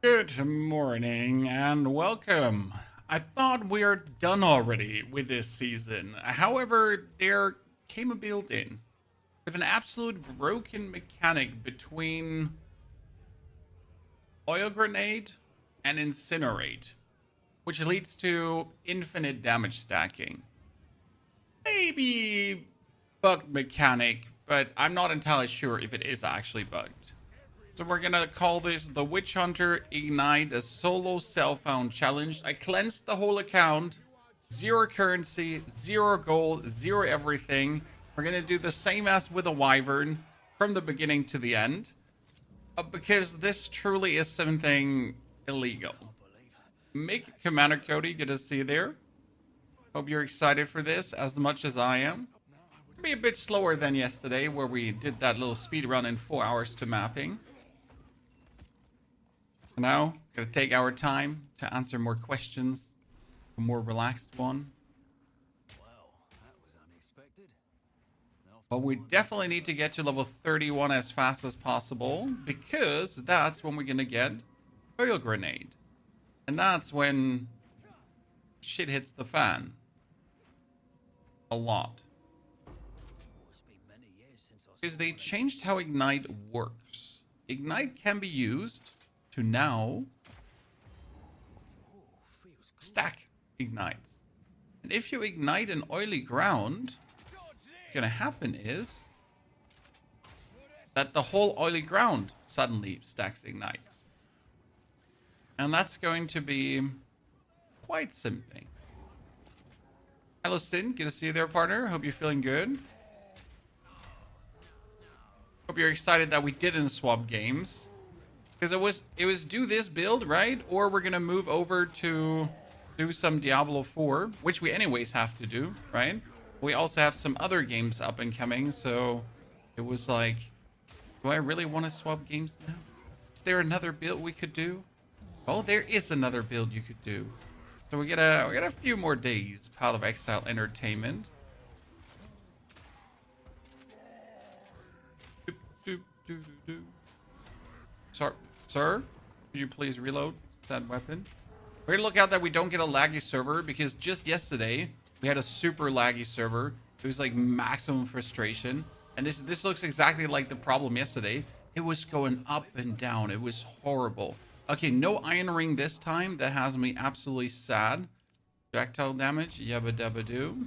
Good morning and welcome. I thought we are done already with this season. However, there came a build in with an absolute broken mechanic between oil grenade and incinerate, which leads to infinite damage stacking. Maybe bugged mechanic, but I'm not entirely sure if it is actually bugged. So we're gonna call this the Witchhunter Ignite, a solo self-found challenge. I cleansed the whole account, 0 currency, 0 gold, 0 everything. We're gonna do the same as with a Wyvern from the beginning to the end, because this truly is something illegal. Make Commander Cody, good to see you there. Hope you're excited for this as much as I am. It'll be a bit slower than yesterday, where we did that little speed run in 4 hours to mapping. Now, gonna take our time to answer more questions, a more relaxed one. Well, that was unexpected. But we definitely need to get to level 31 as fast as possible, because that's when we're gonna get oil grenade. And that's when shit hits the fan. A lot. Because they changed how Ignite works. Ignite can be used to now stack ignites. And if you ignite an oily ground, what's gonna happen is that the whole oily ground suddenly stacks ignites. And that's going to be quite something. Hello Sin, good to see you there, partner. Hope you're feeling good. Hope you're excited that we didn't swap games. Because it was do this build, right? Or we're gonna move over to do some Diablo 4, which we anyways have to do, right? We also have some other games up and coming, so it was like, do I really want to swap games now? Is there another build we could do? Oh, there is another build you could do. So we get a few more days, Path of Exile Entertainment. Doop, doop, doo, doo, doo. Sir, could you please reload that weapon? We're gonna look out that we don't get a laggy server, because just yesterday we had a super laggy server. It was like maximum frustration, and this looks exactly like the problem yesterday. It was going up and down. It was horrible. Okay, no iron ring this time. That has me absolutely sad. Projectile damage, yabba dabba doo.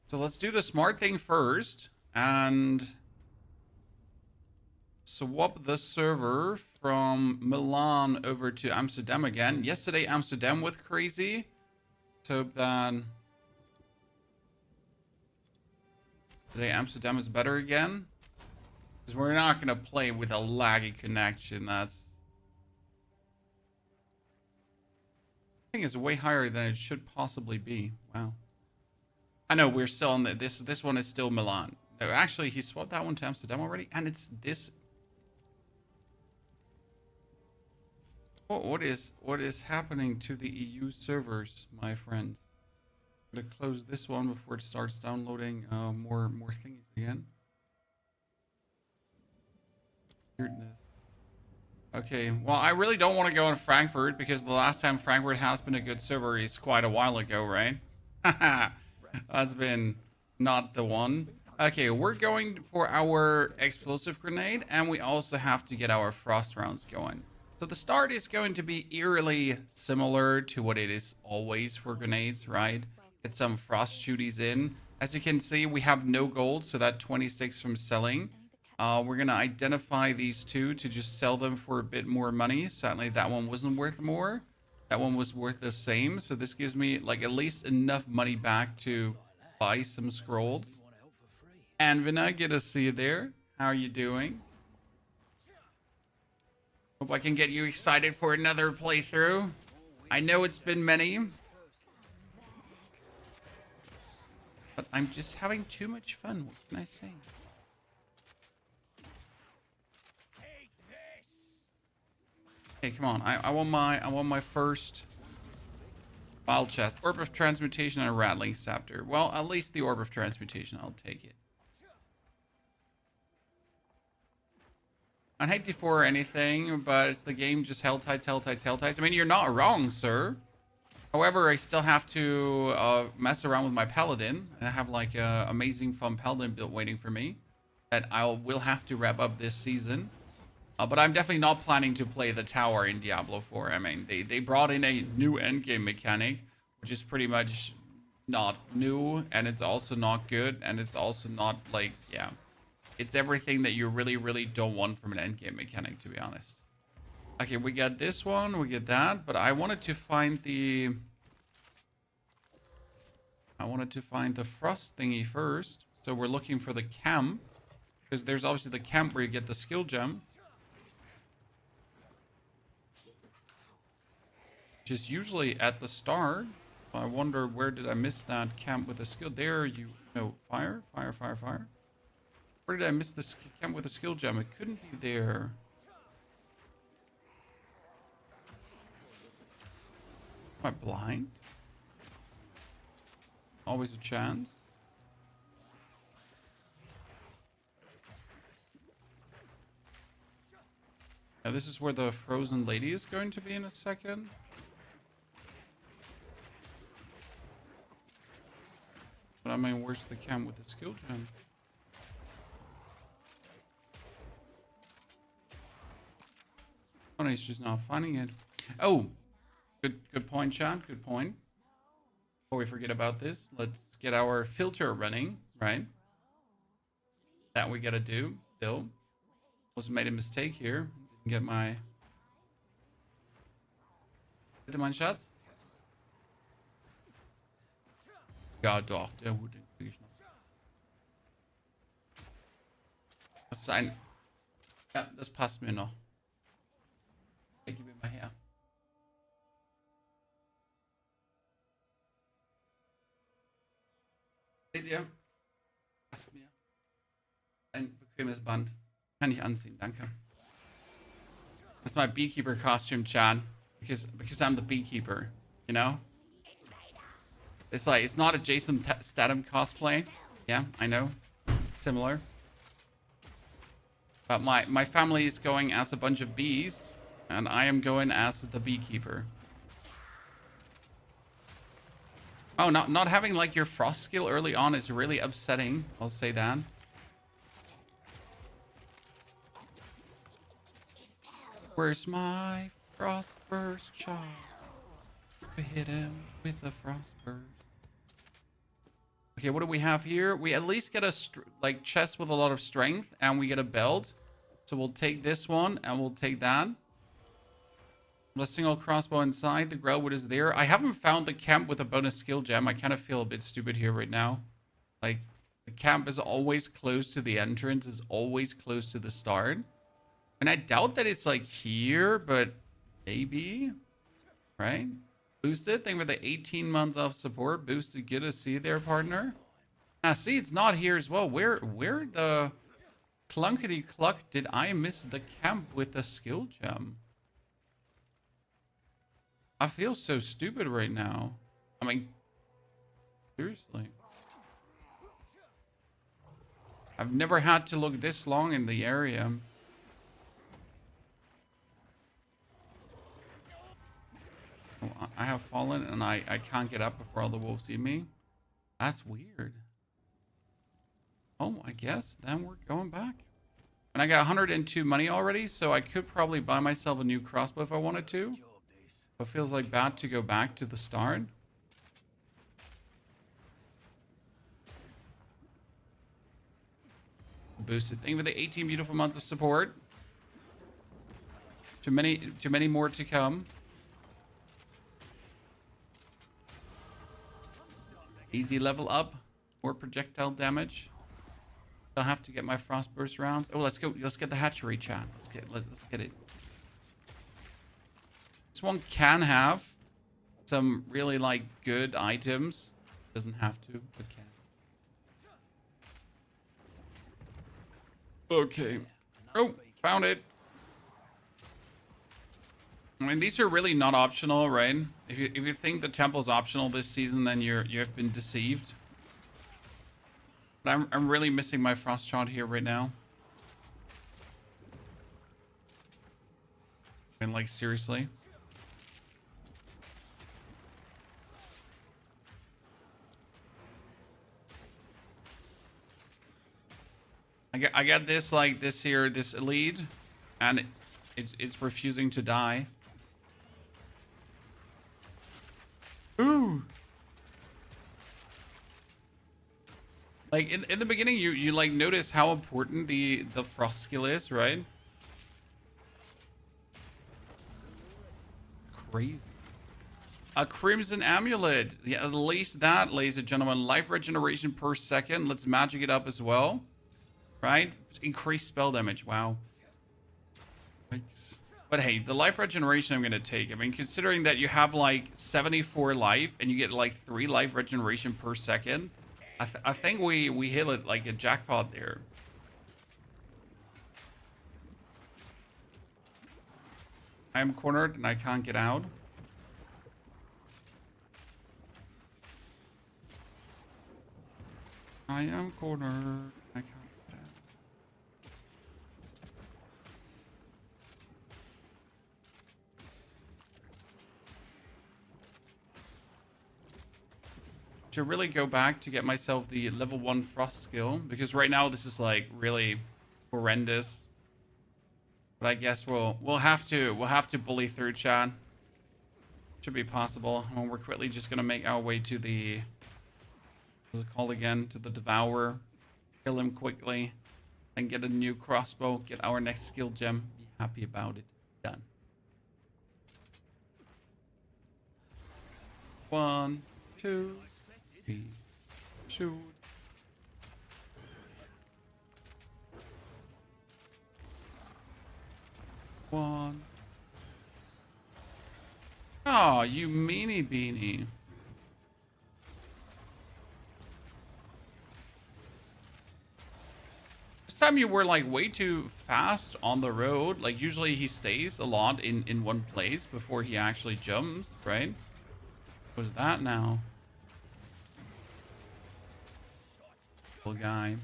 So let's do the smart thing first and swap the server from Milan over to Amsterdam again. Yesterday Amsterdam was crazy. Let's hope that today Amsterdam is better again. Because we're not going to play with a laggy connection. That's... I think it's way higher than it should possibly be. Wow. I know we're still on this one is still Milan. No, actually he swapped that one to Amsterdam already, and it's this. What is happening to the EU servers, my friends? I'm gonna close this one before it starts downloading more things again. Weirdness. Okay, well, I really don't want to go in Frankfurt, because the last time Frankfurt has been a good server is quite a while ago, right? That's been not the one. Okay, we're going for our explosive grenade, and we also have to get our frost rounds going. So the start is going to be eerily similar to what it is always for grenades, right? Get some frost shooties in. As you can see, we have no gold, so that 26 from selling. We're going to identify these two to just sell them for a bit more money. Sadly, that one wasn't worth more. That one was worth the same. So this gives me like at least enough money back to buy some scrolls. Anvina, good to see you there. How are you doing? Hope I can get you excited for another playthrough. I know it's been many, but I'm just having too much fun. What can I say? Hey, come on. I want my first file chest. Orb of Transmutation and a Rattling Scepter. Well, at least the Orb of Transmutation. I'll take it. I hate to for anything, but it's the game just hell tights, hell tights, hell tights. I mean, you're not wrong, sir. However, I still have to mess around with my paladin. I have like a amazing fun paladin build waiting for me that will have to wrap up this season. But I'm definitely not planning to play the tower in Diablo 4. I mean, they brought in a new endgame mechanic, which is pretty much not new, and it's also not good, and it's also not like, yeah. It's everything that you really, really don't want from an endgame mechanic, to be honest. Okay, we got this one, we get that, but I wanted to find the... frost thingy first. So we're looking for the camp, because there's obviously the camp where you get the skill gem. Which is usually at the start. I wonder, where did I miss that camp with the skill? There you... No, fire. Where did I miss the camp with the skill gem? It couldn't be there. Am I blind? Always a chance. Now this is where the frozen lady is going to be in a second. But I mean, where's the camp with the skill gem? Oh, he's just not finding it. Oh, good point, Sean. Good point. Before we forget about this, let's get our filter running, right? That we gotta do still. Also made a mistake here. Didn't get my... Bitte meinen Schatz? Ja, doch, der Hut, den krieg ich noch. Das ist ein... Ja, das passt mir noch. Ich gebe ihn mal her. Seht ihr? Passt mir. Ein bequemes Band. Kann ich anziehen, danke. That's my beekeeper costume, Chan. Because I'm the beekeeper, you know? It's like, it's not a Jason Statham cosplay. Yeah, I know. Similar. But my family is going as a bunch of bees, and I am going as the beekeeper. Oh, not having like your frost skill early on is really upsetting. I'll say that. Where's my frost burst child? We hit him with the frost burst. Okay, what do we have here? We at least get a like chest with a lot of strength, and we get a belt. So we'll take this one, and we'll take that. A single crossbow inside. The Grellwood is there. I haven't found the camp with a bonus skill gem. I kind of feel a bit stupid here right now. Like, the camp is always close to the entrance. Is always close to the start. And I doubt that it's like here, but maybe. Right? Boosted. Thank you for the 18 months of support. Boosted. Good to see you there, partner. Ah, see, it's not here as well. Where the clunkety cluck did I miss the camp with the skill gem? I feel so stupid right now. I mean, seriously. I've never had to look this long in the area. Oh, I have fallen and I can't get up before all the wolves see me. That's weird. Oh, I guess then we're going back. And I got 102 money already, so I could probably buy myself a new crossbow if I wanted to. It feels like bad to go back to the start. Boosted. Thank you for the 18 beautiful months of support. Too many more to come. Easy level up. More projectile damage. I'll have to get my frost burst rounds. Oh, let's go. Let's get the hatchery, chat. Let's get it. This one can have some really like good items. Doesn't have to, but can. Okay. Oh, found it. I mean, these are really not optional, right? If you think the temple's optional this season, then you have been deceived. But I'm really missing my frost shot here right now. I mean, like, seriously. I got this, like, this here, this elite, and it's refusing to die. Ooh. Like, in the beginning, you like, notice how important the frost skill is, right? Crazy. A crimson amulet. Yeah, at least that, ladies and gentlemen. Life regeneration per second. Let's magic it up as well. Right? Increased spell damage. Wow. Nice. But hey, the life regeneration I'm going to take. I mean, considering that you have like 74 life and you get like 3 life regeneration per second, I think we hit it like a jackpot there. I am cornered and I can't get out. I am cornered. I can't get out. Should really go back to get myself the level 1 frost skill, because right now this is like really horrendous. But I guess we'll have to bully through, chat. Should be possible. And we're quickly just gonna make our way to the, what's it called again? To the Devourer. Kill him quickly and get a new crossbow. Get our next skill gem. Be happy about it. Done. 1, 2, 3. Shoot. One. Oh, you meanie beanie. This time you were like way too fast on the road. Like usually he stays a lot in one place before he actually jumps, right? What was that now? Little guy.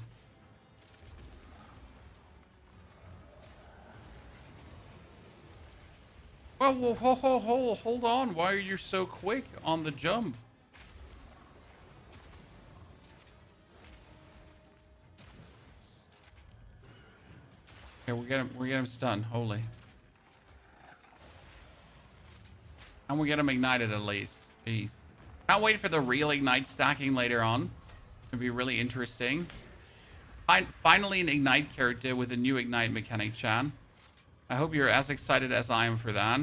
Well, hold on. Why are you so quick on the jump? Okay, we get him stunned. Holy. And we get him ignited at least. Jeez. Can't wait for the real ignite stacking later on. It'll be really interesting. Finally an ignite character with a new ignite mechanic, Chan. I hope you're as excited as I am for that.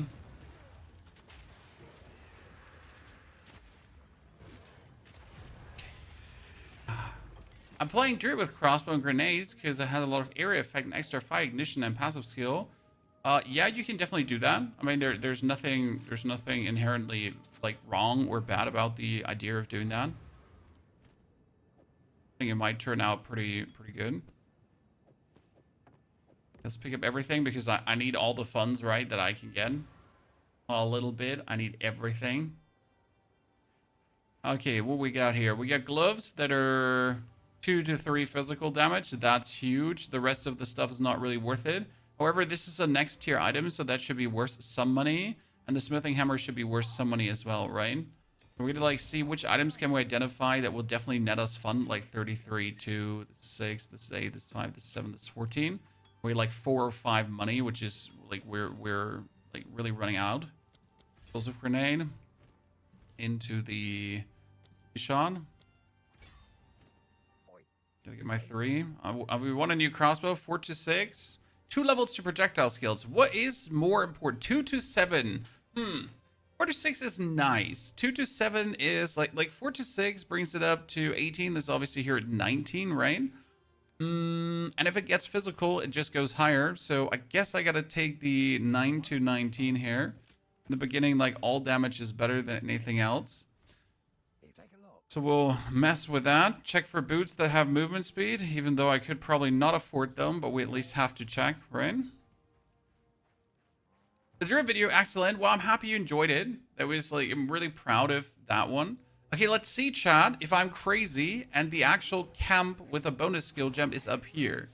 I'm playing Druid with crossbow and grenades because it has a lot of area effect and extra fire ignition and passive skill. Yeah, you can definitely do that. I mean, there's nothing inherently like wrong or bad about the idea of doing that. I think it might turn out pretty good. Let's pick up everything because I need all the funds, right, that I can get. Not a little bit. I need everything. Okay, what we got here? We got gloves that are 2 to 3 physical damage. That's huge. The rest of the stuff is not really worth it. However, this is a next tier item, so that should be worth some money. And the smithing hammer should be worth some money as well, right? So we're gonna like see which items can we identify that will definitely net us fun, like 33, 2, this is 6, this is 8, this is 5, this is 7, this is 14. We like 4 or 5 money, which is like we're like really running out. Explosive grenade into the Sean. Gotta get my 3. We want a new crossbow. 4 to 6. 2 levels to projectile skills. What is more important? 2 to 7. 4 to 6 is nice. 2 to 7 is like 4 to 6 brings it up to 18. This is obviously here at 19, right? And if it gets physical, it just goes higher. So I guess I gotta take the 9 to 19 here. In the beginning, like all damage is better than anything else. So we'll mess with that. Check for boots that have movement speed, even though I could probably not afford them, but we at least have to check, right? The Druid video, excellent. Well, I'm happy you enjoyed it. That was like, I'm really proud of that one. Okay, let's see, chat, if I'm crazy and the actual camp with a bonus skill gem is up here.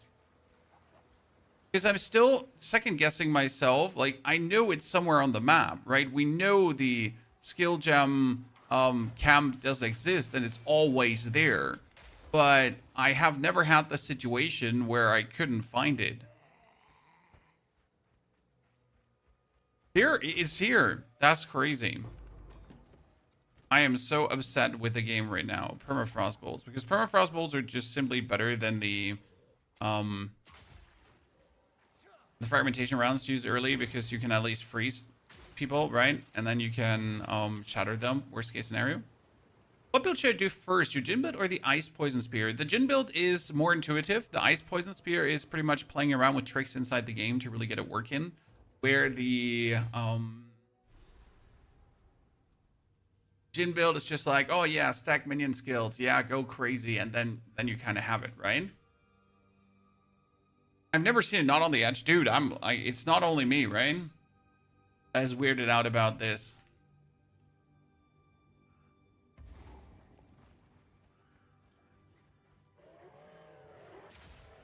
Because I'm still second guessing myself. Like, I know it's somewhere on the map, right? We know the skill gem camp does exist and it's always there. But I have never had the situation where I couldn't find it. Here, it's here. That's crazy. I am so upset with the game right now. Permafrost bolts. Because permafrost bolts are just simply better than the fragmentation rounds used early, because you can at least freeze people, right? And then you can shatter them, worst case scenario. What build should I do first, your Jin build or the Ice Poison Spear? The Jin build is more intuitive. The Ice Poison Spear is pretty much playing around with tricks inside the game to really get it working. Where the Jin build is just like, oh yeah, stack minion skills, yeah, go crazy, and then you kind of have it, right? I've never seen it not on the edge. Dude, it's not only me, right? That is weirded out about this.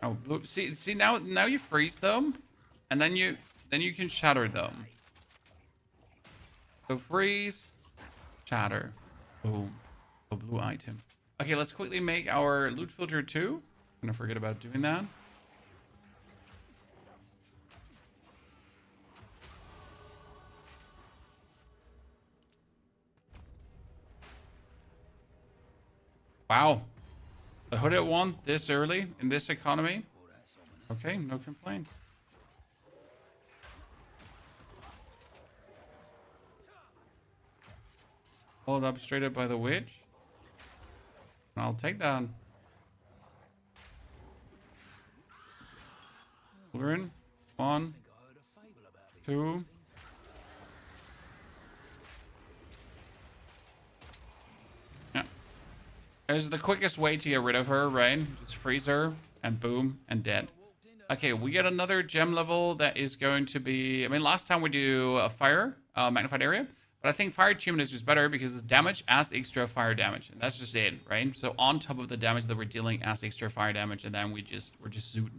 Oh, blue. See now you freeze them, and then you can shatter them. So freeze, shatter, boom, a blue item. Okay, let's quickly make our loot filter too. I'm gonna forget about doing that. Wow. The hooded one this early in this economy. Okay, no complaint. Followed up straight up by the witch. I'll take that. Lurin. 1, 2. Yeah. There's the quickest way to get rid of her, right? Just freeze her, and boom, and dead. Okay, we get another gem level that is going to be... I mean, last time we do a fire, magnified area. But I think fire achievement is just better because it's damage as extra fire damage. And that's just it, right? So on top of the damage that we're dealing as extra fire damage, and then we're just zooting.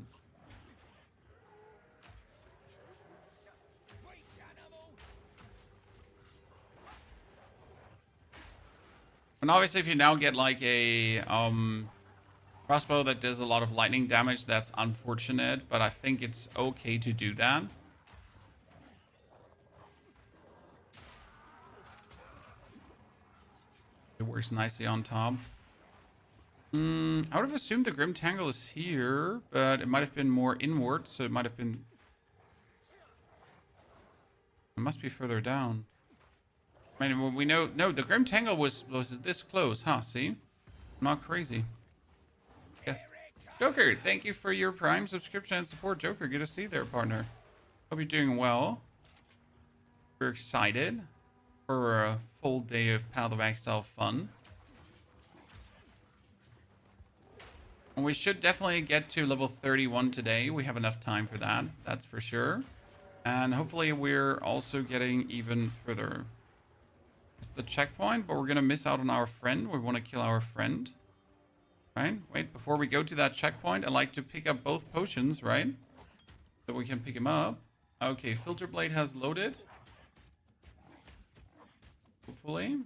And obviously, if you now get like a crossbow that does a lot of lightning damage, that's unfortunate, but I think it's okay to do that. It works nicely on top. I would have assumed the Grim Tangle is here, but it might have been more inward, so it might have been... It must be further down. I mean, we know... No, the Grim Tangle was this close, huh? See? I'm not crazy. Yes. Joker, thank you for your Prime subscription and support. Joker, good to see you there, partner. Hope you're doing well. We're excited for a full day of Path of Exile fun. And we should definitely get to level 31 today. We have enough time for that, that's for sure. And hopefully we're also getting even further. It's the checkpoint, but we're going to miss out on our friend. We want to kill our friend. Right? Wait, before we go to that checkpoint, I like to pick up both potions, right? So we can pick him up. Okay, Filter Blade has loaded. Hopefully.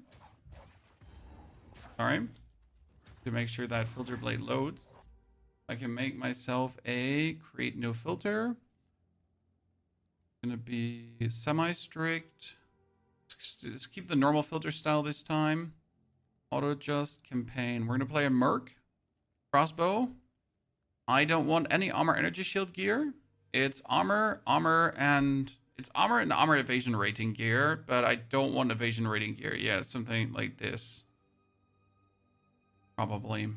Sorry. To make sure that Filter Blade loads. I can make myself a create new filter. Gonna be semi-strict. Let's keep the normal filter style this time. Auto adjust campaign. We're gonna play a merc crossbow. I don't want any armor energy shield gear. It's armor and armor evasion rating gear, but I don't want evasion rating gear. Yeah, something like this. Probably.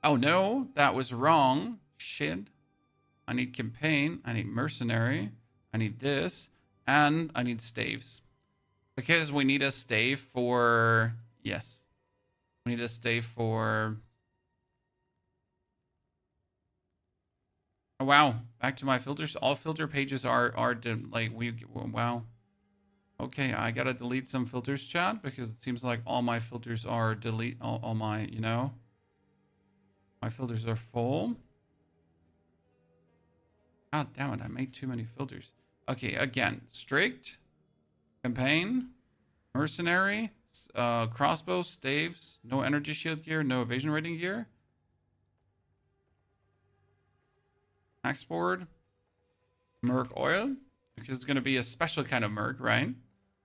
Oh no, that was wrong. Shit. I need campaign. I need mercenary. I need this. And I need staves. Because we need a stave for... Yes. We need a stave for... Oh, wow. Back to my filters. All filter pages are like... Wow. Okay, I gotta delete some filters, chat. Because it seems like all my filters are all my, you know... My filters are full. God damn it, I made too many filters. Okay, again, strict, campaign, mercenary, crossbow, staves, no energy shield gear, no evasion rating gear. Axe board, merc oil, because it's going to be a special kind of merc, right?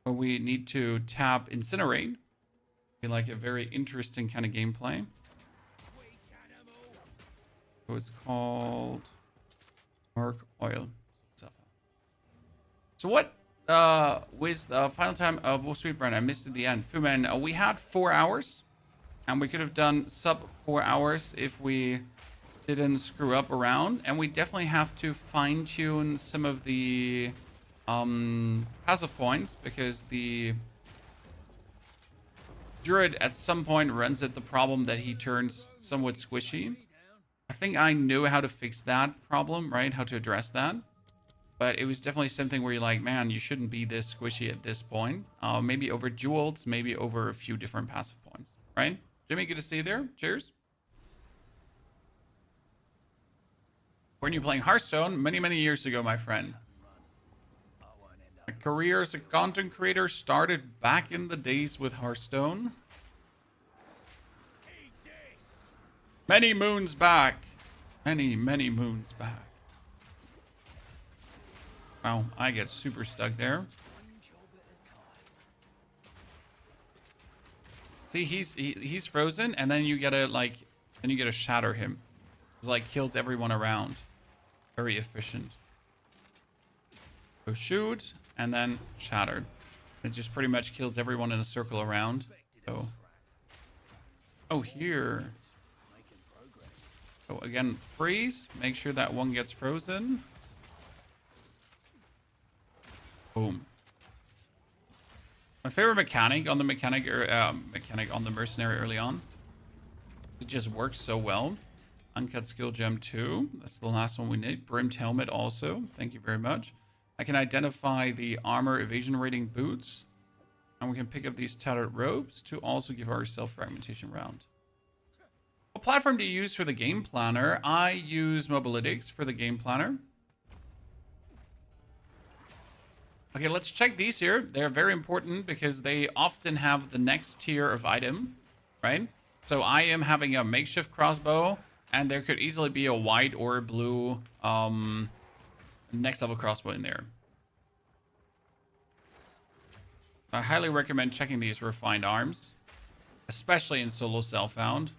Where we need to tap incinerate. Be like a very interesting kind of gameplay. So it's called merc oil. So what with the final time of Wolf Sweet Brand, I missed at the end. Fuman, we had 4 hours, and we could have done sub 4 hours if we didn't screw up around, and we definitely have to fine-tune some of the passive points, because the Druid at some point runs into the problem that he turns somewhat squishy. I think I knew how to fix that problem, right? How to address that. But it was definitely something where you're like, man, you shouldn't be this squishy at this point. Maybe over jewels, maybe over a few different passive points, right? Jimmy, good to see you there. Cheers. When you playing Hearthstone? Many, many years ago, my friend. My career as a content creator started back in the days with Hearthstone. Many moons back. Many, many moons back. Wow, I get super stuck there. See, he's frozen, and then you gotta shatter him. It's like kills everyone around. Very efficient. So shoot, and then shattered. It just pretty much kills everyone in a circle around. So, oh, here. So again, freeze. Make sure that one gets frozen. Boom. My favorite mechanic on the mechanic on the mercenary early on. It just works so well. Uncut skill gem 2. That's the last one we need. Brimmed helmet also. Thank you very much. I can identify the armor evasion rating boots. And we can pick up these tattered robes to also give ourselves fragmentation round. What platform do you use for the game planner? I use Mobilytics for the game planner. Okay, let's check these here. They're very important because they often have the next tier of item, right? So I am having a makeshift crossbow, and there could easily be a white or a blue next level crossbow in there. I highly recommend checking these refined arms, especially in solo Self Found.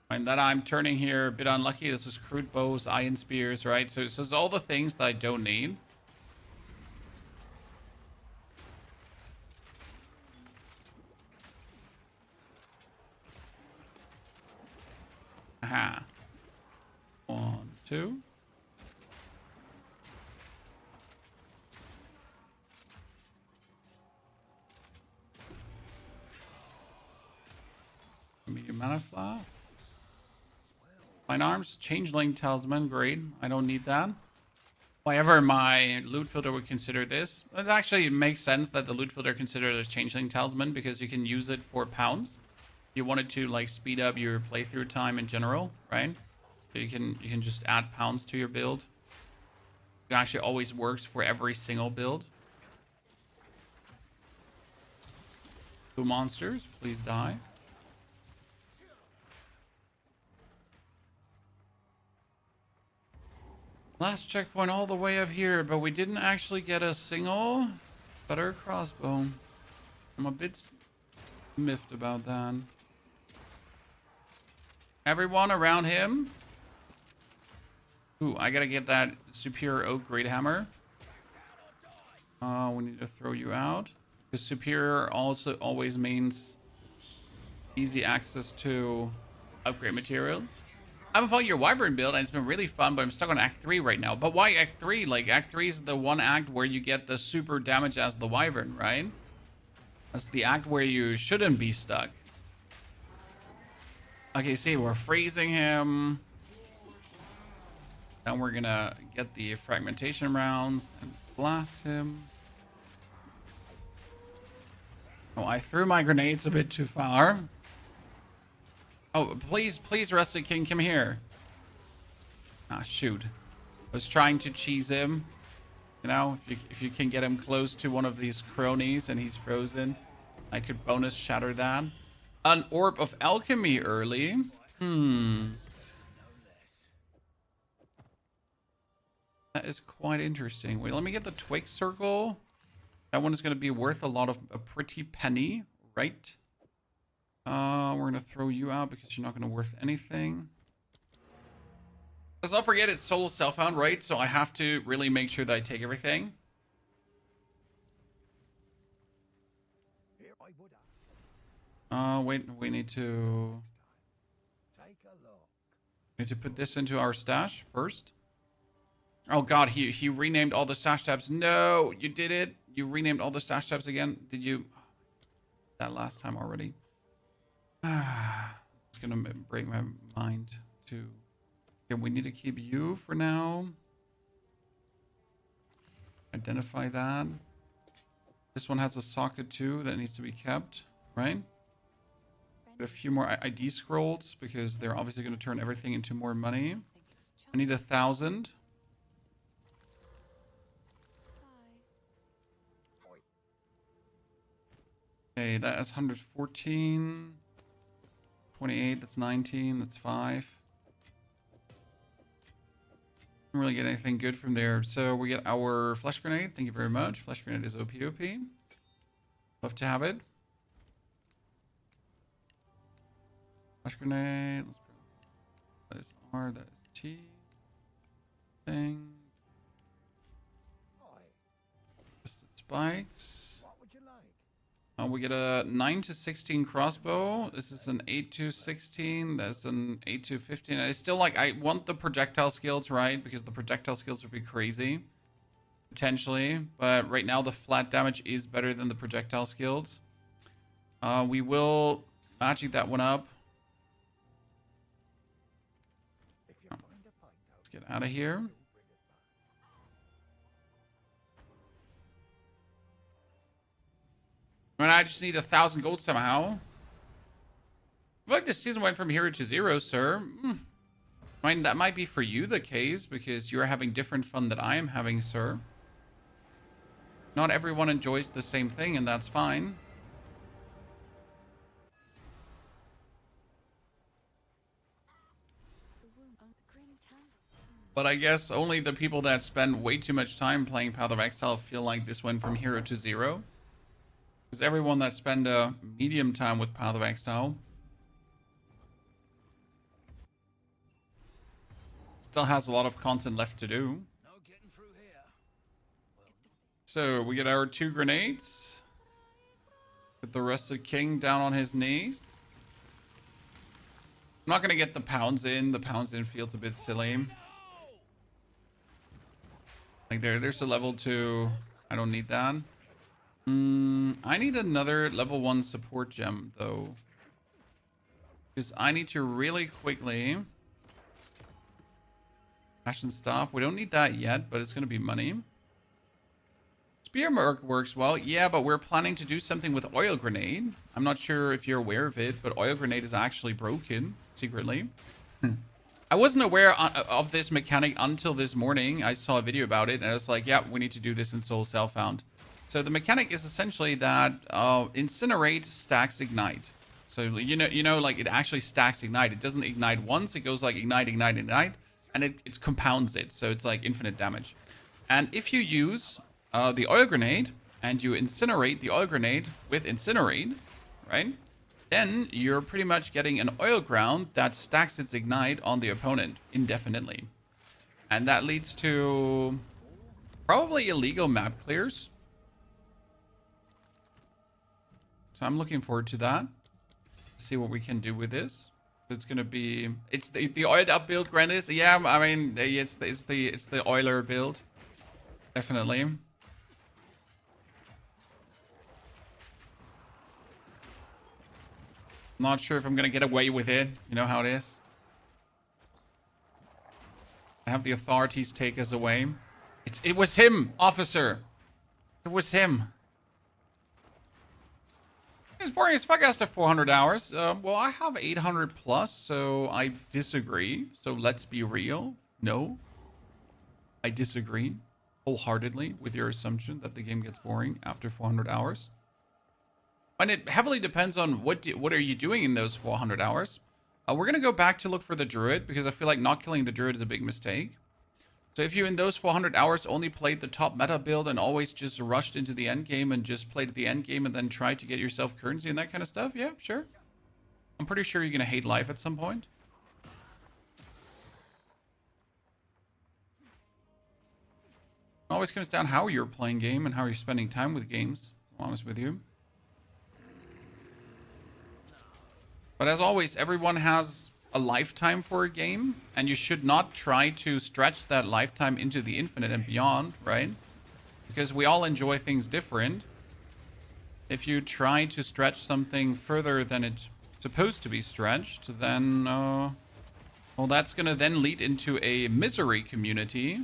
And that I'm turning here a bit unlucky. This is crude bows, iron spears, right? So it's all the things that I don't need. Aha. 1, 2. Medium mana flower. Fine arms, changeling talisman, great. I don't need that. However, my loot filter would consider this. It actually makes sense that the loot filter considers this changeling talisman because you can use it for pounds. You wanted to like speed up your playthrough time in general, right? So you can just add pounds to your build. It actually always works for every single build. 2 monsters, please die. Last checkpoint all the way up here, but we didn't actually get a single better crossbow. I'm a bit miffed about that. Everyone around him. Ooh, I gotta get that superior oak great hammer. We need to throw you out. Because superior also always means easy access to upgrade materials. I've been following your Wyvern build, and it's been really fun, but I'm stuck on Act 3 right now. But why Act 3? Like, Act 3 is the one act where you get the super damage as the Wyvern, right? That's the act where you shouldn't be stuck. Okay, see, we're freezing him. Then we're gonna get the fragmentation rounds and blast him. Oh, I threw my grenades a bit too far. Oh, please, Rusted King, come here. Ah, shoot. was trying to cheese him. You know, if you can get him close to one of these cronies and he's frozen, I could bonus shatter that. An orb of alchemy early. That is quite interesting. Wait, let me get the twig circle. That one is going to be worth a pretty penny, right? We're going to throw you out because you're not going to worth anything. Let's not forget it's solo self-found, right? So I have to really make sure that I take everything. Wait, we need to put this into our stash first. Oh god, he renamed all the stash tabs. No, you did it. You renamed all the stash tabs again. Did you? That last time already. It's gonna break my mind too. Okay, we need to keep you for now. Identify that. This one has a socket too that needs to be kept, right? Get a few more ID scrolls because they're obviously going to turn everything into more money. I need 1,000. Okay, that is 114. 28, that's 19, that's 5. Don't really get anything good from there. So we get our flesh grenade. Thank you very much. Flesh grenade is OP. Love to have it. Flash grenade. Let's put that is R, that is T. Thing. Twisted spikes. What would you like? We get a 9 to 16 crossbow. This is an 8 to 16. That's an 8 to 15. I still like. I want the projectile skills, right? Because the projectile skills would be crazy, potentially. But right now the flat damage is better than the projectile skills. We will magic that one up. Let's get out of here. I mean, I just need 1,000 gold somehow. I feel like this season went from hero to zero, sir. I mean, that might be for you the case because you're having different fun than I am having, sir. Not everyone enjoys the same thing, and that's fine. But I guess only the people that spend way too much time playing Path of Exile feel like this went from hero to zero. Because everyone that spend a medium time with Path of Exile still has a lot of content left to do. No getting through here. So we get our 2 grenades. Get the Rusted King down on his knees. I'm not gonna get the pounds in. The pounds in feels a bit silly. Like there's a level 2. I don't need that. I need another level 1 support gem though. Because I need to really quickly Fashion stuff. We don't need that yet, but it's gonna be money. Spear Merc works well. Yeah, but we're planning to do something with Oil Grenade. I'm not sure if you're aware of it, but Oil Grenade is actually broken secretly. I wasn't aware of this mechanic until this morning. I saw a video about it, and I was like, yeah, we need to do this in Soul Self Found. So the mechanic is essentially that Incinerate stacks Ignite. So, you know, like it actually stacks Ignite. It doesn't ignite once. It goes like Ignite, Ignite, Ignite, and it compounds it. So it's like infinite damage. And if you use the Oil Grenade and you incinerate the Oil Grenade with Incinerate, right? Then you're pretty much getting an Oil Ground that stacks its Ignite on the opponent indefinitely. And that leads to probably illegal map clears. So I'm looking forward to that. See what we can do with this. It's gonna be, it's the oiled up build, Grandis. Yeah, I mean it's the oiler build, definitely. Not sure if I'm gonna get away with it. You know how it is. I have the authorities take us away. It was him, officer. It was him. It's boring as fuck after 400 hours. Well, I have 800 plus, so I disagree. So let's be real. No. I disagree wholeheartedly with your assumption that the game gets boring after 400 hours. And it heavily depends on what are you doing in those 400 hours. We're going to go back to look for the druid because I feel like not killing the druid is a big mistake. So if you in those 400 hours only played the top meta build and always just rushed into the end game and just played the end game and then tried to get yourself currency and that kind of stuff, yeah, sure. I'm pretty sure you're going to hate life at some point. It always comes down how you're playing game and how you're spending time with games, I'm honest with you. But as always, everyone has a lifetime for a game, and you should not try to stretch that lifetime into the infinite and beyond, right? Because we all enjoy things different. If you try to stretch something further than it's supposed to be stretched, then, well, that's gonna then lead into a misery community,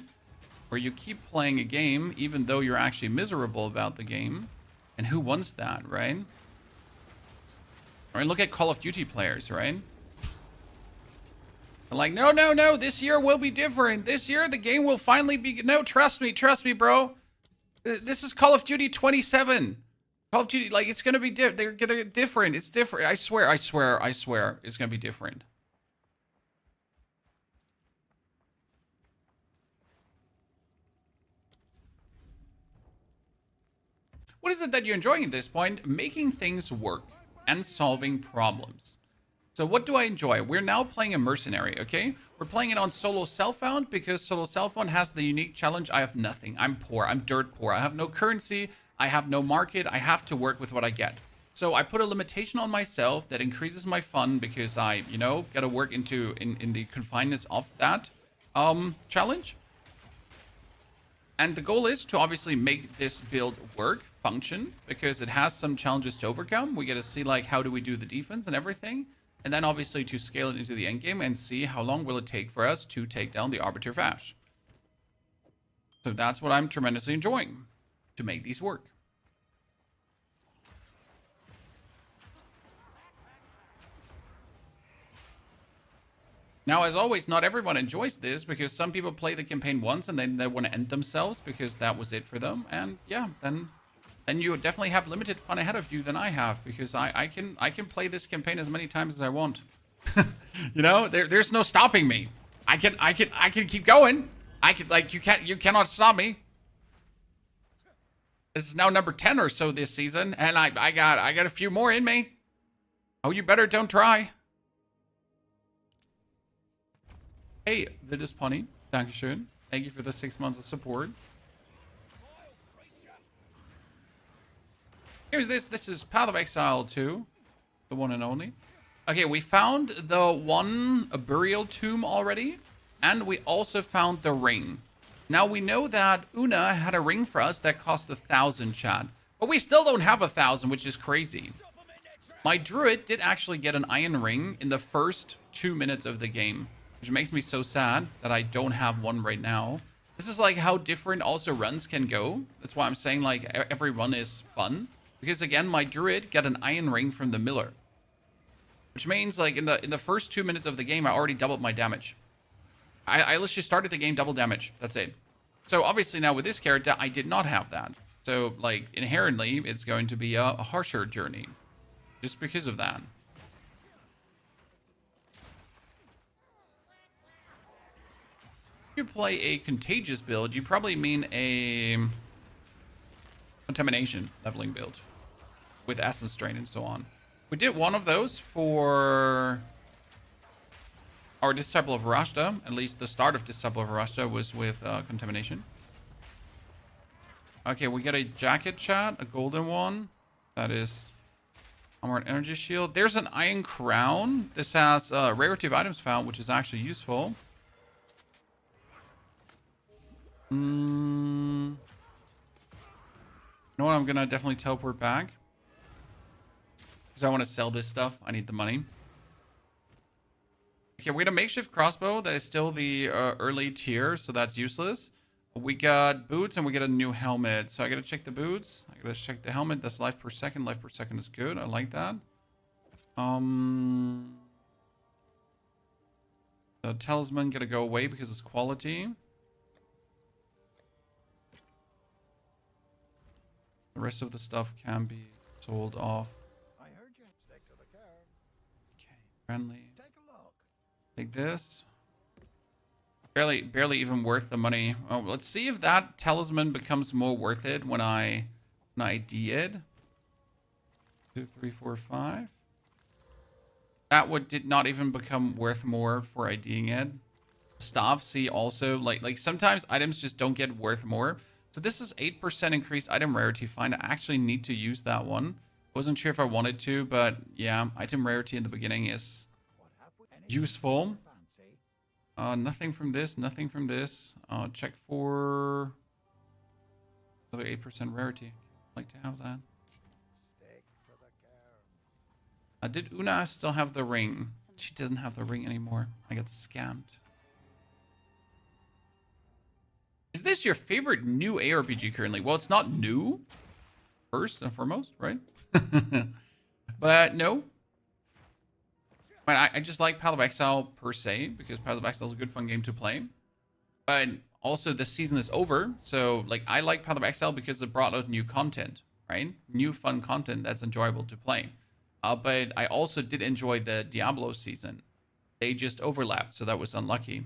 where you keep playing a game even though you're actually miserable about the game. And who wants that, right? I mean, look at Call of Duty players, right? They're like, no, no, no, this year will be different. This year, the game will finally be... No, trust me, bro. This is Call of Duty 27. Call of Duty, like, it's going to be they're different. It's different. I swear, it's going to be different. What is it that you're enjoying at this point? Making things work and solving problems. So what do I enjoy? We're now playing a mercenary, okay? We're playing it on solo self-found because solo self-found has the unique challenge. I have nothing. I'm poor. I'm dirt poor. I have no currency. I have no market. I have to work with what I get. So I put a limitation on myself that increases my fun because I, you know, got to work in the confinedness of that challenge. And the goal is to obviously make this build work, function, because it has some challenges to overcome. We get to see, like, how do we do the defense and everything. And then obviously to scale it into the end game and see how long will it take for us to take down the Arbiter Vash. So that's what I'm tremendously enjoying, to make these work. Now, as always, not everyone enjoys this because some people play the campaign once and then they want to end themselves because that was it for them. And yeah, then you definitely have limited fun ahead of you than I have because I can play this campaign as many times as I want. You know, there's no stopping me. I can keep going. You cannot stop me. This is now number 10 or so this season, and I got a few more in me. Oh, you better don't try. Hey, Vidus Pony, Dankeschön. Thank you for the 6 months of support. Here's this. This is Path of Exile 2. The one and only. Okay, we found the one burial tomb already. And we also found the ring. Now, we know that Una had a ring for us that cost 1,000, chat. But we still don't have 1,000, which is crazy. My druid did actually get an iron ring in the first 2 minutes of the game. Which makes me so sad that I don't have one right now. This is like how different also runs can go. That's why I'm saying like every run is fun. Because again, my druid got an iron ring from the miller. Which means like in the first 2 minutes of the game, I already doubled my damage. I literally started the game double damage. That's it. So obviously now with this character, I did not have that. So like inherently, it's going to be a harsher journey. Just because of that. If you play a contagious build, you probably mean a contamination leveling build with essence drain and so on. We did one of those for our Disciple of Rashta. At least the start of Disciple of Rashta was with contamination. Okay, we get a jacket, chat, a golden one. That is armor and energy shield. There's an iron crown. This has rarity of items found, which is actually useful. You know what? I'm gonna definitely teleport back because I want to sell this stuff. I need the money. Okay, we got a makeshift crossbow that is still the early tier, so that's useless. We got boots and we get a new helmet. So I gotta check the boots. I gotta check the helmet. That's life per second. Life per second is good. I like that. The talisman gotta go away because it's quality. The rest of the stuff can be sold off. I heard you. Stick to the cards. Okay, friendly. Take a look. Take this. Barely even worth the money. Oh, let's see if that talisman becomes more worth it when I did. 2, 3, 4, 5. That did not even become worth more for IDing it. Staff, see, also like sometimes items just don't get worth more. So this is 8% increased item rarity. Fine, I actually need to use that one. Wasn't sure if I wanted to, but yeah, item rarity in the beginning is useful. Nothing from this, nothing from this. Check for another 8% rarity. I'd like to have that. Did Una still have the ring? She doesn't have the ring anymore. I got scammed. Is this your favorite new ARPG currently? Well, it's not new, first and foremost, right? But no. I just like Path of Exile per se, because Path of Exile is a good fun game to play. But also the season is over, so like I like Path of Exile because it brought out new content, right? New fun content that's enjoyable to play. But I also did enjoy the Diablo season. They just overlapped, so that was unlucky.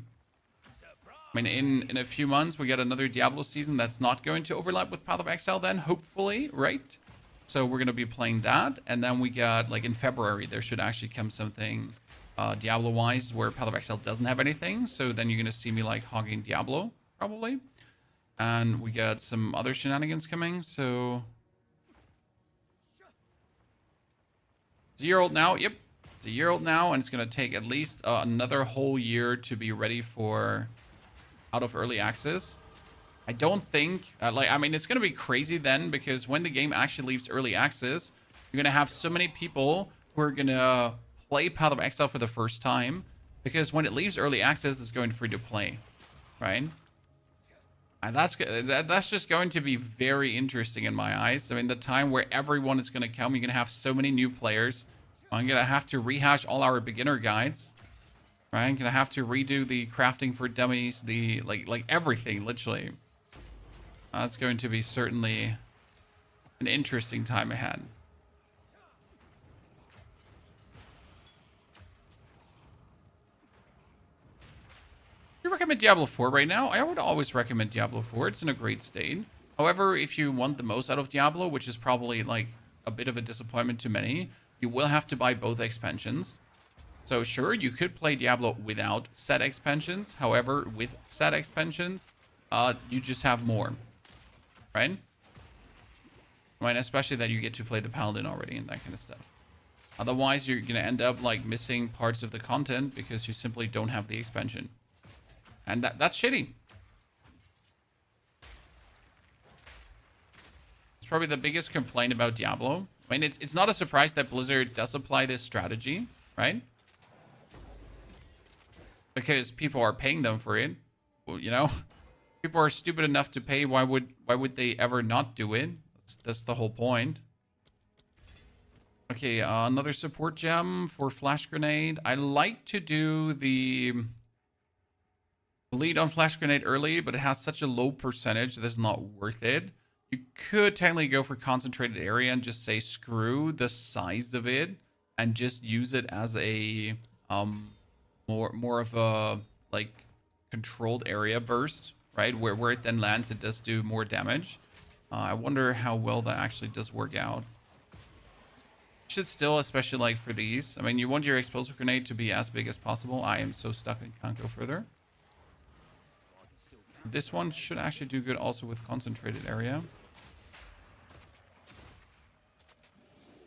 I mean, in a few months, we get another Diablo season that's not going to overlap with Path of Exile then, hopefully, right? So we're going to be playing that. And then we got, like, in February, there should actually come something Diablo-wise where Path of Exile doesn't have anything. So then you're going to see me, like, hogging Diablo, probably. And we got some other shenanigans coming, so... It's a year old now. Yep. It's a year old now, and it's going to take at least another whole year to be ready for out of early access. I don't think, I mean, it's going to be crazy then, because when the game actually leaves early access, you're going to have so many people who are going to play Path of Exile for the first time, because when it leaves early access, it's going free to play, right? And that's just going to be very interesting in my eyes. I mean, the time where everyone is going to come, you're going to have so many new players. I'm going to have to rehash all our beginner guides. Right? I'm going to have to redo the crafting for dummies, the like everything, literally. That's going to be certainly an interesting time ahead. You recommend Diablo 4 right now? I would always recommend Diablo 4. It's in a great state. However, if you want the most out of Diablo, which is probably like a bit of a disappointment to many, you will have to buy both expansions. So sure, you could play Diablo without set expansions. However, with set expansions, you just have more, right? I mean, especially that you get to play the Paladin already and that kind of stuff. Otherwise, you're going to end up like missing parts of the content because you simply don't have the expansion. And that's shitty. It's probably the biggest complaint about Diablo. I mean, it's not a surprise that Blizzard does apply this strategy, right? Because people are paying them for it. Well, you know, people are stupid enough to pay. Why would they ever not do it? That's the whole point. Okay, another support gem for Flash Grenade. I like to do the bleed on Flash Grenade early, but it has such a low percentage that it's not worth it. You could technically go for Concentrated Area and just say screw the size of it and just use it as a more of a like controlled area burst, right? Where it then lands, it does do more damage. I wonder how well that actually does work out. Should still, especially like for these. I mean, you want your explosive grenade to be as big as possible. I am so stuck and can't go further. This one should actually do good also with Concentrated Area.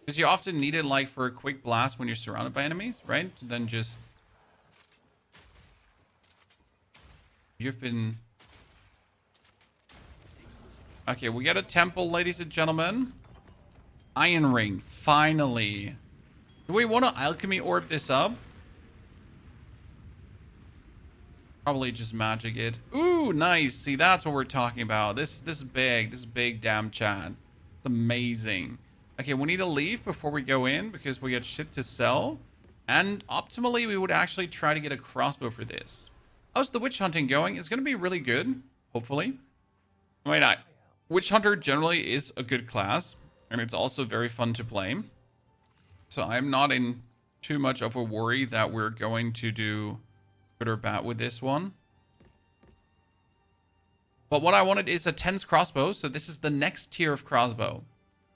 Because you often need it like for a quick blast when you're surrounded by enemies, right? Then just... You've been... Okay, we got a temple, ladies and gentlemen. Iron Ring, finally. Do we want to alchemy orb this up? Probably just magic it. Ooh, nice. See, that's what we're talking about. This is big damn chat. It's amazing. Okay, we need to leave before we go in because we got shit to sell. And optimally, we would actually try to get a crossbow for this. How's the witch hunting going? It's going to be really good, hopefully. I mean, Witchhunter generally is a good class, and it's also very fun to play. So I'm not in too much of a worry that we're going to do good or bad with this one. But what I wanted is a 10s crossbow. So this is the next tier of crossbow,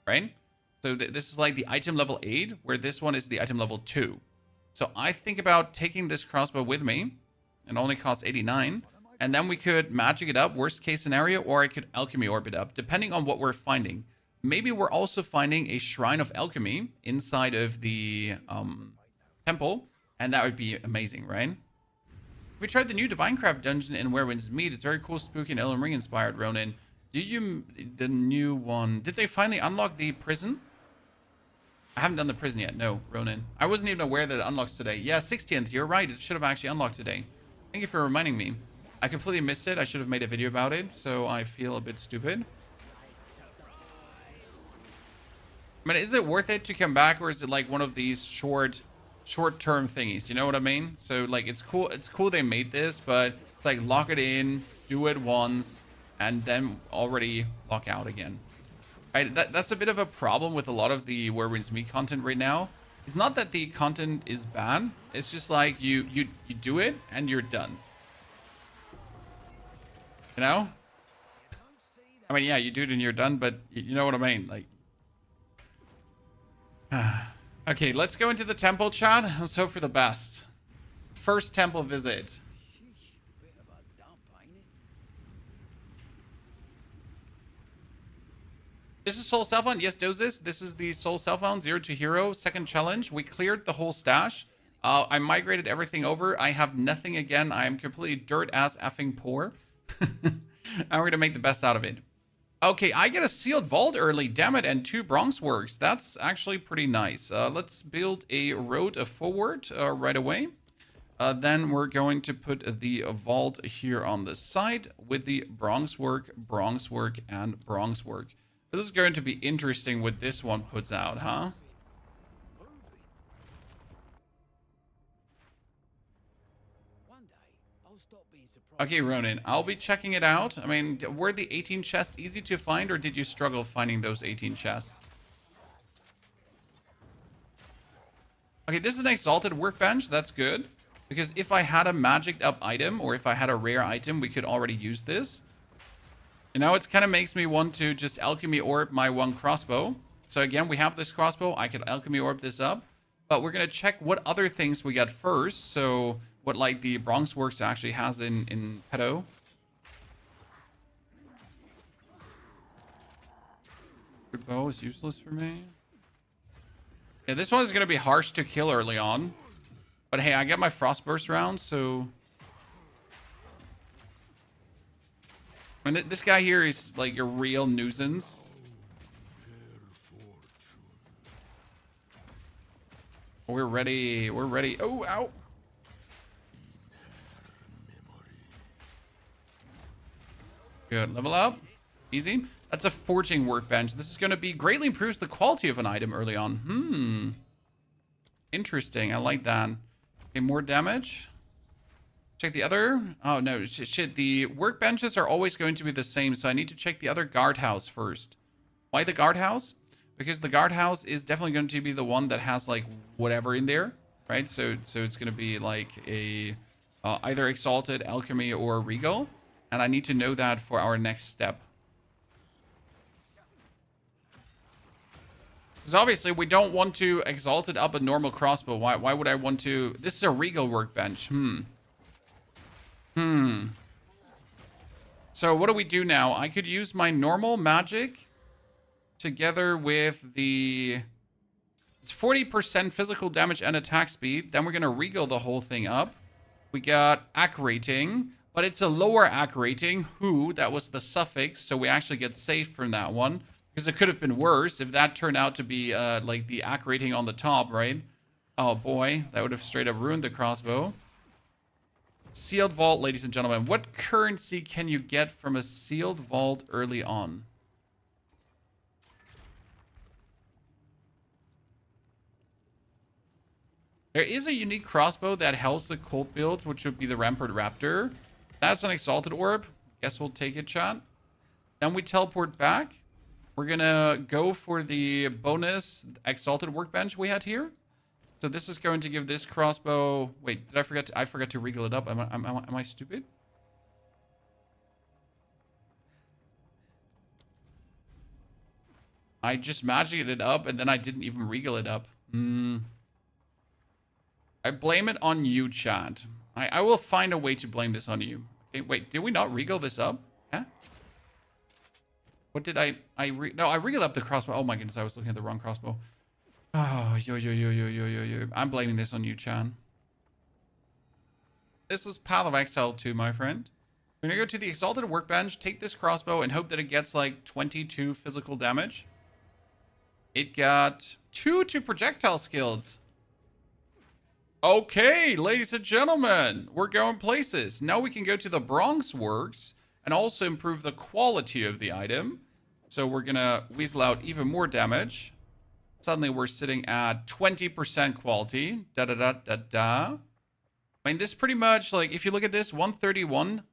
right? So this is like the item level 8, where this one is the item level 2. So I think about taking this crossbow with me. It only costs 89. And then we could magic it up, worst case scenario, or I could alchemy orb it up, depending on what we're finding. Maybe we're also finding a shrine of alchemy inside of the temple, and that would be amazing, right? We tried the new Divinecraft dungeon in Where Winds Meet. It's very cool, spooky, and Elden Ring inspired, Ronan. The new one, did they finally unlock the prison? I haven't done the prison yet. No, Ronan. I wasn't even aware that it unlocks today. Yeah, 16th. You're right. It should have actually unlocked today. Thank you for reminding me. I completely missed it. I should have made a video about it, so I feel a bit stupid. I mean, is it worth it to come back, or is it like one of these short-term thingies? You know what I mean? So like, it's cool. It's cool they made this, but it's like lock it in, do it once, and then already lock out again. Right? That's a bit of a problem with a lot of the Where Winds Meet content right now. It's not that the content is bad. It's just like you do it and you're done. You know? I mean, yeah, you do it and you're done, but you know what I mean? Like, okay, let's go into the temple, chat. Let's hope for the best. First temple visit. Bit of a dump, ain't it? This is Soul Self Found. Yes, Doses. This is the Soul Self Found 0 to Hero second challenge. We cleared the whole stash. I migrated everything over. I have nothing again. I am completely dirt ass effing poor. And we're going to make the best out of it. Okay, I get a sealed vault early, damn it, and 2 bronze works. That's actually pretty nice. Let's build a road forward right away. Then we're going to put the vault here on the side with the bronze work, and bronze work. This is going to be interesting what this one puts out, huh? One day, I'll stop being surprised. Okay, Ronan, I'll be checking it out. I mean, were the 18 chests easy to find, or did you struggle finding those 18 chests? Okay, this is an exalted workbench. That's good. Because if I had a magicked up item, or if I had a rare item, we could already use this. And now it kind of makes me want to just alchemy orb my 1 crossbow. So again, we have this crossbow. I could alchemy orb this up. But we're going to check what other things we got first. So what like the bronze works actually has in petto. Good bow is useless for me. Yeah, this one is going to be harsh to kill early on. But hey, I get my Frostburst round, so... I mean, this guy here is like a real nuisance. We're ready. We're ready. Oh, ow. Good. Level up. Easy. That's a forging workbench. This is going to be greatly improves the quality of an item early on. Interesting. I like that. Okay, more damage. Check the other. Oh, no. Shit. The workbenches are always going to be the same, so I need to check the other guardhouse first. Why the guardhouse? Because the guardhouse is definitely going to be the one that has, like, whatever in there, right? So it's going to be, like, a either Exalted, Alchemy, or Regal. And I need to know that for our next step. Because obviously, we don't want to Exalted up a normal crossbow. Why would I want to... This is a Regal workbench. So what do we do now? I could use my normal magic together with the... It's 40% physical damage and attack speed. Then we're going to Regal the whole thing up. We got Ac rating, but it's a lower Ac rating. That was the suffix, so we actually get saved from that one. Because it could have been worse if that turned out to be like the Ac rating on the top, right? Oh boy, that would have straight up ruined the crossbow. Sealed vault, ladies and gentlemen. What currency can you get from a sealed vault early on? There is a unique crossbow that helps the cult builds, which would be the Rampart Raptor. That's an Exalted Orb. Guess we'll take it, chat. Then we teleport back. We're gonna go for the bonus exalted workbench we had here. So this is going to give this crossbow... Wait, did I forget? I forgot to regal it up. Am I stupid? I just magicked it up and then I didn't even regal it up. I blame it on you, chat. I will find a way to blame this on you. Okay, wait, did we not regal this up? Yeah? What did No, I regaled up the crossbow. Oh my goodness, I was looking at the wrong crossbow. Oh, yo. I'm blaming this on you, Chan. This is Path of Exile 2, my friend. We're gonna go to the Exalted Workbench, take this crossbow, and hope that it gets like 22 physical damage. It got 2 to projectile skills. Okay, ladies and gentlemen, we're going places. Now we can go to the Bronze Works and also improve the quality of the item. So we're gonna weasel out even more damage. Suddenly we're sitting at 20% quality. I mean, this pretty much, like, if you look at this, 131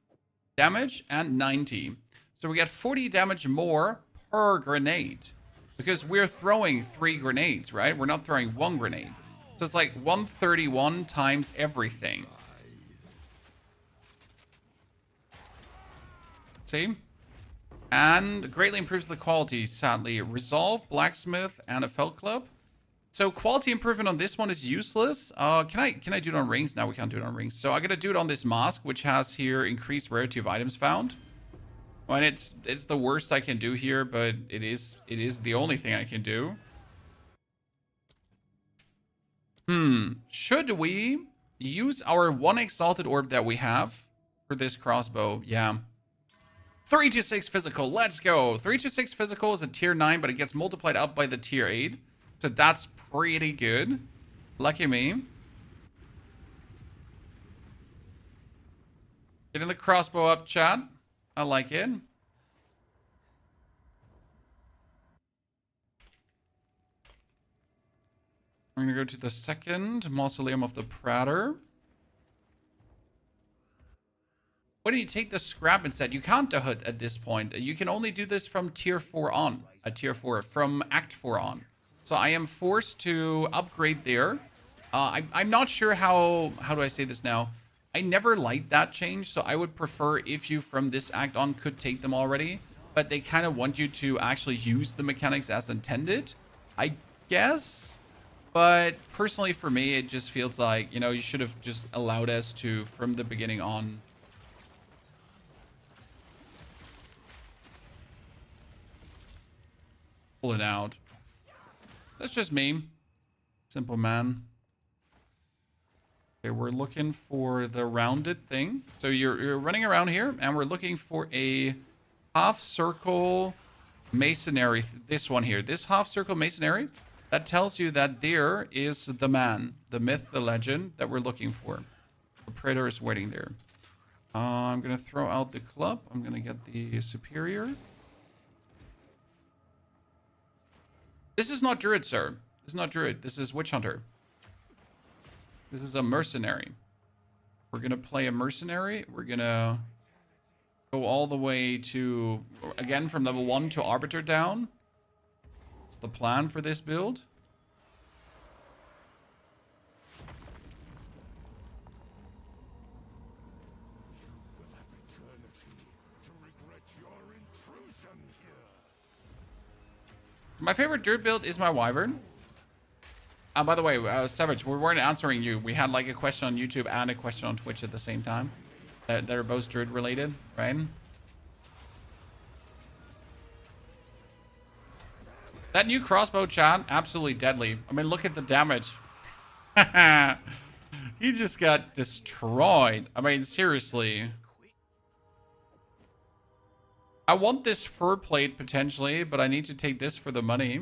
damage and 90. So we get 40 damage more per grenade. Because we're throwing 3 grenades, right? We're not throwing 1 grenade. So it's like 131 times everything. See? And greatly improves the quality, sadly. Resolve, Blacksmith, and a Felt Club. So quality improvement on this one is useless. Can I do it on rings? No, we can't do it on rings. So I'm gonna do it on this mask, which has here increased rarity of items found. Well, and it's the worst I can do here, but it is the only thing I can do. Should we use our 1 exalted orb that we have for this crossbow? Yeah. 326 physical, let's go. 326 physical is a tier 9, but it gets multiplied up by the tier 8. So that's pretty good. Lucky me. Getting the crossbow up, chat. I like it. We're going to go to the second Mausoleum of the Praetor. Why do you take the scrap instead? You can't do it at this point. You can only do this from tier 4 on. From Act 4 on. So I am forced to upgrade there. I'm not sure how do I say this now? I never liked that change, so I would prefer if you from this act on could take them already. But they kind of want you to actually use the mechanics as intended, I guess. But personally for me, it just feels like, you know, you should have just allowed us to, from the beginning on, pull it out. That's just me. Simple man. Okay, we're looking for the rounded thing. So you're running around here, and we're looking for a half circle masonry. This one here. This half circle masonry. That tells you that there is the man, the myth, the legend that we're looking for. The Praetor is waiting there. I'm going to throw out the club. I'm going to get the superior. This is not Druid, sir. This is not Druid. This is Witchhunter. This is a mercenary. We're going to play a mercenary. We're going to go all the way to, again, from level 1 to Arbiter Down. That's the plan for this build. My favorite Druid build is my Wyvern. By the way, Savage, we weren't answering you. We had like a question on YouTube and a question on Twitch at the same time. They're both Druid related, right? That new crossbow, chat, absolutely deadly. I mean, look at the damage. He just got destroyed. I mean, seriously. I want this fur plate potentially, but I need to take this for the money.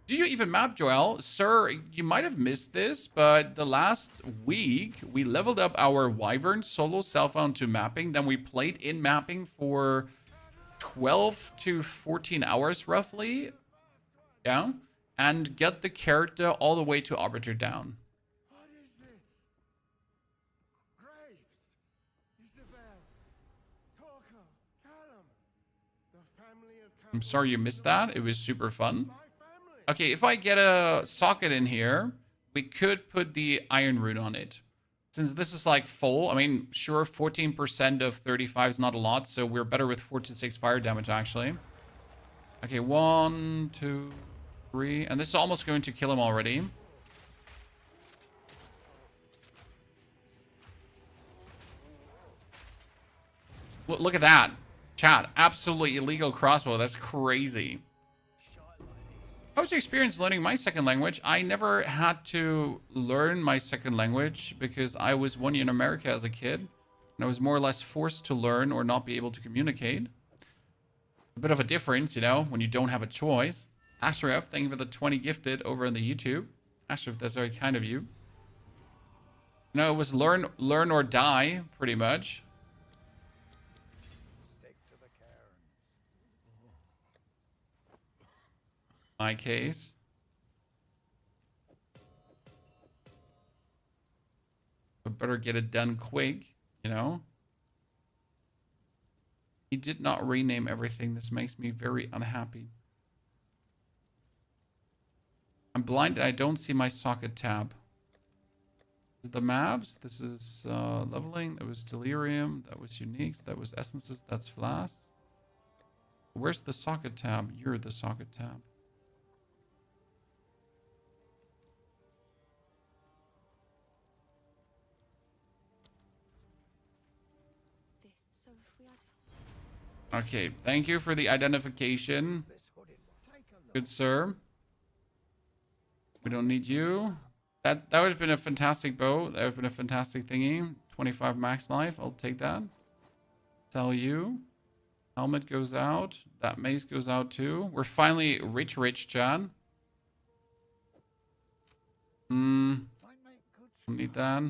Do you even map, Joel? Sir, you might have missed this, but the last week, we leveled up our Wyvern solo Self-Found to mapping. Then we played in mapping for 12 to 14 hours, roughly. Yeah. And get the character all the way to Arbiter Down. What is this? Graves, Isabel, Torko, I'm sorry you missed that. It was super fun. Okay, if I get a socket in here, we could put the iron rune on it. Since this is like full, I mean, sure, 14% of 35 is not a lot, so we're better with 4 to 6 fire damage, actually. Okay, 1, 2, 3. And this is almost going to kill him already. Look at that. Chat, absolutely illegal crossbow. That's crazy. How was your experience learning my second language? I never had to learn my second language because I was 1 year in America as a kid. And I was more or less forced to learn or not be able to communicate. A bit of a difference, you know, when you don't have a choice. Ashraf, thank you for the 20 gifted over on the YouTube. Ashraf, that's very kind of you. No, it was learn or die, pretty much. My case. But better get it done quick, you know? He did not rename everything. This makes me very unhappy. I'm blind and I don't see my socket tab. This is the maps. This is leveling. That was delirium. That was uniques. That was essences. That's flasks. Where's the socket tab? You're the socket tab. Okay, thank you for the identification. Good sir. We don't need you. That would have been a fantastic bow. That would have been a fantastic thingy. 25 max life. I'll take that. Sell you. Helmet goes out. That mace goes out too. We're finally rich, Chad. Don't need that.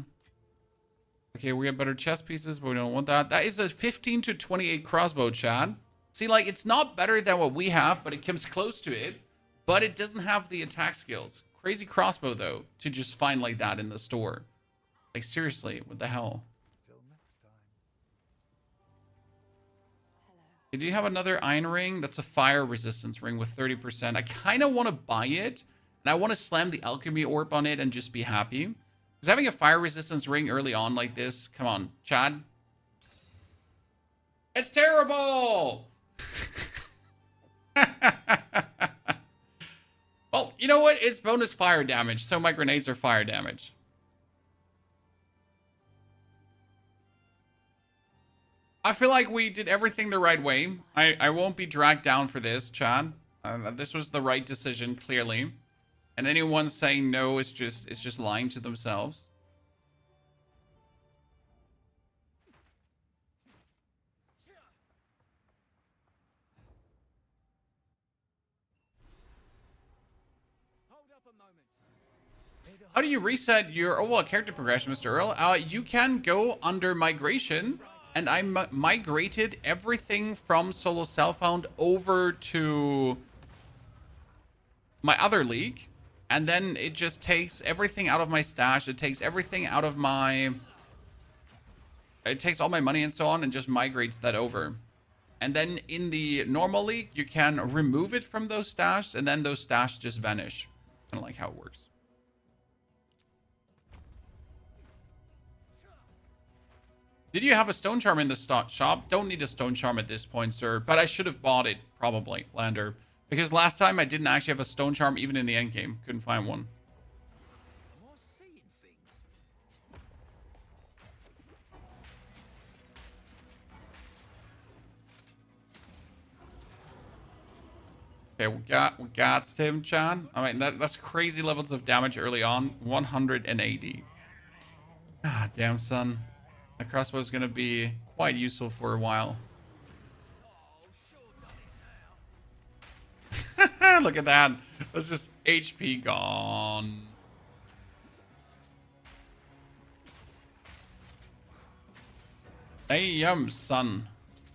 Okay, we have better chest pieces, but we don't want that. That is a 15 to 28 crossbow, Chad. See, like, it's not better than what we have, but it comes close to it. But it doesn't have the attack skills. Crazy crossbow, though, to just find like that in the store. Like, seriously, what the hell? Okay, do you have another iron ring? That's a fire resistance ring with 30%. I kind of want to buy it. And I want to slam the alchemy orb on it and just be happy. Because having a fire resistance ring early on like this, come on, Chad. It's terrible! Well, you know what? It's bonus fire damage, so my grenades are fire damage. I feel like we did everything the right way. I won't be dragged down for this, Chad. This was the right decision, clearly. And anyone saying no is just lying to themselves. How do you reset your character progression, Mr. Earl? You can go under migration, and I migrated everything from solo Self Found over to my other league, and then it just takes everything out of my stash. It takes everything out of my... It takes all my money and so on and just migrates that over. And then in the normal league, you can remove it from those stashes, and then those stashes just vanish. Kind of like how it works. Did you have a stone charm in the shop? Don't need a stone charm at this point, sir. But I should have bought it, probably, Lander. Because last time I didn't actually have a stone charm even in the endgame. Couldn't find one. Okay, we got him, Chan. I mean, that's crazy levels of damage early on. 180. Ah, damn, son. That crossbow is going to be quite useful for a while. Look at that. That's just HP gone. Damn, son.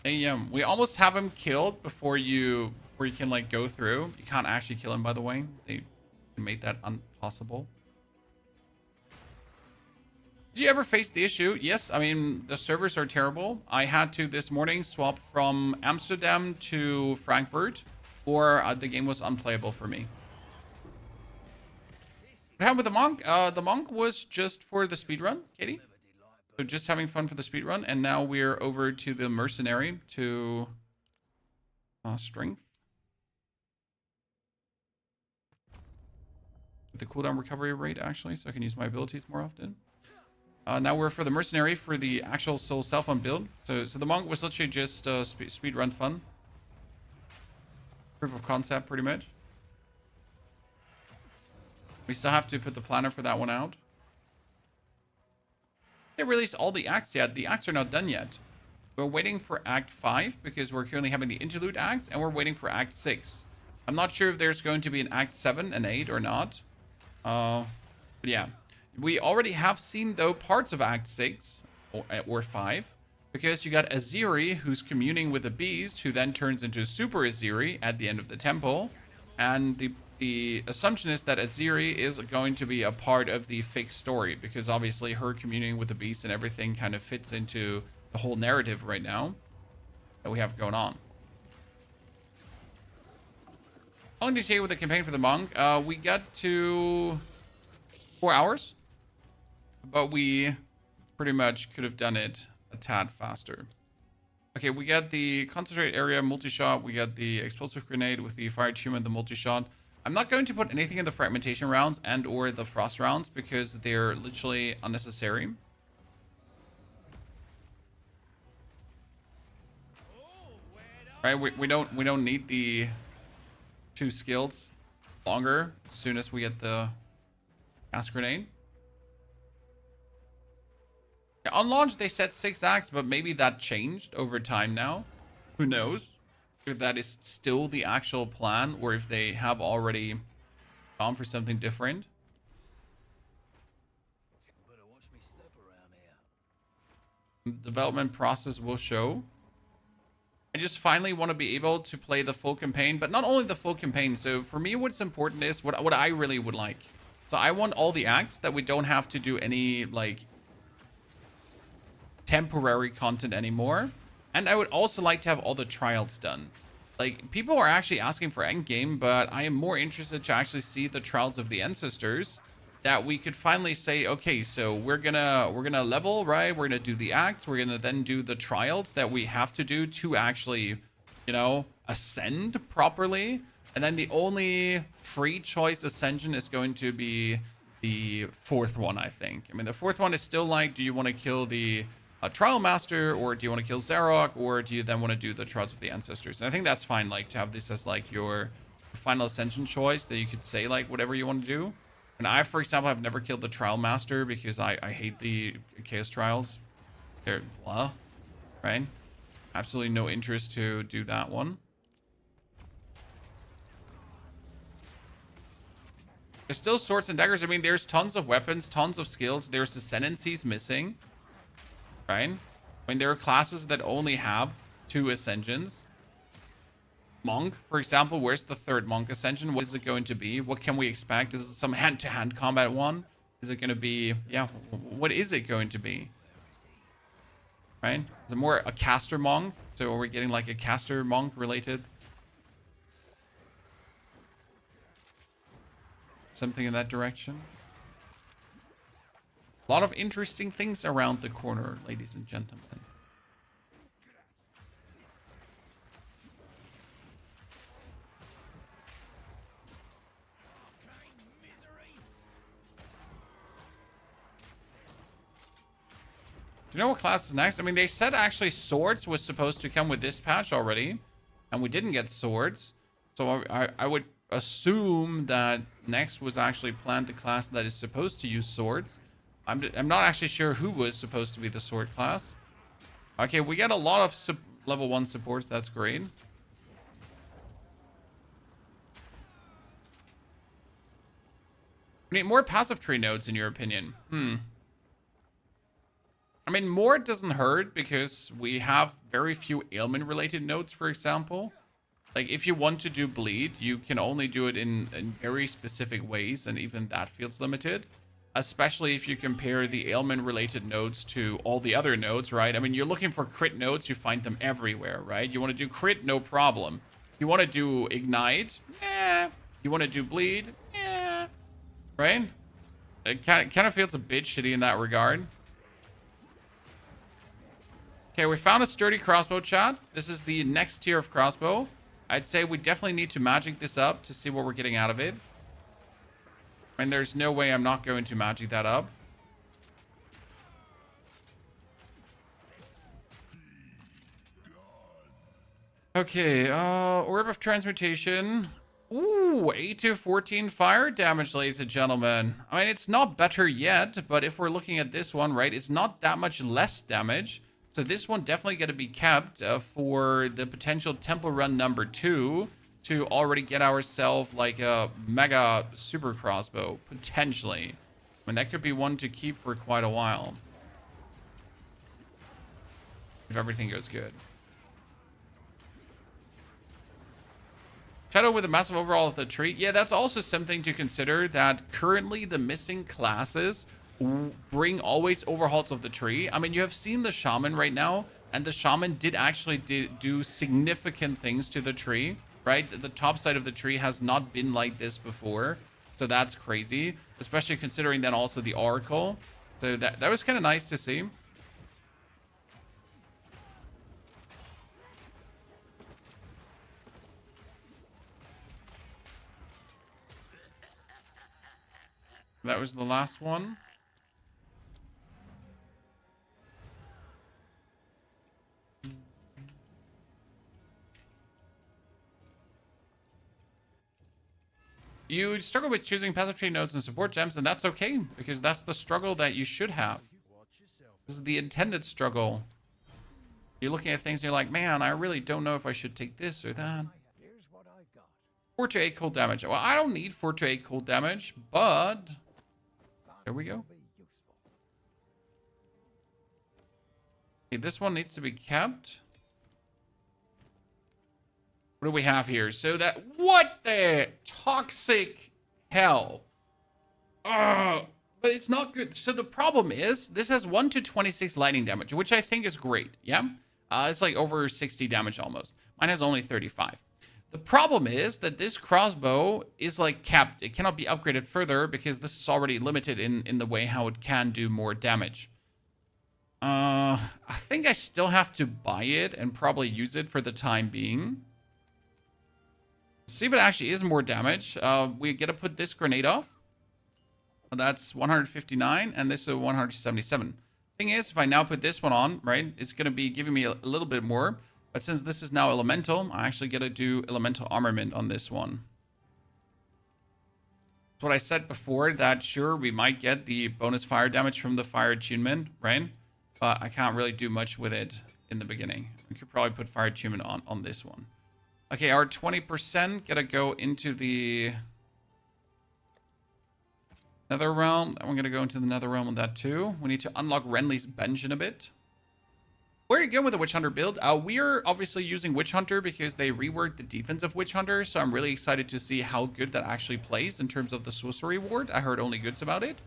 Damn. We almost have him killed before you can like go through. You can't actually kill him, by the way. They made that impossible. Did you ever face the issue? Yes, I mean, the servers are terrible. I had to this morning swap from Amsterdam to Frankfurt, or the game was unplayable for me. What happened with the monk? The monk was just for the speedrun, Katie. So just having fun for the speedrun, and now we're over to the mercenary to strength. The cooldown recovery rate, actually, so I can use my abilities more often. Now we're for the mercenary for the actual Self Found build. So the monk was literally just speed run fun. Proof of concept, pretty much. We still have to put the planner for that one out. They released all the acts yet. The acts are not done yet. We're waiting for Act 5 because we're currently having the interlude acts, and we're waiting for Act 6. I'm not sure if there's going to be an Act 7 and 8 or not. But yeah. We already have seen, though, parts of Act 6 or 5, because you got Aziri, who's communing with a beast, who then turns into Super Aziri at the end of the temple. And the assumption is that Aziri is going to be a part of the fixed story, because obviously her communing with the beast and everything kind of fits into the whole narrative right now that we have going on. How long did you take with the campaign for the monk? We got to 4 hours. But we pretty much could have done it a tad faster. Okay, we got the concentrate area multi-shot. We got the explosive grenade with the fire tumor and the multi-shot. I'm not going to put anything in the fragmentation rounds and or the frost rounds because they're literally unnecessary. Right, we don't need the 2 skills longer as soon as we get the gas grenade. On launch, they said 6 acts, but maybe that changed over time now. Who knows? If that is still the actual plan, or if they have already gone for something different. Development process will show. I just finally want to be able to play the full campaign, but not only the full campaign. So for me, what's important is what I really would like. So I want all the acts that we don't have to do any, like, temporary content anymore, and I would also like to have all the trials done. Like, people are actually asking for Endgame, but I am more interested to actually see the trials of the ancestors, that we could finally say, okay, so we're gonna level, right? We're gonna do the acts, we're gonna then do the trials that we have to do to actually, you know, ascend properly, and then the only free choice ascension is going to be the 4th one, I think. I mean, the 4th one is still like, do you want to kill the Trial Master, or do you want to kill Zarok, or do you then want to do the Trials of the Ancestors? And I think that's fine, like, to have this as, like, your final ascension choice, that you could say, like, whatever you want to do. And I, for example, have never killed the Trial Master, because I hate the Chaos Trials. They're blah, right? Absolutely no interest to do that one. There's still swords and daggers. I mean, there's tons of weapons, tons of skills. There's ascendancies missing. Right? I mean, there are classes that only have 2 ascensions. Monk, for example, where's the 3rd monk ascension? What is it going to be? What can we expect? Is it some hand-to-hand combat one? Is it going to be... Yeah, what is it going to be? Right? Is it more a caster monk? So are we getting like a caster monk related? Something in that direction? A lot of interesting things around the corner, ladies and gentlemen. Do you know what class is next? I mean, they said actually swords was supposed to come with this patch already, and we didn't get swords. So I would assume that next was actually planned the class that is supposed to use swords. I'm not actually sure who was supposed to be the sword class. Okay, we get a lot of level 1 supports. That's great. We need more passive tree nodes, in your opinion. I mean, more doesn't hurt because we have very few ailment-related nodes, for example. Like, if you want to do bleed, you can only do it in very specific ways, and even that feels limited. especially if you compare the ailment-related nodes to all the other nodes, right? I mean, you're looking for crit nodes, you find them everywhere, right? You want to do crit, no problem. You want to do ignite, eh. You want to do bleed, eh. Right? It kind of feels a bit shitty in that regard. Okay, we found a sturdy crossbow, chat. This is the next tier of crossbow. I'd say we definitely need to magic this up to see what we're getting out of it. And there's no way I'm not going to magic that up. Okay, Orb of Transmutation. Ooh, 8 to 14 fire damage, ladies and gentlemen. I mean, it's not better yet, but if we're looking at this one, right, it's not that much less damage. So this one definitely going to be kept for the potential Temple Run number 2 to already get ourselves like a mega super crossbow, potentially. I mean, that could be one to keep for quite a while. If everything goes good. Shadow with a massive overhaul of the tree. Yeah, that's also something to consider, that currently the missing classes bring always overhauls of the tree. I mean, you have seen the shaman right now, and the shaman did actually do significant things to the tree, right? The top side of the tree has not been like this before, so that's crazy, especially considering then also the oracle. So that was kind of nice to see. That was the last one. You struggle with choosing passive tree nodes and support gems, and that's okay, because that's the struggle that you should have. This is the intended struggle. You're looking at things and you're like, man, I really don't know if I should take this or that. 4 to 8 cold damage. Well, I don't need 4 to 8 cold damage, but there we go. Okay, this one needs to be kept. What do we have here? So that, what the toxic hell? But it's not good. So the problem is, this has 1 to 26 lightning damage, which I think is great. Yeah, it's like over 60 damage almost. Mine has only 35. The problem is that this crossbow is like capped. It cannot be upgraded further because this is already limited in the way how it can do more damage. I think I still have to buy it and probably use it for the time being. See if it actually is more damage. We get to put this grenade off. That's 159, and this is 177. Thing is, if I now put this one on, right, it's going to be giving me a little bit more. But since this is now elemental, I actually get to do elemental armament on this one. That's what I said before, that sure, we might get the bonus fire damage from the fire attunement, right? But I can't really do much with it in the beginning. We could probably put fire attunement on this one. Okay, our 20% gotta go into the nether realm. And we're gonna go into the nether realm with that too. We need to unlock Renly's bench in a bit. Where are you going with the Witchhunter build? We are obviously using Witchhunter because they reworked the defense of Witchhunter, so I'm really excited to see how good that actually plays in terms of the sorcery ward. I heard only goods about it.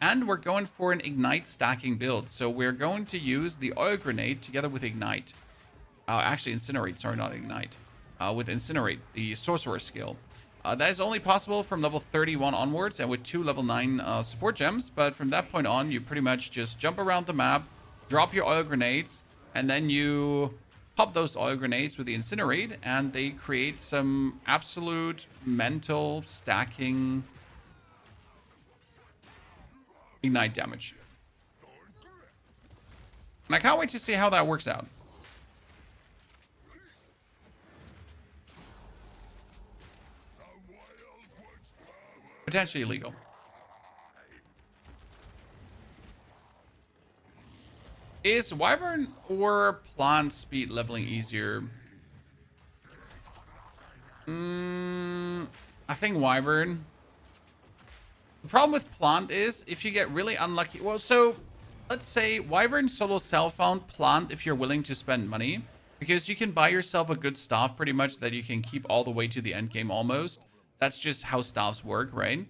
And we're going for an Ignite stacking build, so we're going to use the Oil Grenade together with Ignite. Actually, Incinerate, sorry, not Ignite. With Incinerate, the Sorcerer skill. That is only possible from level 31 onwards and with 2 level 9 support gems, but from that point on, you pretty much just jump around the map, drop your Oil Grenades, and then you pop those Oil Grenades with the Incinerate, and they create some absolute mental stacking Ignite damage. And I can't wait to see how that works out. Potentially illegal. Is Wyvern or plant speed leveling easier? I think Wyvern. The problem with plant is if you get really unlucky. Well, so let's say Wyvern solo self found plant if you're willing to spend money, because you can buy yourself a good staff pretty much that you can keep all the way to the end game almost. That's just how staffs work, right?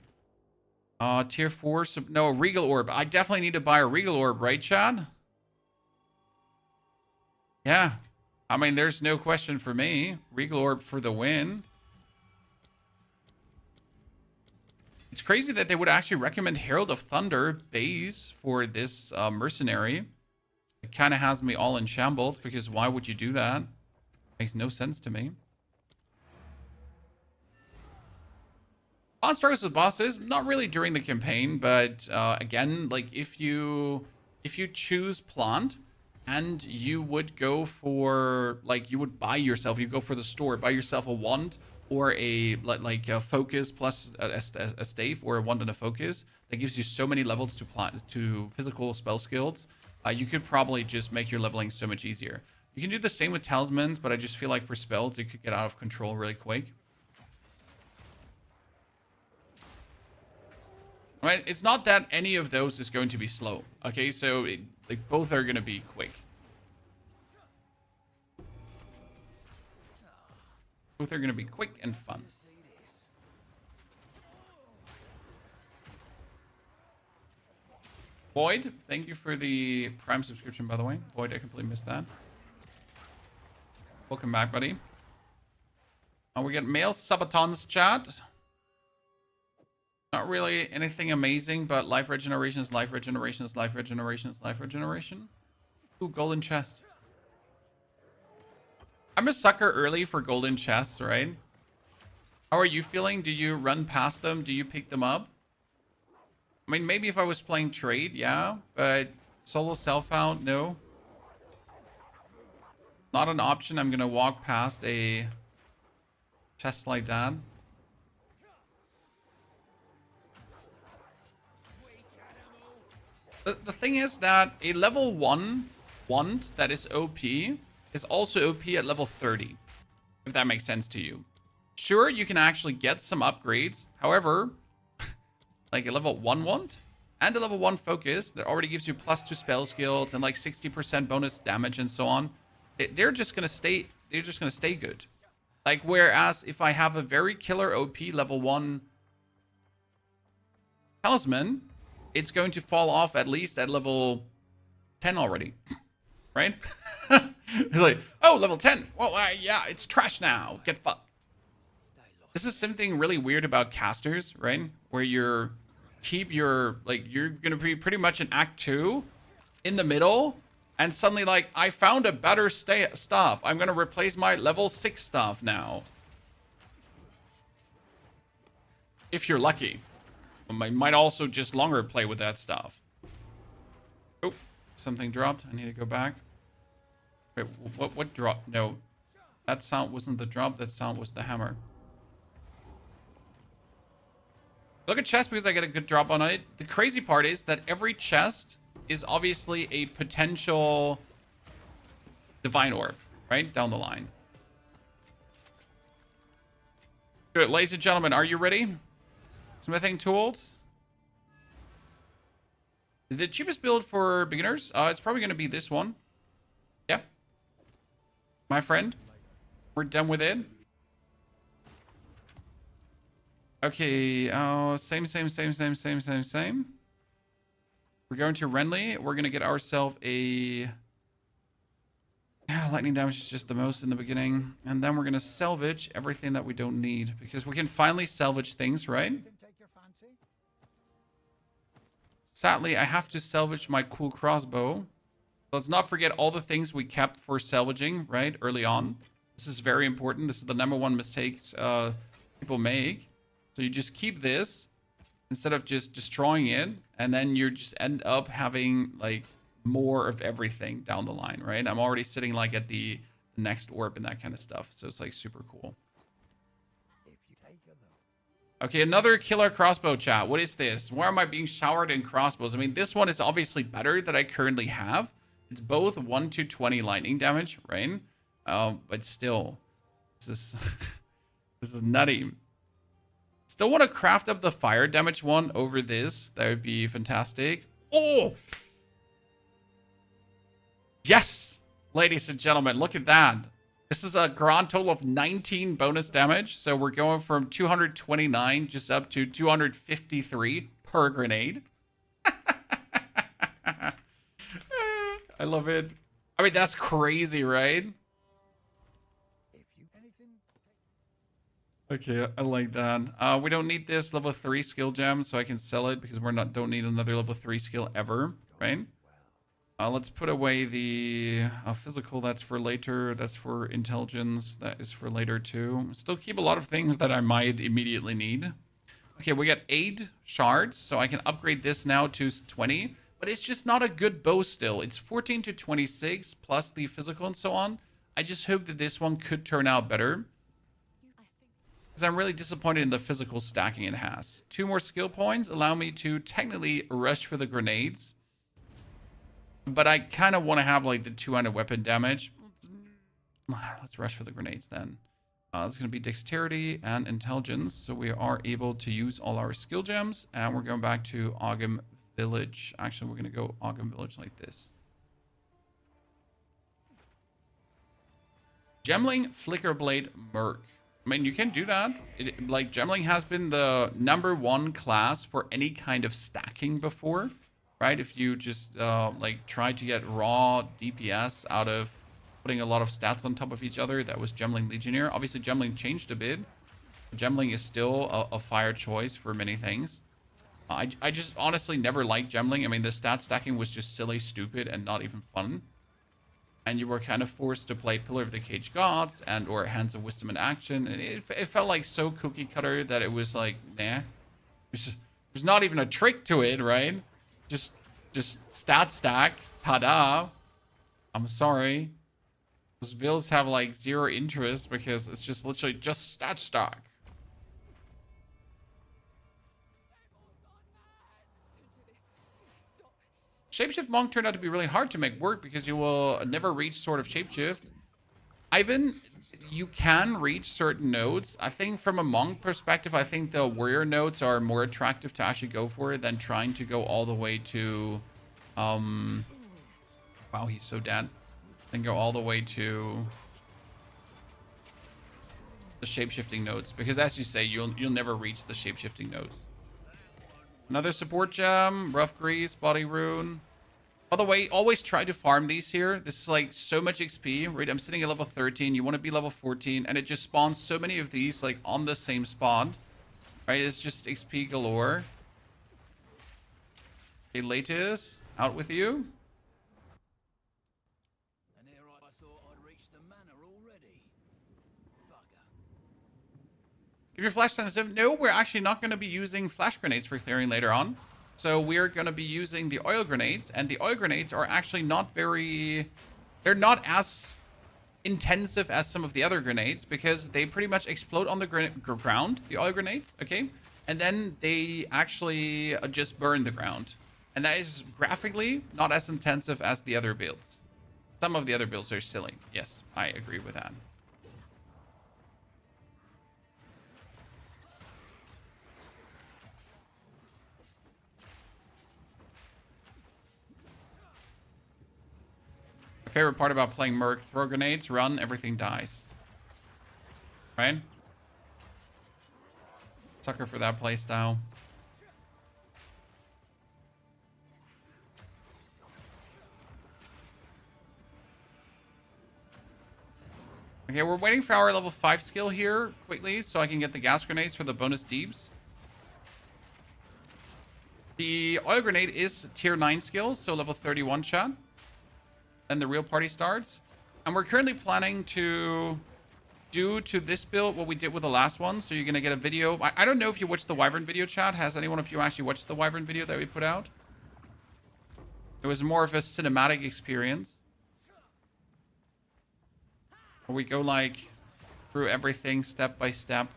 Tier 4, no, Regal Orb. I definitely need to buy a Regal Orb, right, Chad? Yeah. I mean, there's no question for me. Regal Orb for the win. It's crazy that they would actually recommend Herald of Thunder base for this mercenary. It kind of has me all in shambles, because why would you do that? Makes no sense to me. On struggles with bosses, not really during the campaign, but again, like if you choose plant and you would go for, like, you would buy yourself, you go for the store, buy yourself a wand or a like a focus plus a stave, or a wand and a focus that gives you so many levels to physical spell skills. You could probably just make your leveling so much easier. You can do the same with talismans, but I just feel like for spells it could get out of control really quick. Right? It's not that any of those is going to be slow. Okay, so like both are going to be quick. Both are going to be quick and fun. Void, thank you for the Prime subscription, by the way. Void, I completely missed that. Welcome back, buddy. We get male subathons chat. Not really anything amazing, but life regenerations, life regenerations, life regenerations, life regeneration. Ooh, golden chest. I'm a sucker early for golden chests, right? How are you feeling? Do you run past them? Do you pick them up? I mean, maybe if I was playing trade, yeah, but solo self-found, no. Not an option. I'm gonna walk past a chest like that. The thing is that a level 1 wand that is OP is also OP at level 30, if that makes sense to you. Sure, you can actually get some upgrades. However, like a level 1 wand and a level 1 focus that already gives you +2 spell skills and like 60% bonus damage and so on, they're just gonna stay good. Like, whereas if I have a very killer OP level 1 talisman, it's going to fall off at least at level 10 already, right? It's like, oh, level 10. Well, yeah, it's trash now. Get fucked. This is something really weird about casters, right? Where you're gonna be pretty much in Act 2 in the middle, and suddenly like, I found a better stuff. I'm gonna replace my level 6 stuff now. If you're lucky. I might also just longer play with that stuff. Oh, something dropped. I need to go back. Wait, what dropped? No, that sound wasn't the drop. That sound was the hammer. Look at chest because I get a good drop on it. The crazy part is that every chest is obviously a potential divine orb, right? Down the line. Good, ladies and gentlemen, are you ready? Smithing tools. The cheapest build for beginners, it's probably going to be this one. Yeah. My friend. We're done with it. Okay, same. We're going to Renly. We're going to get ourselves a... Yeah, lightning damage is just the most in the beginning. And then we're going to salvage everything that we don't need. Because we can finally salvage things, right? Sadly, I have to salvage my cool crossbow. Let's not forget all the things we kept for salvaging, right? Early on. This is very important. This is the #1 mistakes people make. So you just keep this instead of just destroying it. And then you just end up having like more of everything down the line, right? I'm already sitting like at the next orb and that kind of stuff. So it's like super cool. Okay, another killer crossbow chat. What is this? Why am I being showered in crossbows? I mean, this one is obviously better that I currently have. It's both 1 to 20 lightning damage, right? But still, this is nutty. Still want to craft up the fire damage one over this. That would be fantastic. Oh! Yes! Ladies and gentlemen, look at that. This is a grand total of 19 bonus damage. So we're going from 229 just up to 253. per grenade. I love it. I mean, that's crazy, right? Okay, I like that. We don't need this level 3 skill gem, so I can sell it because don't need another level 3 skill ever, right? Let's put away the physical. That's for later. That's for intelligence. That is for later too. Still keep a lot of things that I might immediately need. Okay, we got 8 shards, so I can upgrade this now to 20. But it's just not a good bow still. It's 14 to 26 plus the physical and so on. I just hope that this one could turn out better. Because I'm really disappointed in the physical stacking it has. 2 more skill points allow me to technically rush for the grenades. But I kind of want to have like the 200 weapon damage. Let's rush for the grenades then. It's going to be dexterity and intelligence. So we are able to use all our skill gems. And we're going back to Ogam Village. Actually, we're going to go Ogam Village like this. Gemling, Flickerblade, Merc. I mean, you can do that. Like, Gemling has been the #1 class for any kind of stacking before. Right, if you just like try to get raw DPS out of putting a lot of stats on top of each other, that was Gemling Legionnaire. Obviously, Gemling changed a bit. Gemling is still a fire choice for many things. I just honestly never liked Gemling. I mean, the stat stacking was just silly, stupid, and not even fun. And you were kind of forced to play Pillar of the Cage Gods and or Hands of Wisdom in action, and it felt like so cookie cutter that it was like, nah. There's not even a trick to it, right? Just stat stack. Ta-da. I'm sorry. Those builds have like 0 interest because it's just literally just stat stack. Shapeshift Monk turned out to be really hard to make work because you will never reach Sword of Shapeshift. Ivan, you can reach certain nodes. I think from a monk perspective, I think the warrior nodes are more attractive to actually go for than trying to go all the way to wow, he's so dead. Then go all the way to the shapeshifting nodes, because as you say, you'll never reach the shapeshifting nodes. Another support gem, rough grease, body rune. By the way, always try to farm these here. This is like so much XP, right? I'm sitting at level 13. You want to be level 14, and it just spawns so many of these like on the same spot, right? It's just XP galore. Okay, Latus, out with you. And here I thought I'd reached the manor already. Bugger. If you're flash sensitive, no, we're actually not going to be using flash grenades for clearing later on. So we're going to be using the oil grenades, and the oil grenades are actually not very... They're not as intensive as some of the other grenades because they pretty much explode on the ground, the oil grenades, okay? And then they actually just burn the ground. And that is graphically not as intensive as the other builds. Some of the other builds are silly. Yes, I agree with that. My favorite part about playing Merc, throw grenades, run, everything dies. Right? Sucker for that playstyle. Okay, we're waiting for our level 5 skill here quickly so I can get the gas grenades for the bonus deeps. The oil grenade is tier 9 skill, so level 31 chat. Then the real party starts. And we're currently planning to do to this build what we did with the last one. So you're going to get a video. I don't know if you watched the Wyvern video, chat. Has anyone of you actually watched the Wyvern video that we put out? It was more of a cinematic experience. Where we go like through everything step by step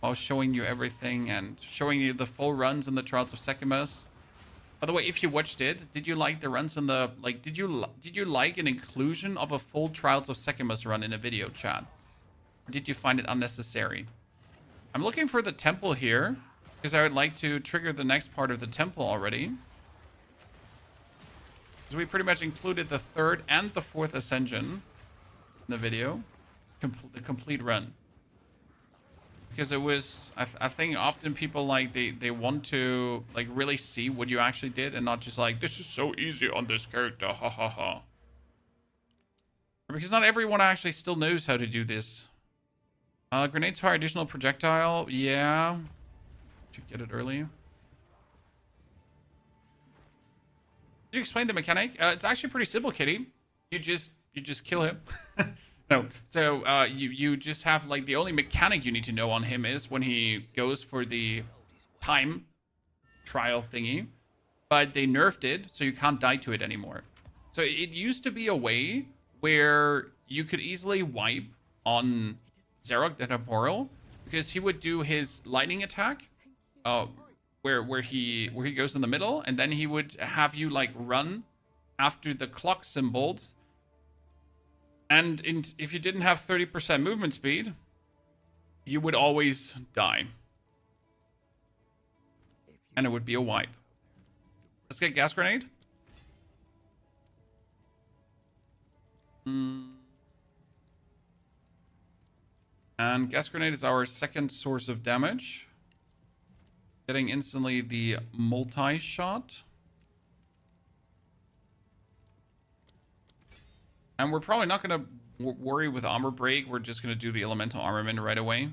while showing you everything and showing you the full runs in the Trials of Sekimus. By the way, if you watched it, did you like the runs in the like? Did you like an inclusion of a full Trials of Sekimus run in a video, chat? Or did you find it unnecessary? I'm looking for the temple here because I would like to trigger the next part of the temple already. Because we pretty much included the 3rd and the 4th ascension. The video, the complete run. because it was, I think often people like, they want to like really see what you actually did and not just like, this is so easy on this character, ha ha ha. Because not everyone actually still knows how to do this. Grenades fire additional projectile, yeah. Should get it early. Did you explain the mechanic? It's actually pretty simple, Kitty. You just kill him. No, so you just have like the only mechanic you need to know on him is when he goes for the time trial thingy, but they nerfed it so you can't die to it anymore. So it used to be a way where you could easily wipe on Zarok the Temporal because he would do his lightning attack, where he goes in the middle, and then he would have you like run after the clock symbols. And if you didn't have 30% movement speed, you would always die. And it would be a wipe. Let's get gas grenade. And gas grenade is our second source of damage. Getting instantly the multi-shot. And we're probably not going to worry with armor break. We're just going to do the elemental armament right away.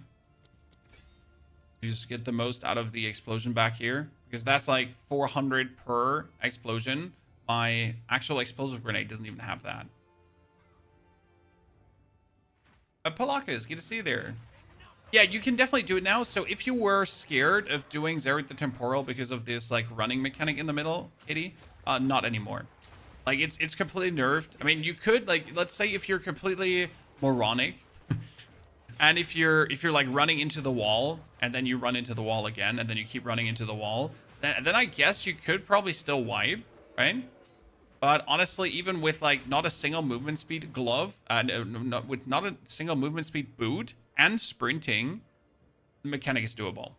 You just get the most out of the explosion back here. Because that's like 400 per explosion. My actual explosive grenade doesn't even have that. Palakas, good to see you there. Yeah, you can definitely do it now. So if you were scared of doing Zarok the Temporal because of this like running mechanic in the middle, Kitty, not anymore. Like it's completely nerfed. I mean, you could like, let's say if you're completely moronic, and if you're like running into the wall and then you run into the wall again and then you keep running into the wall, then I guess you could probably still wipe, right? But honestly, even with like not a single movement speed glove, with not a single movement speed boot and sprinting, the mechanic is doable.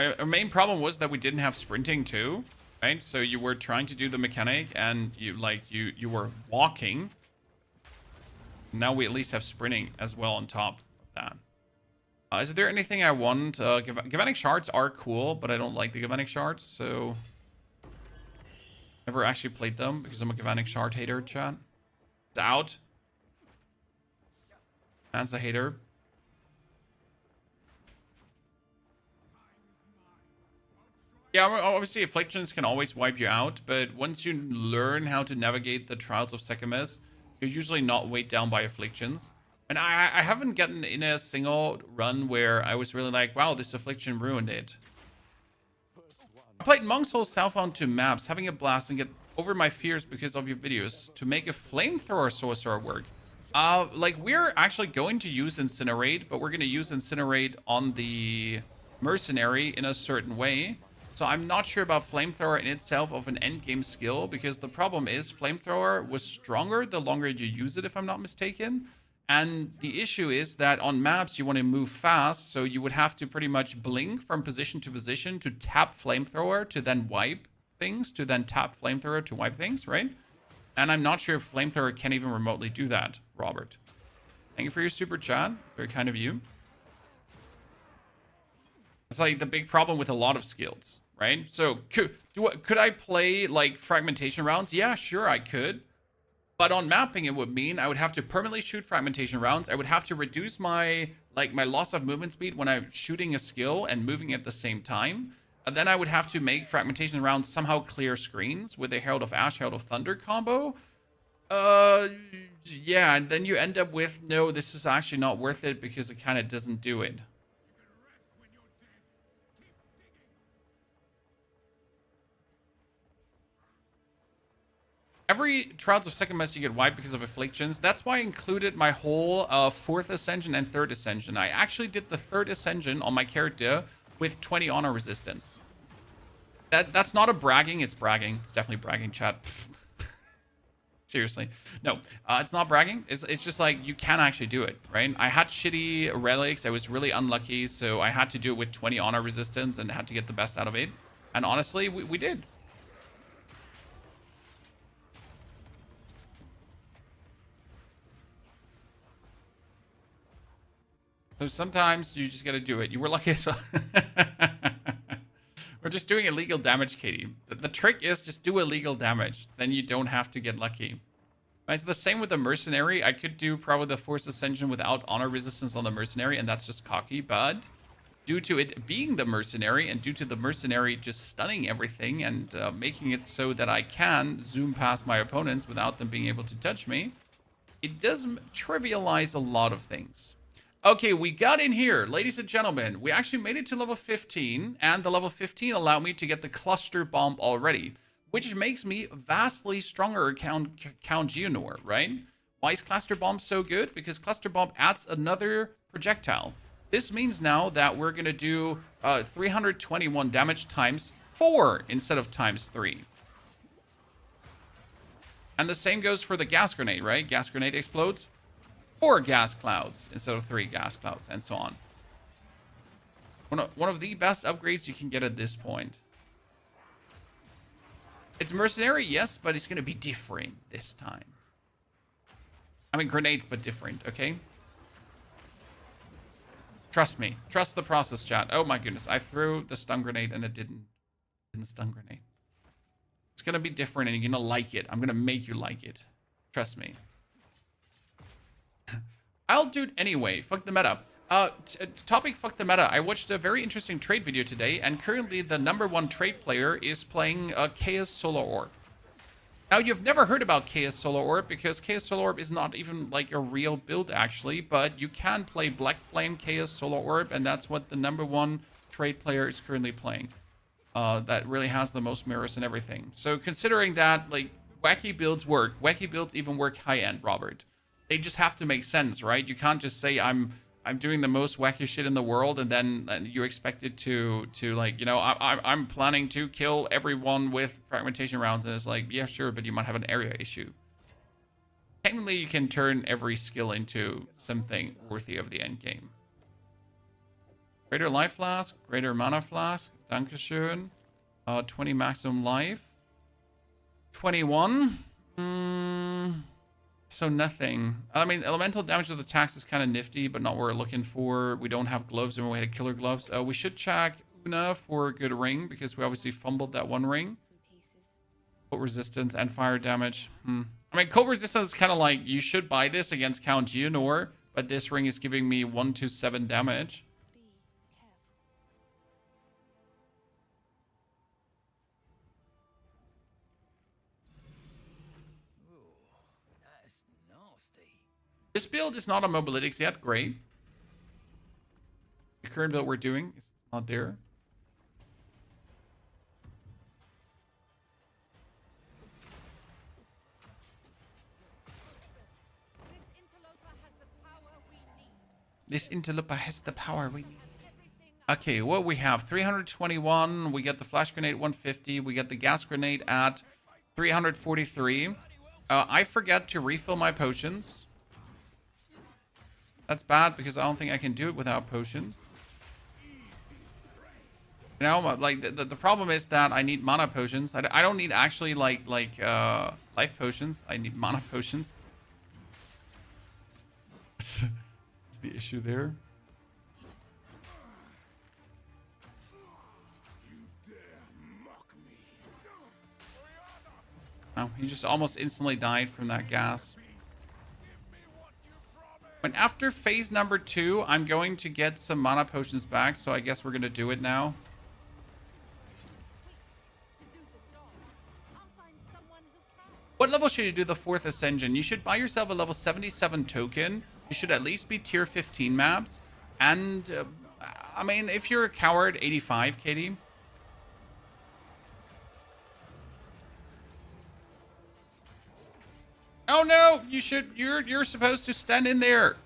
Our main problem was that we didn't have sprinting too, right? So you were trying to do the mechanic and you were walking. Now we at least have sprinting as well on top of that. Is there anything I want? Galvanic shards are cool, but I don't like the Galvanic shards, so never actually played them because I'm a Galvanic shard hater, chat. It's out. Man's a hater. Yeah, obviously afflictions can always wipe you out, but once you learn how to navigate the trials of Sekhmet, you're usually not weighed down by afflictions. And I haven't gotten in a single run where I was really like, wow, this affliction ruined it. I played Monk's Soul Self Found 2 maps, having a blast and get over my fears because of your videos to make a flamethrower sorcerer work. Like we're actually going to use Incinerate, but we're going to use Incinerate on the mercenary in a certain way. So I'm not sure about Flamethrower in itself of an endgame skill, because the problem is Flamethrower was stronger the longer you use it, if I'm not mistaken. And the issue is that on maps you want to move fast, so you would have to pretty much blink from position to position to tap Flamethrower to then wipe things, to then tap Flamethrower to wipe things, right? And I'm not sure if Flamethrower can even remotely do that, Robert. Thank you for your super chat. Very kind of you. It's like the big problem with a lot of skills, right? So could I play like fragmentation rounds? Yeah, sure I could. But on mapping, it would mean I would have to permanently shoot fragmentation rounds. I would have to reduce my loss of movement speed when I'm shooting a skill and moving at the same time. And then I would have to make fragmentation rounds somehow clear screens with a Herald of Ash, Herald of Thunder combo. Yeah, and then you end up with, no, this is actually not worth it because it kind of doesn't do it. Every Trials of Sekhmet you get wiped because of afflictions. That's why I included my whole 4th Ascension and 3rd Ascension. I actually did the 3rd Ascension on my character with 20 honor resistance. That's not a bragging, it's bragging. It's definitely bragging, chat. Seriously. No, it's not bragging. It's just like, you can actually do it, right? I had shitty relics. I was really unlucky, so I had to do it with 20 honor resistance and had to get the best out of it. And honestly, we did. So sometimes you just gotta do it. You were lucky as well. We're just doing illegal damage, Katie. The trick is just do illegal damage. Then you don't have to get lucky. It's the same with the mercenary. I could do probably the Force Ascension without honor resistance on the mercenary, and that's just cocky. But due to it being the mercenary, and due to the mercenary just stunning everything and making it so that I can zoom past my opponents without them being able to touch me, it does trivialize a lot of things. Okay, we got in here, ladies and gentlemen. We actually made it to level 15, and the level 15 allowed me to get the cluster bomb already, which makes me vastly stronger Count Geonor, right? Why is cluster bomb so good? Because cluster bomb adds another projectile. This means now that we're going to do 321 damage times 4 instead of times 3. And the same goes for the gas grenade, right? Gas grenade explodes 4 gas clouds instead of 3 gas clouds, and so on. One of the best upgrades you can get at this point. It's mercenary, yes, but it's going to be different this time. I mean, grenades, but different, okay? Trust me. Trust the process, chat. Oh my goodness. I threw the stun grenade and it didn't stun grenade. It's going to be different and you're going to like it. I'm going to make you like it. Trust me. I'll do it anyway. Fuck the meta. Topic fuck the meta. I watched a very interesting trade video today, and currently the #1 trade player is playing Chaos Solar Orb. Now, you've never heard about Chaos Solar Orb because Chaos Solar Orb is not even like a real build actually, but you can play Black Flame Chaos Solar Orb, and that's what the #1 trade player is currently playing. That really has the most mirrors and everything. So considering that, like, wacky builds work. Wacky builds even work high-end, Robert. They just have to make sense, right? You can't just say I'm doing the most wacky shit in the world and then you expect it to like, you know, I'm planning to kill everyone with fragmentation rounds, and it's like, yeah, sure, but you might have an area issue. Technically, you can turn every skill into something worthy of the end game. Greater life flask, greater mana flask, dankeschön. 20 maximum life. 21. So nothing. I mean, elemental damage with attacks is kind of nifty, but not what we're looking for. We don't have gloves, and we had killer gloves. We should check Una for a good ring, because we obviously fumbled that one ring. Cold resistance and fire damage. I mean, cold resistance is kind of like, you should buy this against Count Geonor, but this ring is giving me 127 damage. This build is not on Mobalytics yet. Great. The current build we're doing is not there. This interloper has the power we need. Okay, what we have? 321. We get the flash grenade 150. We get the gas grenade at 343. I forget to refill my potions. That's bad because I don't think I can do it without potions. You know, like the problem is that I need mana potions. I don't need actually like life potions. I need mana potions. That's the issue there. Oh, he just almost instantly died from that gas. But after phase number 2, I'm going to get some mana potions back, so I guess we're going to do it now. What level should you do the 4th Ascension? You should buy yourself a level 77 token. You should at least be tier 15 maps. And, I mean, if you're a coward, 85, Katie. Oh no, you're supposed to stand in there.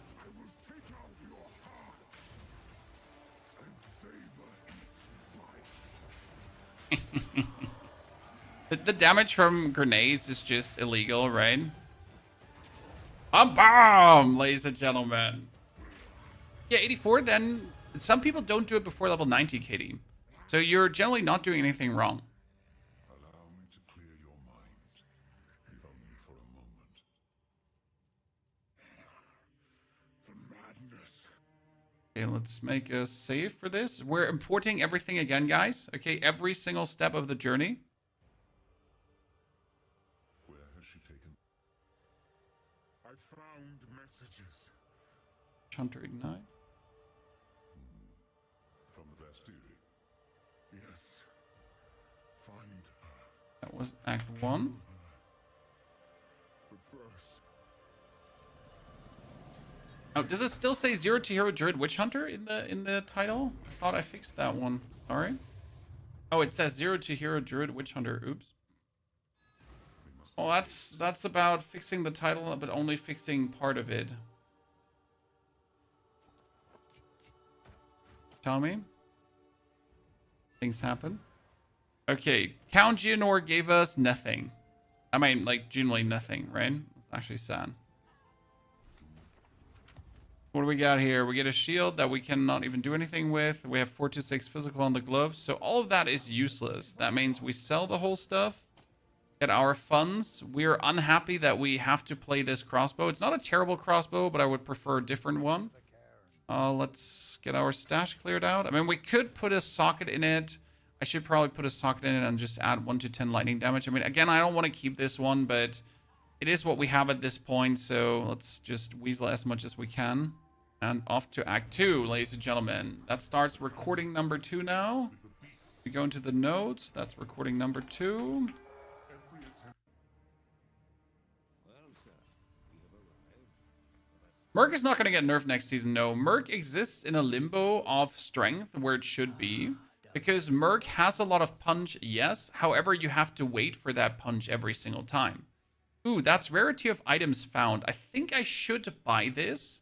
The damage from grenades is just illegal, right? Bomb, ladies and gentlemen. Yeah, 84, then some people don't do it before level 90, Katie. So you're generally not doing anything wrong. Allow me to clear your mind, if only for a moment. The madness. Okay, let's make a save for this. We're importing everything again, guys. Okay, every single step of the journey. Where has she taken? I found messages Witchhunter Ignite. from the Vastiri. Yes. Find her. That was Act 1. But first, Oh, does it still say 0 to Hero Druid Witchhunter in the title? I thought I fixed that one. Sorry. Oh, it says 0 to Hero Druid Witchhunter. Oops. Well, that's about fixing the title, but only fixing part of it. Tell me. Things happen. Okay, Count Geonor gave us nothing. I mean, like, genuinely nothing, right? It's actually sad. What do we got here? We get a shield that we cannot even do anything with. We have 4 to 6 physical on the gloves. So all of that is useless. That means we sell the whole stuff. Get our funds. We're unhappy that we have to play this crossbow. It's not a terrible crossbow, but I would prefer a different one. Let's get our stash cleared out. I mean, we could put a socket in it. I should probably put a socket in it and just add 1 to 10 lightning damage. I mean, again, I don't want to keep this one, but it is what we have at this point. So let's just weasel as much as we can. And off to Act 2, ladies and gentlemen. That starts recording number 2 now. We go into the notes. That's recording number 2. Merc is not going to get nerfed next season, no. Merc exists in a limbo of strength where it should be. Because Merc has a lot of punch, yes. However, you have to wait for that punch every single time. Ooh, that's rarity of items found. I think I should buy this.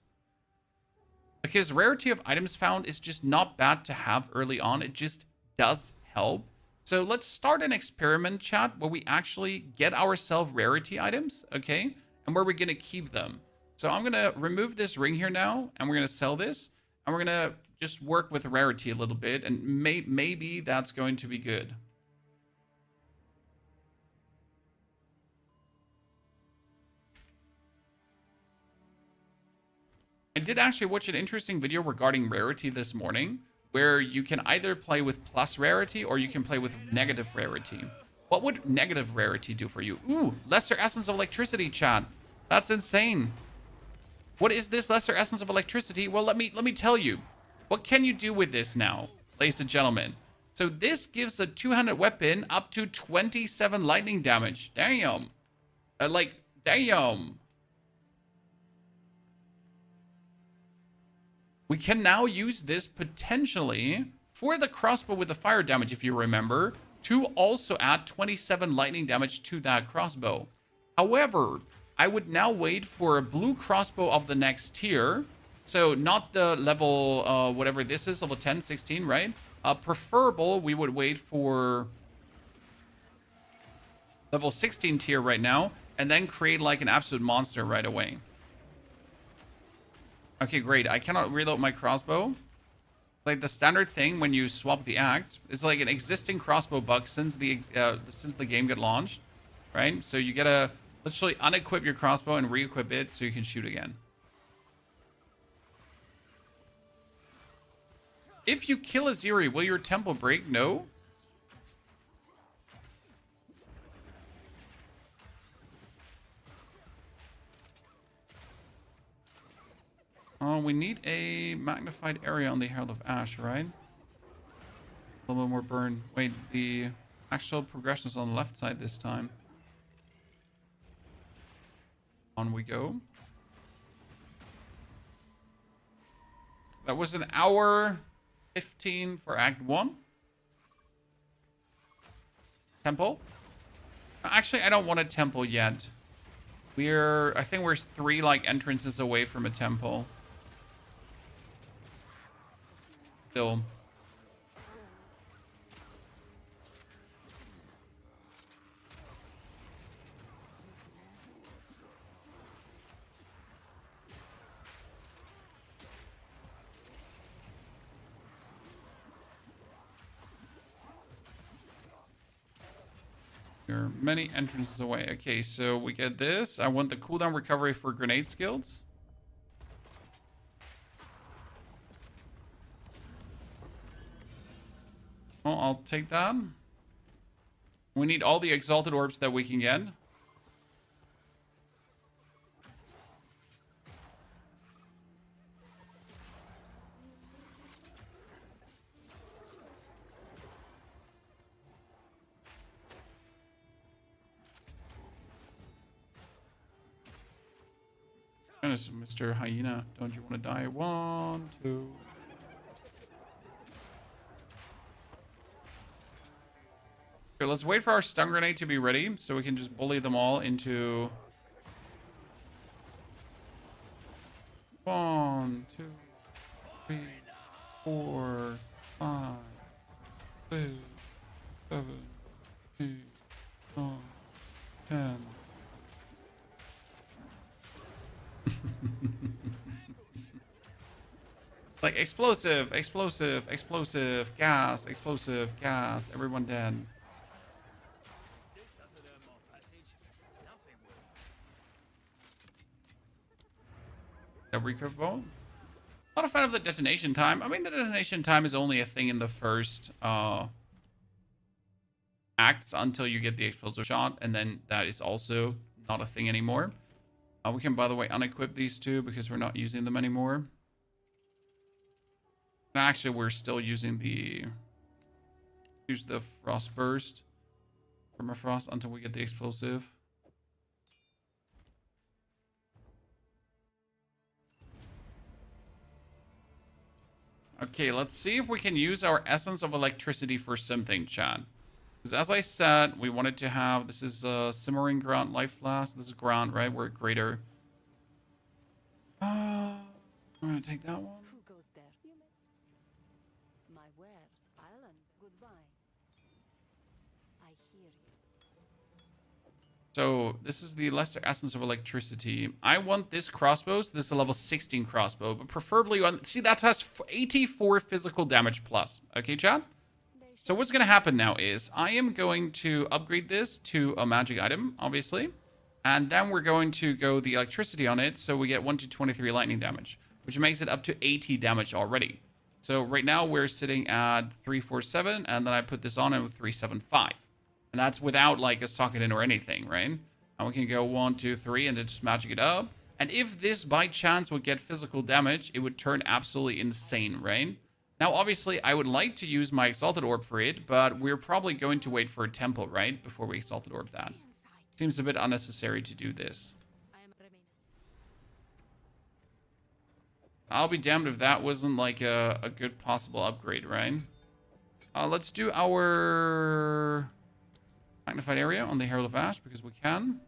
Because rarity of items found is just not bad to have early on. It just does help. So let's start an experiment, chat, where we actually get ourselves rarity items, okay? And where we're going to keep them. So I'm going to remove this ring here now, and we're going to sell this. And we're going to just work with rarity a little bit, and maybe that's going to be good. I did actually watch an interesting video regarding rarity this morning, where you can either play with plus rarity or you can play with negative rarity. What would negative rarity do for you? Ooh, lesser essence of electricity, chat. That's insane. What is this lesser essence of electricity? Well, let me tell you. What can you do with this now, ladies and gentlemen? So this gives a 200 weapon up to 27 lightning damage. Damn. Damn. We can now use this potentially for the crossbow with the fire damage, if you remember, to also add 27 lightning damage to that crossbow. However, I would now wait for a blue crossbow of the next tier. So not the level, whatever this is, level 10, 16, right? Preferable, we would wait for level 16 tier right now, and then create like an absolute monster right away. Okay, great. I cannot reload my crossbow. Like the standard thing when you swap the act, it's like an existing crossbow bug since the game got launched, right? So you gotta literally unequip your crossbow and re-equip it so you can shoot again. If you kill a Ziri, will your temple break? No. We need a magnified area on the Herald of Ash, right? A little bit more burn. Wait, the actual progression is on the left side this time. On we go. That was an hour 15 for Act 1. Temple? Actually, I don't want a temple yet. I think we're 3 like entrances away from a temple. Still. There are many entrances away. Okay, so we get this. I want the cooldown recovery for grenade skills. Well, I'll take that. We need all the exalted orbs that we can get. Goodness, Mr. Hyena, don't you want to die? 1, 2. Okay, let's wait for our stun grenade to be ready so we can just bully them all into 1, 2, 3, 4, 5, 6, 7, 8, 9, 10. Like explosive, explosive, explosive, gas, explosive, gas, everyone dead. This doesn't earn my passage. Nothing will. That recurve bolt. Not a fan of the detonation time. I mean, the detonation time is only a thing in the first acts until you get the explosive shot, and then that is also not a thing anymore. We can, by the way, unequip these two because we're not using them anymore. Actually, we're still using the... Use the frost burst. Permafrost until we get the explosive. Okay, let's see if we can use our Essence of Electricity for something, chat. Because as I said, we wanted to have... This is Simmering Ground Life Flask. This is Ground, right? We're greater. I'm going to take that one. Who goes there? You may. My wares, Island. Goodbye. I hear you. So this is the Lesser Essence of Electricity. I want this crossbow. So this is a level 16 crossbow, but preferably on... See, that has 84 physical damage plus. Okay, chat? So what's going to happen now is I am going to upgrade this to a magic item, obviously. And then we're going to go the electricity on it. So we get 1 to 23 lightning damage, which makes it up to 80 damage already. So right now we're sitting at 347. And then I put this on with 375. And that's without like a socket in or anything, right? And we can go 1, 2, 3 and then just magic it up. And if this by chance would get physical damage, it would turn absolutely insane, right? Now, obviously, I would like to use my Exalted Orb for it, but we're probably going to wait for a temple, right? Before we Exalted Orb that. Seems a bit unnecessary to do this. I'll be damned if that wasn't like a good possible upgrade, right? Let's do our magnified area on the Herald of Ash because we can.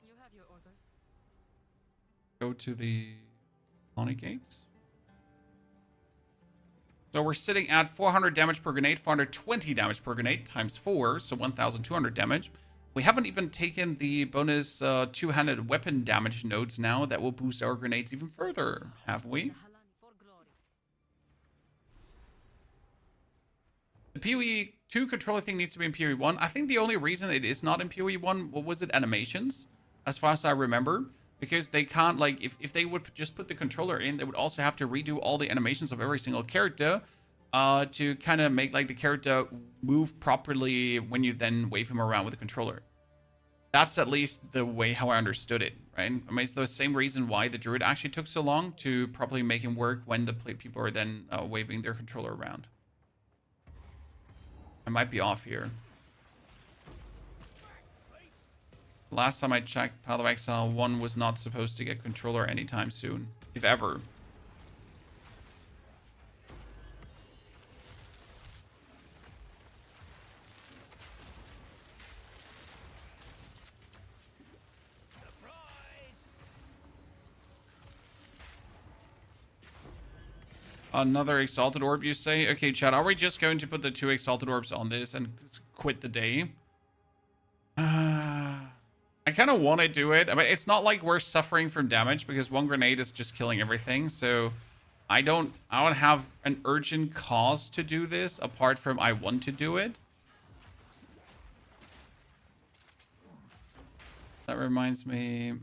You have your orders. Go to the Lonnie Gates. So we're sitting at 400 damage per grenade, 420 damage per grenade times 4, so 1,200 damage. We haven't even taken the bonus two-handed weapon damage nodes now that will boost our grenades even further, have we? The POE 2 controller thing needs to be in POE 1. I think the only reason it is not in POE 1, what was it, animations? As far as I remember. Because they can't, like, if they would just put the controller in, they would also have to redo all the animations of every single character to kind of make, like, the character move properly when you then wave him around with the controller. That's at least the way how I understood it, right? I mean, it's the same reason why the Druid actually took so long to properly make him work when the people are then waving their controller around. I might be off here. Last time I checked, Path of Exile 1 was not supposed to get controller anytime soon, if ever. Another Exalted Orb, you say? Okay, chat, are we just going to put the 2 Exalted Orbs on this and quit the day? I kind of want to do it. I mean, it's not like we're suffering from damage because 1 grenade is just killing everything. So I don't have an urgent cause to do this apart from I want to do it. That reminds me.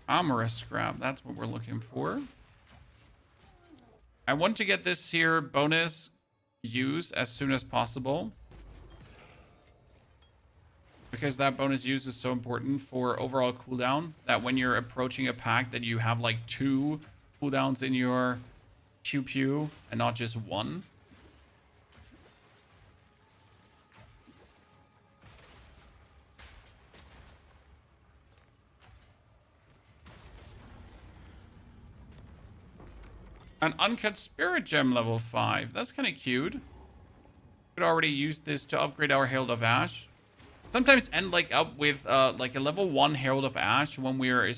Amorous scrap. That's what we're looking for. I want to get this here bonus use as soon as possible, because that bonus use is so important for overall cooldown, that when you're approaching a pack that you have like 2 cooldowns in your pew pew and not just 1. An uncut spirit gem level 5. That's kind of cute. Could already use this to upgrade our Herald of Ash. Sometimes end like up with like a level 1 Herald of Ash when we're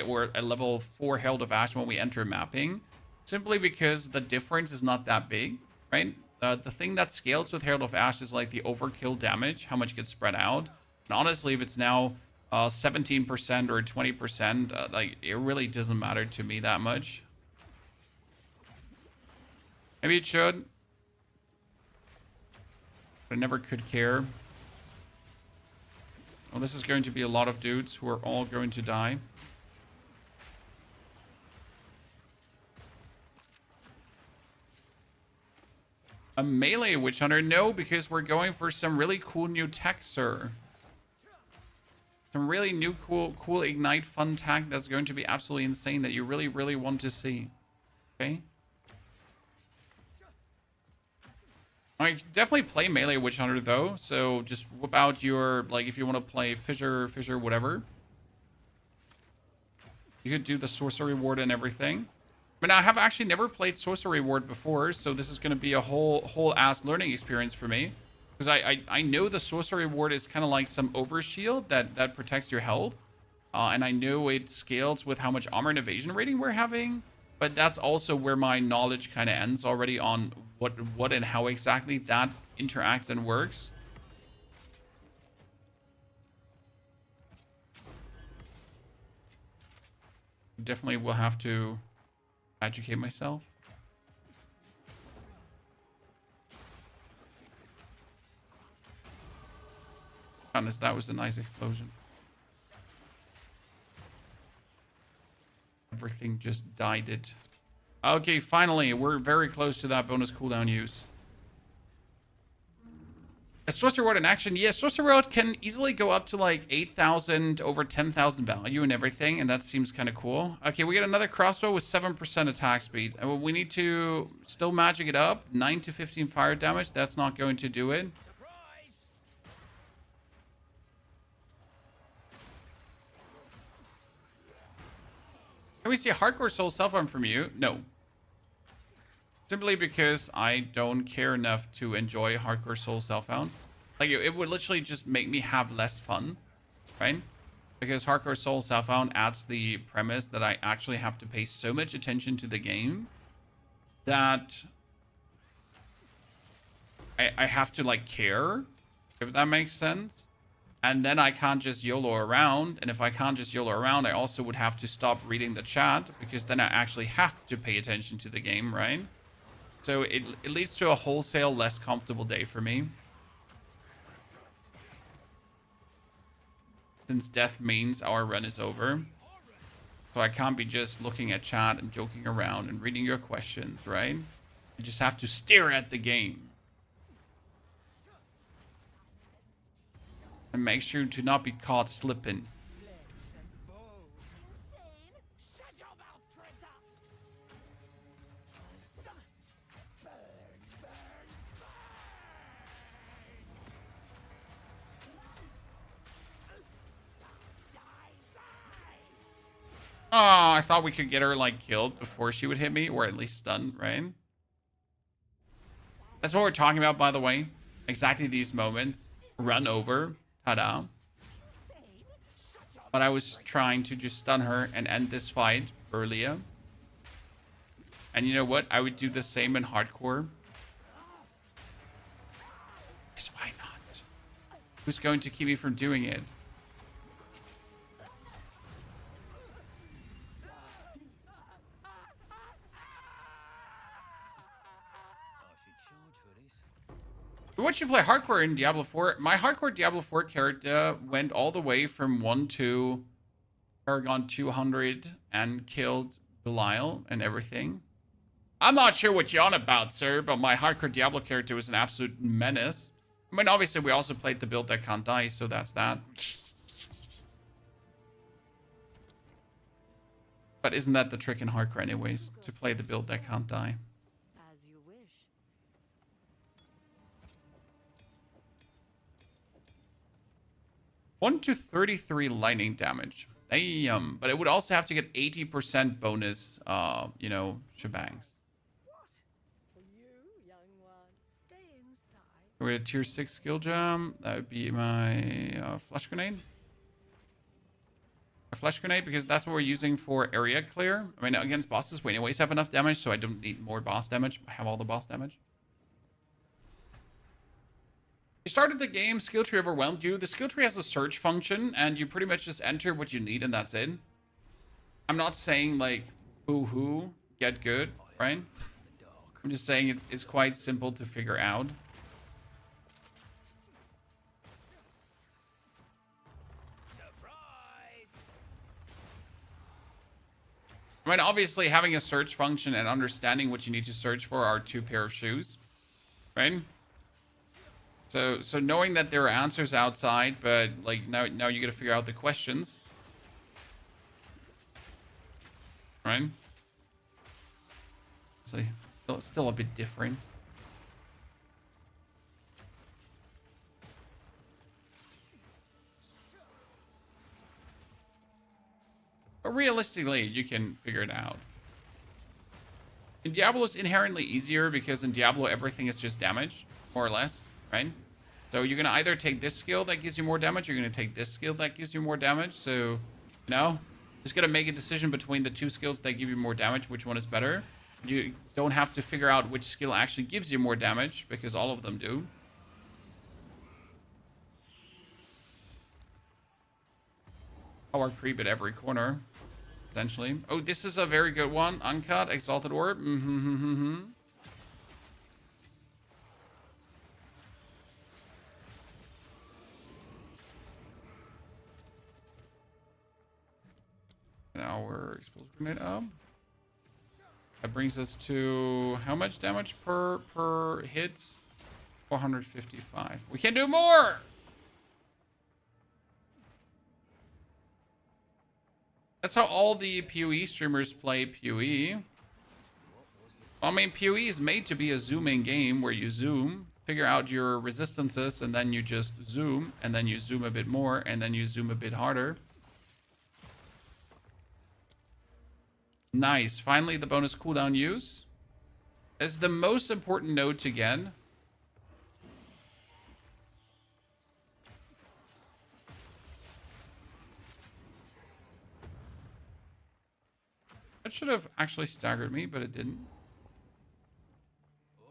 or a level 4 Herald of Ash when we enter mapping. Simply because the difference is not that big, right? The thing that scales with Herald of Ash is like the overkill damage, how much gets spread out. And honestly, if it's now 17% or 20%, like it really doesn't matter to me that much. Maybe it should. But I never could care. Well, this is going to be a lot of dudes who are all going to die. A melee Witchhunter? No, because we're going for some really cool new tech, sir. Some really new, cool Ignite fun tech that's going to be absolutely insane that you really, really want to see. Okay? I definitely play melee Witchhunter though, so just whip out your, like, if you want to play Fissure, whatever. You could do the Sorcery Ward and everything. But I have actually never played Sorcery Ward before, so this is going to be a whole ass learning experience for me. Because I know the Sorcery Ward is kind of like some overshield that protects your health. And I know it scales with how much armor and evasion rating we're having. But that's also where my knowledge kind of ends already on what and how exactly that interacts and works. Definitely will have to educate myself. Honest, that was a nice explosion. Everything just died it. Okay, finally, we're very close to that bonus cooldown use. A Sorcery Ward in action. Yeah, Sorcery Ward can easily go up to like 8,000, over 10,000 value and everything, and that seems kind of cool. Okay, we get another crossbow with 7% attack speed. We need to still magic it up. 9 to 15 fire damage. That's not going to do it. Can we see a hardcore soul self-harm from you? No. Simply because I don't care enough to enjoy hardcore soul self-found. Like, it would literally just make me have less fun, right? Because hardcore soul self-found adds the premise that I actually have to pay so much attention to the game that I have to, like, care, if that makes sense. And then I can't just YOLO around. And if I can't just YOLO around, I also would have to stop reading the chat, because then I actually have to pay attention to the game, right? So it leads to a wholesale less comfortable day for me. Since death means our run is over. So I can't be just looking at chat and joking around and reading your questions, right? I just have to stare at the game. And make sure to not be caught slipping. Oh, I thought we could get her, like, killed before she would hit me, or at least stunned, right? That's what we're talking about, by the way. Exactly these moments. Run over. Ta-da. But I was trying to just stun her and end this fight earlier. And you know what? I would do the same in hardcore. Because why not? Who's going to keep me from doing it? Once you play hardcore in Diablo 4, my hardcore Diablo 4 character went all the way from 1 to Paragon 200 and killed Belial and everything. I'm not sure what you're on about, sir, but my hardcore Diablo character was an absolute menace. I mean, obviously, we also played the build that can't die, so that's that. But isn't that the trick in hardcore anyways? To play the build that can't die. As you wish. 1 to 33 lightning damage. Damn. But it would also have to get 80% bonus, you know, shebangs. For you, young one, stay inside. We're at tier 6 skill gem. That would be my flash grenade. A flash grenade, because that's what we're using for area clear. I mean, against bosses, we anyways have enough damage, so I don't need more boss damage. I have all the boss damage. You started the game, skill tree overwhelmed you. The skill tree has a search function, and you pretty much just enter what you need, and that's it. I'm not saying, like, boo-hoo, get good, right? I'm just saying it's quite simple to figure out. I mean, obviously, having a search function and understanding what you need to search for are two pair of shoes, right? So knowing that there are answers outside, but like now you got to figure out the questions, right? So still a bit different. But realistically, you can figure it out. In Diablo, it's inherently easier because in Diablo, everything is just damage, more or less, right? So you're going to either take this skill that gives you more damage, or you're going to take this skill that gives you more damage. So, you know, just got to make a decision between the two skills that give you more damage, which one is better. You don't have to figure out which skill actually gives you more damage, because all of them do. Power creep at every corner, essentially. Oh, this is a very good one. Uncut, Exalted Orb. Now we're explosive grenade up. That brings us to how much damage per hits? 455. We can do more! That's how all the POE streamers play POE. I mean, POE is made to be a zooming game where you zoom, figure out your resistances, and then you just zoom, and then you zoom a bit more, and then you zoom a bit harder. Nice. Finally, the bonus cooldown use. This is the most important node to get. That should have actually staggered me, but it didn't. Oi,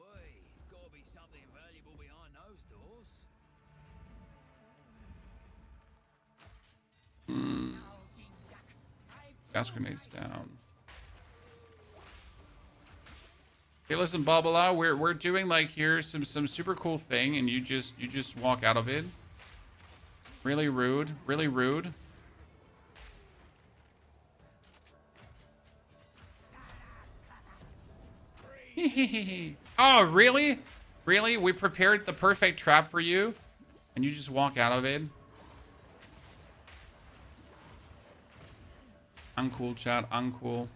gotta be something valuable behind those doors. Gas grenades down. Okay, listen, Babala, we're doing like here's some super cool thing, and you just walk out of it. Really rude. Really rude. Oh, really? Really? We prepared the perfect trap for you, and you just walk out of it? Uncool, chat. Uncool.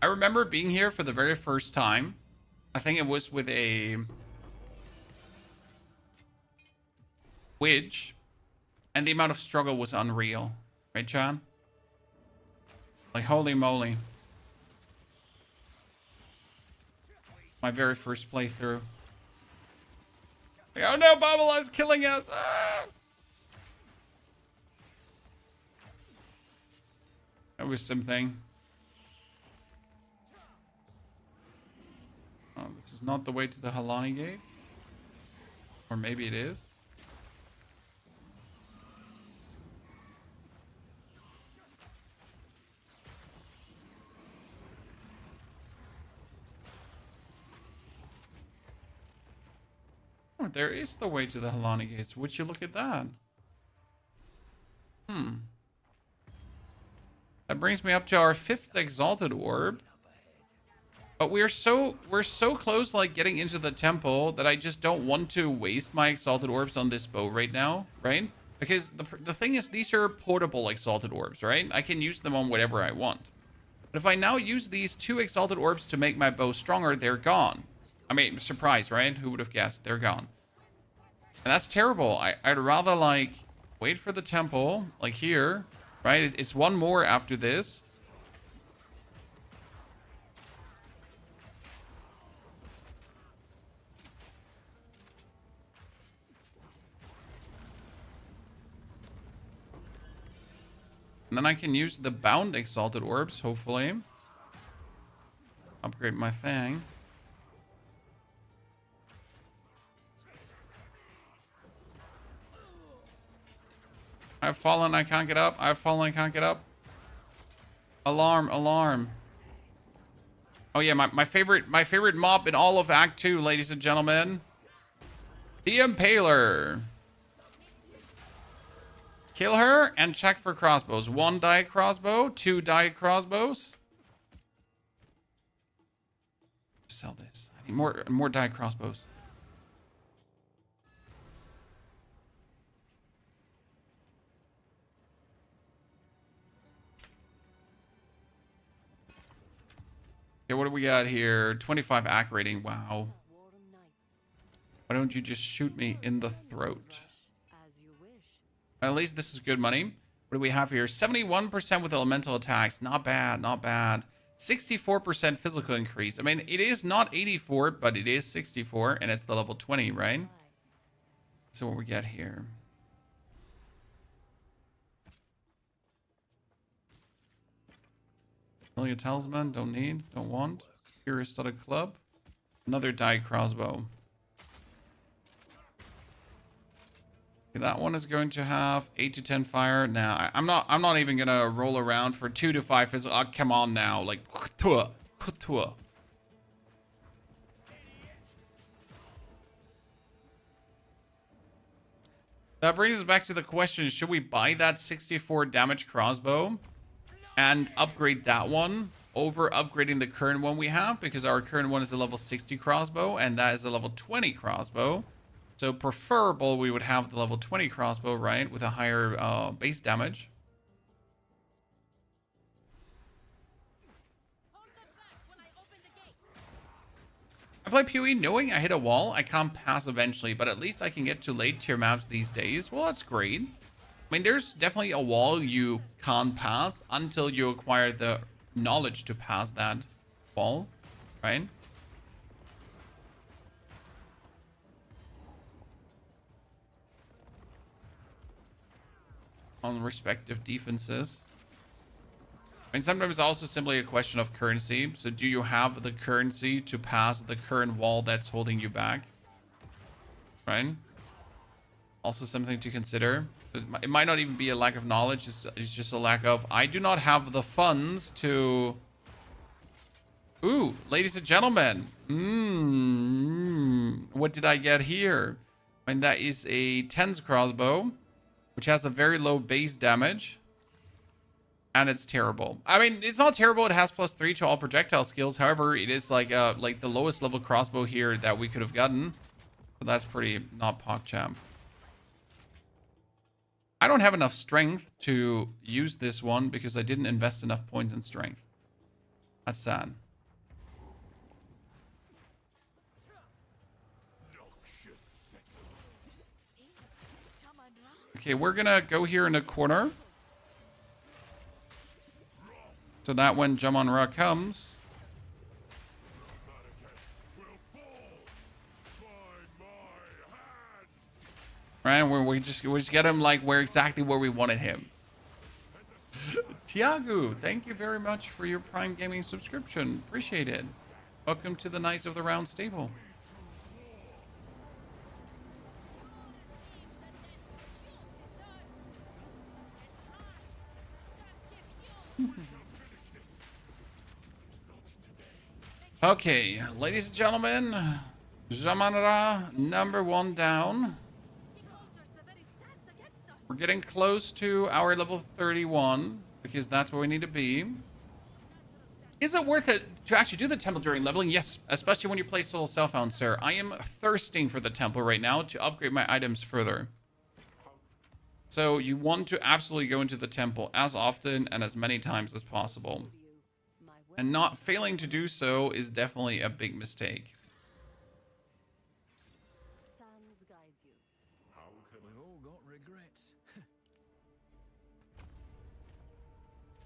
I remember being here for the very first time. I think it was with a Witch. And the amount of struggle was unreal. Right, John? Like, holy moly. My very first playthrough. Like, oh no, Babylon's killing us! Ah! That was something. Oh, this is not the way to the Halani Gate. Or maybe it is. there is the way to the Helani Gates. Would you look at that? That brings me up to our 5th Exalted Orb. But we're so close, like, getting into the temple that I just don't want to waste my Exalted Orbs on this bow right now, right? Because the thing is, these are portable Exalted Orbs, right? I can use them on whatever I want. But if I now use these 2 Exalted Orbs to make my bow stronger, they're gone. I mean, surprise, right? Who would have guessed? They're gone. And that's terrible. I'd rather, like, wait for the temple, like here, right? It's one more after this. And then I can use the bound Exalted Orbs, hopefully. Upgrade my thing. I've fallen, I can't get up. I've fallen, I can't get up. Alarm, alarm. Oh yeah, my favorite mob in all of Act 2, ladies and gentlemen. The Impaler. Kill her and check for crossbows. 1 die crossbow, 2 die crossbows. Sell this. I need more die crossbows. Okay, what do we got here? 25 AC rating. Wow. Why don't you just shoot me in the throat? At least this is good money. What do we have here? 71% with elemental attacks. Not bad, not bad. 64% physical increase. I mean, it is not 84, but it is 64, and it's the level 20, right? So what we get here. Familiar Talisman, don't need, don't want. Curious Studded Club. Another die crossbow. Okay, that one is going to have 8 to 10 fire. Now, I'm not even gonna roll around for 2 to 5 physical. Oh, come on now, like That brings us back to the question, should we buy that 64 damage crossbow and upgrade that one over upgrading the current one we have? Because our current one is a level 60 crossbow and that is a level 20 crossbow. So preferable, we would have the level 20 crossbow, right? With a higher base damage. I play POE knowing I hit a wall. I can't pass eventually, but at least I can get to late tier maps these days. Well, that's great. I mean, there's definitely a wall you can't pass until you acquire the knowledge to pass that wall, right? On respective defenses. I mean, sometimes it's also simply a question of currency. So do you have the currency to pass the current wall that's holding you back? Right? Also something to consider. It might not even be a lack of knowledge. It's just a lack of, I do not have the funds to... Ooh, ladies and gentlemen. What did I get here? I mean, that is a 10's crossbow, which has a very low base damage. And it's terrible. I mean, it's not terrible. It has +3 to all projectile skills. However, it is like the lowest level crossbow here that we could have gotten. So that's pretty not PogChamp. I don't have enough strength to use this one because I didn't invest enough points in strength. That's sad. Okay, we're gonna go here in a corner. So that when Jaman-Ra comes... Right, we just get him like exactly where we wanted him. Tiago, thank you very much for your Prime Gaming subscription. Appreciate it. Welcome to the Knights of the Round Stable. Okay, ladies and gentlemen, Jamanra, number 1 down. We're getting close to our level 31 because that's where we need to be. Is it worth it to actually do the temple during leveling? Yes, especially when you play solo Self Found, sir. I am thirsting for the temple right now to upgrade my items further. So you want to absolutely go into the temple as often and as many times as possible. And not failing to do so is definitely a big mistake. Sands guide you. We've all got regrets.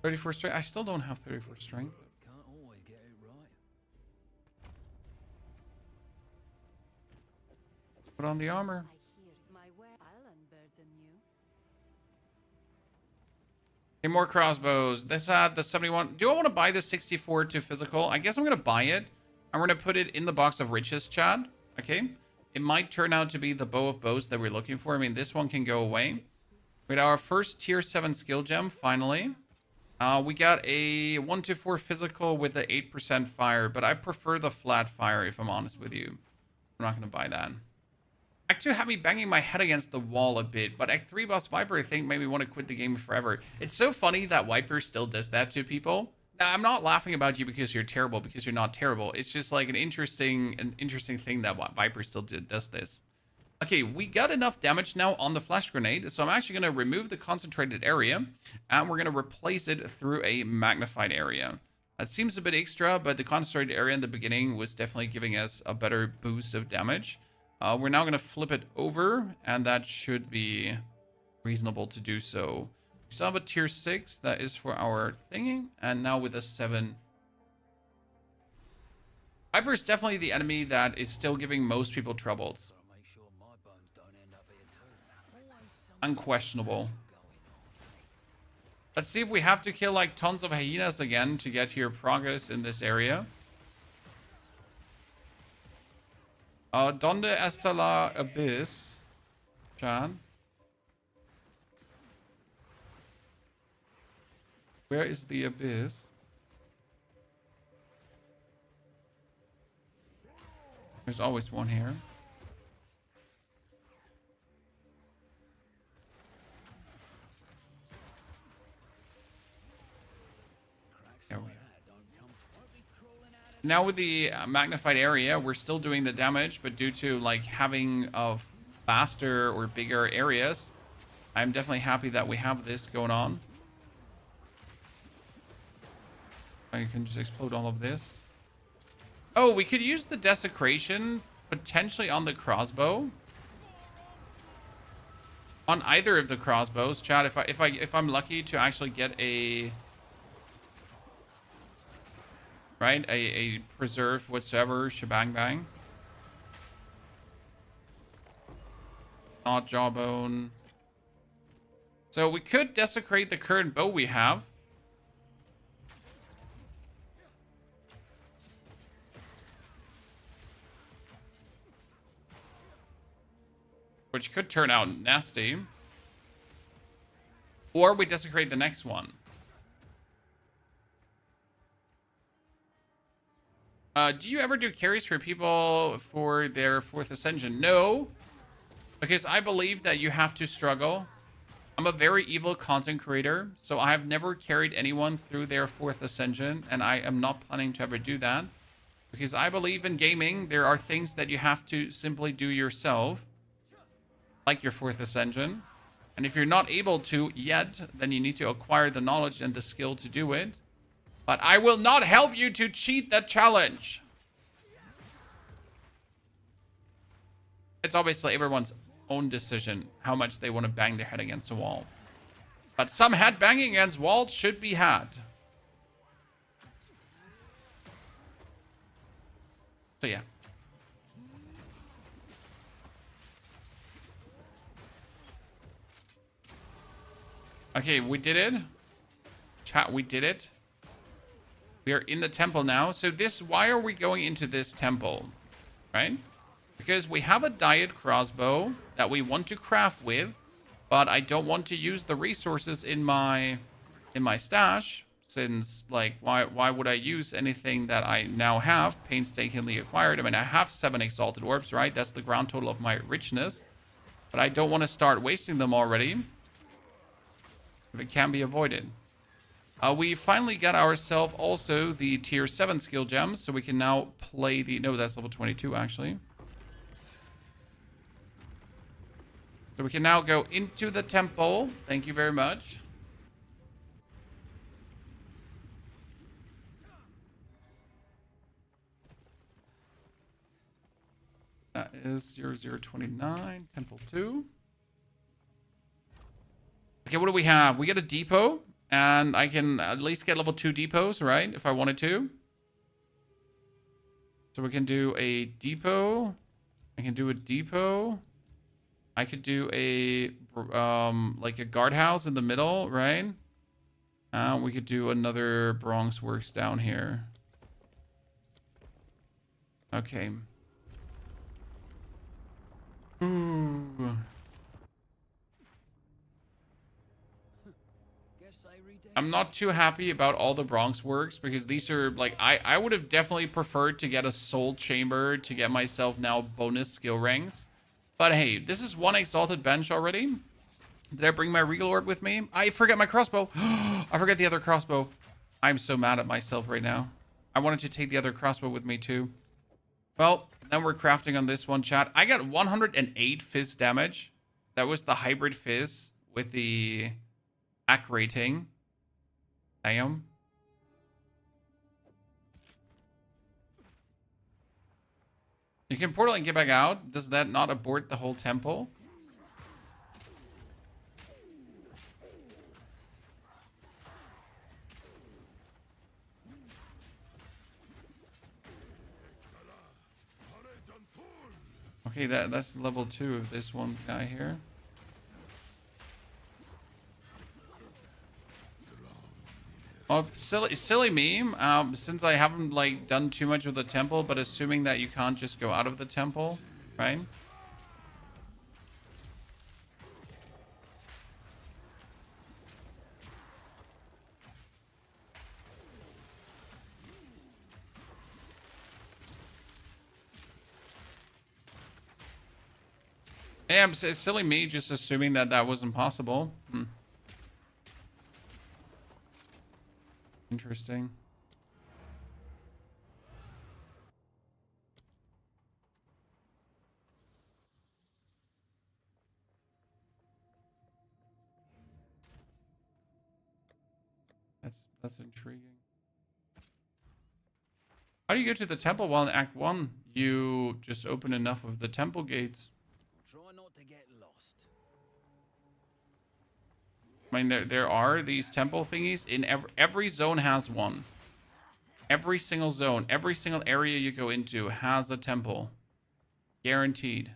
34 strength. I still don't have 34 strength. Can't always get it right. Put on the armor. I hear you. My web I'll unburden you. Hey, more crossbows. This had the 71. Do I want to buy the 64 to physical? I guess I'm going to buy it. I'm going to put it in the box of riches, Chad. Okay. It might turn out to be the bow of bows that we're looking for. I mean, this one can go away. With our first tier 7 skill gem, finally. We got a 1-4 physical with an 8% fire, but I prefer the flat fire if I'm honest with you. I'm not going to buy that. Act 2 had me banging my head against the wall a bit, but Act 3 boss Viper, I think, made me want to quit the game forever. It's so funny that Viper still does that to people. Now, I'm not laughing about you because you're terrible, because you're not terrible. It's just like an interesting thing that Viper still does this. Okay, we got enough damage now on the flash grenade, so I'm actually going to remove the concentrated area, and we're going to replace it through a magnified area. That seems a bit extra, but the concentrated area in the beginning was definitely giving us a better boost of damage. We're now going to flip it over, and that should be reasonable to do so. We still have a tier 6 that is for our thingy, and now with a 7. Viper is definitely the enemy that is still giving most people troubles. Gotta make sure my bones don't end up here too. Always something Unquestionable. going on. Let's see if we have to kill like tons of hyenas again to get here progress in this area. Donde está la abyss? John? Where is the abyss? There's always one here. Cracks There like we are. that don't come. Won't be crawling out of Now with the magnified area, we're still doing the damage, but due to like having of faster or bigger areas, I'm definitely happy that we have this going on. I can just explode all of this. Oh, we could use the desecration potentially on the crossbow. On either of the crossbows, Chad. If I'm lucky to actually get a a preserved whatsoever shebang bang. Not jawbone. So we could desecrate the current bow we have. Which could turn out nasty. Or we desecrate the next one. Do you ever do carries for people for their 4th ascension? No. Because I believe that you have to struggle. I'm a very evil content creator, so I have never carried anyone through their 4th ascension, and I am not planning to ever do that. Because I believe in gaming, there are things that you have to simply do yourself. Like your 4th ascension. And if you're not able to yet, then you need to acquire the knowledge and the skill to do it. But I will not help you to cheat the challenge. It's obviously everyone's own decision how much they want to bang their head against the wall. But some head banging against walls should be had. So yeah. Okay, we did it. Chat, we did it. We are in the temple now. So why are we going into this temple? Right? Because we have a diet crossbow that we want to craft with, but I don't want to use the resources in my stash. since, like, why would I use anything that I now have painstakingly acquired? I mean, I have 7 exalted orbs, right? That's the grand total of my richness. But I don't want to start wasting them already if it can be avoided. We finally got ourselves also the tier 7 skill gems, so we can now play the... No, that's level 22, actually. So we can now go into the temple. Thank you very much. That is 0029, Temple 2. Okay, what do we have? We get a depot, and I can at least get level 2 depots, right? If I wanted to. So we can do a depot. I can do a depot. I could do a, like a guardhouse in the middle, right? We could do another Bronx Works down here. Okay. Ooh. I'm not too happy about all the Bronx Works because these are like, I would have definitely preferred to get a Soul Chamber to get myself now bonus skill ranks. But hey, this is 1 exalted bench already. Did I bring my Regal Orb with me? I forget my crossbow. I forget the other crossbow. I'm so mad at myself right now. I wanted to take the other crossbow with me too. Well, then we're crafting on this one, chat. I got 108 fizz damage. That was the hybrid fizz with the attack rating. Damn. You can portal and get back out. Does that not abort the whole temple? Okay, that's level 2 of this one guy here. Oh, silly meme. Since I haven't like done too much of the temple, but assuming that you can't just go out of the temple, right? Yeah, it's silly me just assuming that that wasn't possible. Interesting. That's intriguing. How do you get to the temple? Well, in Act 1, you just open enough of the temple gates. Try not to get lost. I mean, there are these temple thingies. In every zone has one. Every single zone, every single area you go into has a temple. Guaranteed.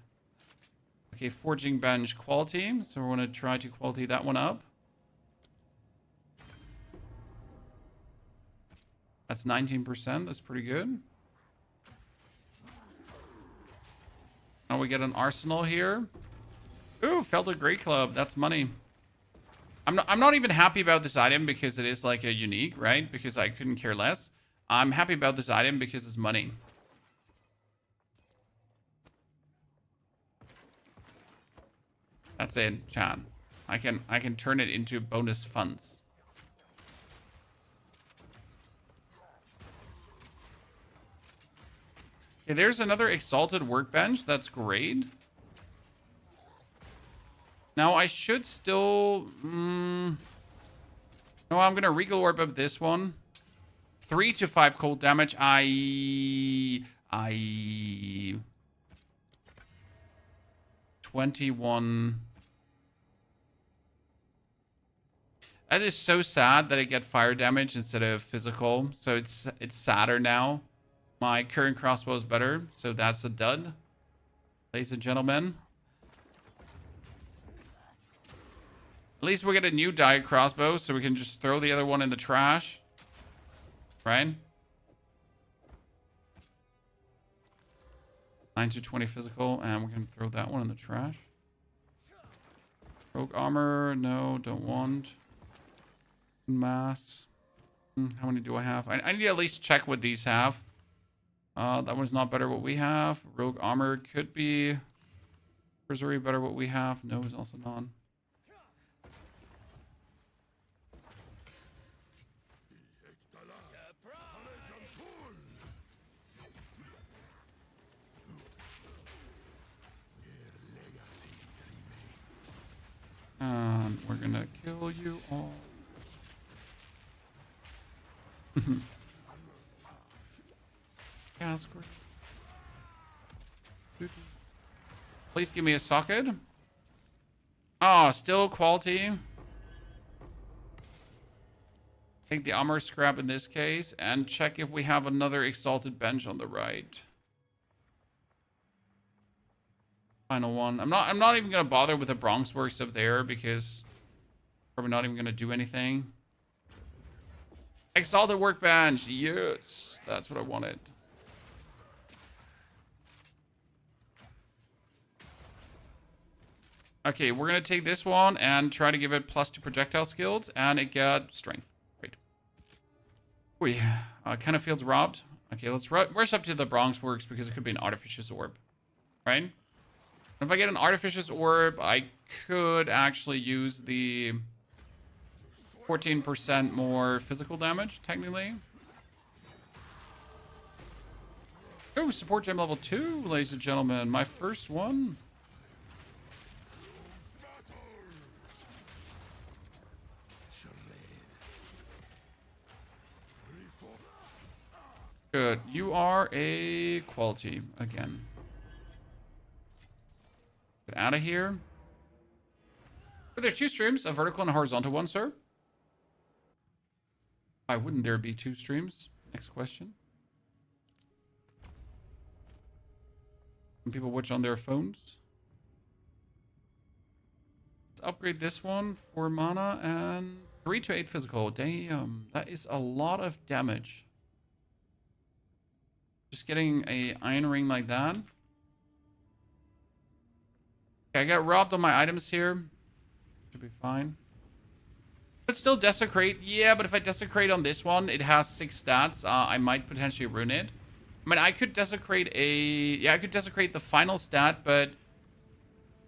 Okay, forging bench quality. So we're going to try to quality that one up. That's 19%. That's pretty good. Now we get an arsenal here. Ooh, Felder Great Club. That's money. I'm not even happy about this item because it is like a unique, right? Because I couldn't care less. I'm happy about this item because it's money. That's it, chat. I can turn it into bonus funds. Okay, there's another exalted workbench. That's great. Now I should still... No, I'm going to Regal Orb up this one. 3 to 5 cold damage. I 21. That is so sad that I get fire damage instead of physical. So it's sadder now. My current crossbow is better, so that's a dud. Ladies and gentlemen. At least we get a new diet crossbow, so we can just throw the other one in the trash. Right? 9 to 20 physical, and we can throw that one in the trash. Rogue armor, no, don't want. Mass. How many do I have? I need to at least check what these have. That one's not better what we have. Rogue armor could be. Cursory better what we have. No is also none. And we're gonna kill you all. Yeah, please give me a socket. Oh, still quality. Take the armor scrap in this case and check if we have another exalted bench on the right. Final one. I'm not even gonna bother with the Bronx Works up there because probably not even gonna do anything. Exalted workbench. Yes, that's what I wanted. Okay, we're gonna take this one and try to give it +2 projectile skills, and it got strength. Great. Ooh, kind of feels robbed. Okay, let's rush up to the Bronx Works because it could be an Artificious Orb, right? If I get an Artificious Orb, I could actually use the 14% more physical damage, technically. Oh, support gem level 2, ladies and gentlemen. My first one. Good. You are a quality again. Get out of here. Are there 2 streams? A vertical and a horizontal one, sir? Why wouldn't there be 2 streams? Next question. Some people watch on their phones. Let's upgrade this one for mana and 3 to 8 physical. Damn, that is a lot of damage. Just getting a iron ring like that. Okay, I got robbed on my items here. Should be fine. But still desecrate. Yeah, but if I desecrate on this one, it has 6 stats. I might potentially ruin it. I mean, I could desecrate yeah, I could desecrate the final stat, but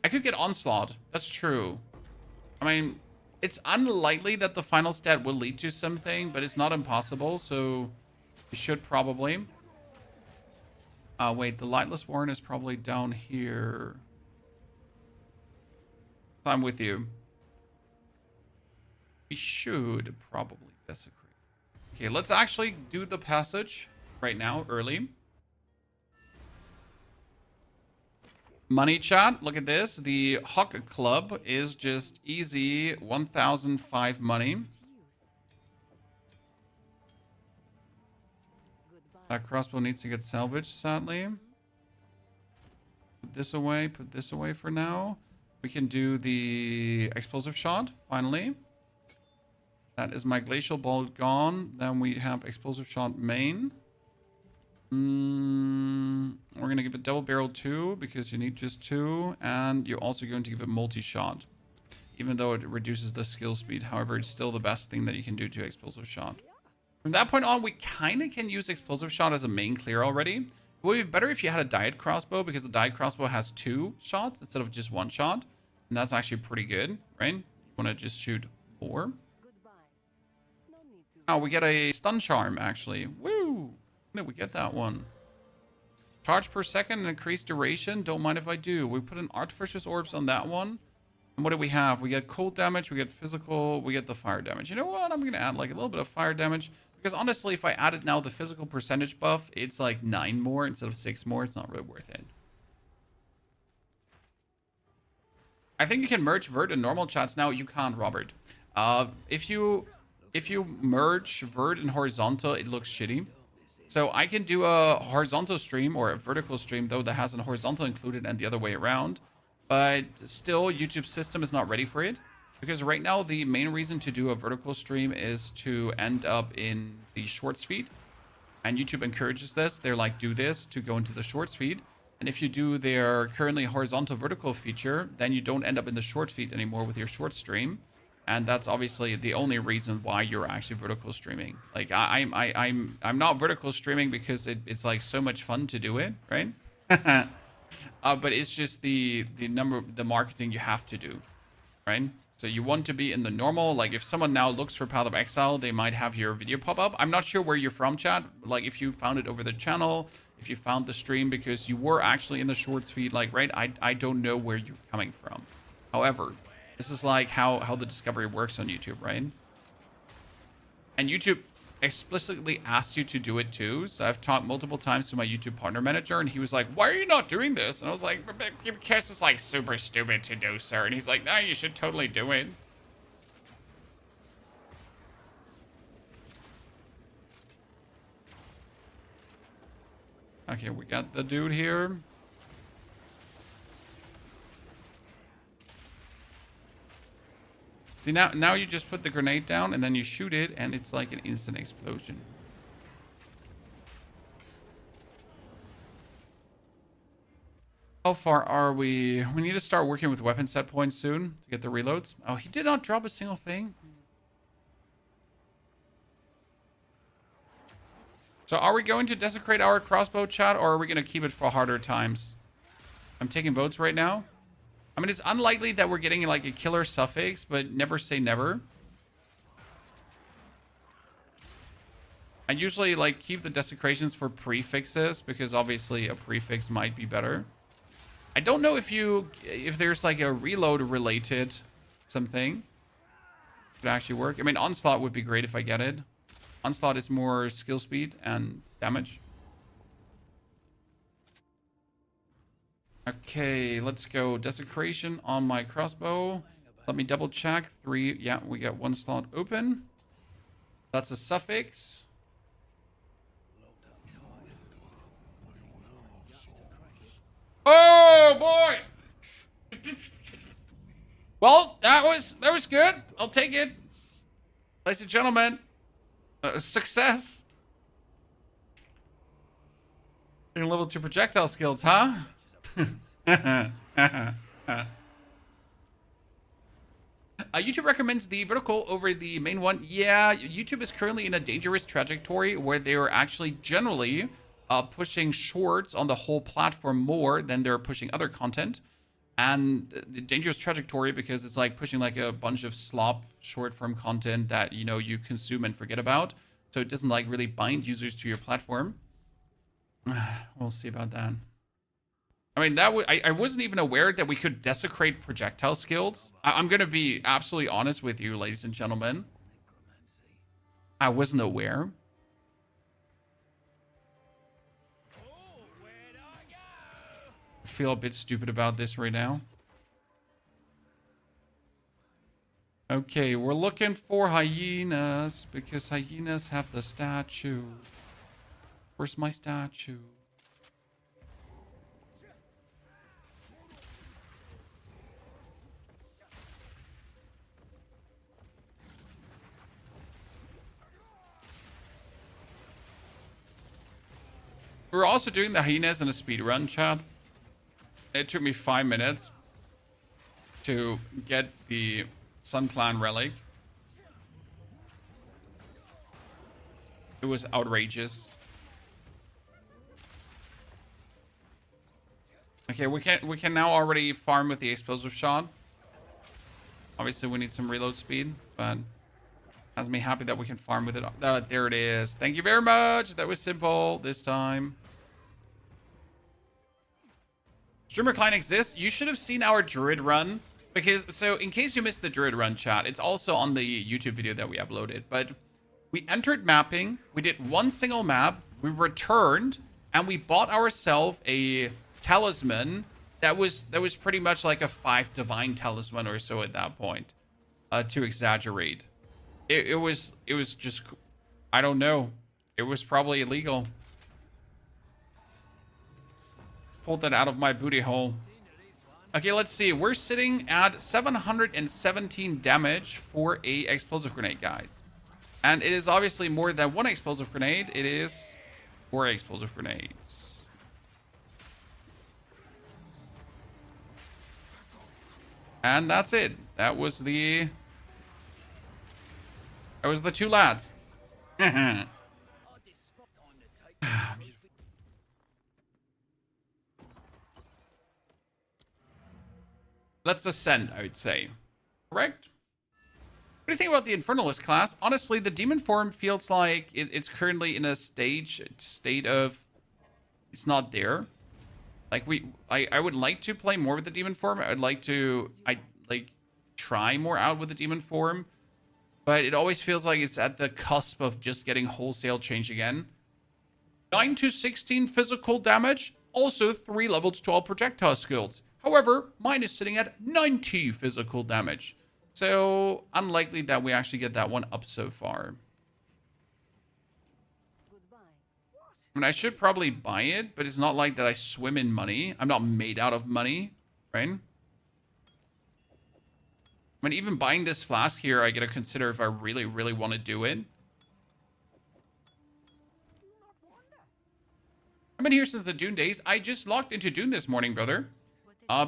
I could get onslaught. That's true. I mean, it's unlikely that the final stat will lead to something, but it's not impossible, so we should probably. Wait, the Lightless Warren is probably down here. I'm with you. We should probably desecrate. Okay, let's actually do the passage right now, early. Money chat, look at this. The Hawk Club is just easy 1,005 money. That crossbow needs to get salvaged, sadly. Put this away for now. We can do the explosive shot, finally. That is my glacial bolt gone. Then we have explosive shot main. We're going to give it double barrel 2 because you need just 2. And you're also going to give it multi-shot. Even though it reduces the skill speed. However, it's still the best thing that you can do to explosive shot. From that point on, we kind of can use explosive shot as a main clear already. It would be better if you had a diet crossbow because the diet crossbow has 2 shots instead of just 1 shot. And that's actually pretty good, right? You want to just shoot 4. Oh, we get a stun charm, actually. Woo! When did we get that one? Charge per second and increased duration. Don't mind if I do. We put an Artificious Orbs on that one. And what do we have? We get cold damage, we get physical, we get the fire damage. You know what? I'm going to add like a little bit of fire damage. Because honestly, if I added now the physical percentage buff, it's like 9 more instead of 6 more. It's not really worth it. I think you can merge Vert and normal chats now. You can't, Robert. If you merge Vert and horizontal, it looks shitty. So I can do a horizontal stream or a vertical stream, though, that has a horizontal included and the other way around. But still, YouTube's system is not ready for it. Because right now, the main reason to do a vertical stream is to end up in the shorts feed. And YouTube encourages this. They're like, do this to go into the shorts feed. And if you do their currently horizontal vertical feature, then you don't end up in the short feed anymore with your short stream. And that's obviously the only reason why you're actually vertical streaming. Like I'm not vertical streaming because it's like so much fun to do it, right? But it's just the marketing you have to do, right? So you want to be in the normal, like if someone now looks for Path of Exile, they might have your video pop up. I'm not sure where you're from, chat. Like if you found it over the channel, if you found the stream because you were actually in the shorts feed, like, right? I don't know where you're coming from. However, this is like how the discovery works on YouTube, right? And YouTube explicitly asked you to do it too. So I've talked multiple times to my YouTube partner manager, and he was like, why are you not doing this? And I was like, because it's like super stupid to do, sir. And he's like, no, you should totally do it. Okay, we got the dude here. See, now you just put the grenade down and then you shoot it and it's like an instant explosion. How far are we? We need to start working with weapon set points soon to get the reloads. Oh, he did not drop a single thing. So are we going to desecrate our crossbow, chat, or are we going to keep it for harder times? I'm taking votes right now. I mean, it's unlikely that we're getting like a killer suffix, but never say never. I usually like keep the desecrations for prefixes because obviously a prefix might be better. I don't know if there's like a reload related something would actually work. I mean, onslaught would be great if I get it. Onslaught is more skill speed and damage. Okay, let's go. Desecration on my crossbow. Let me double check. 3. Yeah, we got 1 slot open. That's a suffix. Oh boy! Well, that was good. I'll take it. Ladies and gentlemen, success. Level 2 projectile skills, huh? YouTube recommends the vertical over the main one. Yeah, YouTube is currently in a dangerous trajectory where they are actually generally pushing shorts on the whole platform more than they're pushing other content. And the dangerous trajectory because it's like pushing like a bunch of slop short form content that, you know, you consume and forget about. So it doesn't like really bind users to your platform. We'll see about that. I mean, I wasn't even aware that we could desecrate projectile skills. I'm going to be absolutely honest with you, ladies and gentlemen. I wasn't aware. I feel a bit stupid about this right now. Okay, we're looking for hyenas because hyenas have the statue. Where's my statue? We're also doing the hyenas in a speed run, chat. It took me 5 minutes to get the Sun Clan relic. It was outrageous. Okay, we can now already farm with the explosive shot. Obviously, we need some reload speed, but has me happy that we can farm with it. There it is. Thank you very much. That was simple this time. Streamer client exists. You should have seen our Druid run. Because, so in case you missed the Druid run, chat, it's also on the YouTube video that we uploaded. But we entered mapping. We did 1 single map. We returned. And we bought ourselves a talisman that was pretty much like a 5 divine talisman or so at that point. To exaggerate. It was just, I don't know. It was probably illegal. Pulled that out of my booty hole. Okay, let's see. We're sitting at 717 damage for a explosive grenade, guys. And it is obviously more than 1 explosive grenade. It is 4 explosive grenades. And that's it. That was the It was the two lads. I despise time to take the trophy. Let's ascend, I would say. Correct? What do you think about the Infernalist class? Honestly, the demon form feels like it's currently in a state of it's not there. Like I would like to play more with the demon form. I'd like to try more out with the demon form, but it always feels like it's at the cusp of just getting wholesale change again. 9 to 16 physical damage, also 3 levels 12 projectile skills. However, mine is sitting at 90 physical damage. So, unlikely that we actually get that one up so far. Goodbye. I mean, I should probably buy it, but it's not like that I swim in money. I'm not made out of money, right? I mean, even buying this flask here, I gotta consider if I really, really want to do it. I've been here since the Dune days. I just logged into Dune this morning, brother.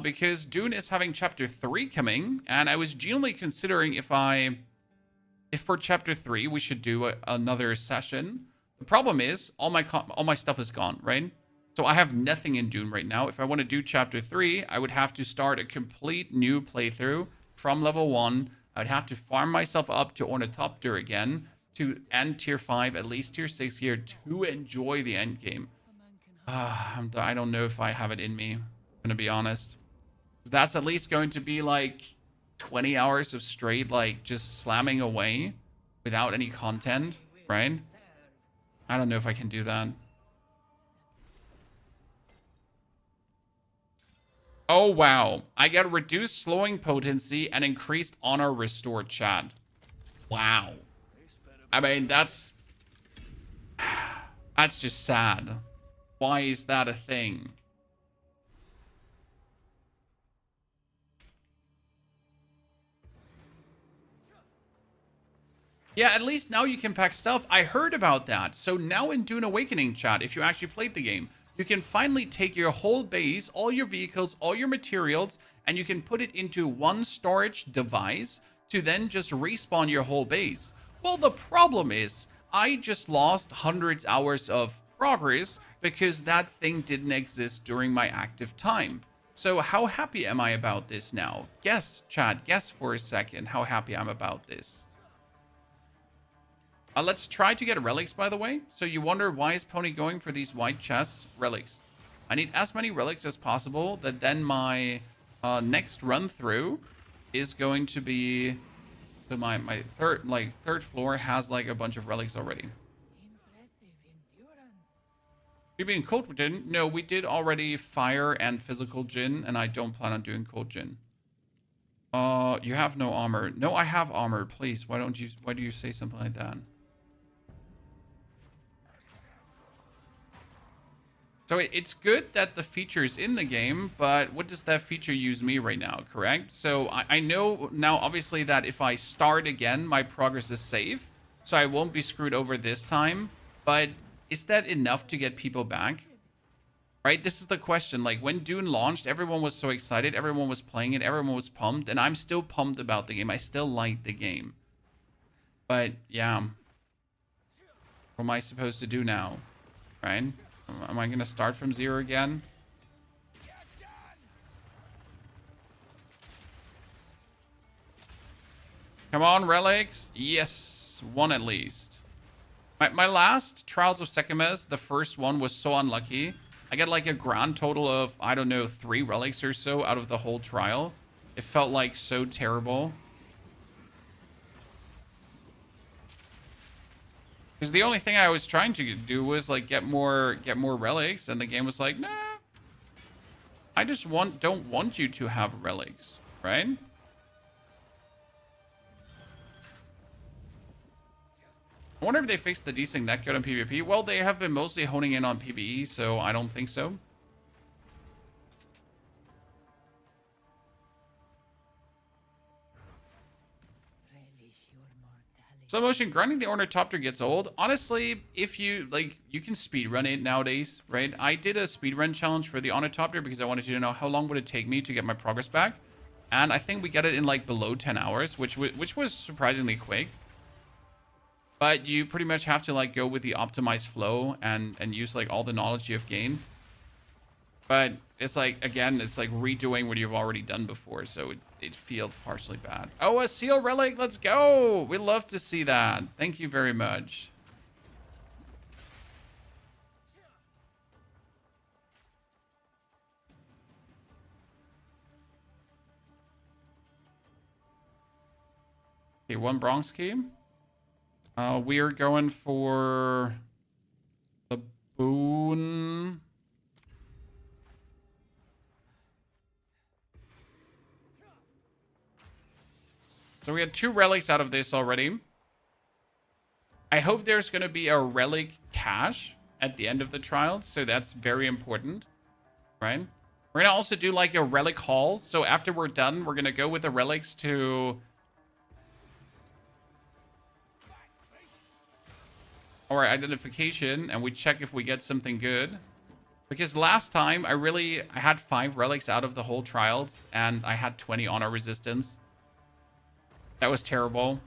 Because Dune is having chapter 3 coming, and I was genuinely considering if for chapter 3 we should do another session. The problem is all my stuff is gone, right? So I have nothing in Dune right now. If I want to do chapter 3, I would have to start a complete new playthrough from level 1. I'd have to farm myself up to Ornithopter again to end tier 5, at least tier 6 here to enjoy the end game. I don't know if I have it in me. I'm gonna be honest. That's at least going to be like 20 hours of straight, like just slamming away without any content, right? I don't know if I can do that. Oh, wow. I got reduced slowing potency and increased honor restore, chat. Wow. I mean, that's just sad. Why is that a thing? Yeah, at least now you can pack stuff. I heard about that. So now in Dune Awakening, chat, if you actually played the game, you can finally take your whole base, all your vehicles, all your materials, and you can put it into one storage device to then just respawn your whole base. Well, the problem is I just lost hundreds hours of progress because that thing didn't exist during my active time. So how happy am I about this now? Guess, chat, guess for a second how happy I'm about this. Let's try to get relics, by the way. So you wonder, why is Pony going for these white chests? Relics. I need as many relics as possible, that then my next run through is going to be... So my third floor has like a bunch of relics already. You being cold gin? No, we did already fire and physical gin, and I don't plan on doing cold gin. You have no armor. No, I have armor. Please, why do you say something like that? So it's good that the feature is in the game, but what does that feature use me right now, correct? So I know now, obviously, that if I start again, my progress is safe. So I won't be screwed over this time. But is that enough to get people back? Right? This is the question. Like, when Dune launched, everyone was so excited. Everyone was playing it. Everyone was pumped. And I'm still pumped about the game. I still like the game. But, yeah. What am I supposed to do now? Right? Am I going to start from 0 again? Come on, relics. Yes, one at least. My last Trials of Sekhmet, the first one, was so unlucky. I got like a grand total of, I don't know, 3 relics or so out of the whole trial. It felt like so terrible. Because the only thing I was trying to do was like get more relics, and the game was like, nah. I just don't want you to have relics, right? I wonder if they fixed the desync netcode on PvP. Well, they have been mostly honing in on PvE, so I don't think so. Slow motion grinding the Ornithopter gets old. Honestly, if you you can speedrun it nowadays, right? I did a speedrun challenge for the Ornithopter because I wanted to know how long would it take me to get my progress back, and I think we got it in like below 10 hours, which was surprisingly quick. But you pretty much have to like go with the optimized flow and use like all the knowledge you've gained. But it's like, again, it's like redoing what you've already done before, so it feels partially bad. Oh, a seal relic, let's go! We'd love to see that. Thank you very much. Okay, one bronze key. We are going for the boon. So we had 2 relics out of this already. I hope there's going to be a relic cache at the end of the trial, so that's very important, right? We're going to also do like a relic haul. So after we're done, we're going to go with the relics to our identification, and we check if we get something good. Because last time, I had 5 relics out of the whole trials, and I had 20 honor resistance. That was terrible.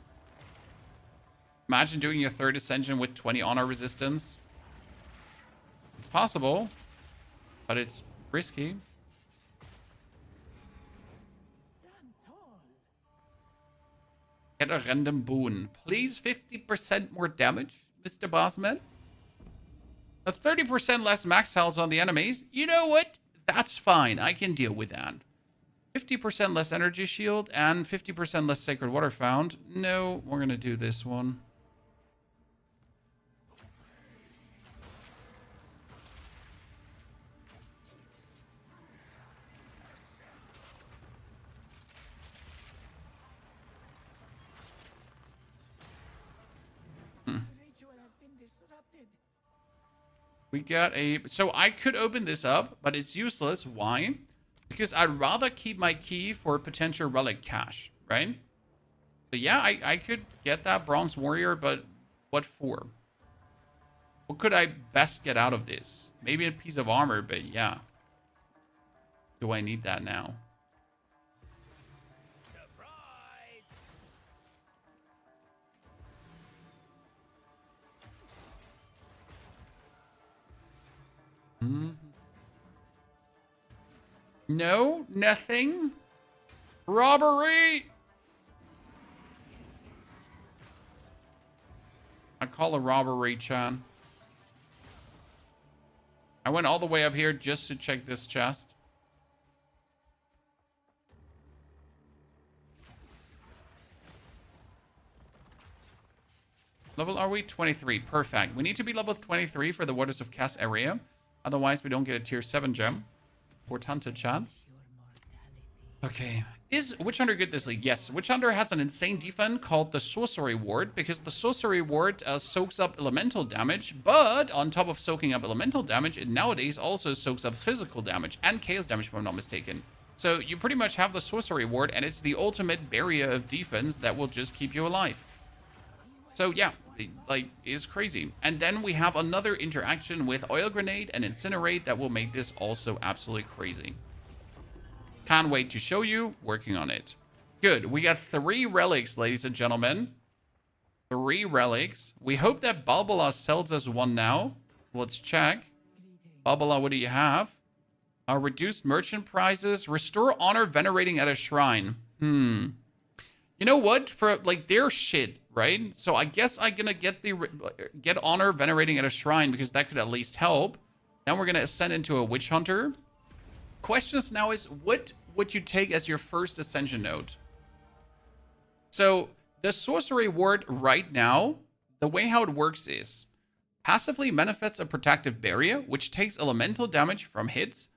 Imagine doing your 3rd ascension with 20 honor resistance. It's possible, but it's risky. Get a random boon. Please, 50% more damage, Mr. Bossman. A 30% less max health on the enemies. You know what? That's fine. I can deal with that. 50% less energy shield and 50% less sacred water found. No, we're going to do this one. We got a... So I could open this up, but it's useless. Why? Because I'd rather keep my key for potential relic cache, right? But yeah, I could get that bronze warrior, but what for? What could I best get out of this? Maybe a piece of armor, but yeah. Do I need that now? No, nothing. Robbery. I call a robbery, Chan. I went all the way up here just to check this chest. Level are we? 23. Perfect. We need to be level 23 for the Waters of Cass area. Otherwise, we don't get a tier 7 gem. Witchhunter, Chan. Okay. Is Witchhunter good this league? Yes. Witchhunter has an insane defense called the Sorcery Ward, because the Sorcery Ward soaks up elemental damage, but on top of soaking up elemental damage, it nowadays also soaks up physical damage and chaos damage, if I'm not mistaken. So you pretty much have the Sorcery Ward, and it's the ultimate barrier of defense that will just keep you alive. So yeah, like, it's crazy. And then we have another interaction with Oil Grenade and Incinerate that will make this also absolutely crazy. Can't wait to show you. Working on it. Good. We got 3 relics, ladies and gentlemen. 3 relics. We hope that Balbala sells us one now. Let's check. Balbala, what do you have? Reduced merchant prices. Restore honor venerating at a shrine. You know what? For, like, their shit, right? So I guess I'm gonna get honor venerating at a shrine, because that could at least help. Then we're gonna ascend into a witch hunter. Questions now is, what would you take as your first ascension node? So the sorcery ward right now, the way how it works is passively manifests a protective barrier, which takes elemental damage from hits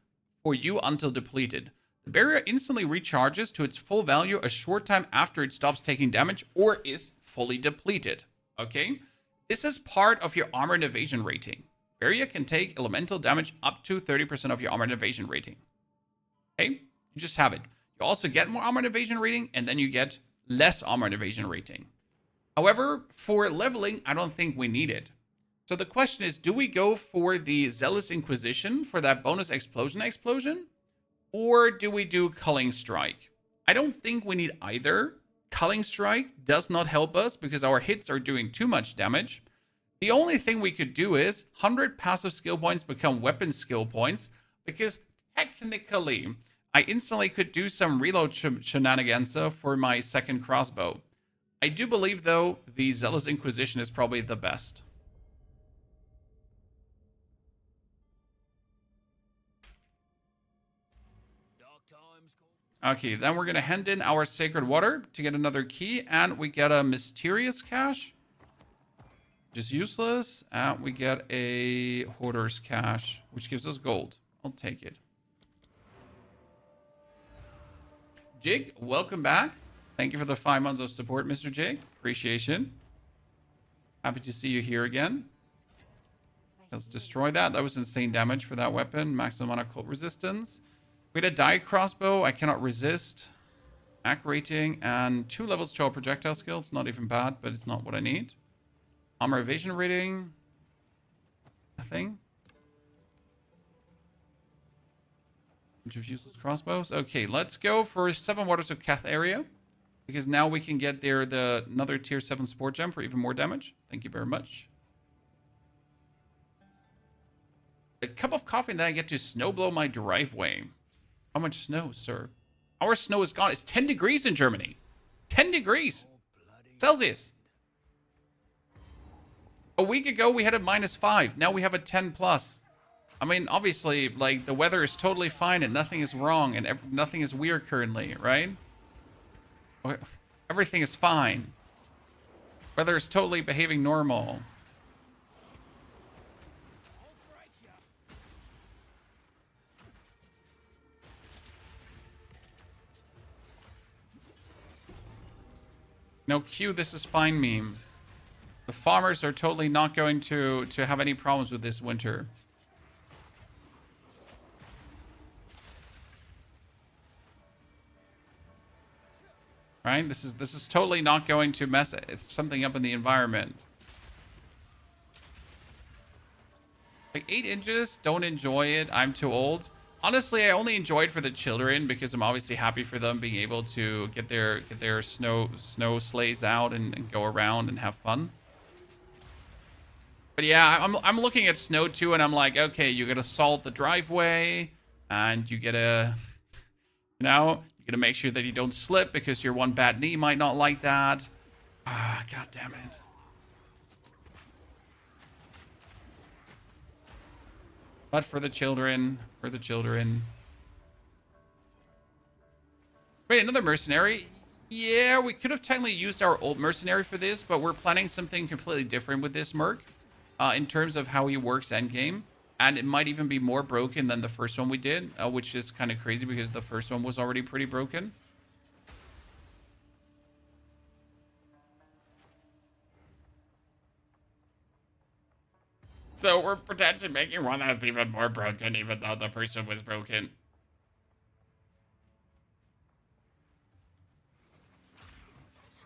for you until depleted. The barrier instantly recharges to its full value a short time after it stops taking damage or is fully depleted. Okay? This is part of your armor and evasion rating. Barrier can take elemental damage up to 30% of your armor and evasion rating. Okay? You just have it. You also get more armor and evasion rating, and then you get less armor and evasion rating. However, for leveling, I don't think we need it. So the question is, do we go for the Zealous Inquisition for that bonus explosion? Or do we do Culling Strike? I don't think we need either. Culling Strike does not help us because our hits are doing too much damage. The only thing we could do is 100 passive skill points become weapon skill points, because technically I instantly could do some reload shenanigans for my second crossbow. I do believe, though, the Zealous Inquisition is probably the best. Okay, then we're going to hand in our Sacred Water to get another key, and we get a Mysterious Cache, which is useless, and we get a Hoarder's Cache, which gives us gold. I'll take it. Jig, welcome back. Thank you for the 5 months of support, Mr. Jig. Appreciation. Happy to see you here again. Let's destroy that. That was insane damage for that weapon. Maximum amount of cult resistance. We had a die crossbow. I cannot resist. Act rating and 2 levels to our projectile skill. It's not even bad, but it's not what I need. Armor evasion rating. Nothing. Bunch of useless crossbows. Okay, let's go for 7 Waters of Kath area, because now we can get there another tier 7 sport gem for even more damage. Thank you very much. A cup of coffee, and then I get to snowblow my driveway. How much snow, sir? Our snow is gone. It's 10 degrees in Germany. 10 degrees Celsius. A week ago, we had a -5. Now we have a 10 plus. I mean, obviously, like, the weather is totally fine and nothing is wrong and nothing is weird currently, right? Everything is fine. Weather is totally behaving normal. No, Q, this is fine meme. The farmers are totally not going to have any problems with this winter. Right? This is totally not going to mess something up in the environment. Like 8 inches, don't enjoy it. I'm too old. Honestly, I only enjoy it for the children because I'm obviously happy for them being able to get their snow sleighs out and go around and have fun. But yeah, I'm looking at snow too, and I'm like, okay, you gotta salt the driveway, and you gotta, you know, you gotta make sure that you don't slip because your one bad knee might not like that. Ah, god damn it. But for the children, for the children. Wait, another mercenary? Yeah, we could have technically used our old mercenary for this, but we're planning something completely different with this merc. In terms of how he works endgame. And it might even be more broken than the first one we did, which is kind of crazy because the first one was already pretty broken. So we're potentially making one that's even more broken, even though the first one was broken.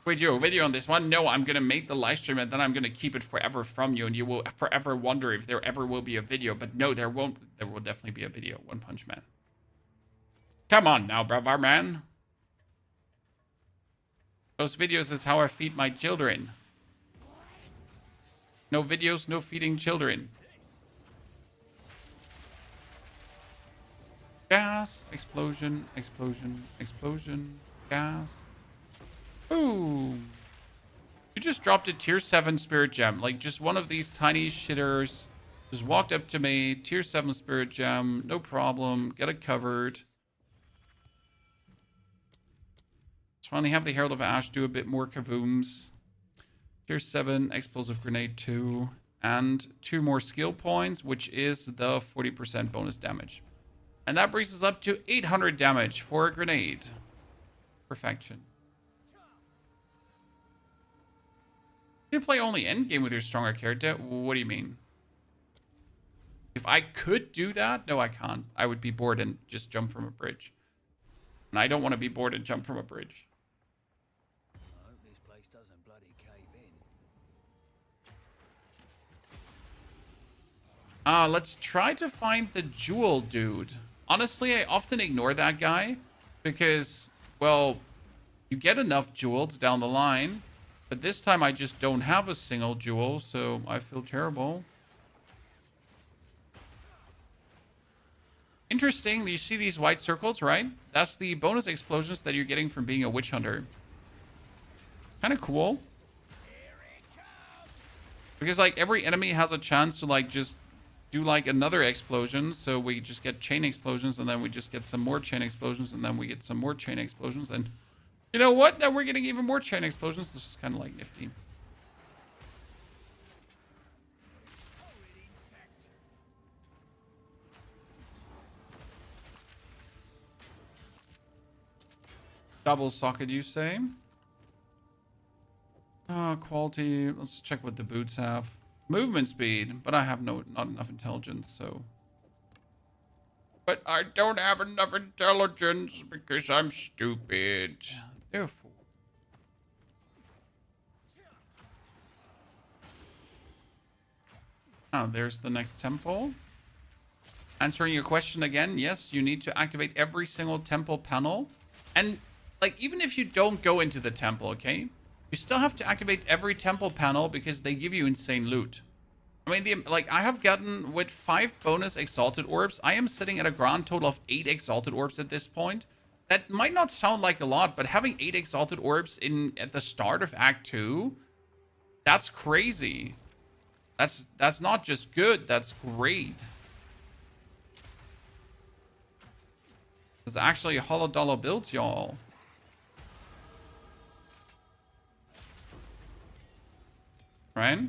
Wait, do a video on this one? No, I'm going to make the live stream and then I'm going to keep it forever from you, and you will forever wonder if there ever will be a video. But no, there won't. There will definitely be a video. One Punch Man. Come on now, brother man. Those videos is how I feed my children. No videos, no feeding children. Gas, explosion, explosion, explosion, gas. Boom. You just dropped a tier 7 spirit gem. Like, just one of these tiny shitters just walked up to me. Tier 7 spirit gem. No problem. Get it covered. Just finally have the Herald of Ash do a bit more kavooms. Tier 7 explosive grenade 2. And 2 more skill points, which is the 40% bonus damage. And that brings us up to 800 damage for a grenade. Perfection. You can play only endgame with your stronger character. What do you mean? If I could do that, no, I can't. I would be bored and just jump from a bridge. And I don't want to be bored and jump from a bridge. I hope this place doesn't bloody cave in. Let's try to find the jewel dude. Honestly, I often ignore that guy because, well, You get enough jewels down the line, but this time I just don't have a single jewel, so I feel terrible. Interesting, you see these white circles, right? That's the bonus explosions that you're getting from being a witch hunter. Kind of cool. Because like every enemy has a chance to like just do like another explosion. So we just get chain explosions and then we just get some more chain explosions and then we get some more chain explosions. And you know what? Then we're getting even more chain explosions. This is kind of like nifty. Double socket, you say? Quality. Let's check what the boots have. Movement speed, but I have not enough intelligence, so. But I don't have enough intelligence because I'm stupid. Therefore. Oh, there's the next temple. Answering your question again, yes, you need to activate every single temple panel. And, like, even if you don't go into the temple, okay? You still have to activate every temple panel because they give you insane loot. I mean, I have gotten, with 5 bonus Exalted Orbs, I am sitting at a grand total of 8 Exalted Orbs at this point. That might not sound like a lot, but having 8 Exalted Orbs at the start of Act 2, that's crazy. That's not just good, that's great. There's actually hollow dollar builds, y'all. Right?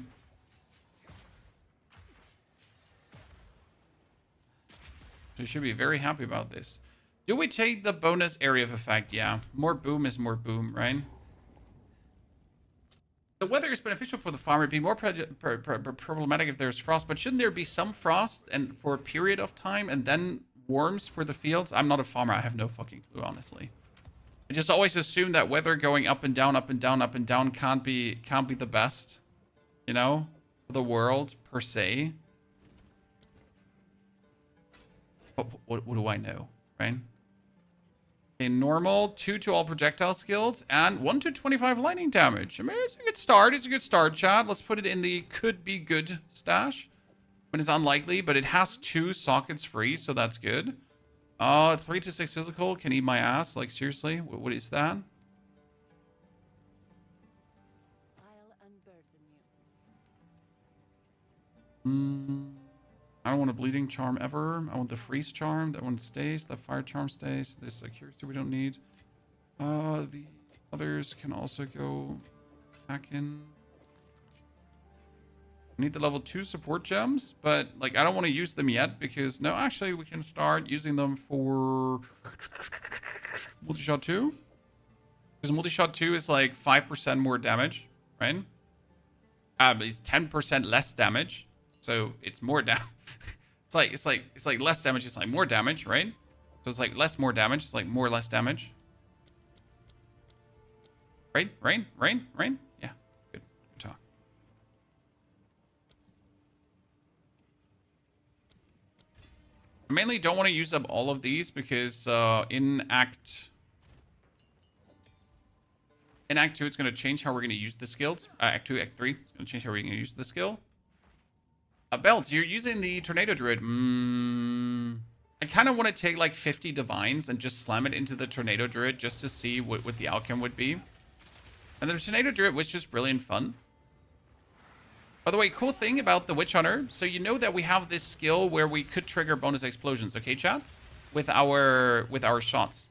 So you should be very happy about this. Do we take the bonus area of effect? Yeah. More boom is more boom, right? The weather is beneficial for the farmer. It'd be more problematic if there's frost. But shouldn't there be some frost and for a period of time and then worms for the fields? I'm not a farmer. I have no fucking clue, honestly. I just always assume that weather going up and down, up and down, up and down can't be the best. You know? For the world, per se. What do I know, right? Okay, normal, 2 to all projectile skills, and 1 to 25 lightning damage. I mean, it's a good start. It's a good start, chat. Let's put it in the could be good stash. When it's unlikely, but it has 2 sockets free, so that's good. 3 to 6 physical can eat my ass. Like, seriously? What is that? I'll unburden you. I don't want a bleeding charm ever. I want the freeze charm. That one stays. The fire charm stays. This accuracy we don't need. The others can also go back in. I need the level 2 support gems, but like I don't want to use them yet because no, actually we can start using them for multi-shot 2. Because multi-shot 2 is like 5% more damage, right? It's 10% less damage. So it's more damage. It's like less damage, it's like more damage, right? So it's like less more damage, it's like more less damage. Right? Yeah. Good talk. I mainly don't want to use up all of these because in Act 2 it's going to change how we're going to use the skills. Act 2, Act 3, it's going to change how we're going to use the skill. Belts, you're using the Tornado Druid. I kind of want to take like 50 Divines and just slam it into the Tornado Druid just to see what the outcome would be. And the Tornado Druid was just brilliant fun. By the way, cool thing about the Witchhunter. So you know that we have this skill where we could trigger bonus explosions, okay, chat? With our shots.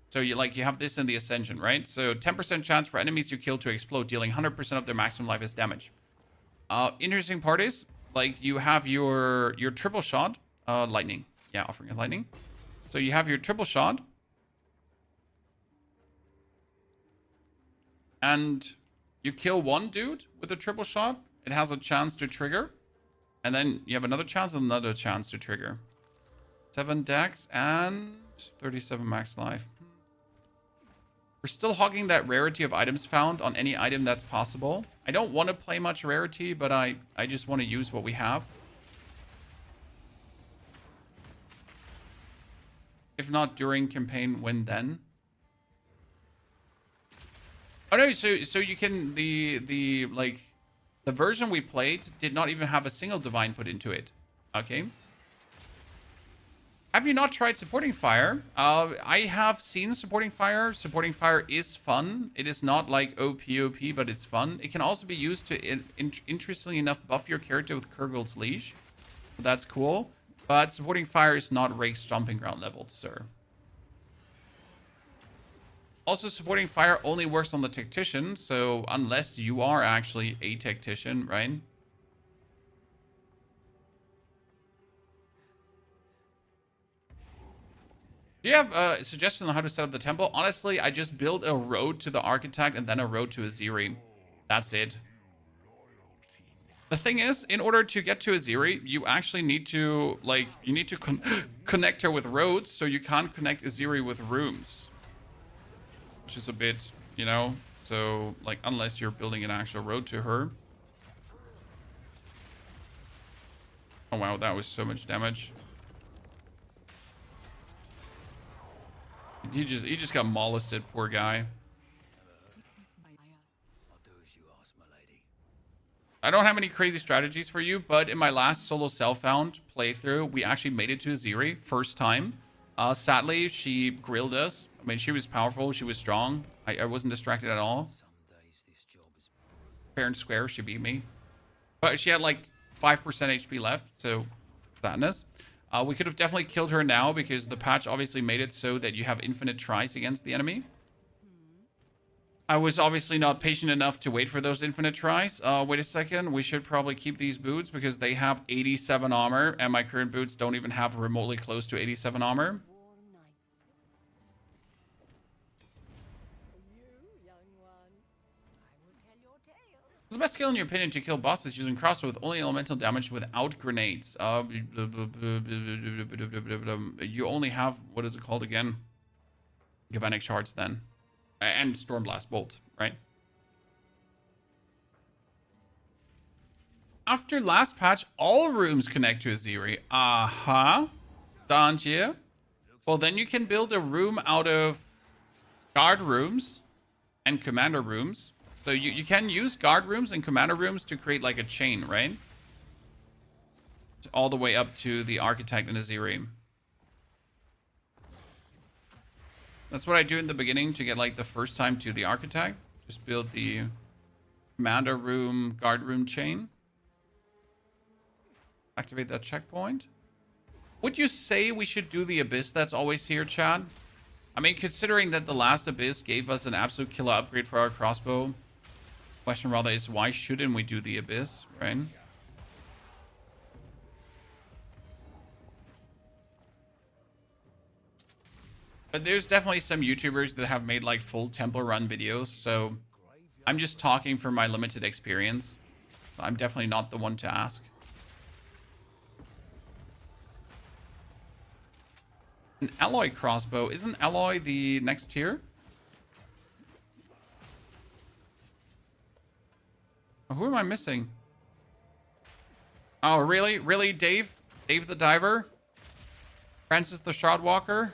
So you have this in the Ascension, right? So 10% chance for enemies you kill to explode, dealing 100% of their maximum life as damage. Interesting part is, like, you have your triple shot, lightning. Yeah, offering a lightning. So you have your triple shot. And you kill one dude with a triple shot. It has a chance to trigger. And then you have another chance and another chance to trigger. 7 dex and 37 max life. We're still hogging that rarity of items found on any item that's possible. I don't want to play much rarity, but I just want to use what we have. If not during campaign, when then? Oh no, so you can the like the version we played did not even have a single divine put into it. Okay. Have you not tried supporting fire? I have seen supporting fire. Supporting fire is fun. It is not like OP, but it's fun. It can also be used to, interestingly enough, buff your character with Kurgul's Leash. That's cool. But supporting fire is not Rake's Stomping Ground leveled, sir. Also, supporting fire only works on the Tactician, so unless you are actually a Tactician, right? Do you have a suggestion on how to set up the temple? Honestly, I just built a road to the Architect and then a road to Aziri. That's it. The thing is, in order to get to Aziri, you actually need to, like, you need to connect her with roads, so you can't connect Aziri with rooms. Which is a bit, you know, so, like, unless you're building an actual road to her. Oh, wow, that was so much damage. He just got molested, poor guy. I'll do as you ask, my lady. I don't have any crazy strategies for you, but in my last solo self-found playthrough, we actually made it to Aziri first time. Sadly, she grilled us. I mean, she was powerful, she was strong. I wasn't distracted at all. Some days this job is Fair and square, she beat me. But she had like 5% HP left, so sadness. We could have definitely killed her now because the patch obviously made it so that you have infinite tries against the enemy. I was obviously not patient enough to wait for those infinite tries. Wait a second. We should probably keep these boots because they have 87 armor and my current boots don't even have remotely close to 87 armor. Warm nights. You, young one. I will tell your tale. What's the best skill in your opinion to kill bosses using crossbow with only elemental damage without grenades? You only have, what is it called again? Galvanic Shards then. And Stormblast Bolt, right? After last patch, all rooms connect to Aziri. Don't you? Well, then you can build a room out of guard rooms and commander rooms. So you can use guard rooms and commander rooms to create like a chain, right? All the way up to the Architect and Aziri. That's what I do in the beginning to get like the first time to the Architect. Just build the commander room, guard room chain. Activate that checkpoint. Would you say we should do the Abyss that's always here, Chad? I mean, considering that the last Abyss gave us an absolute killer upgrade for our crossbow. Question rather is, why shouldn't we do the Abyss, right? But there's definitely some YouTubers that have made like full temple run videos, so I'm just talking from my limited experience. I'm definitely not the one to ask. An alloy crossbow. Isn't alloy the next tier? Oh, who am I missing? Oh, really? Really, Dave? Dave the Diver? Francis the Shroudwalker?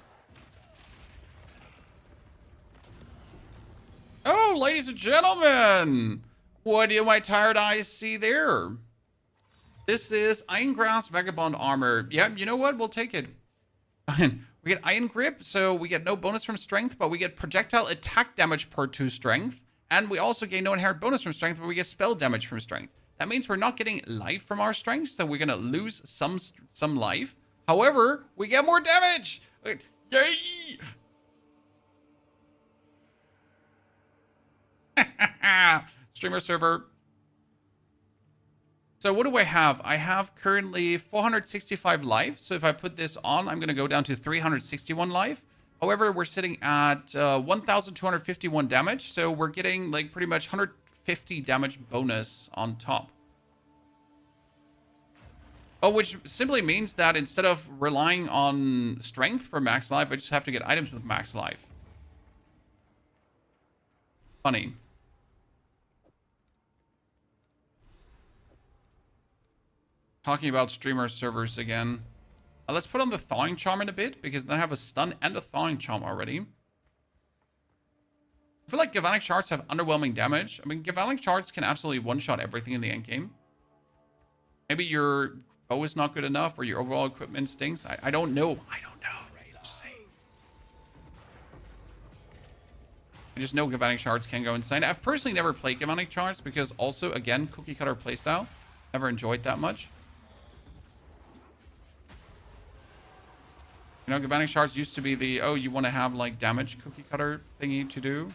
Oh, ladies and gentlemen! What do my tired eyes see there? This is Irongrass Vagabond Armor. Yep, you know what? We'll take it. We get Iron Grip, so we get no bonus from Strength, but we get projectile attack damage per 2 Strength. And we also gain no inherent bonus from Strength, but we get spell damage from Strength. That means we're not getting life from our Strength, so we're going to lose some life. However, we get more damage! Yay! Streamer server. So what do I have? I have currently 465 life. So if I put this on, I'm going to go down to 361 life. However, we're sitting at 1,251 damage. So we're getting like pretty much 150 damage bonus on top. Oh, which simply means that instead of relying on strength for max life, I just have to get items with max life. Funny. Talking about streamer servers again. Let's put on the Thawing Charm in a bit, because then I have a stun and a Thawing Charm already. I feel like Galvanic Shards have underwhelming damage. I mean, Galvanic Shards can absolutely one-shot everything in the endgame. Maybe your bow is not good enough or your overall equipment stinks. I don't know. I don't know. Just saying. I just know Galvanic Shards can go insane. I've personally never played Galvanic Shards because also, again, cookie cutter playstyle. Never enjoyed that much. You know, Galvanic Shards used to be the, oh, you want to have like damage cookie cutter thingy to do.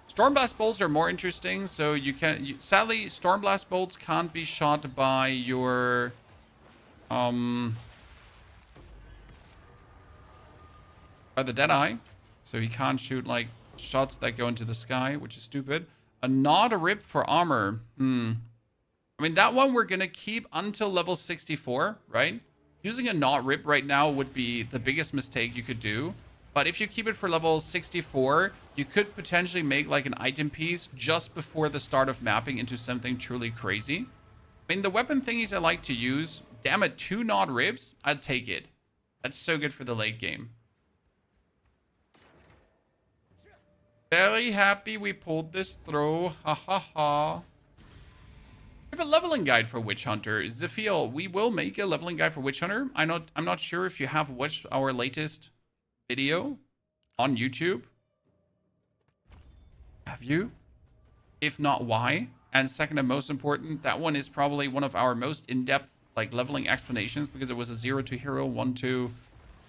Stormblast bolts are more interesting, so you can. Sadly, Stormblast bolts can't be shot by your, by the Deadeye, so he can't shoot like shots that go into the sky, which is stupid. A Nod Rip for armor. I mean, that one we're gonna keep until level 64, right? Using a Nod Rip right now would be the biggest mistake you could do. But if you keep it for level 64, you could potentially make like an item piece just before the start of mapping into something truly crazy. I mean, the weapon thingies I like to use, damn it, 2 Nod Rips, I'd take it. That's so good for the late game. Very happy we pulled this through. Ha ha ha. We have a leveling guide for Witchhunter. Zephiel, we will make a leveling guide for Witchhunter. I'm not sure if you have watched our latest video on YouTube. Have you? If not, why? And second and most important, that one is probably one of our most in-depth like leveling explanations because it was a 0 to hero, 1 to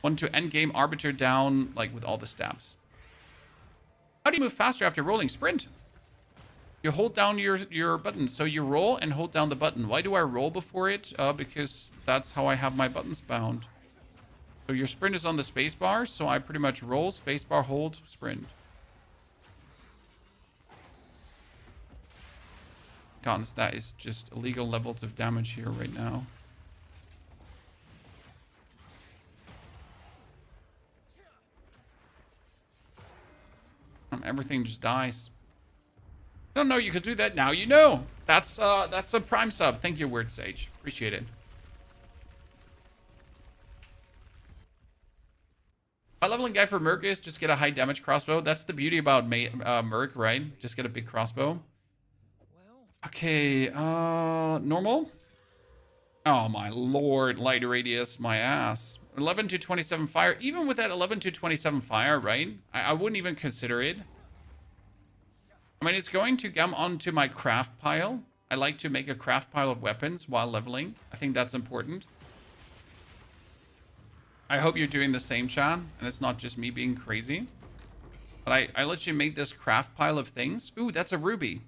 endgame, Arbiter Down, like with all the stabs. How do you move faster after rolling? Sprint. You hold down your button. So you roll and hold down the button. Why do I roll before it? Because that's how I have my buttons bound. So your sprint is on the spacebar, so I pretty much roll, spacebar, hold, sprint. God, that is just illegal levels of damage here right now. Everything just dies. I don't know you could do that. Now you know. That's a prime sub. Thank you, Weird Sage. Appreciate it. My leveling guide for Merc is just get a high damage crossbow. That's the beauty about Merc, right? Just get a big crossbow. Okay, normal. Oh my lord, light radius, my ass. 11 to 27 fire. Even with that 11 to 27 fire, right? I wouldn't even consider it. I mean, it's going to come onto my craft pile. I like to make a craft pile of weapons while leveling. I think that's important. I hope you're doing the same, Chan, and it's not just me being crazy. But I let you make this craft pile of things. Ooh, that's a ruby.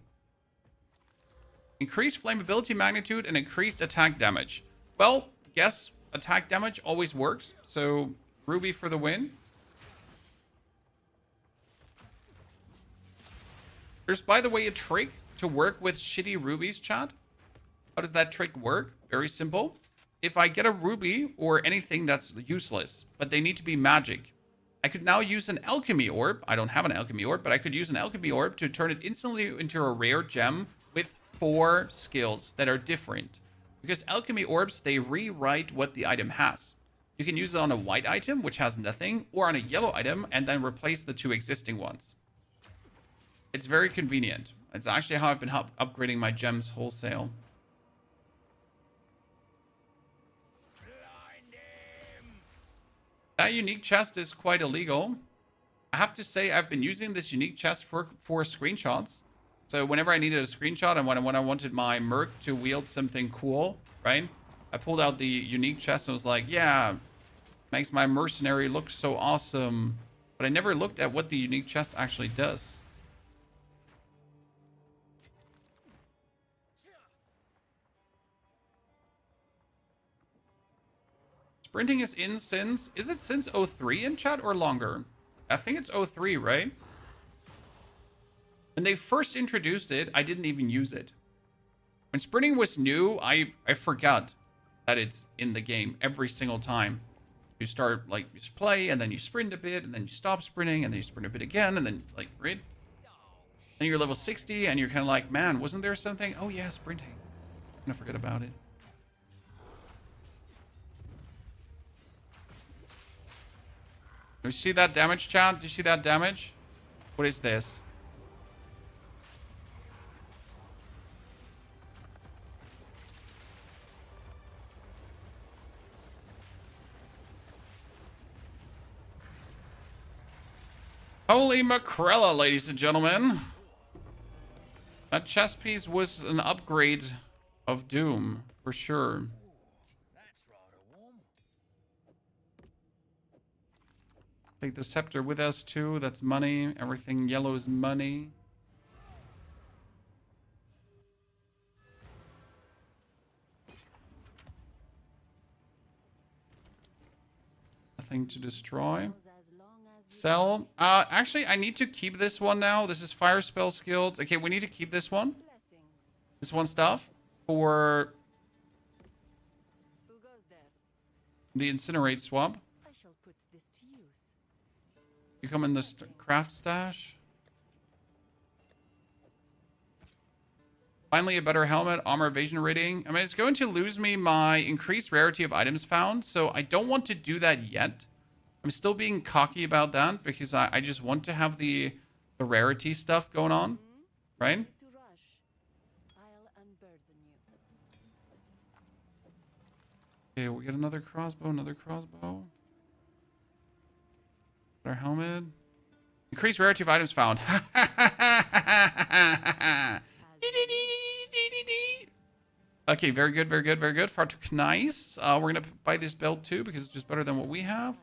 Increased flammability magnitude and increased attack damage. Well, yes, attack damage always works. So, ruby for the win. There's, by the way, a trick to work with shitty rubies, chat. How does that trick work? Very simple. If I get a ruby or anything that's useless, but they need to be magic, I could now use an alchemy orb. I don't have an alchemy orb, but I could use an alchemy orb to turn it instantly into a rare gem with 4 skills that are different. Because alchemy orbs, they rewrite what the item has. You can use it on a white item, which has nothing, or on a yellow item, and then replace the 2 existing ones. It's very convenient. It's actually how I've been upgrading my gems wholesale. That unique chest is quite illegal. I have to say I've been using this unique chest for screenshots. So whenever I needed a screenshot and when I wanted my merc to wield something cool, right? I pulled out the unique chest and was like, yeah, makes my mercenary look so awesome. But I never looked at what the unique chest actually does. Sprinting is in since... Is it since 03 in chat or longer? I think it's 03, right? When they first introduced it, I didn't even use it. When sprinting was new, I forgot that it's in the game every single time. You start, like, you just play, and then you sprint a bit, and then you stop sprinting, and then you sprint a bit again, and then, like, right? And you're level 60, and you're kind of like, man, wasn't there something? Oh, yeah, sprinting. I'm gonna forget about it. Do you see that damage, chat? Do you see that damage? What is this? Holy macrella, ladies and gentlemen. That chess piece was an upgrade of Doom, for sure. That's rather warm. Take the scepter with us too. That's money. Everything yellow is money. Nothing to destroy. As long as you Sell. Actually, I need to keep this one now. This is fire spell skills. Okay, we need to keep this one. blessings. This one stuff for Who goes there? the incinerate swap. I shall put this to use. You come in the craft stash. Finally, a better helmet, armor evasion rating. I mean, it's going to lose me my increased rarity of items found, so I don't want to do that yet. I'm still being cocky about that because I just want to have the rarity stuff going on, right? To rush. I'll unburden you. Okay, we get another crossbow, Better helmet. Increased rarity of items found. Okay, very good, very good, very good. Far too nice. We're gonna buy this belt too because it's just better than what we have.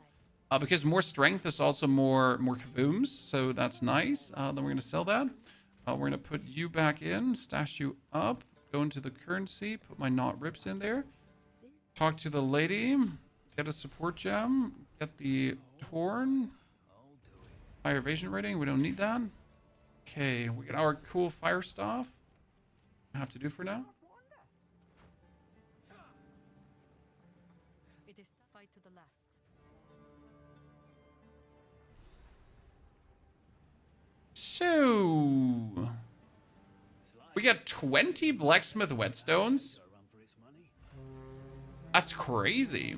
Because more strength is also more kabooms, so that's nice. Then we're gonna sell that. We're gonna put you back in, stash you up, go into the currency, put my not rips in there. Talk to the lady, get a support gem, get the torn. Fire evasion rating, we don't need that. Okay, we get our cool fire stuff. Have to do for now. It is the fight to the last. So we got 20 blacksmith whetstones. Got a run for its money. That's crazy.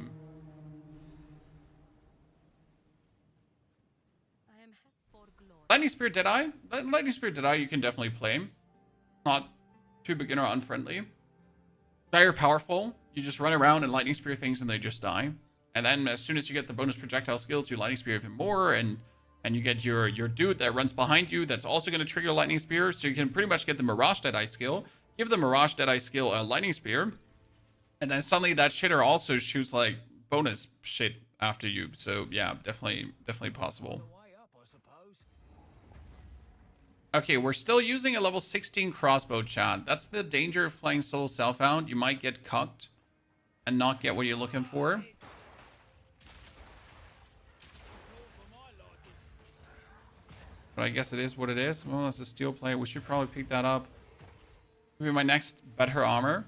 I am head for glory. Lightning Spear Deadeye. Lightning Spear Deadeye you can definitely play. Not too beginner unfriendly. Dire powerful. You just run around and lightning spear things and they just die. And then as soon as you get the bonus projectile skills, you lightning spear even more, and you get your dude that runs behind you that's also going to trigger lightning spear. So you can pretty much get the Mirage Deadeye skill, give the Mirage Deadeye skill a lightning spear, and then suddenly that shitter also shoots like bonus shit after you. So yeah, definitely possible. The way up, I suppose. Okay, we're still using a level 16 crossbow, chat. That's the danger of playing solo Self Found. You might get cucked and not get what you're looking for. But I guess it is what it is. Well, that's a steel plate. We should probably pick that up. Maybe my next better armor.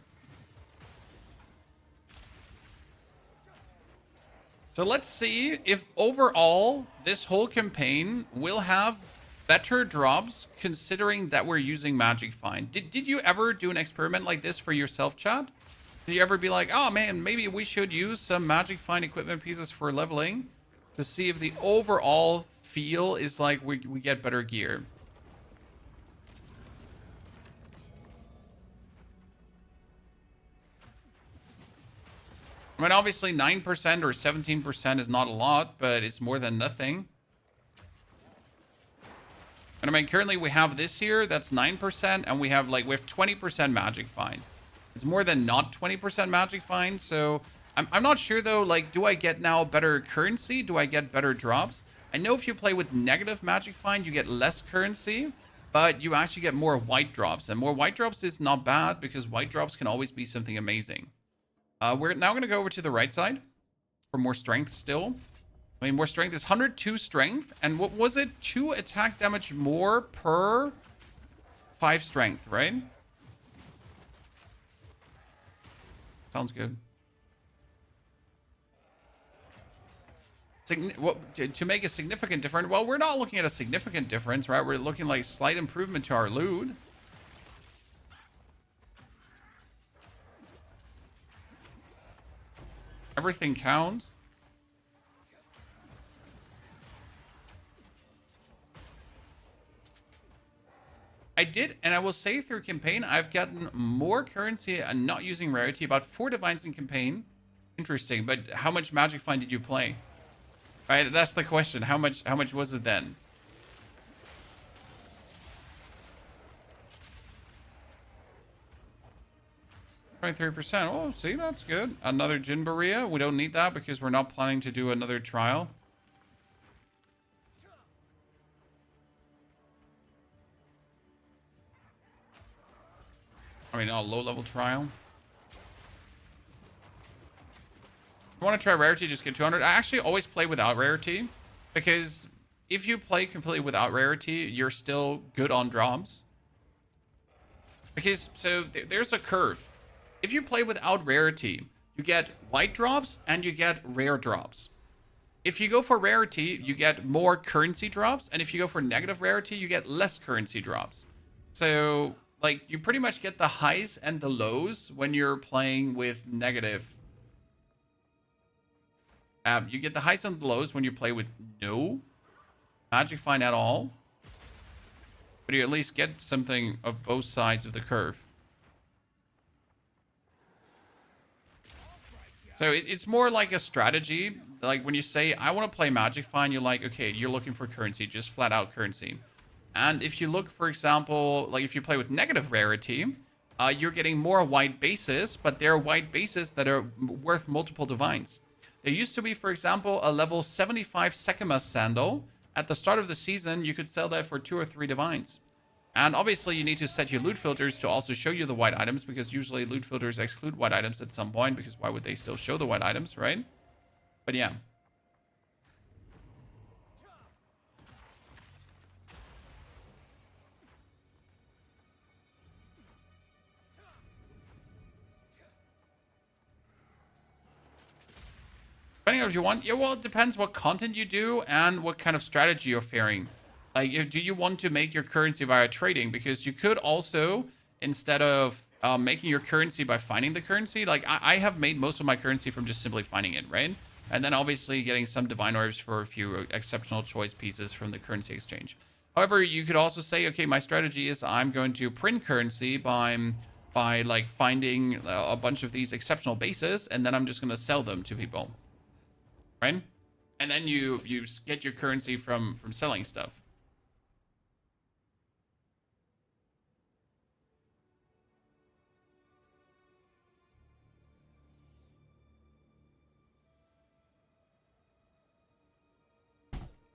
So let's see if overall this whole campaign will have better drops considering that we're using Magic Find. Did you ever do an experiment like this for yourself, chat? Did you ever be like, oh man, maybe we should use some Magic Find equipment pieces for leveling to see if the overall feel is like we get better gear? I mean, obviously 9% or 17% is not a lot, but it's more than nothing. And I mean, currently we have this here, that's 9%, and we have 20% Magic Find. It's more than not 20% Magic Find, so I'm not sure though, do I get now better currency? Do I get better drops? I know if you play with negative Magic Find, you get less currency, but you actually get more white drops, and more white drops is not bad because white drops can always be something amazing. We're now going to go over to the right side for more strength still. I mean, more strength is 102 strength. And what was it? 2 attack damage more per 5 strength, right? Sounds good. To make a significant difference, well, we're not looking at a significant difference, right? We're looking like slight improvement to our loot. Everything counts. I did, and I will say through campaign, I've gotten more currency and not using rarity, about 4 divines in campaign. Interesting, but how much Magic Find did you play? Right, that's the question. How much was it then? 23%. Oh, see, that's good. Another Jinbaria. We don't need that because we're not planning to do another trial. I mean, a low-level trial. If you want to try rarity, just get 200. I actually always play without rarity because if you play completely without rarity, you're still good on drops. Because, so there's a curve. If you play without rarity, you get white drops and you get rare drops. If you go for rarity, you get more currency drops. And if you go for negative rarity, you get less currency drops. So, like, you pretty much get the highs and the lows when you're playing with negative. You get the highs and the lows when you play with no magic find at all. But you at least get something of both sides of the curve. So it's more like a strategy. Like when you say, I want to play Magic Find, you're like, okay, you're looking for currency, just flat out currency. And if you look, for example, like if you play with negative rarity, you're getting more white bases, but they're white bases that are worth multiple divines. There used to be, for example, a level 75 Sekimas sandal. At the start of the season, you could sell that for 2 or 3 divines. And obviously, you need to set your loot filters to also show you the white items, because usually loot filters exclude white items at some point, because why would they still show the white items, right? But yeah. Depending on if you want. Yeah, well, it depends what content you do and what kind of strategy you're faring. Like, do you want to make your currency via trading? Because you could also, instead of making your currency by finding the currency, like I have made most of my currency from just simply finding it, right? And then obviously getting some divine orbs for a few exceptional choice pieces from the currency exchange. However, you could also say, okay, my strategy is I'm going to print currency by like finding a bunch of these exceptional bases, and then I'm just going to sell them to people. Right? And then you get your currency from selling stuff.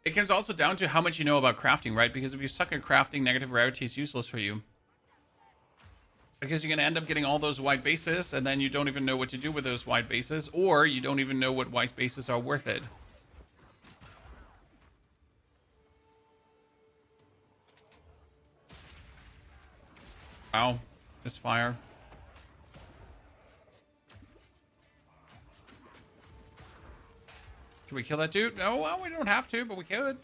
It comes also down to how much you know about crafting, right? Because if you suck at crafting, negative rarity is useless for you. Because you're going to end up getting all those white bases, and then you don't even know what to do with those white bases, or you don't even know what white bases are worth it. Wow, this fire. Should we kill that dude? No, well, we don't have to, but we could.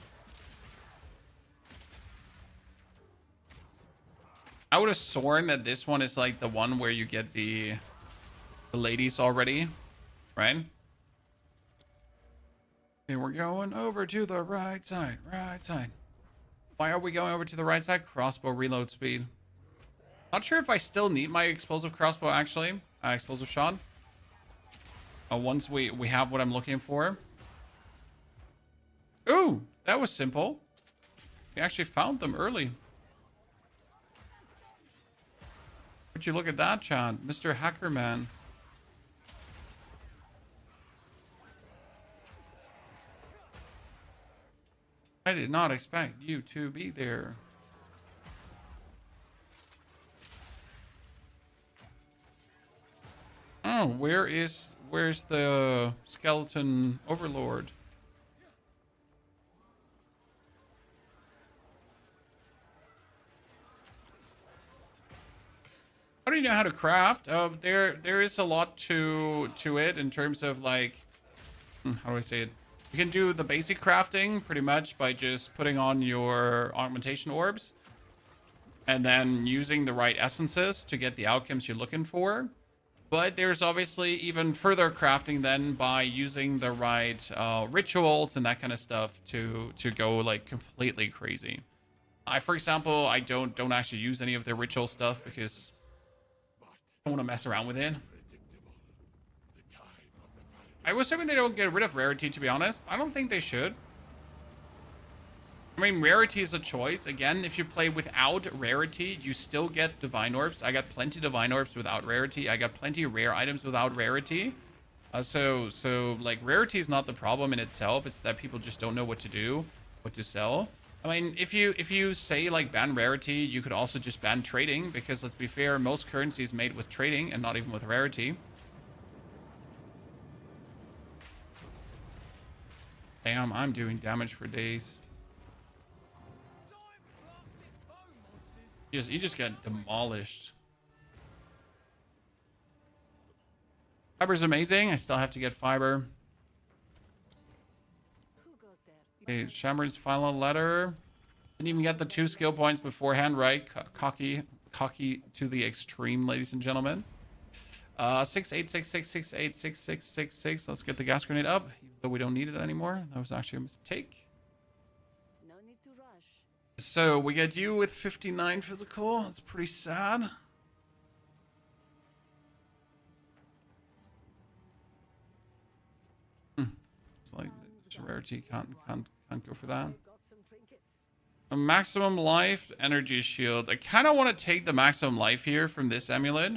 I would have sworn that this one is like the one where you get the ladies already, right? Okay, we're going over to the right side, right side. Why are we going over to the right side? Crossbow reload speed. Not sure if I still need my explosive crossbow, actually. Explosive shot. Once we have what I'm looking for. Ooh, that was simple. We actually found them early. Would you look at that, Chad? Mr. Hackerman. I did not expect you to be there. Oh, where's the skeleton overlord? How do you know how to craft? There is a lot to it in terms of like, how do I say it? You can do the basic crafting pretty much by just putting on your augmentation orbs and then using the right essences to get the outcomes you're looking for. But there's obviously even further crafting then by using the right rituals and that kind of stuff to go like completely crazy. For example, I don't actually use any of the ritual stuff because I don't want to mess around with it. I was hoping they don't get rid of rarity, to be honest. I don't think they should. I mean, rarity is a choice. Again, if you play without rarity, you still get divine orbs. I got plenty divine orbs without rarity. I got plenty of rare items without rarity. So like rarity is not the problem in itself. It's that people just don't know what to do, what to sell. I mean, if you say like ban rarity, you could also just ban trading, because let's be fair, most currency is made with trading and not even with rarity. Damn, I'm doing damage for days. You just get demolished. Fiber's amazing. I still have to get fiber. Who goes there? Okay, Shamron's final letter. Didn't even get the 2 skill points beforehand, right? Cocky to the extreme, ladies and gentlemen. 68666866666. Let's get the gas grenade up, even though we don't need it anymore. That was actually a mistake. No need to rush. So we get you with 59 physical. That's pretty sad. It's like the rarity can't go for that. I've got some trinkets. A maximum life energy shield. I kind of want to take the maximum life here from this amulet,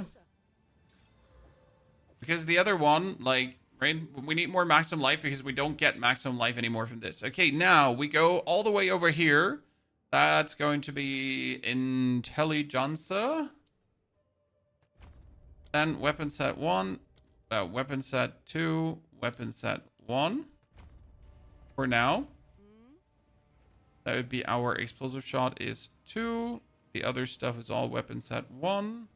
because the other one, like, right, we need more maximum life because we don't get maximum life anymore from this. Okay, now we go all the way over here. That's going to be intelligence. Then weapon set 1, weapon set 2, weapon set 1. For now. That would be our explosive shot is 2. The other stuff is all weapon set 1.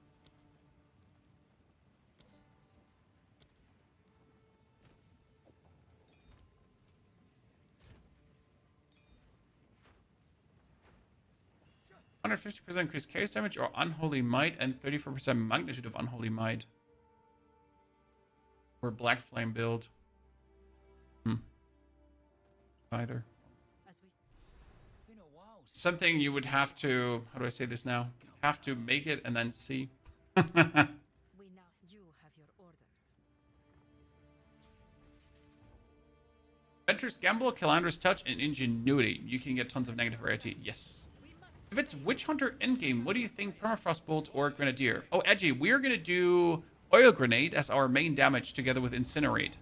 %50% increased case damage or unholy might, and 34% magnitude of unholy might. Or black flame build. Either. Something you would have to, how do I say this now? Have to make it and then see. We now you have your orders. Venturous Gamble, Calandra's Touch, and Ingenuity. You can get tons of negative rarity. Yes. If it's Witchhunter Endgame, what do you think? Permafrost Bolt or Grenadier? Oh, Edgy, we're going to do Oil Grenade as our main damage together with Incinerate.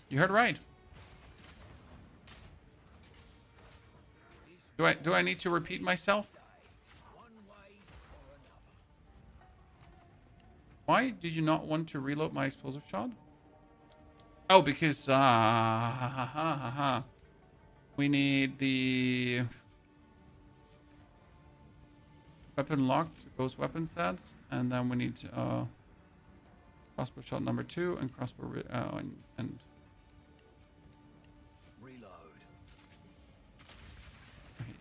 You heard right. Do I need to repeat myself? Why did you not want to reload my explosive shot? Oh, because we need the weapon lock to those weapon sets, and then we need crossbow shot number 2 and crossbow and Reload. okay.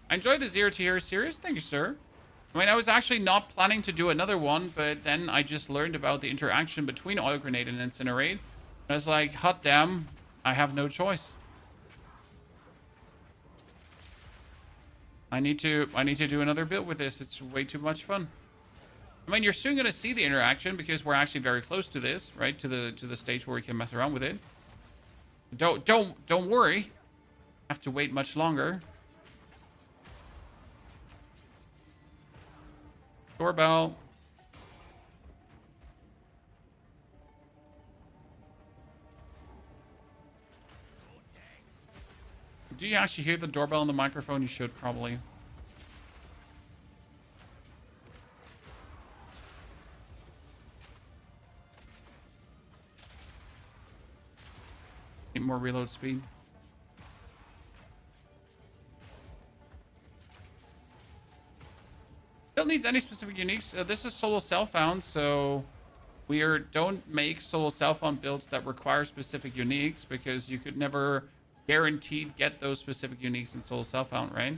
I enjoy the 0 tier series. Thank you, sir. I mean, I was actually not planning to do another one, but then I just learned about the interaction between Oil Grenade and Incinerate. And I was like, hot damn, I have no choice. I need to do another build with this. It's way too much fun. I mean, you're soon gonna see the interaction because we're actually very close to this, right? To the stage where we can mess around with it. Don't worry. Have to wait much longer. Doorbell. Do you actually hear the doorbell on the microphone? You should probably. Need more reload speed. Still needs any specific uniques. This is solo self-found, so we don't make solo self-found builds that require specific uniques because you could never guaranteed get those specific uniques in solo self-found, right?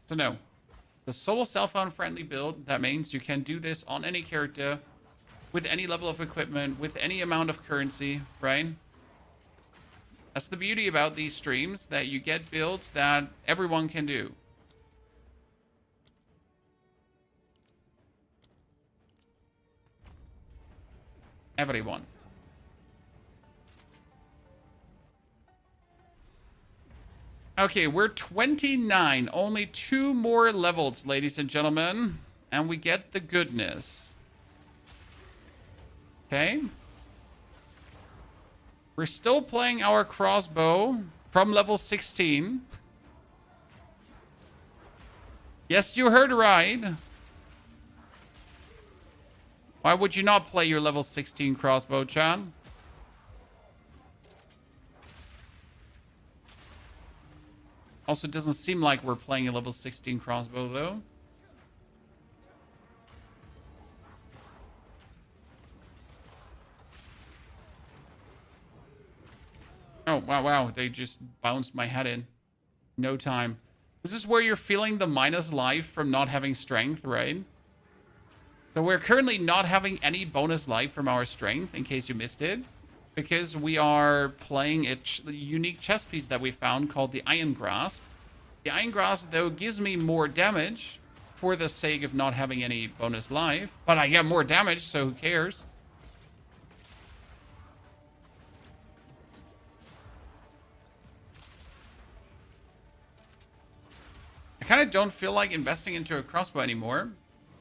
So no. The solo self-found friendly build, that means you can do this on any character with any level of equipment, with any amount of currency, right? That's the beauty about these streams, that you get builds that everyone can do. Everyone. Okay, we're 29. Only 2 more levels, ladies and gentlemen. And we get the goodness. Okay. We're still playing our crossbow from level 16. Yes, you heard right. Why would you not play your level 16 crossbow, Chan? Also, it doesn't seem like we're playing a level 16 crossbow, though. Oh, wow. They just bounced my head in. No time. This is where you're feeling the minus life from not having strength, right? So we're currently not having any bonus life from our strength, in case you missed it. Because we are playing a unique chess piece that we found called the Iron Grasp. The Iron Grasp, though, gives me more damage for the sake of not having any bonus life. But I get more damage, so who cares? I kind of don't feel like investing into a crossbow anymore.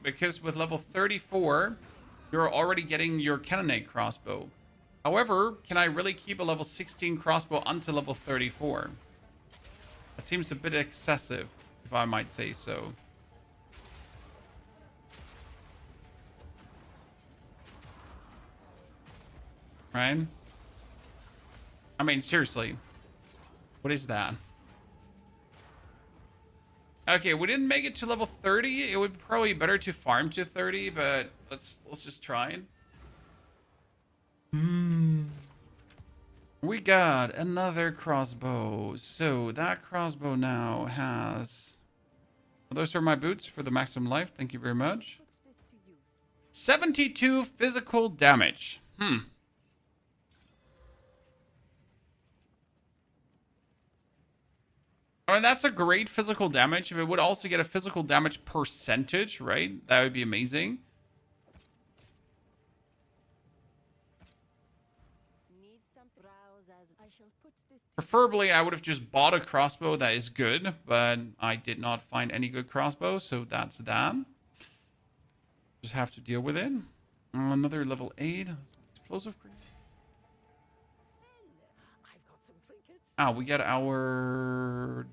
Because with level 34, you're already getting your cannonade crossbow. However, can I really keep a level 16 crossbow until level 34? That seems a bit excessive, if I might say so. Right? I mean, seriously. What is that? Okay, we didn't make it to level 30. It would probably be better to farm to 30, but let's just try it. We got another crossbow. So that crossbow now has... Those are my boots for the maximum life. Thank you very much. 72 physical damage. I mean, that's a great physical damage. If it would also get a physical damage percentage, right? That would be amazing. Preferably, I would have just bought a crossbow that is good, but I did not find any good crossbow, so that's that. Just have to deal with it. Another level 8. Explosive grenade. We get our...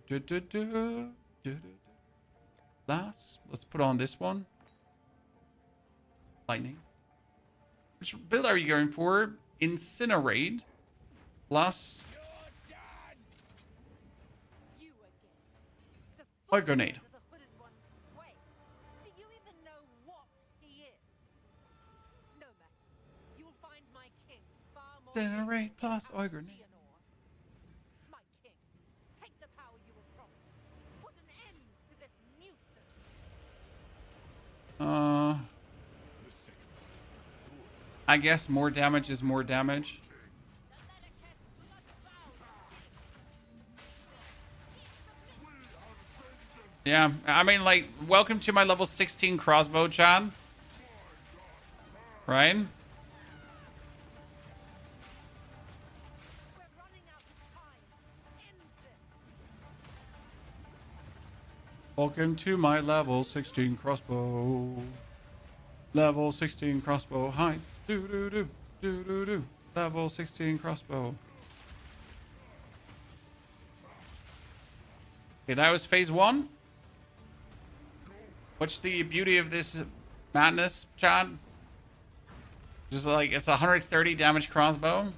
Last. Let's put on this one. Lightning. Which build are you going for? Incinerate. Plus... Or grenade. Incinerate plus oil grenade. I guess more damage is more damage. Yeah, I mean, like, welcome to my level 16 crossbow, Chan. Right? Welcome to my level 16 crossbow. Level 16 crossbow. Hi. Do. Level 16 crossbow. Okay, that was phase 1. What's the beauty of this madness, Chad? Just like, it's a 130 damage crossbow.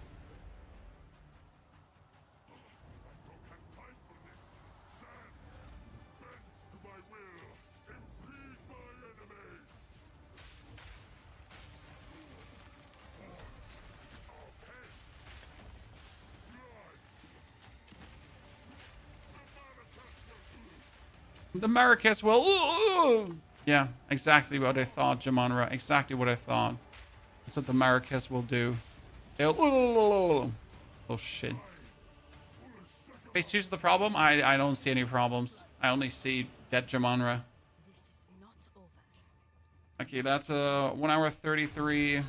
The Maracas will... Ooh! Yeah, exactly what I thought, Jamonra. Exactly what I thought. That's what the Maracas will do. They'll... Oh, shit. Phase 2's the problem? I don't see any problems. I only see dead Jamonra. This is not over. Okay, that's a 1 hour 33.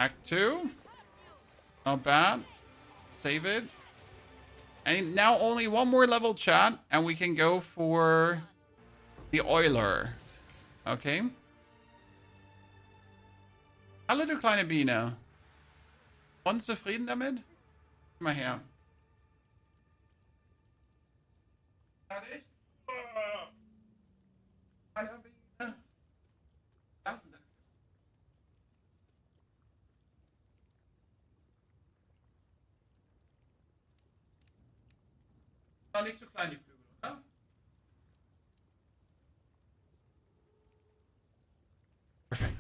Act 2. Not bad. Save it. And now only one more level, chat, and we can go for the Euler. Okay. Hallo, du kleine Biene. Unzufrieden damit? Komm mal her. Fertig? Kleine Biene. Ja. Noch nicht zu klein, die Flügel, oder? Perfekt.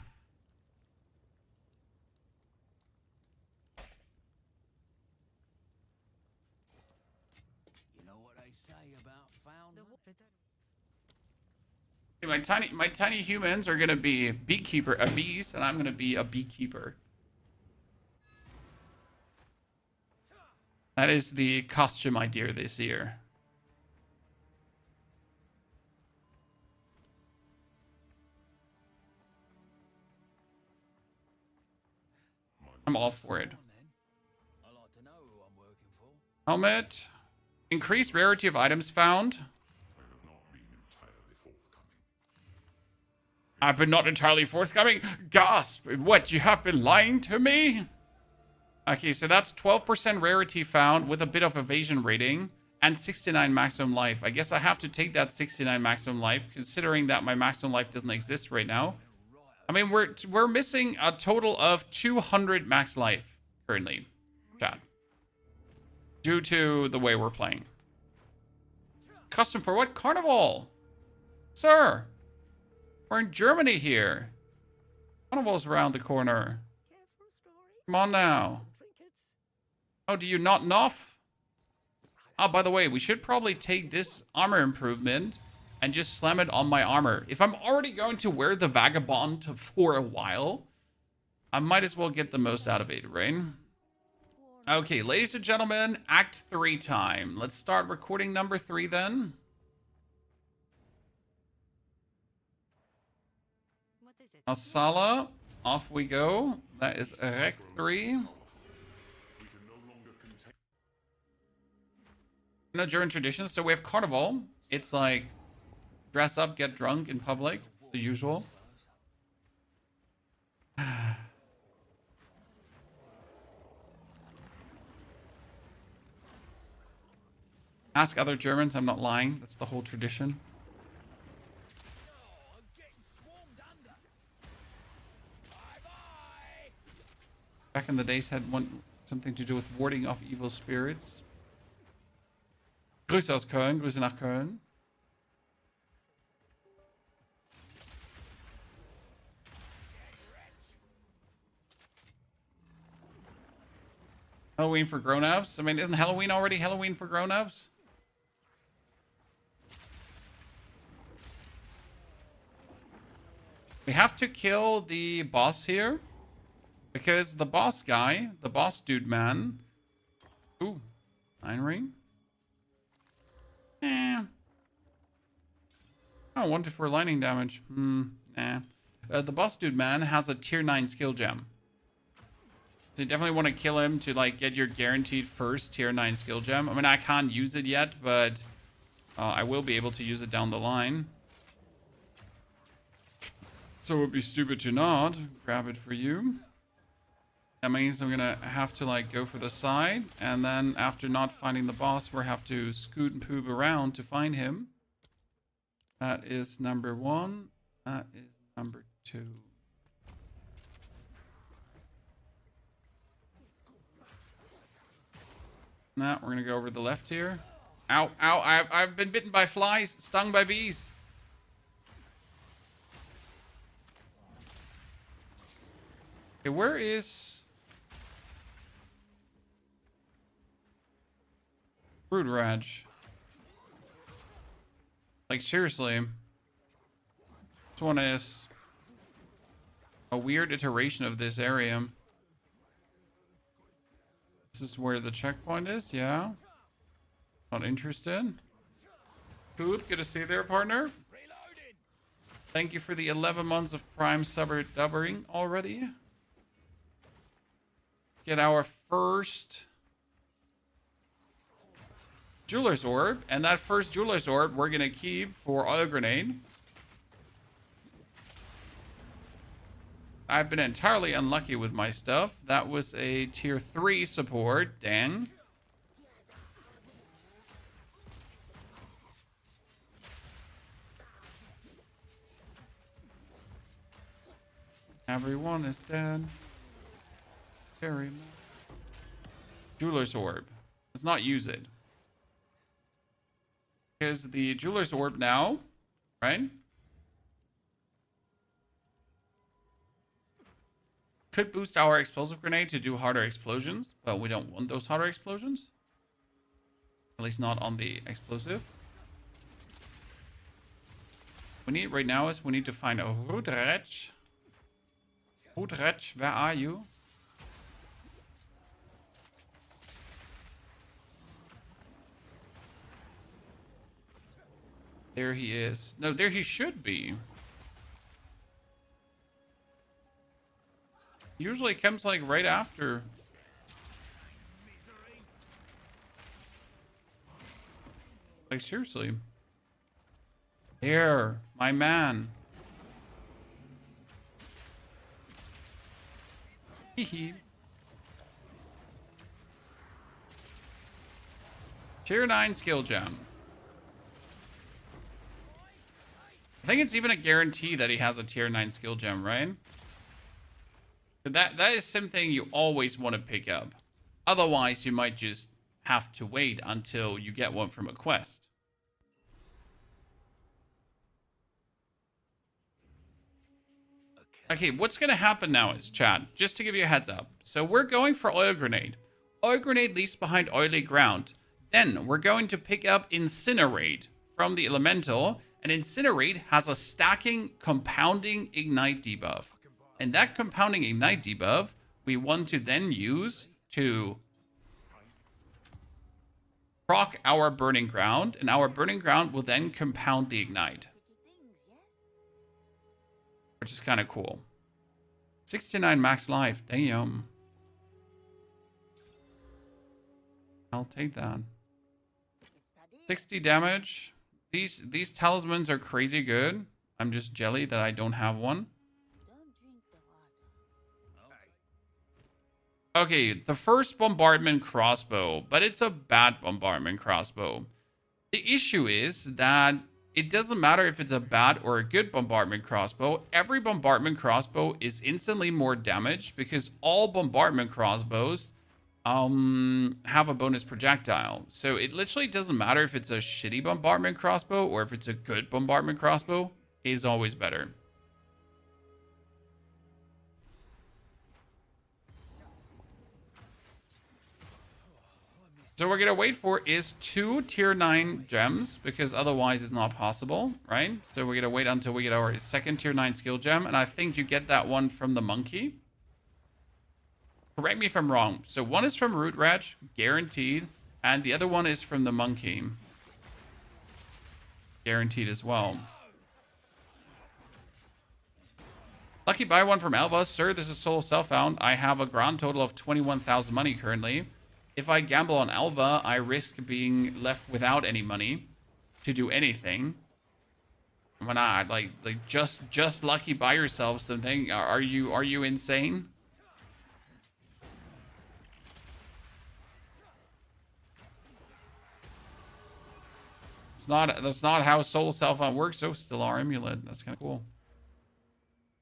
You know what they say about found. My tiny humans are gonna be beekeeper, bees, and I'm gonna be a beekeeper. That is the costume idea this year. I'm all for it. I like to know who I'm working for. Helmet. Increased rarity of items found. I have not been entirely forthcoming. I've been not entirely forthcoming. Gasp! What, you have been lying to me? Okay, so that's 12% rarity found with a bit of evasion rating and 69 maximum life. I guess I have to take that 69 maximum life, considering that my maximum life doesn't exist right now. I mean, we're missing a total of 200 max life currently, chat, due to the way we're playing. Custom for what? Carnival, sir. We're in Germany here. Carnival's around the corner. Come on now. Oh, do you not nuff? Oh, by the way, we should probably take this armor improvement and just slam it on my armor. If I'm already going to wear the Vagabond for a while, I might as well get the most out of it, right? Okay, ladies and gentlemen, Act 3 time. Let's start recording number 3 then. What is it? Asala, off we go. That is Rec 3. No German traditions, so we have Carnival. It's like dress up, get drunk in public, the usual. Ask other Germans, I'm not lying. That's the whole tradition. Oh, I'm getting swarmed under. Bye-bye. Back in the days had something to do with warding off evil spirits. Grüße aus Köln, Grüße nach Köln. Halloween for grown-ups? I mean, isn't Halloween already Halloween for grown-ups? We have to kill the boss here. Because the boss guy, the boss dude man... Ooh, 9 ring. Oh, 1 to 4 lightning damage. Nah. The boss dude man has a tier 9 skill gem. So you definitely want to kill him to like get your guaranteed first tier 9 skill gem. I mean, I can't use it yet, but I will be able to use it down the line. So it would be stupid to not grab it for you. That means I'm gonna have to like go for the side, and then after not finding the boss, we'll have to scoot and poop around to find him. That is number 1. That is number 2. Now we're gonna go over the left here. Ow, ow! I've been bitten by flies, stung by bees. Okay, where is Brood Raj? Like, seriously. This one is a weird iteration of this area. This is where the checkpoint is, yeah. Not interested. Good to see you there, partner. Thank you for the 11 months of Prime subber dubbering already. get our first Jeweler's Orb. And that first Jeweler's Orb we're going to keep for Oil Grenade. I've been entirely unlucky with my stuff. That was a tier 3 support. Dang. Everyone is dead. Very nice. Jeweler's Orb. Let's not use it. Because the Jeweler's Orb now, right? Could boost our explosive grenade to do harder explosions, but we don't want those harder explosions. At least not on the explosive. We need right now is we need to find a Rudrech. Rudrech, where are you? There he is. No, there he should be. Usually comes like right after. Like seriously. There, my man. Hee. Tier 9 skill gem. I think it's even a guarantee that he has a tier 9 skill gem, right? That is something you always want to pick up. Otherwise, you might just have to wait until you get one from a quest. Okay, what's going to happen now is, chat, just to give you a heads up. So we're going for Oil Grenade. Oil Grenade leaves behind Oily Ground. Then we're going to pick up Incinerate from the Elemental. And Incinerate has a stacking, compounding Ignite debuff. And that compounding Ignite debuff, we want to then use to proc our Burning Ground. And our Burning Ground will then compound the Ignite. Which is kind of cool. 69 max life. Damn. I'll take that. 60 damage. These talismans are crazy good. I'm just jelly that I don't have one. Okay, the first bombardment crossbow, but it's a bad bombardment crossbow. The issue is that it doesn't matter if it's a bad or a good bombardment crossbow. Every bombardment crossbow is instantly more damage because all bombardment crossbows have a bonus projectile. So it literally doesn't matter if it's a shitty bombardment crossbow or if it's a good bombardment crossbow. It is always better. So what we're going to wait for is 2 tier 9 gems, because otherwise it's not possible, right? So we're going to wait until we get our second tier 9 skill gem, and I think you get that one from the monkey. Correct me if I'm wrong. So one is from Root Ratch, guaranteed, and the other one is from the monkey. Guaranteed as well. Lucky buy one from Elva. Sir, this is Soul Self Found. I have a grand total of 21,000 money currently. If I gamble on Alva, I risk being left without any money to do anything. When I like just lucky buy yourself something. Are you insane? That's not how Soul Self Found works. So still our amulet. That's kind of cool.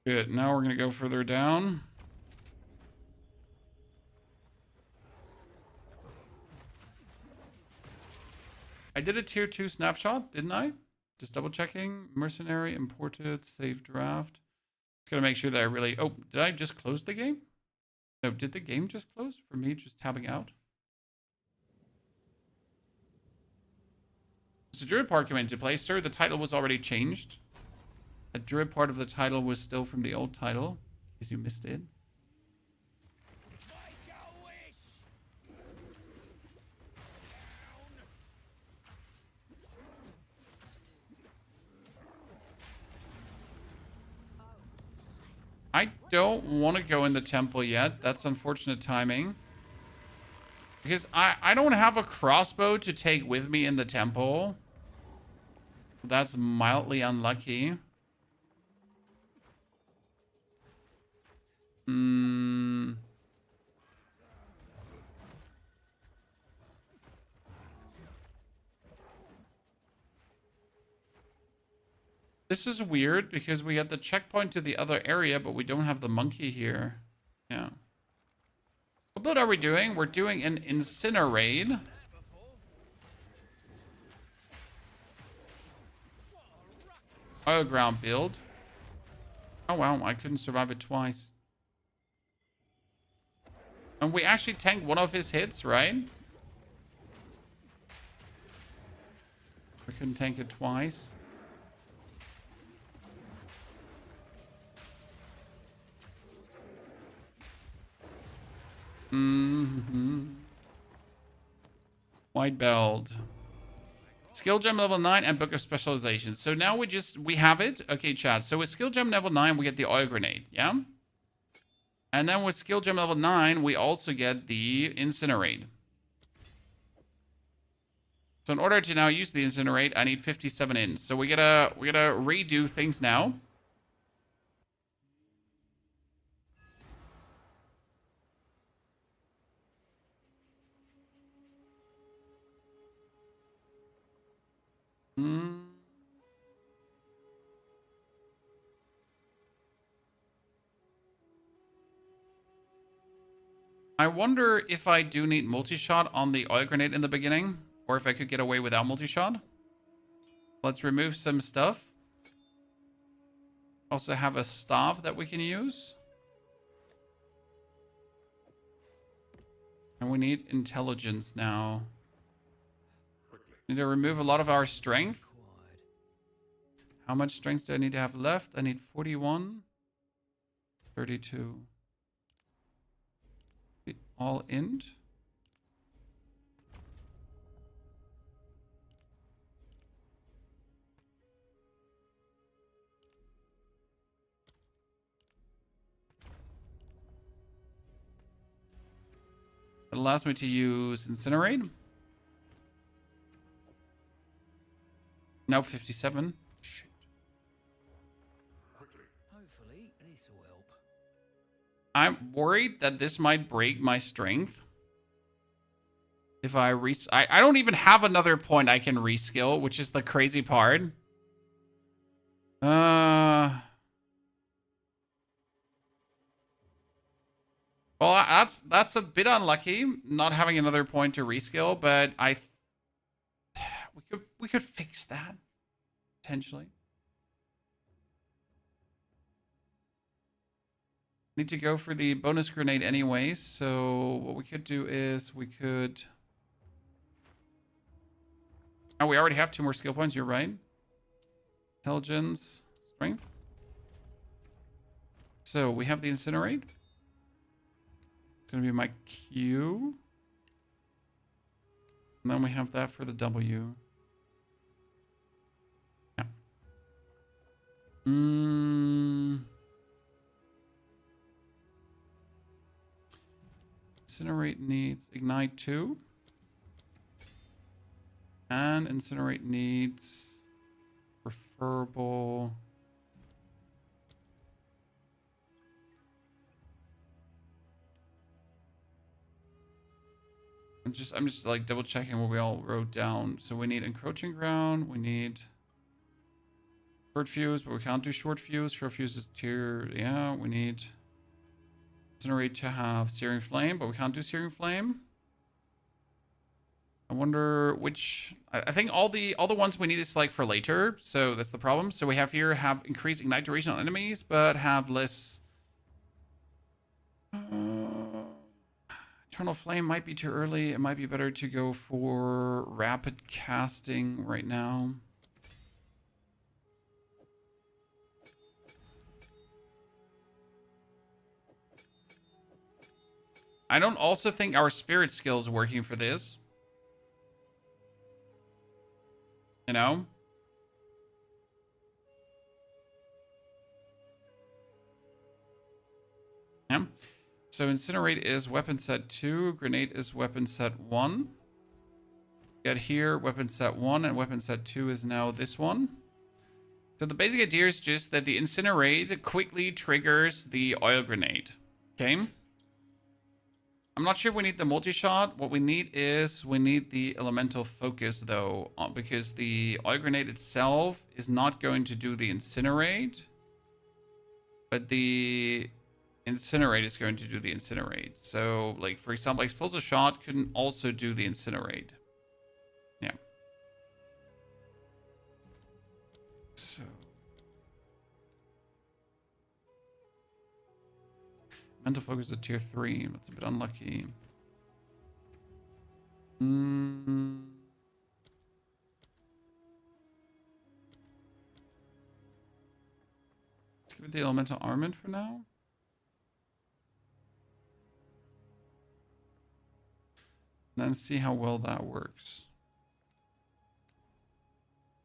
Good. Now we're gonna go further down. I did a tier 2 snapshot, didn't I? Just double checking. Mercenary, imported, save draft. Just gotta make sure that I really... Oh, did I just close the game? No, did the game just close? For me, just tabbing out? So Druid part came into play. Sir, the title was already changed. The Druid part of the title was still from the old title. In case you missed it. I don't want to go in the temple yet. That's unfortunate timing. Because I don't have a crossbow to take with me in the temple. That's mildly unlucky. This is weird because we had the checkpoint to the other area, but we don't have the monkey here. Yeah. What build are we doing? We're doing an incinerate. Oil ground build. Oh wow, I couldn't survive it twice. And we actually tanked one of his hits, right? We couldn't tank it twice. White belt. Skill gem level 9 and book of specialization. So now we have it. Okay, chat. So with skill gem level 9, we get the oil grenade. Yeah? And then with skill gem level 9, we also get the incinerate. So in order to now use the incinerate, I need 57 in. So we gotta redo things now. I wonder if I do need multi-shot on the oil grenade in the beginning, or if I could get away without multi-shot. Let's remove some stuff. Also have a staff that we can use. And we need intelligence now. Need to remove a lot of our strength. How much strength do I need to have left? I need 41. 32. All int. It allows me to use incinerate. Now 57. Shit. Hopefully, this will help. I'm worried that this might break my strength. If I don't even have another point I can reskill, which is the crazy part. Well, that's a bit unlucky, not having another point to reskill, but we could fix that potentially. Need to go for the bonus grenade anyways, so what we could do is we could... Oh, we already have 2 more skill points, you're right. Intelligence, strength. So we have the incinerate. It's gonna be my Q. And then we have that for the W. Yeah. Incinerate needs Ignite 2. And Incinerate needs Preferable. I'm just like double checking what we all wrote down. So we need Encroaching Ground. We need Short Fuse, but we can't do Short Fuse. Short Fuse is tier. Yeah, we need Incinerate to have Searing Flame, but we can't do Searing Flame. I wonder which... I think all the ones we need is like for later, so that's the problem. So we have here increased ignite duration on enemies, but have less... Eternal Flame might be too early. It might be better to go for rapid casting right now. I don't also think our spirit skill is working for this. You know? Yeah. So incinerate is weapon set 2. Grenade is weapon set 1. Get here, weapon set 1, and weapon set 2 is now this one. So the basic idea is just that the incinerate quickly triggers the oil grenade. Okay. I'm not sure we need the multi-shot. What we need is the elemental focus though, because the oil grenade itself is not going to do the incinerate, but the incinerate is going to do the incinerate. So like, for example, explosive shot can also do the incinerate. Yeah. So mental focus is tier 3. That's a bit unlucky. Let's give it the elemental armament for now. And then see how well that works.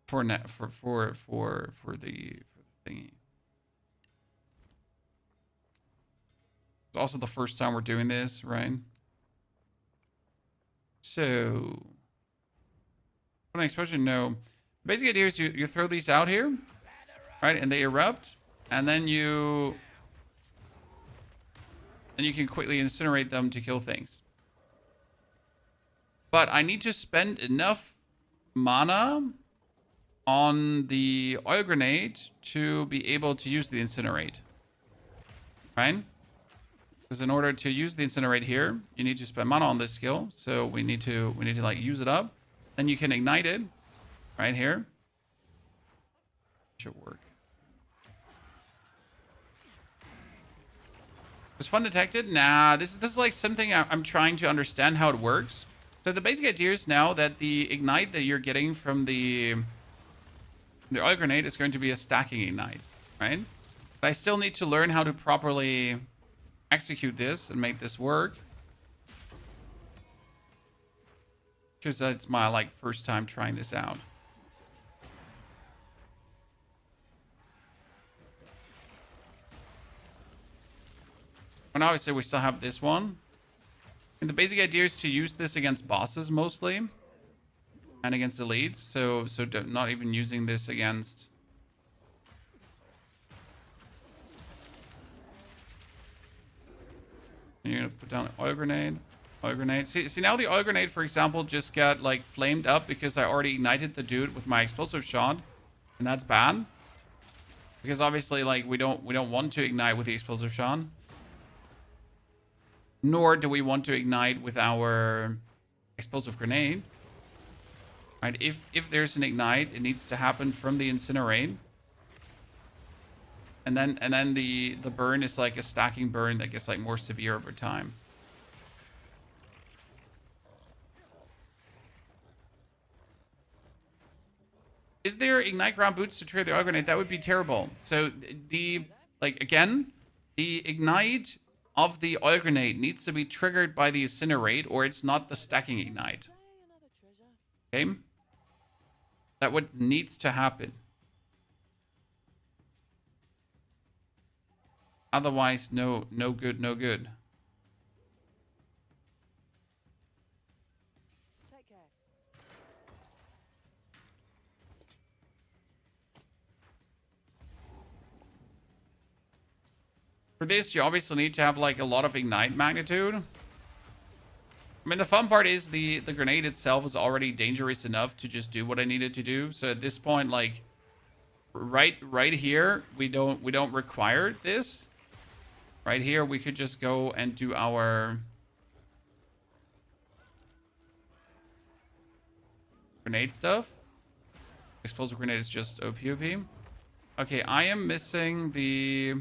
For the thingy. It's also the first time we're doing this, right? So, when explosion, no. The basic idea is you throw these out here, right, and they erupt, and then you can quickly incinerate them to kill things. But I need to spend enough mana on the oil grenade to be able to use the incinerate, right? Because in order to use the incinerate here, you need to spend mana on this skill. So we need to like use it up. Then you can ignite it right here. Should work. Is fun detected? Nah, this is like something I'm trying to understand how it works. So the basic idea is now that the ignite that you're getting from the oil grenade is going to be a stacking ignite, right? But I still need to learn how to properly execute this and make this work. Because it's my like first time trying this out. And obviously we still have this one. And the basic idea is to use this against bosses mostly. And against elites. So not even using this against... And you're gonna put down an oil grenade. Oil grenade. See now the oil grenade, for example, just got like flamed up because I already ignited the dude with my explosive shot. And that's bad. Because obviously like we don't want to ignite with the explosive shot. Nor do we want to ignite with our explosive grenade. Right? If there's an ignite, it needs to happen from the incinerate. And then the burn is like a stacking burn that gets like more severe over time. Is there ignite ground boots to trigger the oil grenade? That would be terrible. So the again, the ignite of the oil grenade needs to be triggered by the incinerate, or it's not the stacking ignite. Okay? That what needs to happen. Otherwise, no good, no good. Take care. For this, you obviously need to have like a lot of ignite magnitude. I mean, the fun part is the grenade itself is already dangerous enough to just do what I needed to do. So at this point, like right here, we don't require this. Right here, we could just go and do our grenade stuff. Explosive grenade is just OP. Okay, I am missing the...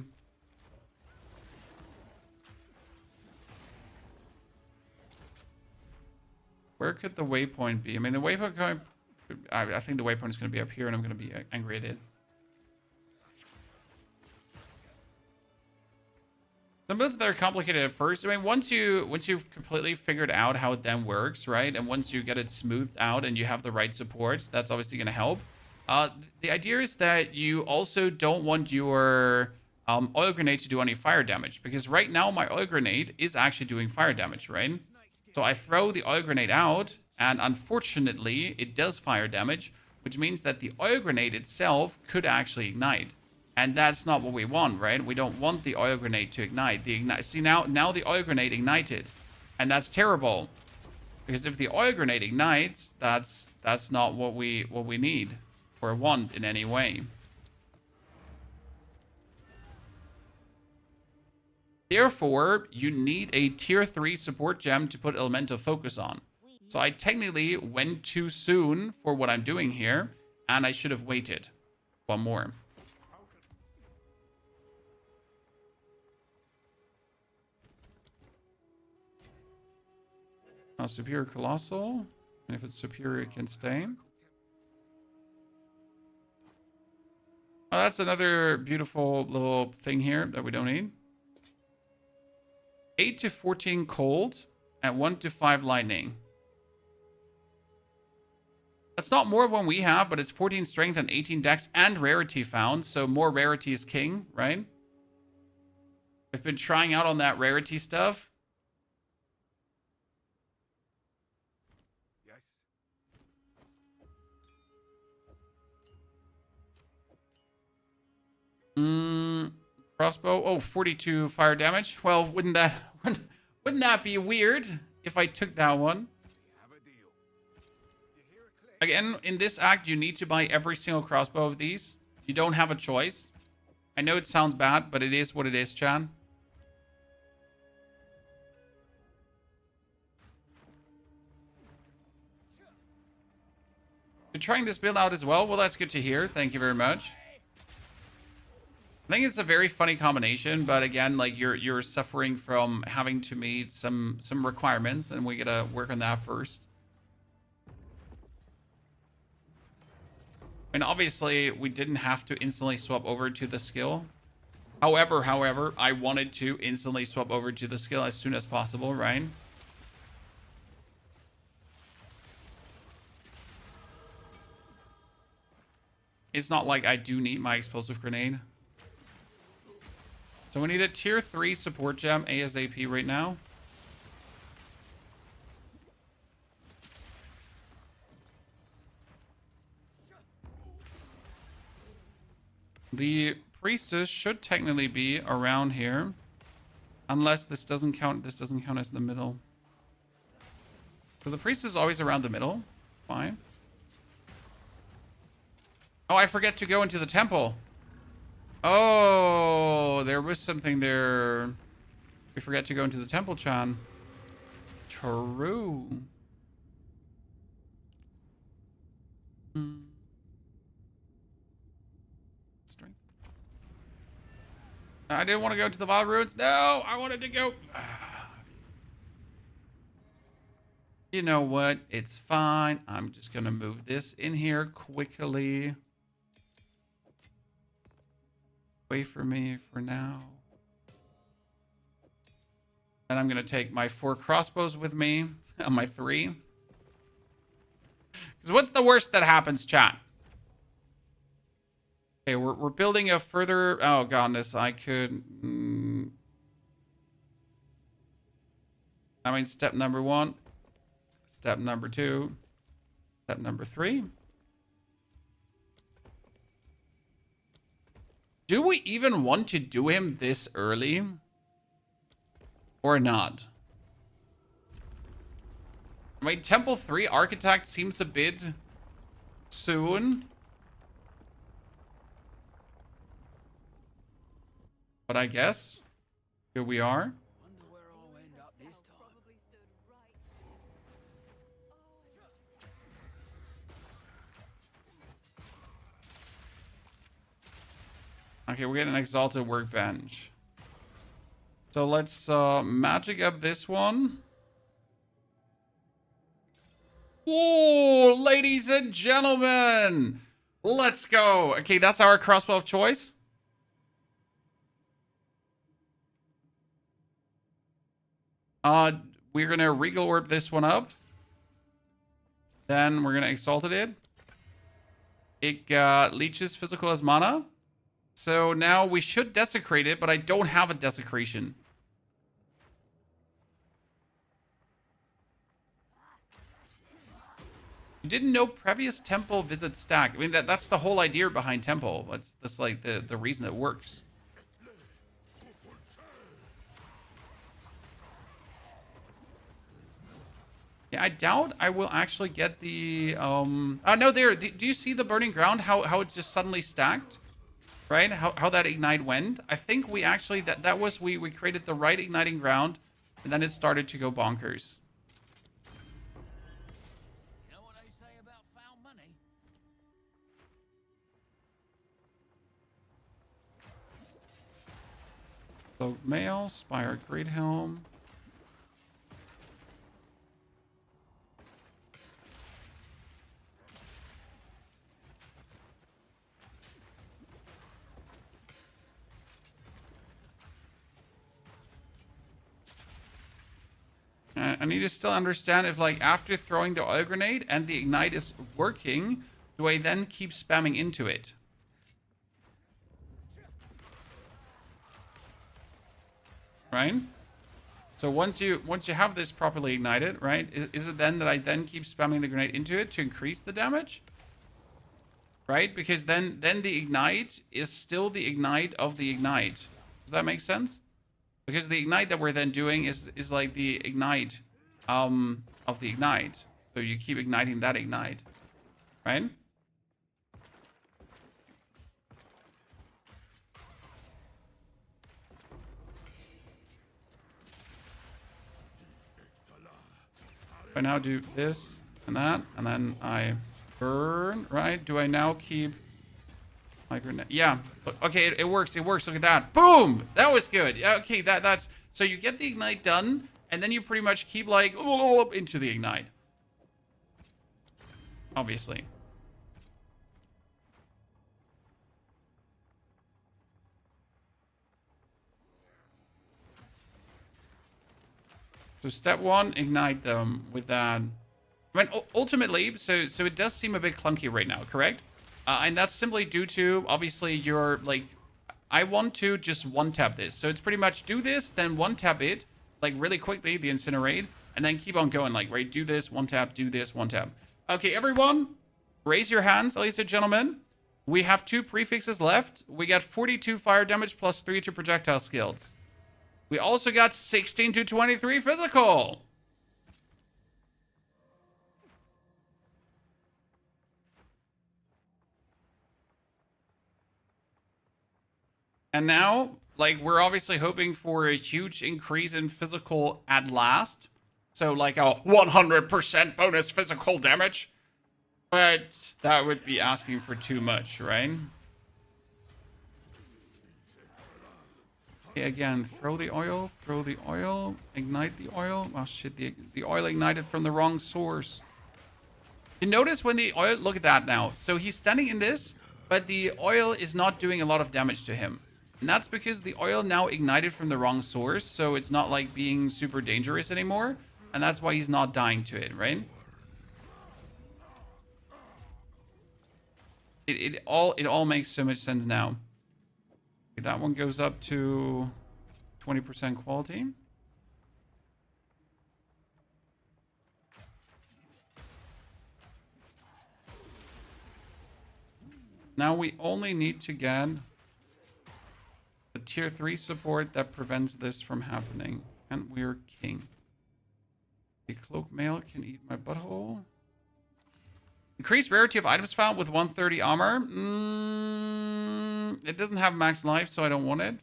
Where could the waypoint be? I mean, the waypoint going... I think the waypoint is going to be up here, and I'm going to be angry at it. Some builds that are complicated at first. I mean, once you've completely figured out how it then works, right? And once you get it smoothed out and you have the right supports, that's obviously going to help. The idea is that you also don't want your oil grenade to do any fire damage. Because right now my oil grenade is actually doing fire damage, right? So I throw the oil grenade out, and unfortunately it does fire damage, which means that the oil grenade itself could actually ignite. And that's not what we want, right? We don't want the oil grenade to ignite. See, now the oil grenade ignited. And that's terrible. Because if the oil grenade ignites, that's not what we need or want in any way. Therefore, you need a tier 3 support gem to put Elemental Focus on. So I technically went too soon for what I'm doing here, and I should have waited one more. Now, Superior Colossal, and if it's Superior, it can stay. Oh, that's another beautiful little thing here that we don't need. 8 to 14 cold and 1 to 5 lightning. That's not more than we have, but it's 14 strength and 18 dex and rarity found. So more rarity is king, right? I've been trying out on that rarity stuff. Yes. Crossbow. Oh, 42 fire damage. Well, wouldn't that be weird if I took that one? Again, in this act, you need to buy every single crossbow of these. You don't have a choice. I know it sounds bad, but it is what it is, Chan. You're trying this build out as well? Well, that's good to hear. Thank you very much. I think it's a very funny combination, but again, like you're suffering from having to meet some requirements, and we gotta work on that first. And obviously, we didn't have to instantly swap over to the skill. However, I wanted to instantly swap over to the skill as soon as possible, right? It's not like I do need my explosive grenade. So we need a tier 3 support gem ASAP right now. The priestess should technically be around here. Unless this doesn't count as the middle. So the priestess is always around the middle. Fine. Oh, I forget to go into the temple. Oh, there was something there. We forget to go into the temple, Chan. True. Strength. I didn't want to go to the Vaal ruins. No, I wanted to go. You know what? It's fine. I'm just going to move this in here quickly. Wait for me for now. And I'm going to take my 4 crossbows with me. On my 3. Because what's the worst that happens, chat? Okay, we're building a further... Oh, goodness. I could... I mean, step number 1. Step number 2. Step number 3. Do we even want to do him this early? Or not? I mean, Temple 3 Architect seems a bit soon. But I guess here we are. Wonder where I'll end up this time. Okay, we're getting an Exalted Workbench. So let's magic up this one. Whoa, ladies and gentlemen. Let's go. Okay, that's our crossbow of choice. We're going to Regal Orb this one up. Then we're going to Exalted it. It leeches physical as mana. So now we should desecrate it, but I don't have a desecration. You didn't know previous temple visit stack. I mean, that's the whole idea behind temple. That's like the reason it works. Yeah, I doubt I will actually get the oh no, there. Do you see the burning ground? How it just suddenly stacked? Right? How that ignite went? I think we actually that was we created the right igniting ground, and then it started to go bonkers. You know what they say about found money? So Mail, Spire, Great Helm. I need to still understand if, like, after throwing the oil grenade and the ignite is working, do I then keep spamming into it? Right? So once you have this properly ignited, right? Is it then that I then keep spamming the grenade into it to increase the damage? Right? Because then the ignite is still the ignite of the ignite. Does that make sense? Because the ignite that we're then doing is like the ignite of the ignite. So you keep igniting that ignite. Right? I now do this and that, and then I burn, right? Do I now keep my grenade? Yeah. Okay, it works. It works. Look at that. Boom! That was good. Yeah, okay, that's... So you get the ignite done, and then you pretty much keep, like, into the ignite. Obviously. So step one, ignite them with that. I mean, ultimately, so it does seem a bit clunky right now, correct? And that's simply due to, obviously, your, like, I want to just one-tap this. So it's pretty much do this, then one-tap it, like, really quickly, the incinerate, and then keep on going, like, right, do this, one-tap, do this, one-tap. Okay, everyone, raise your hands, ladies and gentlemen. We have 2 prefixes left. We got 42 fire damage plus 3 to projectile skills. We also got 16 to 23 physical. And now, like, we're obviously hoping for a huge increase in physical at last. So, like, a 100% bonus physical damage. But that would be asking for too much, right? Okay, again, throw the oil, ignite the oil. Oh, shit, the oil ignited from the wrong source. You notice when the oil... Look at that now. So he's standing in this, but the oil is not doing a lot of damage to him. And that's because the oil now ignited from the wrong source, so it's not like being super dangerous anymore. And that's why he's not dying to it, right? It all makes so much sense now. Okay, that one goes up to 20% quality. Now we only need to get the tier 3 support that prevents this from happening. And we're king. The cloak mail can eat my butthole. Increased rarity of items found with 130 armor. It doesn't have max life, so I don't want it.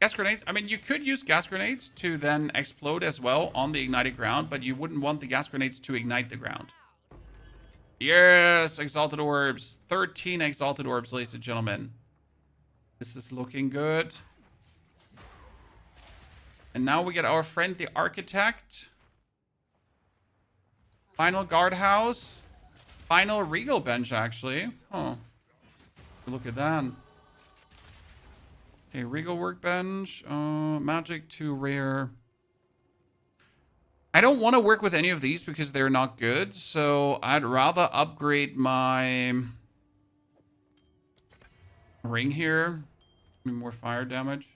Gas grenades. I mean, you could use gas grenades to then explode as well on the ignited ground, but you wouldn't want the gas grenades to ignite the ground. Yes, exalted orbs. 13 exalted orbs, ladies and gentlemen. This is looking good. And now we get our friend, the architect. Final guardhouse. Final regal bench, actually. Oh, look at that. Okay, regal workbench. Magic to rare. I don't want to work with any of these because they're not good. So I'd rather upgrade my ring here. More fire damage.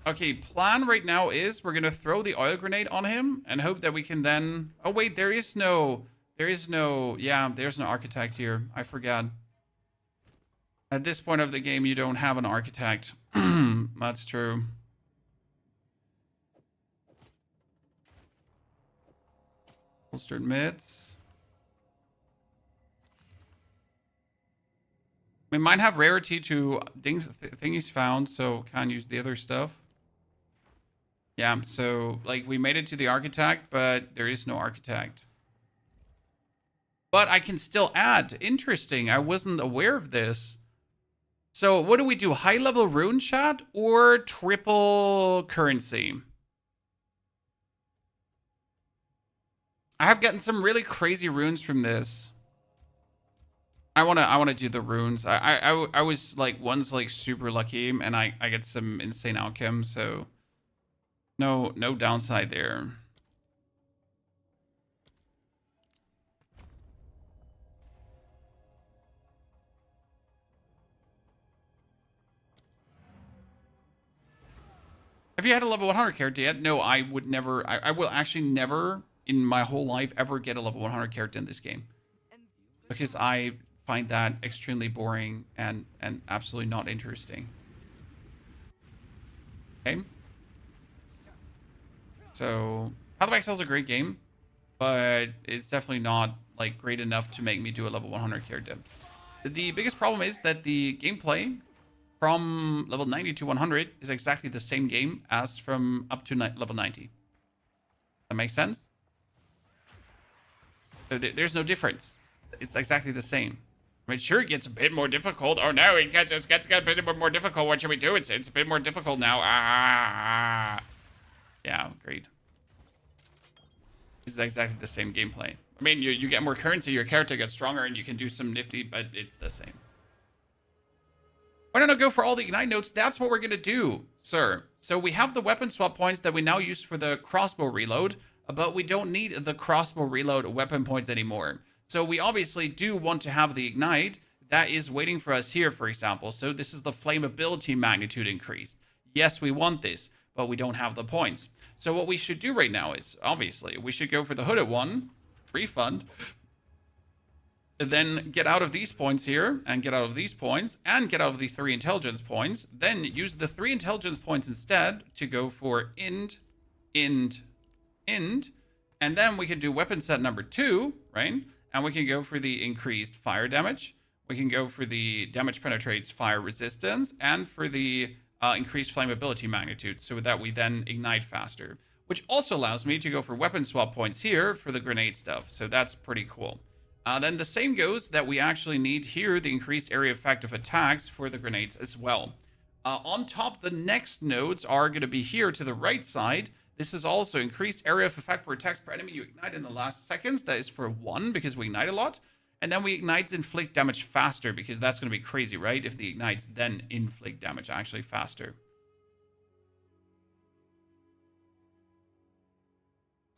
Okay, plan right now is we're going to throw the oil grenade on him and hope that we can then... Oh, wait, there's no architect here. I forgot. At this point of the game, you don't have an architect. That's true. Holstered mitts. We might have rarity to thingies found, so can't use the other stuff. Yeah, so, like, we made it to the architect, but there is no architect. But I can still add. Interesting. I wasn't aware of this. So, what do we do? High-level rune chat or triple currency? I have gotten some really crazy runes from this. I wanna do the runes. I was like once like super lucky and I get some insane outcome, so no downside there. Have you had a level 100 character yet? No, I would never. I will actually never in my whole life ever get a level 100 character in this game. Because I find that extremely boring and absolutely not interesting. Okay. So, Path of Exile is a great game, but it's definitely not like great enough to make me do a level 100 character. The biggest problem is that the gameplay from level 90 to 100 is exactly the same game as from up to level 90. That makes sense? So there's no difference. It's exactly the same. I mean, sure, it gets a bit more difficult. Oh no, it gets a bit more difficult. What should we do? It's a bit more difficult now. Yeah, great. It's exactly the same gameplay. I mean, you get more currency, your character gets stronger, and you can do some nifty, but it's the same. Why don't I go for all the ignite notes? That's what we're going to do, sir. So we have the weapon swap points that we now use for the crossbow reload, but we don't need the crossbow reload weapon points anymore. So we obviously do want to have the ignite that is waiting for us here, for example. So this is the flammability magnitude increase. Yes, we want this, but we don't have the points. So what we should do right now is, obviously, we should go for the hooded one, refund, and then get out of these points here, and get out of these points, and get out of the 3 intelligence points. Then use the 3 intelligence points instead to go for end, and then we can do weapon set number 2, right? And we can go for the increased fire damage. We can go for the damage penetrates fire resistance, and for the increased flammability magnitude, so that we then ignite faster. Which also allows me to go for weapon swap points here for the grenade stuff. So that's pretty cool. Then the same goes that we actually need here the increased area effect of attacks for the grenades as well. On top, the next nodes are going to be here to the right side. This is also increased area of effect for attacks per enemy you ignite in the last seconds. That is for 1 because we ignite a lot. And then we ignites inflict damage faster because that's going to be crazy, right? If the ignites then inflict damage actually faster.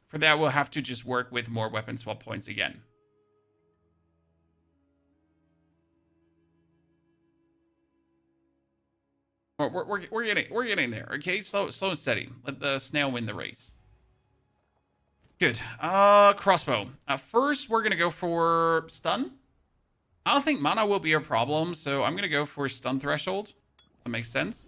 For that, we'll have to just work with more weapon swap points again. We're getting there, okay? Slow and steady. Let the snail win the race. Good. Crossbow. First, we're going to go for stun. I don't think mana will be a problem, so I'm going to go for stun threshold. That makes sense.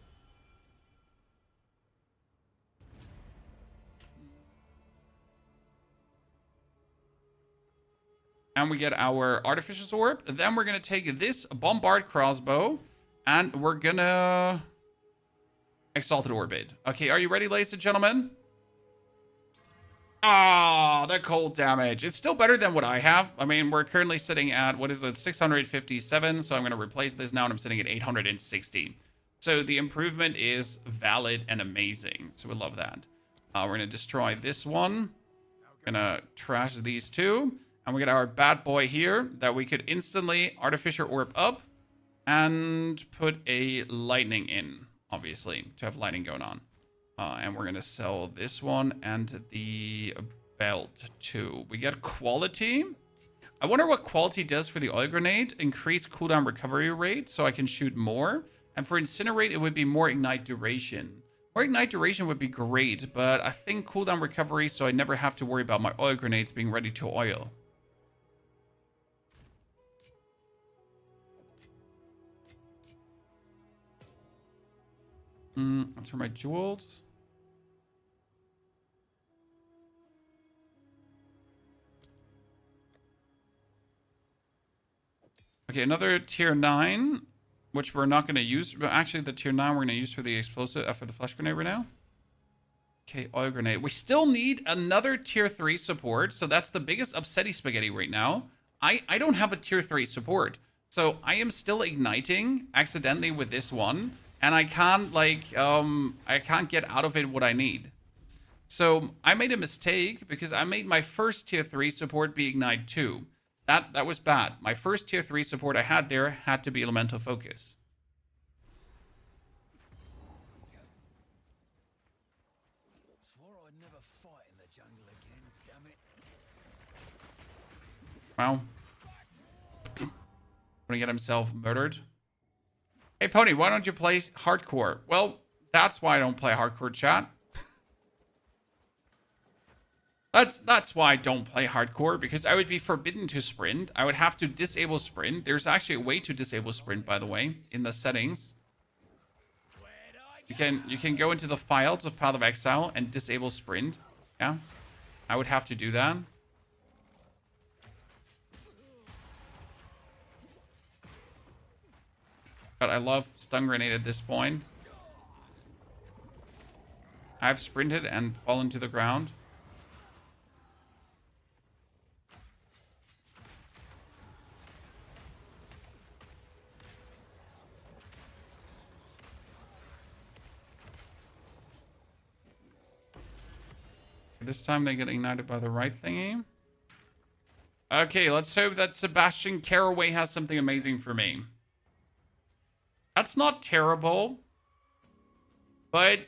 And we get our Artificial Orb. Then we're going to take this Bombard Crossbow, and we're going to Exalted Orbit. Okay, are you ready, ladies and gentlemen? Ah, the cold damage. It's still better than what I have. I mean, we're currently sitting at, what is it, 657. So I'm going to replace this now, and I'm sitting at 860. So the improvement is valid and amazing. So we love that. We're going to destroy this one. Going to trash these two. And we get our bad boy here that we could instantly Artificial Orb up and put a lightning in, obviously, to have lightning going on. And we're going to sell this one and the belt too. We get quality. I wonder what quality does for the oil grenade. Increase cooldown recovery rate so I can shoot more. And for incinerate, it would be more ignite duration. More ignite duration would be great, but I think cooldown recovery so I never have to worry about my oil grenades being ready to oil. That's for my jewels. Okay, another tier 9, which we're not going to use. But actually, the tier 9 we're going to use for the explosive, for the flash grenade right now. Okay, oil grenade. We still need another tier 3 support. So that's the biggest upsetty spaghetti right now. I don't have a tier 3 support. So I am still igniting accidentally with this one. And I can't, like, I can't get out of it what I need. So I made a mistake because I made my first tier 3 support be ignite 2. That was bad. My first tier 3 support I had there had to be elemental focus. Swore I'd never fight in the jungle again, damn it. Wow. Gonna get himself murdered. Hey Pony, why don't you play hardcore? Well, that's why I don't play hardcore, chat. That's why I don't play hardcore, because I would be forbidden to sprint. I would have to disable sprint. There's actually a way to disable sprint, by the way, in the settings. You can go into the files of Path of Exile and disable sprint. Yeah, I would have to do that. But I love stun grenade at this point. I've sprinted and fallen to the ground. This time they get ignited by the right thingy. Okay, let's hope that Sebastian Caraway has something amazing for me. That's not terrible, but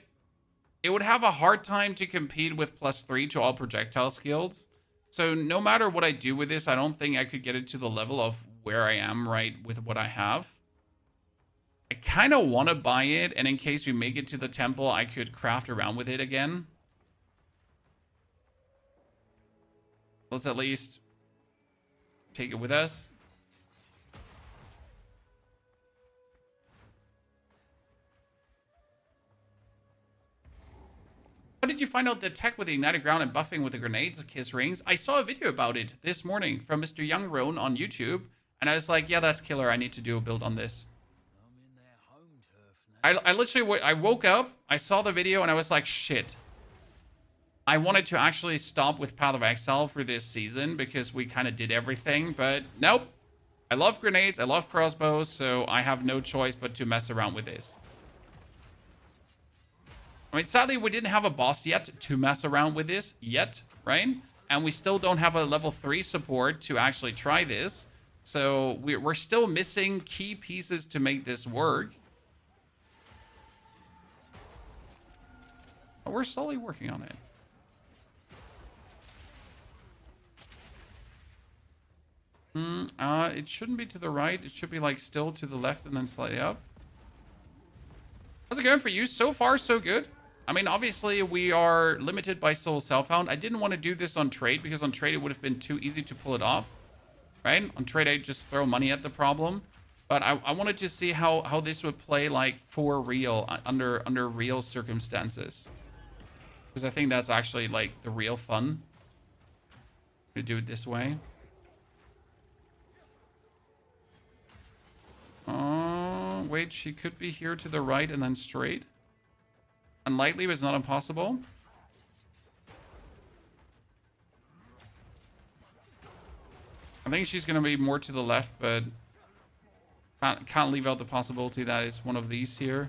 it would have a hard time to compete with +3 to all projectile skills. So no matter what I do with this, I don't think I could get it to the level of where I am right with what I have. I kind of want to buy it, and in case we make it to the temple, I could craft around with it again. Let's at least take it with us. How did you find out the tech with the ignited ground and buffing with the grenades, kiss rings? I saw a video about it this morning from Mr. Young Roan on YouTube, and I was like, yeah, that's killer. I need to do a build on this. I'm in their home turf now. I literally, I woke up, I saw the video, and I was like, shit. I wanted to actually stop with Path of Exile for this season because we kind of did everything, but nope. I love grenades, I love crossbows, so I have no choice but to mess around with this. I mean, sadly, we didn't have a boss yet to mess around with this yet, right? And we still don't have a level 3 support to actually try this. So we're still missing key pieces to make this work. But we're slowly working on it. It shouldn't be to the right. It should be like still to the left and then slightly up. How's it going for you? So far, so good. I mean, obviously, we are limited by Soul Self Found. I didn't want to do this on trade because on trade it would have been too easy to pull it off. Right? On trade, I just throw money at the problem. But I wanted to see how this would play like for real, under real circumstances. Because I think that's actually like the real fun. To do it this way. Wait, she could be here to the right and then straight. Unlikely, but it's not impossible. I think she's going to be more to the left, but can't leave out the possibility that it's one of these here.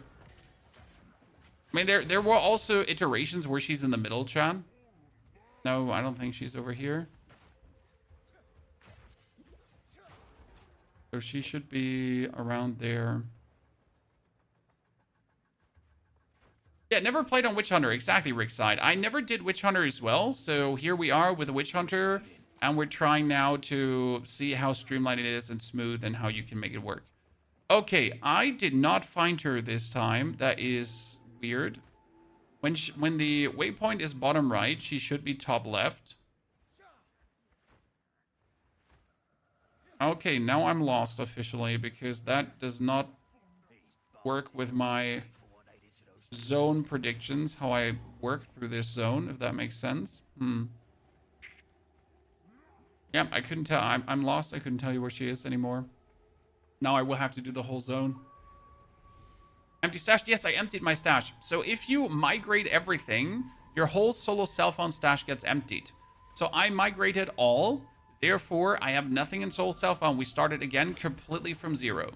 I mean, there were also iterations where she's in the middle, chat. No, I don't think she's over here. So she should be around there. Yeah, never played on Witchhunter. Exactly, Rickside. I never did Witchhunter as well. So here we are with a Witchhunter. And we're trying now to see how streamlined it is and smooth and how you can make it work. Okay, I did not find her this time. That is weird. When the waypoint is bottom right, she should be top left. Okay, now I'm lost officially because that does not work with my zone predictions, how I work through this zone, if that makes sense. Yep, I couldn't tell. I'm lost. I couldn't tell you where she is anymore. Now I will have to do the whole zone. Empty stash? Yes, I emptied my stash. So if you migrate everything, your whole solo self-found stash gets emptied. So I migrated all. Therefore, I have nothing in solo self-found. We started again completely from zero.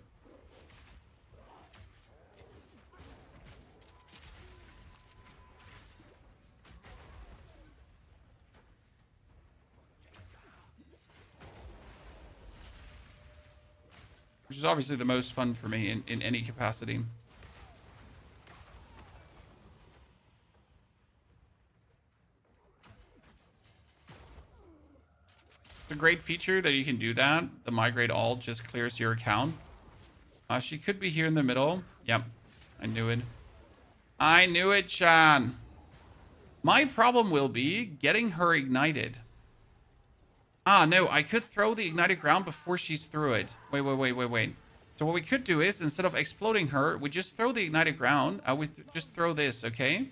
Which is obviously the most fun for me in any capacity. It's a great feature that you can do that. The migrate all just clears your account. She could be here in the middle. Yep, I knew it. I knew it, Sean. My problem will be getting her ignited. Ah, no, I could throw the ignited ground before she's through it. Wait. So what we could do is, instead of exploding her, we just throw the ignited ground. We just throw this, okay?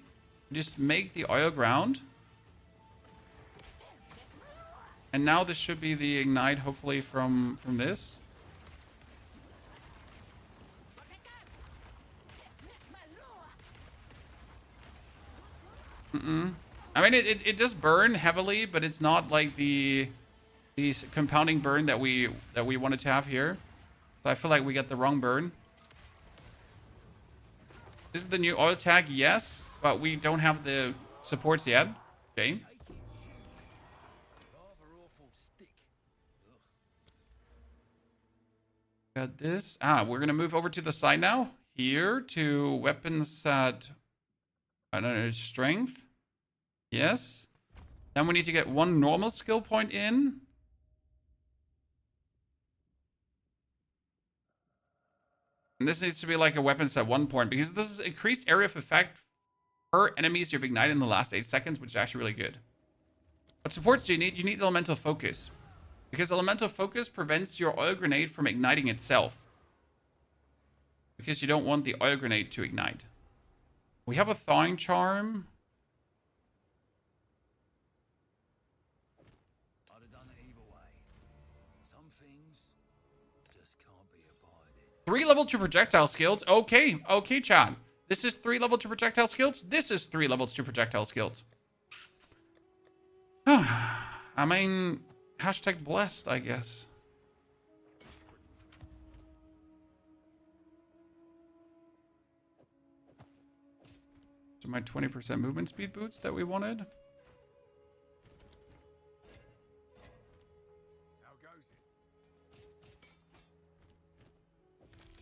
Just make the oil ground. And now this should be the ignite, hopefully, from this. I mean, it does burn heavily, but it's not like the compounding burn that we wanted to have here. So I feel like we get the wrong burn. This is the new oil tag, yes, but we don't have the supports yet. Okay. Got this. We're gonna move over to the side now. Here to weapons set. I don't know, strength. Yes. Then we need to get one normal skill point in. And this needs to be like a weapon set 1 point because this is increased area of effect per enemies you've ignited in the last 8 seconds, which is actually really good. What supports do you need? You need elemental focus. Because elemental focus prevents your oil grenade from igniting itself. Because you don't want the oil grenade to ignite. We have a thawing charm. I'd have done it either way. Some things just can't be abided. 3 level 2 projectile skills. Okay, Chad. This is 3 level 2 projectile skills. This is 3 levels 2 projectile skills. I mean, hashtag blessed, I guess. So my 20% movement speed boots that we wanted.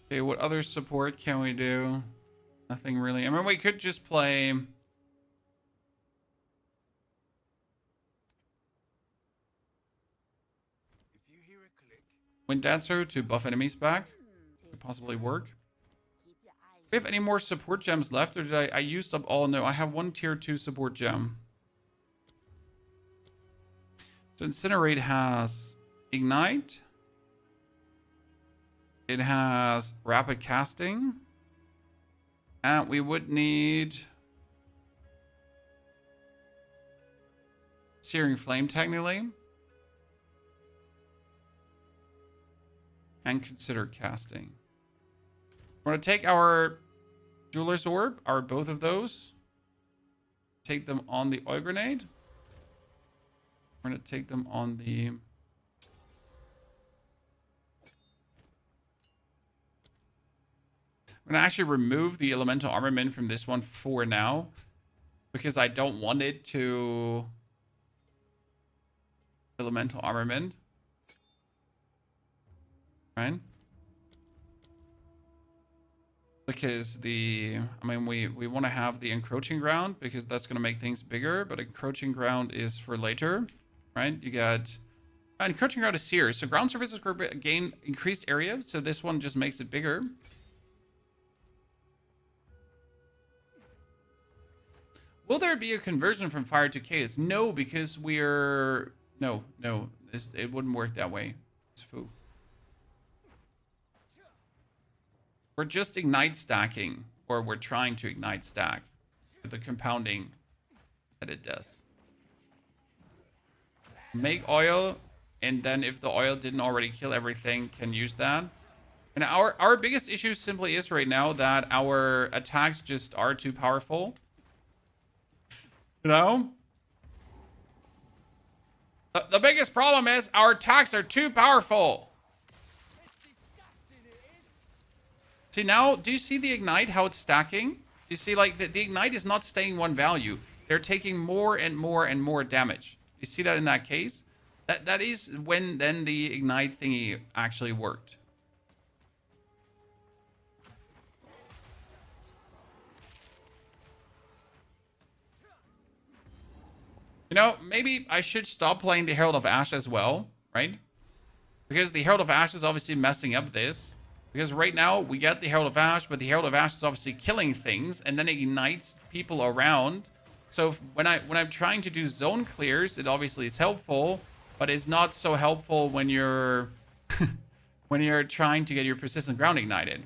Okay, what other support can we do? Nothing really. I mean, we could just play... Wind Dancer to buff enemies back. Could possibly work. Do we have any more support gems left? Or did I used up all? No, I have 1 tier 2 support gem. So Incinerate has Ignite. It has Rapid Casting. And we would need Searing Flame, technically. And consider casting. We're going to take our Jeweler's Orb, both of those. Take them on the oil grenade. We're going to take them on the... I'm going to actually remove the elemental armament from this one for now. Because I don't want it to... Elemental armament. Right? Because I mean, we want to have the encroaching ground because that's going to make things bigger, but encroaching ground is for later, right? You got encroaching ground is here. So ground surfaces gain increased area. So this one just makes it bigger. Will there be a conversion from fire to chaos? No, because no, it wouldn't work that way. It's foo. We're just ignite stacking, or we're trying to ignite stack with the compounding that it does. Make oil, and then if the oil didn't already kill everything, can use that. And our biggest issue simply is right now that our attacks just are too powerful. You know? The biggest problem is our attacks are too powerful. See now, do you see the ignite, how it's stacking? You see, like, the ignite is not staying one value. They're taking more and more and more damage. You see that in that case? That is when then the ignite thingy actually worked. You know, maybe I should stop playing the Herald of Ash as well, right? Because the Herald of Ash is obviously messing up this. Because right now, we get the Herald of Ash, but the Herald of Ash is obviously killing things, and then it ignites people around. So when I'm trying to do zone clears, it obviously is helpful, but it's not so helpful when you're when you're trying to get your persistent ground ignited.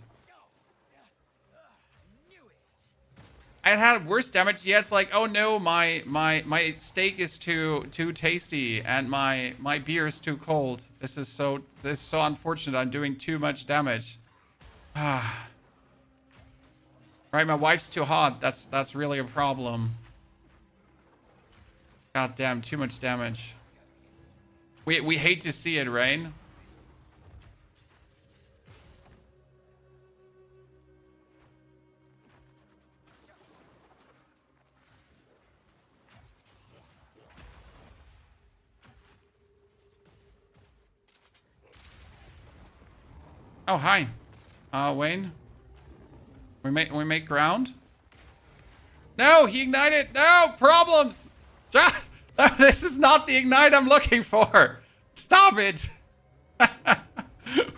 I had worse damage. Yeah, it's like, oh no, my steak is too tasty, and my beer is too cold. This is so unfortunate. I'm doing too much damage. Ah. Right, my wife's too hot. That's really a problem. God damn, too much damage. We hate to see it, right? Oh, hi. Wayne. We make ground? No, he ignited. No, problems. John, this is not the ignite I'm looking for. Stop it.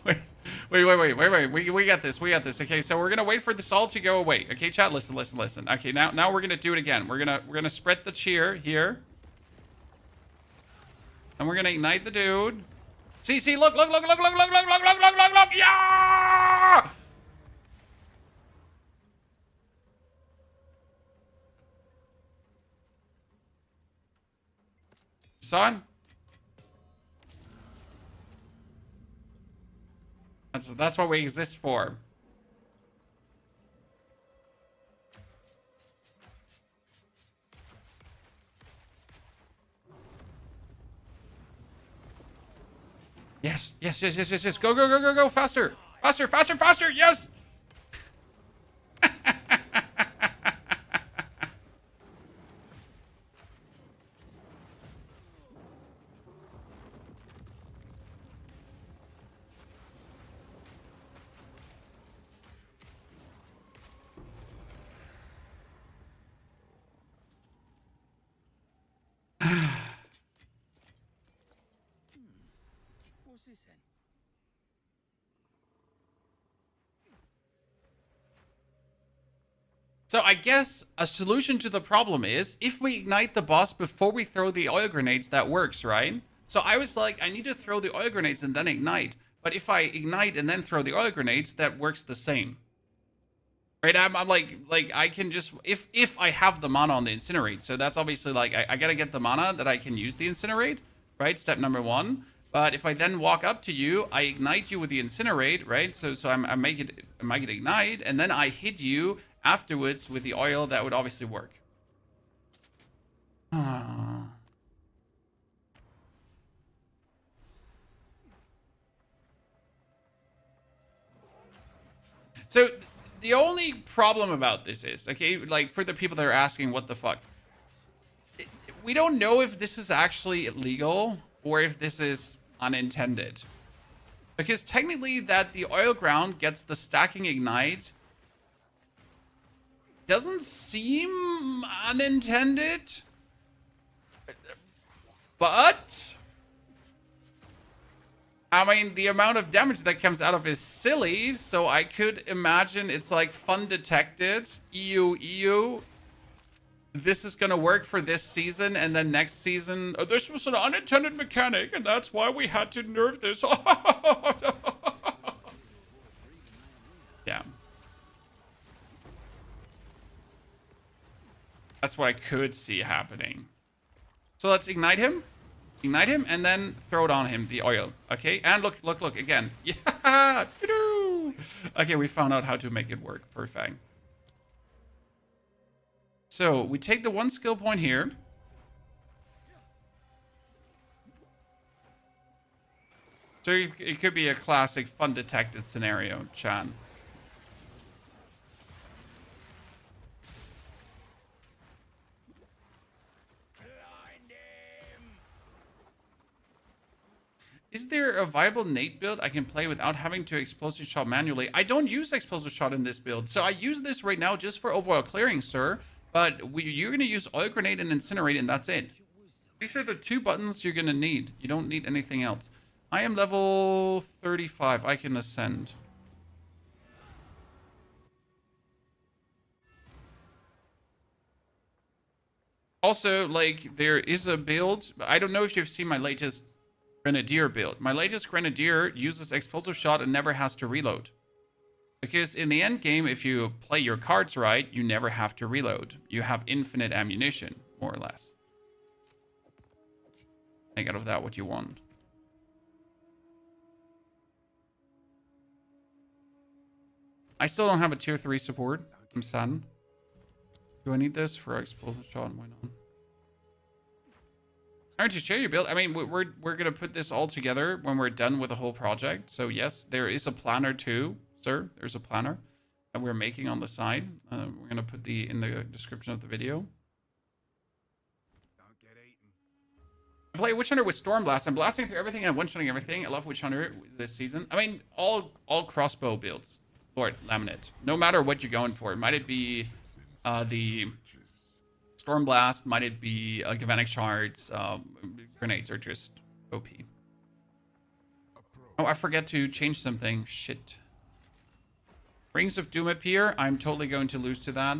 wait. We got this. Okay, so we're gonna wait for this all to go away. Okay, chat, listen. Okay, now we're gonna do it again. We're gonna spread the cheer here. And we're gonna ignite the dude. See, look, yeah! Son? That's what we exist for. Yes. Go. Faster. Yes. What's this then? So I guess a solution to the problem is if we ignite the boss before we throw the oil grenades, that works, right? So I was like, I need to throw the oil grenades and then ignite. But if I ignite and then throw the oil grenades, that works the same. Right? I'm like I can just, if I have the mana on the incinerate. So that's obviously like, I gotta get the mana that I can use the incinerate, right? Step number one. But if I then walk up to you, I ignite you with the incinerate, right? So I make it ignite, and then I hit you afterwards with the oil. That would obviously work. So the only problem about this is, okay, like for the people that are asking what the fuck, we don't know if this is actually illegal or if this is unintended. Because technically that the oil ground gets the stacking ignite doesn't seem unintended, but I mean, the amount of damage that comes out of is silly, so I could imagine it's like fun detected. EU. This is gonna work for this season, and then next season, oh, this was an unintended mechanic, and that's why we had to nerf this. Yeah. That's what I could see happening. So let's ignite him. Ignite him and then throw it on him, the oil. Okay, and look again. Yeah! Okay, we found out how to make it work. Perfect. So we take the 1 skill point here. So it could be a classic fun detected scenario, Chan. Is there a viable nade build I can play without having to explosive shot manually? I don't use explosive shot in this build, so I use this right now just for overall clearing, sir. But you're going to use oil grenade and incinerate, and that's it. These are the 2 buttons you're going to need. You don't need anything else. I am level 35. I can ascend. Also, like, there is a build. I don't know if you've seen my latest Grenadier build. My latest Grenadier uses explosive shot and never has to reload. Because in the end game, if you play your cards right, you never have to reload. You have infinite ammunition, more or less. Make out of that what you want. I still don't have a tier 3 support. I'm sad. Do I need this for explosive shot? Why not? To share your build. I mean, we're gonna put this all together when we're done with the whole project. So yes, there is a planner too, sir. There's a planner that we're making on the side. We're gonna put in the description of the video. Don't get eaten. I play Witchhunter with Stormblast. I'm blasting through everything and one-shotting everything. I love Witchhunter this season. I mean, all crossbow builds. Lord, laminate. No matter what you're going for, might it be the Stormblast, might it be galvanic shards, grenades are just OP. Oh, I forget to change something. Shit. Rings of Doom appear. I'm totally going to lose to that.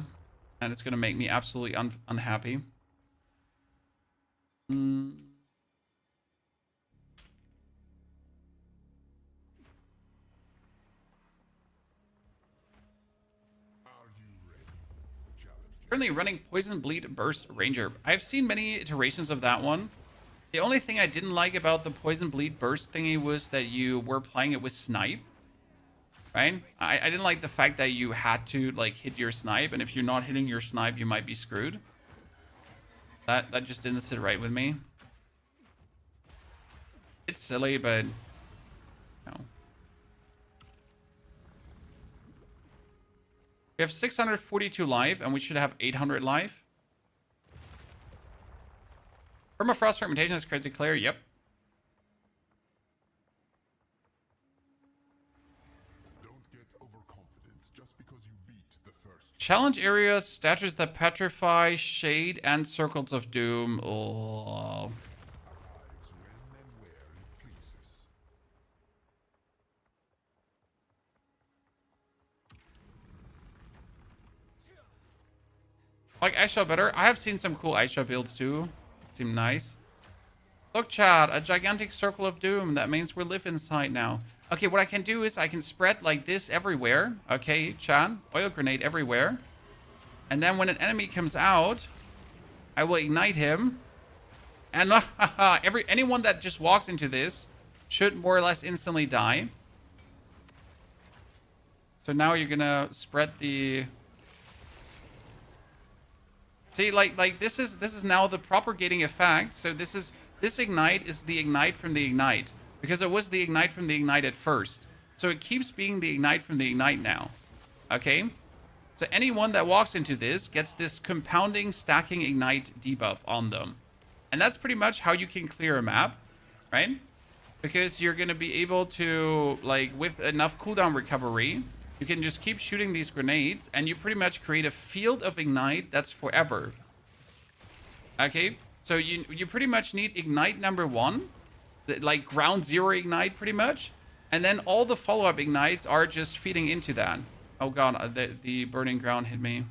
And it's going to make me absolutely unhappy. Currently running Poison Bleed Burst Ranger. I've seen many iterations of that one. The only thing I didn't like about the Poison Bleed Burst thingy was that you were playing it with snipe. Right? I didn't like the fact that you had to like hit your snipe, and if you're not hitting your snipe, you might be screwed. That just didn't sit right with me. It's silly, but no. We have 642 life, and we should have 800 life. Permafrost Fragmentation is crazy clear. Yep. Don't get overconfident just because you beat the first. Challenge area, statues that petrify, shade, and circles of doom. Oh. Arrives when and where it pleases. Like Aisha better. I have seen some cool Aisha builds too. Seem nice. Look, Chad, a gigantic circle of doom. That means we live inside now. Okay, what I can do is I can spread like this everywhere. Okay, Chad, oil grenade everywhere. And then when an enemy comes out, I will ignite him. And anyone that just walks into this should more or less instantly die. So now you're gonna spread the... See, like this is now the propagating effect. So this ignite is the ignite from the ignite, because it was the ignite from the ignite at first. So it keeps being the ignite from the ignite now. Okay? So anyone that walks into this gets this compounding stacking ignite debuff on them. And that's pretty much how you can clear a map, right? Because you're going to be able to, like, with enough cooldown recovery, You can just keep shooting these grenades, and you pretty much create a field of ignite that's forever. Okay, so you pretty much need ignite number 1, like ground 0 ignite pretty much, and then all the follow-up ignites are just feeding into that. Oh god, the burning ground hit me.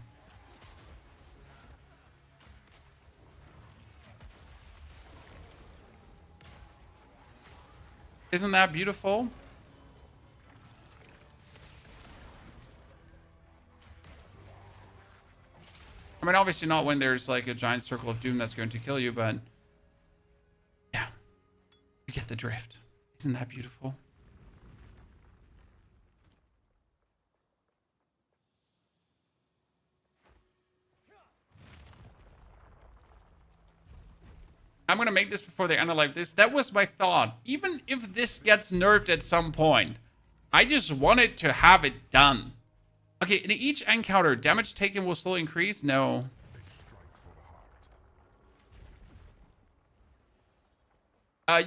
Isn't that beautiful? I mean, obviously not when there's like a giant circle of doom that's going to kill you, but yeah, you get the drift. Isn't that beautiful? I'm going to make this before they unalive this. That was my thought. Even if this gets nerfed at some point, I just wanted to have it done. Okay, in each encounter, damage taken will slowly increase? No.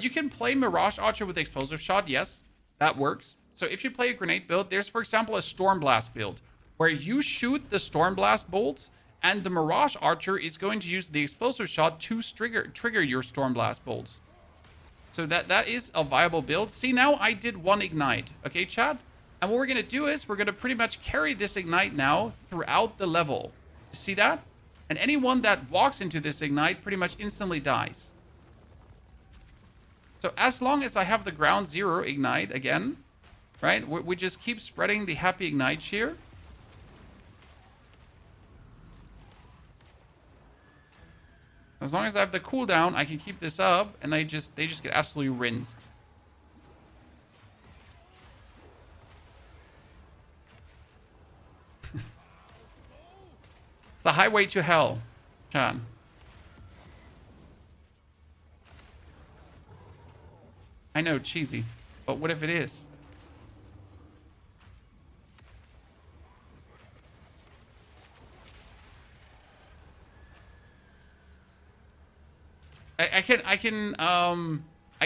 You can play Mirage Archer with Explosive Shot. Yes, that works. So if you play a grenade build, there's, for example, a Storm Blast build, where you shoot the Storm Blast bolts, and the Mirage Archer is going to use the Explosive Shot to trigger your Storm Blast bolts. So that is a viable build. See, now I did 1 ignite. Okay, chat? And what we're going to do is we're going to pretty much carry this ignite now throughout the level. See that? And anyone that walks into this ignite pretty much instantly dies. So as long as I have the ground 0 ignite again, right? We just keep spreading the happy ignite cheer. As long as I have the cooldown, I can keep this up, and they just get absolutely rinsed. It's the highway to hell, Chan. I know, cheesy, but what if it is? I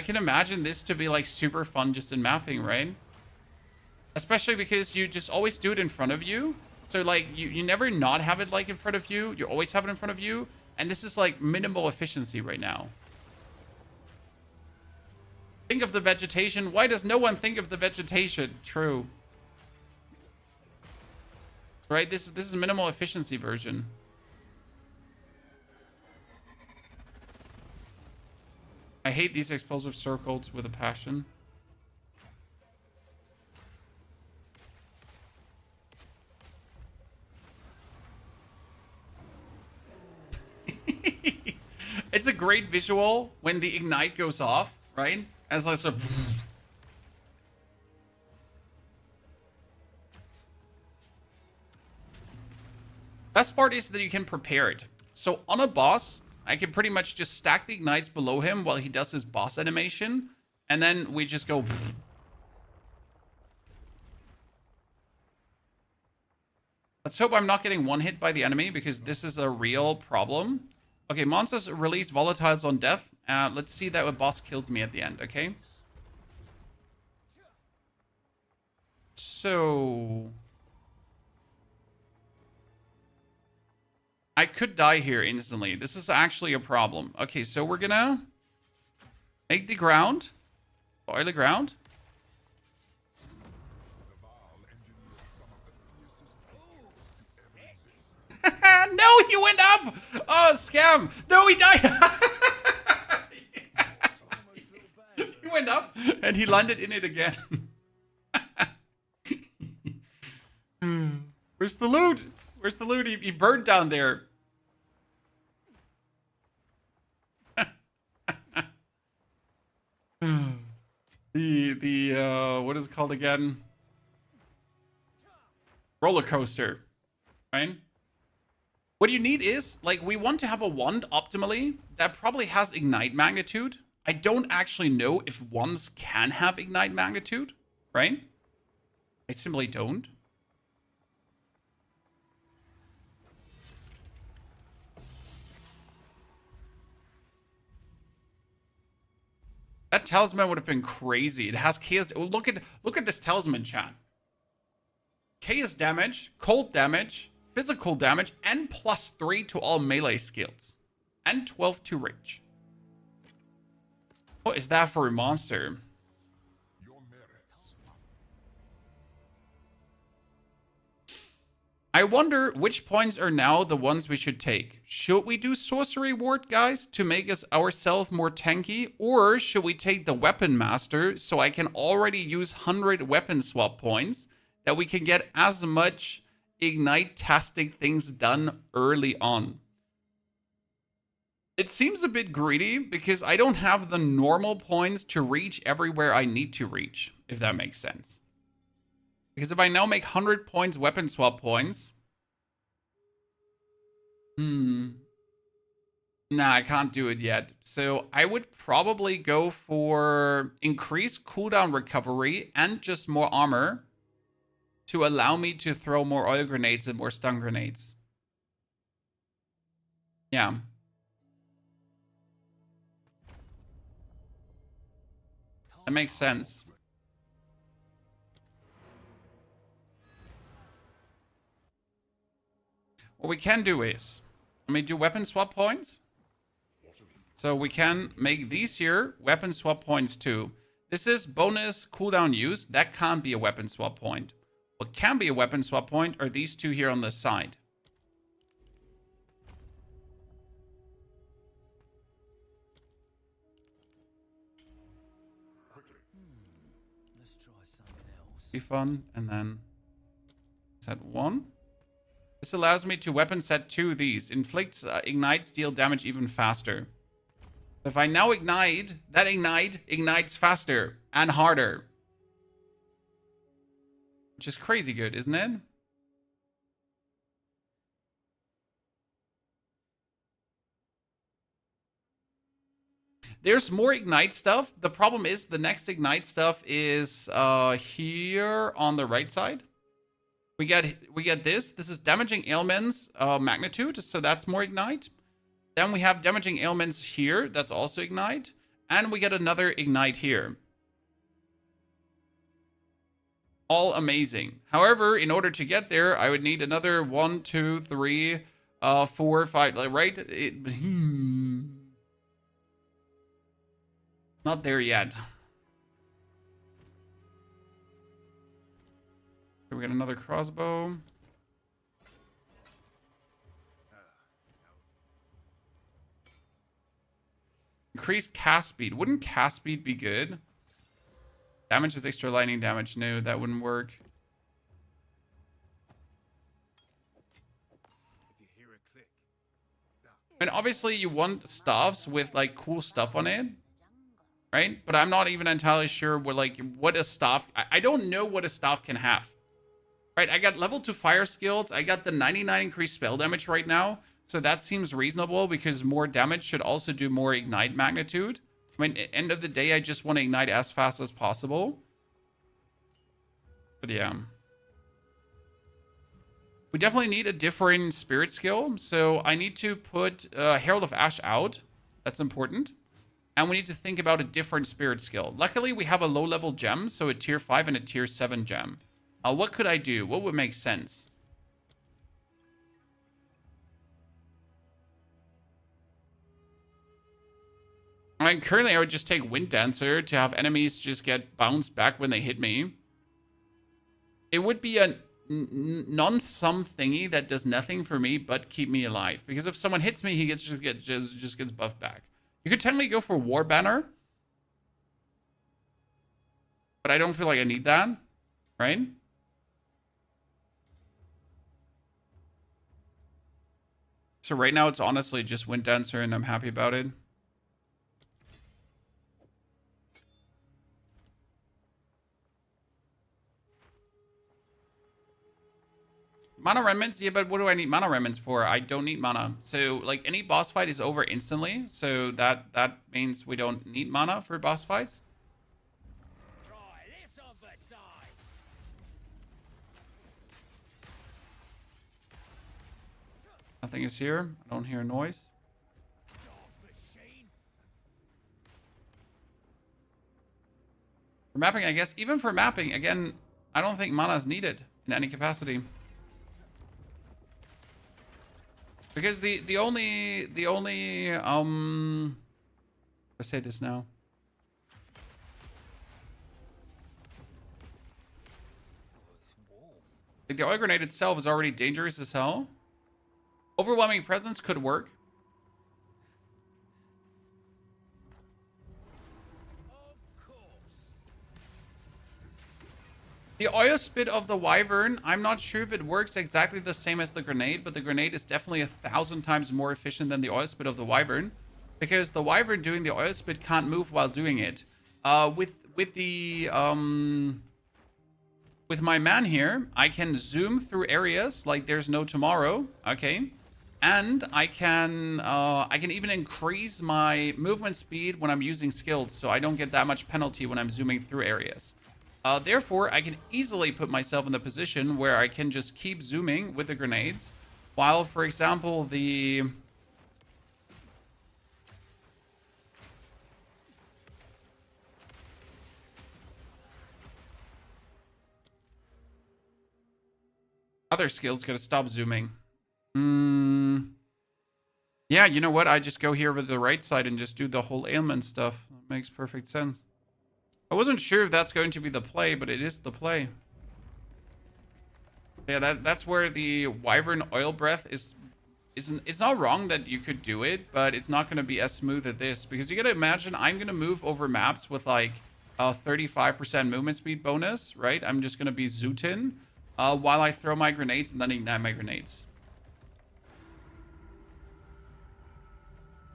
can imagine this to be like super fun just in mapping, right? Especially because you just always do it in front of you. So like you never not have it like in front of you. You always have it in front of you. And this is like minimal efficiency right now. Think of the vegetation. Why does no one think of the vegetation? True. Right? This is minimal efficiency version. I hate these explosive circles with a passion. It's a great visual when the ignite goes off, right? As like a best part is that you can prepare it. So on a boss, I can pretty much just stack the ignites below him while he does his boss animation. And then we just go... Let's hope I'm not getting one hit by the enemy, because this is a real problem. Okay, monsters release volatiles on death. Let's see that a boss kills me at the end, okay? So... I could die here instantly. This is actually a problem. Okay, so we're gonna make the ground. Boil the ground. No, he went up! Oh, scam! No, he died! He went up, and he landed in it again. Where's the loot? Where's the loot? He burned down there. What is it called again? Roller coaster, right? What you need is, like, we want to have a wand optimally that probably has ignite magnitude. I don't actually know if wands can have ignite magnitude, right? I simply don't. That talisman would have been crazy. It has chaos. Oh, look at this talisman, chat. chaos damage, cold damage, physical damage, and +3 to all melee skills. And 12 to reach. What is that for a monster? Your merits. I wonder which points are now the ones we should take. Should we do sorcery ward, guys, to make us ourselves more tanky? Or should we take the weapon master so I can already use 100 weapon swap points that we can get as much ignite-tastic things done early on? It seems a bit greedy because I don't have the normal points to reach everywhere I need to reach, if that makes sense. Because if I now make 100 points weapon swap points... Nah, I can't do it yet. So I would probably go for increased cooldown recovery and just more armor to allow me to throw more oil grenades and more stun grenades. Yeah. That makes sense. What we can do is, let me do weapon swap points. So we can make these here weapon swap points too. This is bonus cooldown use. That can't be a weapon swap point. What can be a weapon swap point are these two here on the side. Let's try something else. Be fun. And then set 1. This allows me to weapon set 2 of these. Inflicts ignites deal damage even faster. If I now ignite, that ignite ignites faster and harder. Which is crazy good, isn't it? There's more ignite stuff. The problem is the next ignite stuff is here on the right side. We get this. This is damaging ailments magnitude, so that's more ignite. Then we have damaging ailments here. That's also ignite. And we get another ignite here. All amazing. However, in order to get there, I would need another 1, 2, 3, 4, 5, like, right? Not there yet. Okay, we got another crossbow. Increased cast speed. Wouldn't cast speed be good? Damage is extra lightning damage. No, that wouldn't work. If you hear a click, And obviously you want staffs with like cool stuff on it. Right? But I'm not even entirely sure what a staff... I don't know what a staff can have. Right? I got level 2 fire skills. I got the 99 increased spell damage right now. So that seems reasonable because more damage should also do more ignite magnitude. I mean, at the end of the day, I just want to ignite as fast as possible. But yeah. We definitely need a different spirit skill. So I need to put Herald of Ash out. That's important. And we need to think about a different spirit skill. Luckily, we have a low-level gem, so a tier 5 and a tier 7 gem. What could I do? What would make sense? I mean, currently I would just take Wind Dancer to have enemies just get bounced back when they hit me. It would be a non-sum thingy that does nothing for me but keep me alive. Because if someone hits me, he just gets buffed back. You could technically go for War Banner. But I don't feel like I need that. Right? So right now it's honestly just Wind Dancer and I'm happy about it. Mana remnants? Yeah, but what do I need mana remnants for? I don't need mana. So, like, any boss fight is over instantly. So that means we don't need mana for boss fights. try this on the side. Nothing is here. I don't hear a noise. Machine. For mapping, I guess. Even for mapping, again, I don't think mana is needed in any capacity. Because the only let's say this now. Like the oil grenade itself is already dangerous as hell. Overwhelming presence could work. The oil spit of the wyvern, I'm not sure if it works exactly the same as the grenade, but the grenade is definitely 1,000 times more efficient than the oil spit of the wyvern, because the wyvern doing the oil spit can't move while doing it. With my man here, I can zoom through areas like there's no tomorrow, okay? And I can even increase my movement speed when I'm using skills, so I don't get that much penalty when I'm zooming through areas. Therefore, I can easily put myself in the position where I can just keep zooming with the grenades, while, for example, the other skill's gonna stop zooming. Yeah, you know what? I just go here over the right side and just do the whole ailment stuff. That makes perfect sense. I wasn't sure if that's going to be the play, but it is the play. Yeah, that's where the wyvern oil breath isn't. It's not wrong that you could do it, but it's not going to be as smooth as this, because you got to imagine I'm going to move over maps with like a 35% movement speed bonus, right? I'm just going to be zooting while I throw my grenades and then ignite my grenades.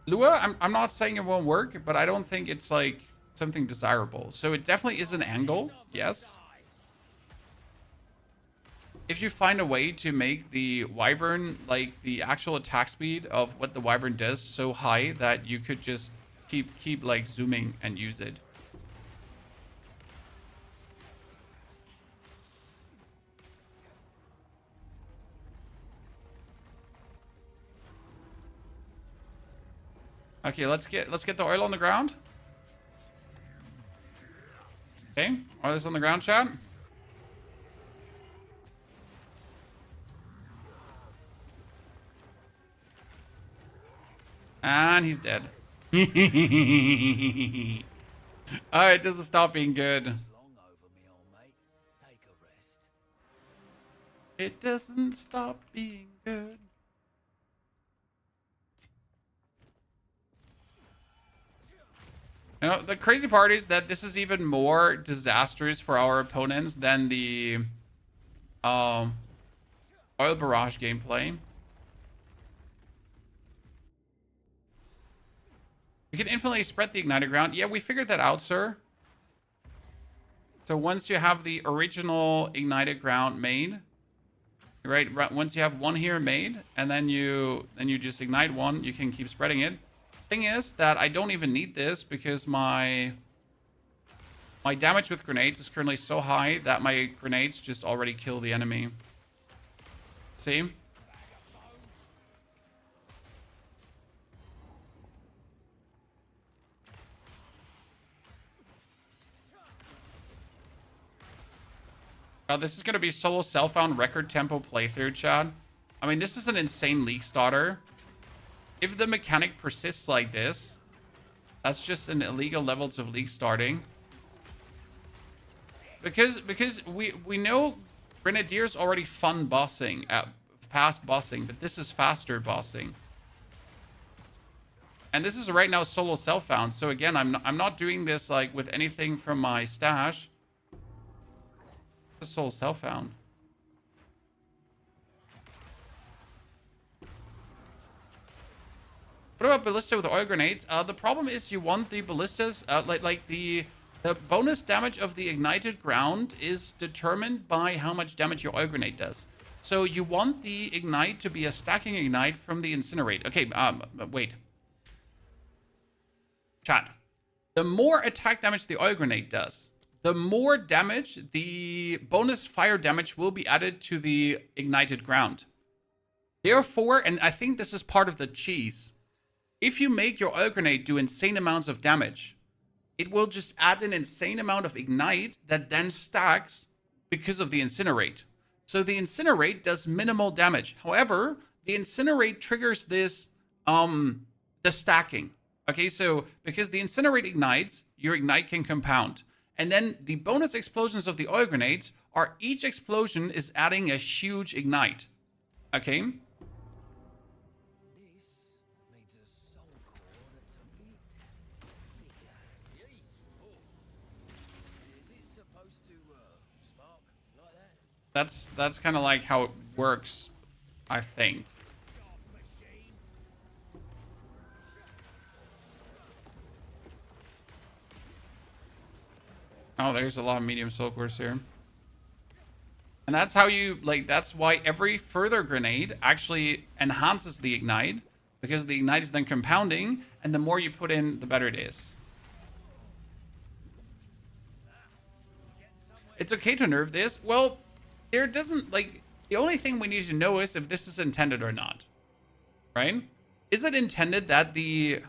Lua, I'm not saying it won't work, but I don't think it's like something desirable. So it definitely is an angle, yes. If you find a way to make the wyvern, like the actual attack speed of what the wyvern does, so high that you could just keep like zooming and use it. Okay, let's get the oil on the ground. Okay, oil is on the ground, chat. And he's dead. Alright, it doesn't stop being good. It doesn't stop being good. You know, the crazy part is that this is even more disastrous for our opponents than the oil barrage gameplay. We can infinitely spread the ignited ground. Yeah, we figured that out, sir. So once you have the original ignited ground made, right? Once you have one here made, and then you just ignite one, you can keep spreading it. Thing is that I don't even need this because my damage with grenades is currently so high that my grenades just already kill the enemy. See? This is going to be solo self-found record tempo playthrough, Chad. I mean, this is an insane league starter. If the mechanic persists like this, that's just an illegal levels of league starting. Because we know Grenadier's already fun bossing, fast bossing, but this is faster bossing. And this is right now solo self-found. So again, I'm not doing this like with anything from my stash. This is solo self-found. What about ballista with oil grenades? The problem is you want the ballistas, like the bonus damage of the ignited ground is determined by how much damage your oil grenade does. So you want the ignite to be a stacking ignite from the incinerate. Okay, wait. Chat. The more attack damage the oil grenade does, the more damage the bonus fire damage will be added to the ignited ground. Therefore, and I think this is part of the cheese, if you make your oil grenade do insane amounts of damage, it will just add an insane amount of ignite that then stacks because of the incinerate. So the incinerate does minimal damage. However, the incinerate triggers this the stacking. Okay, so because the incinerate ignites, your ignite can compound. And then the bonus explosions of the oil grenades are each explosion is adding a huge ignite. Okay? This needs a soul core that's a bit bigger. Yee. Oh. Is it supposed to spark like that? That's kind of like how it works, I think. Oh, there's a lot of medium soul cores here. And that's how you, like, that's why every further grenade actually enhances the ignite, because the ignite is then compounding, and the more you put in, the better it is. It's okay to nerf this. Well, there doesn't, like, the only thing we need to know is if this is intended or not. Right? Is it intended that the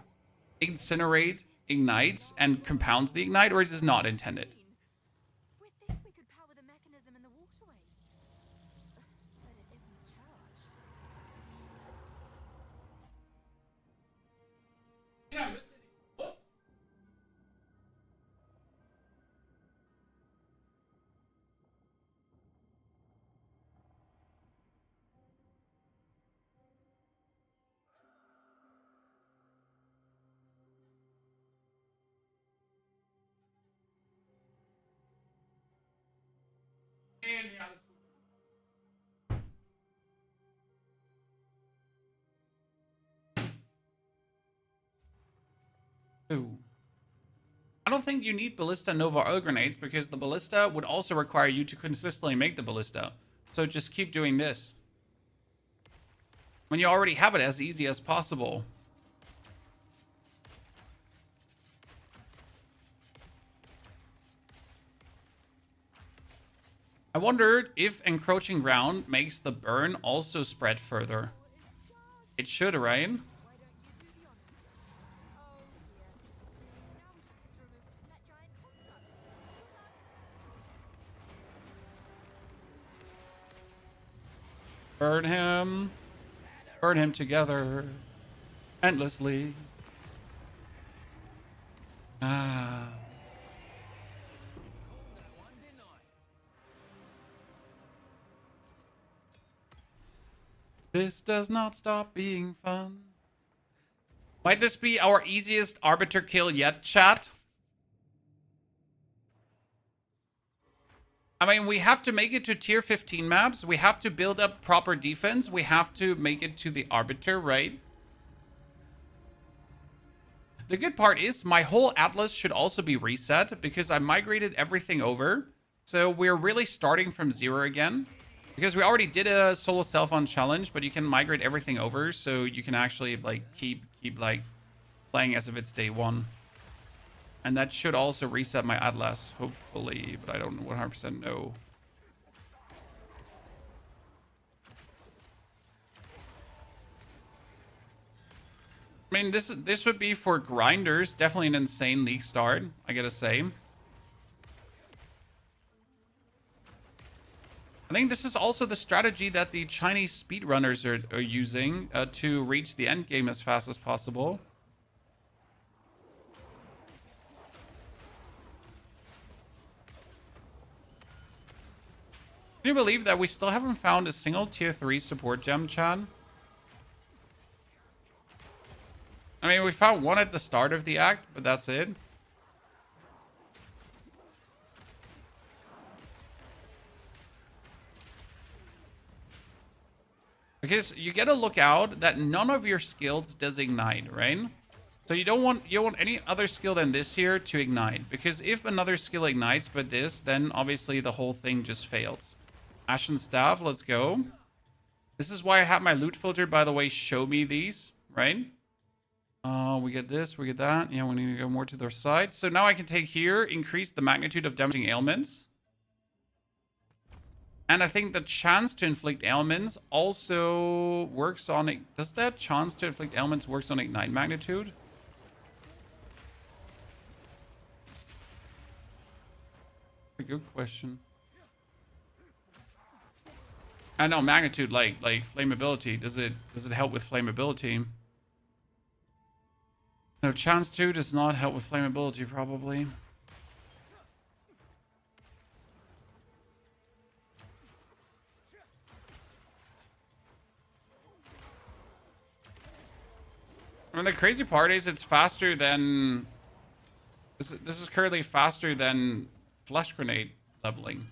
incinerate ignites and compounds the ignite, or is this not intended? With this, we could power the mechanism in the waterways. But it isn't charged. Ooh. I don't think you need Ballista Nova oil grenades because the Ballista would also require you to consistently make the Ballista. So just keep doing this. When you already have it as easy as possible. I wondered if encroaching ground makes the burn also spread further. It should, right? Why don't you do the honors? Oh dear. Now we just need to remove that giant construct. Burn him. Burn him together. Endlessly. Ah. That one, didn't I? This does not stop being fun. Might this be our easiest Arbiter kill yet, chat? I mean, we have to make it to tier 15 maps. We have to build up proper defense. We have to make it to the Arbiter, right? The good part is my whole Atlas should also be reset because I migrated everything over. So we're really starting from 0 again. Because we already did a solo self-on challenge, but you can migrate everything over, so you can actually like keep like playing as if it's day 1. And that should also reset my Atlas, hopefully, but I don't 100% know. I mean, this would be for grinders, definitely an insane league start, I gotta say. I think this is also the strategy that the Chinese speedrunners are using to reach the end game as fast as possible. Can you believe that we still haven't found a single tier 3 support gem, Chan? I mean, we found one at the start of the act, but that's it. Because you gotta look out that none of your skills does ignite, right? So you don't want any other skill than this here to ignite. Because if another skill ignites but this, then obviously the whole thing just fails. Ashen Staff, let's go. This is why I have my loot filter, by the way, show me these, right? We get this, we get that. Yeah, we need to go more to their side. So now I can take here, increase the magnitude of damaging ailments. And I think the chance to inflict ailments also works on it. Does that chance to inflict ailments works on ignite magnitude? A good question. I know magnitude, like flammability. Does it help with flammability? No, chance 2 does not help with flammability, probably. I mean, the crazy part is it's faster than... This is currently faster than flash grenade leveling.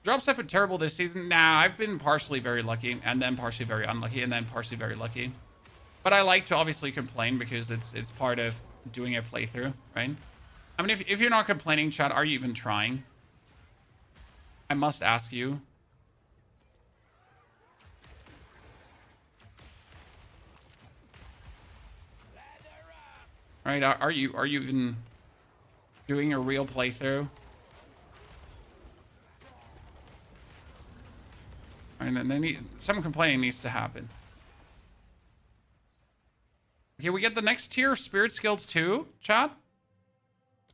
Drops have been terrible this season. Nah, I've been partially very lucky, and then partially very unlucky, and then partially very lucky. But I like to obviously complain because it's part of doing a playthrough, right? I mean, if you're not complaining, chat, are you even trying? I must ask you. Right? Are you even doing a real playthrough? And then some complaining needs to happen. Okay, we get the next tier of spirit skills too, chat.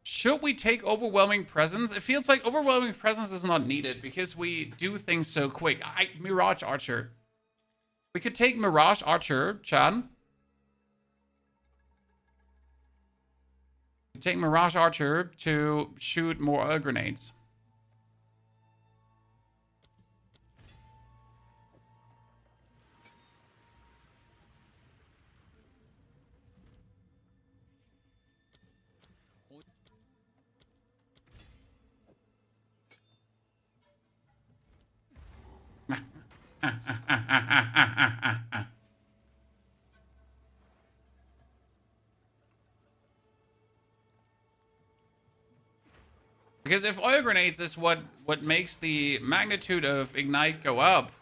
Should we take overwhelming presence? It feels like overwhelming presence is not needed because we do things so quick. Mirage Archer. We could take Mirage Archer, chat. Take Mirage Archer to shoot more oil grenades. Because if oil grenades is what makes the magnitude of ignite go up,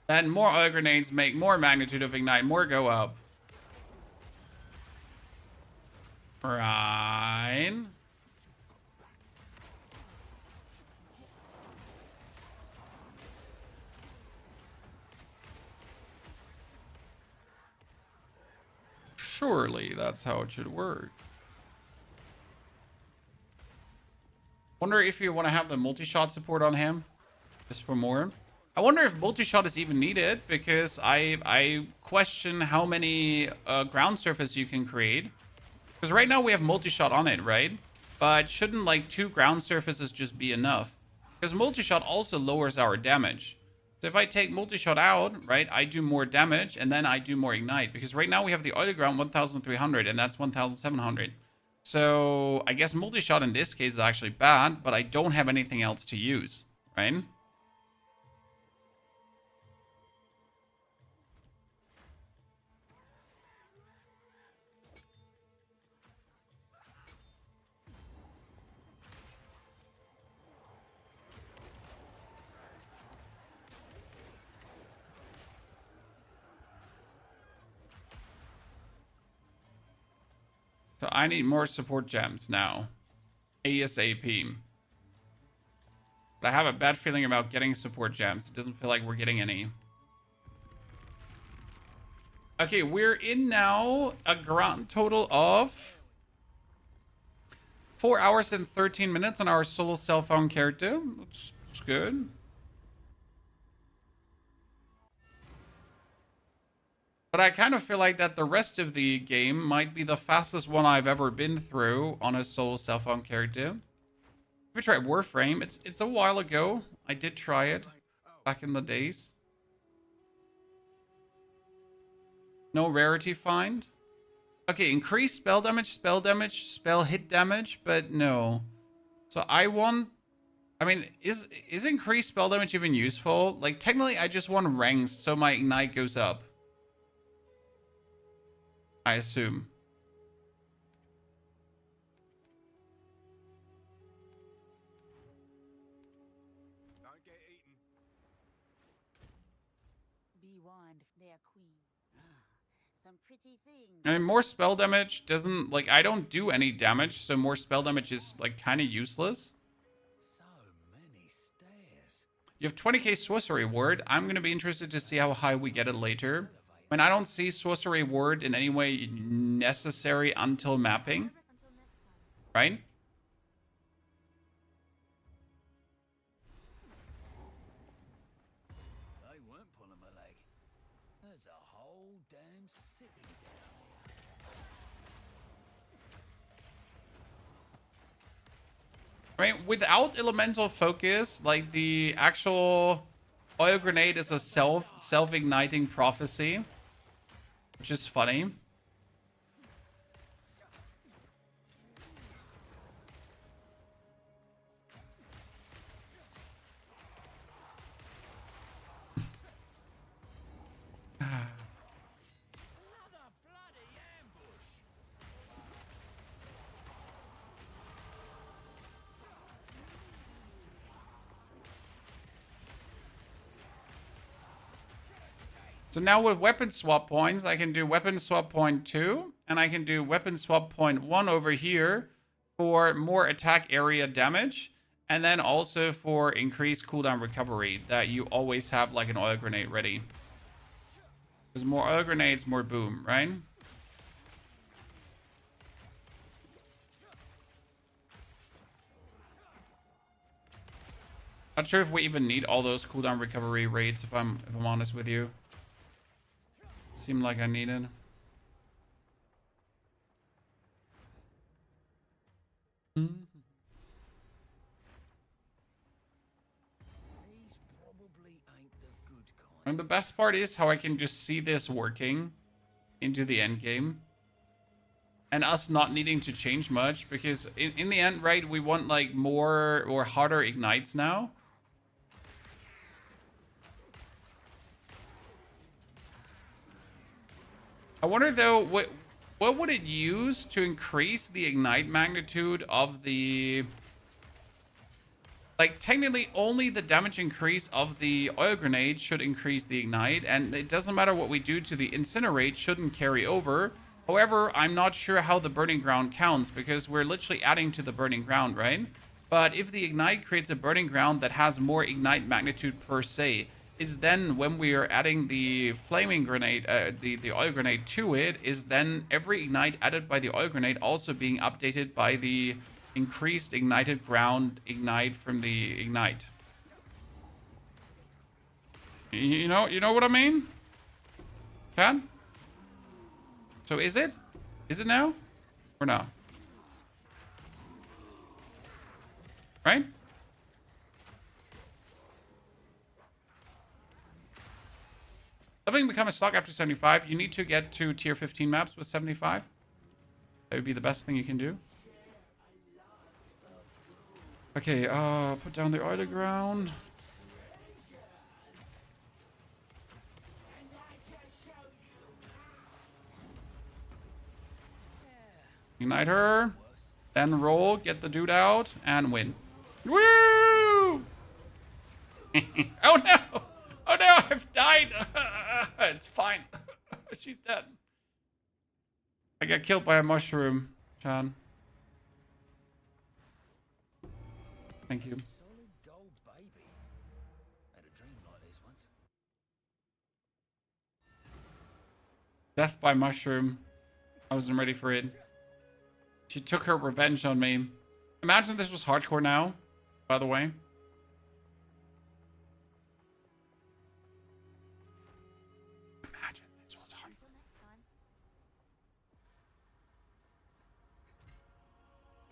then more oil grenades make more magnitude of ignite more go up. Right. Surely that's how it should work. Wonder if you want to have the multi-shot support on him, just for more. I wonder if multi-shot is even needed because I question how many ground surface you can create. Because right now we have multi-shot on it, right? But shouldn't like 2 ground surfaces just be enough? Because multi-shot also lowers our damage. So if I take multi-shot out, right, I do more damage and then I do more ignite. Because right now we have the oil ground 1,300 and that's 1,700. So I guess multi-shot in this case is actually bad, but I don't have anything else to use, right? So I need more support gems now. ASAP. But I have a bad feeling about getting support gems. It doesn't feel like we're getting any. Okay, we're in now a grand total of 4 hours and 13 minutes on our solo self-found character. That's good. But I kind of feel like that the rest of the game might be the fastest one I've ever been through on a solo self-found character. Have you tried Warframe? It's a while ago. I did try it back in the days. No rarity find. Okay, increase spell damage, spell hit damage, but no. So I want... I mean, is increased spell damage even useful? Like, technically, I just want ranks so my ignite goes up. I assume. Don't get eaten. Be warned, they are queen. Some pretty things. And more spell damage doesn't, like, I don't do any damage, so more spell damage is, like, kind of useless. So many stairs. You have 20k sorcery ward. I'm going to be interested to see how high we get it later. I mean, I don't see sorcery ward in any way necessary until mapping. Right? weren't pulling my leg. There's a whole damn city down here. Right, without elemental focus, like the actual oil grenade is a self-igniting prophecy, which is funny. Another bloody ambush. So now with weapon swap points, I can do weapon swap point 2, and I can do weapon swap point 1 over here for more attack area damage, and then also for increased cooldown recovery, that you always have like an oil grenade ready. Because more oil grenades, more boom, right? Not sure if we even need all those cooldown recovery rates, if I'm honest with you. Seemed like I needed. These probably ain't the good kind. And the best part is how I can just see this working into the end game. And us not needing to change much, because in the end, right, we want like more or harder ignites now. I wonder though, what would it use to increase the ignite magnitude of the... Like, technically, only the damage increase of the oil grenade should increase the ignite, and it doesn't matter what we do to the incinerate, shouldn't carry over. However, I'm not sure how the burning ground counts, because we're literally adding to the burning ground, right? But if the ignite creates a burning ground that has more ignite magnitude per se, is then when we are adding the flaming grenade, the oil grenade to it, is then every ignite added by the oil grenade also being updated by the increased ignited ground ignite from the ignite. You know what I mean? Chat? So is it? Is it now? Or no? Right? Leveling become a stock after 75. You need to get to tier 15 maps with 75. That would be the best thing you can do. Okay, put down the oil ground. Ignite her. Then roll, get the dude out, and win. Woo! Oh no! Oh no, I've died! It's fine. She's dead. I got killed by a mushroom, Chan. Thank you. Solid gold baby. Had a dream like this once. Death by mushroom. I wasn't ready for it. She took her revenge on me. Imagine this was hardcore now, by the way. Imagine this was hardcore.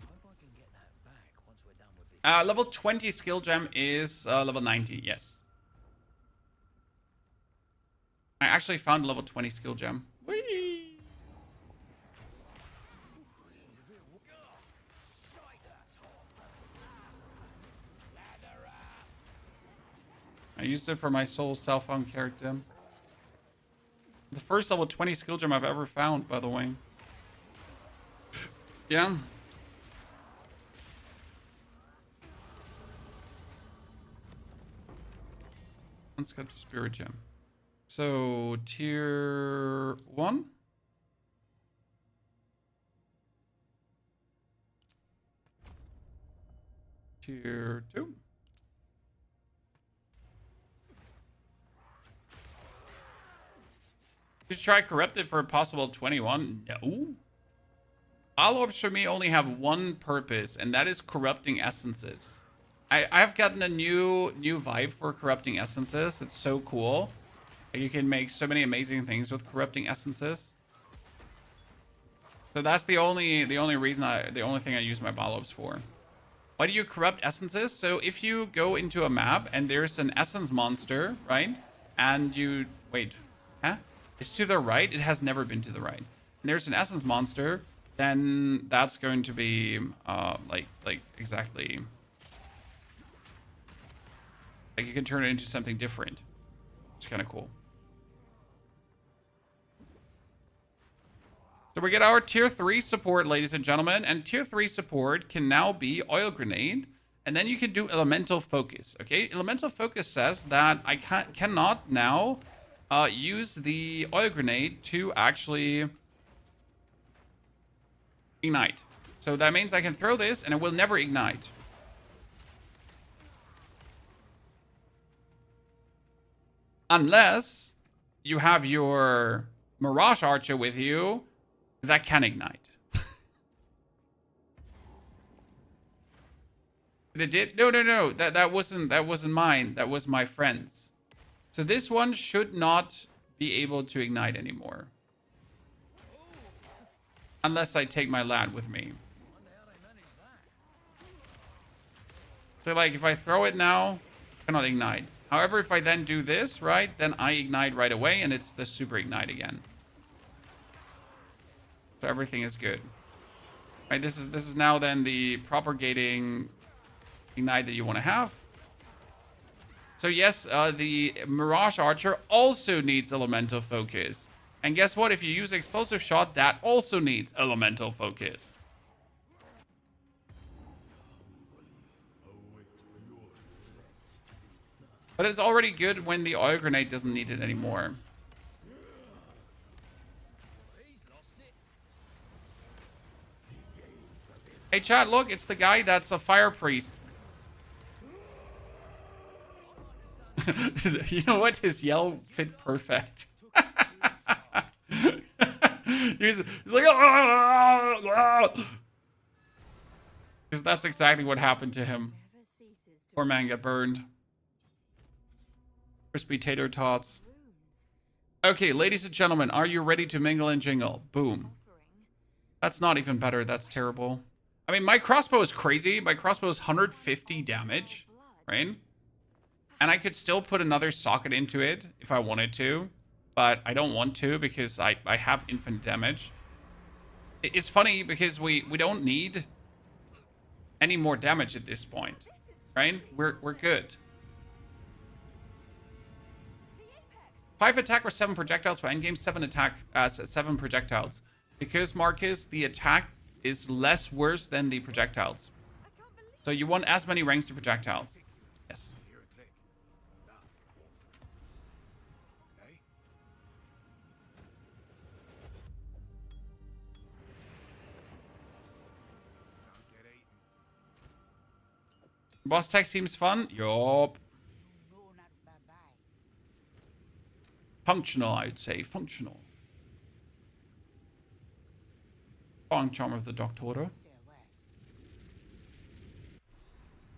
Hope I can get that back once we're done with this. Level 20 skill gem is level 90, yes. I actually found a level 20 skill gem. Whee! I used it for my soul Self Found character. The first level 20 skill gem I've ever found, by the way. Yeah. Let's go to Spirit Gem. So, tier 1. Tier 2. Just try Corrupted for a possible 21. No. Vaal orbs for me only have one purpose, and that is corrupting essences. I've gotten a new vibe for corrupting essences. It's so cool. Like, you can make so many amazing things with corrupting essences. So that's the only reason the only thing I use my Balobs for. Why do you corrupt essences? So if you go into a map and there's an essence monster, right? And you wait, huh? It's to the right. It has never been to the right. And there's an essence monster, then that's going to be like exactly like you can turn it into something different. It's kind of cool. So we get our tier 3 support, ladies and gentlemen, and tier 3 support can now be oil grenade, and then you can do elemental focus. Okay, elemental focus says that I cannot now use the oil grenade to actually ignite. So that means I can throw this and it will never ignite. Unless you have your Mirage Archer with you that can ignite. It did? No. That wasn't mine. That was my friend's. So this one should not be able to ignite anymore. Unless I take my lad with me. So like if I throw it now, it cannot ignite. However, if I then do this, right, then I ignite right away and it's the super ignite again. So everything is good. Right, this is now then the propagating ignite that you want to have. So yes, the Mirage Archer also needs elemental focus. And guess what? If you use explosive shot, that also needs elemental focus. But it's already good when the oil grenade doesn't need it anymore. Hey chat, look, it's the guy that's a fire priest. You know what? His yell fit perfect. he's like, because that's exactly what happened to him. Poor man got burned. Crispy tater tots. Okay, ladies and gentlemen, are you ready to mingle and jingle? Boom. That's not even better. That's terrible. I mean, my crossbow is crazy. My crossbow is 150 damage, right? And I could still put another socket into it if I wanted to, but I don't want to because I have infinite damage. It's funny because we don't need any more damage at this point, right? We're good. 5 attack or 7 projectiles for endgame, 7 attack, 7 projectiles. Because, Marcus, the attack is less worse than the projectiles. So you want as many ranks to projectiles. Yes. Boss tech seems fun. Yup. Functional, I'd say. Functional. Strong charm of the Doctor.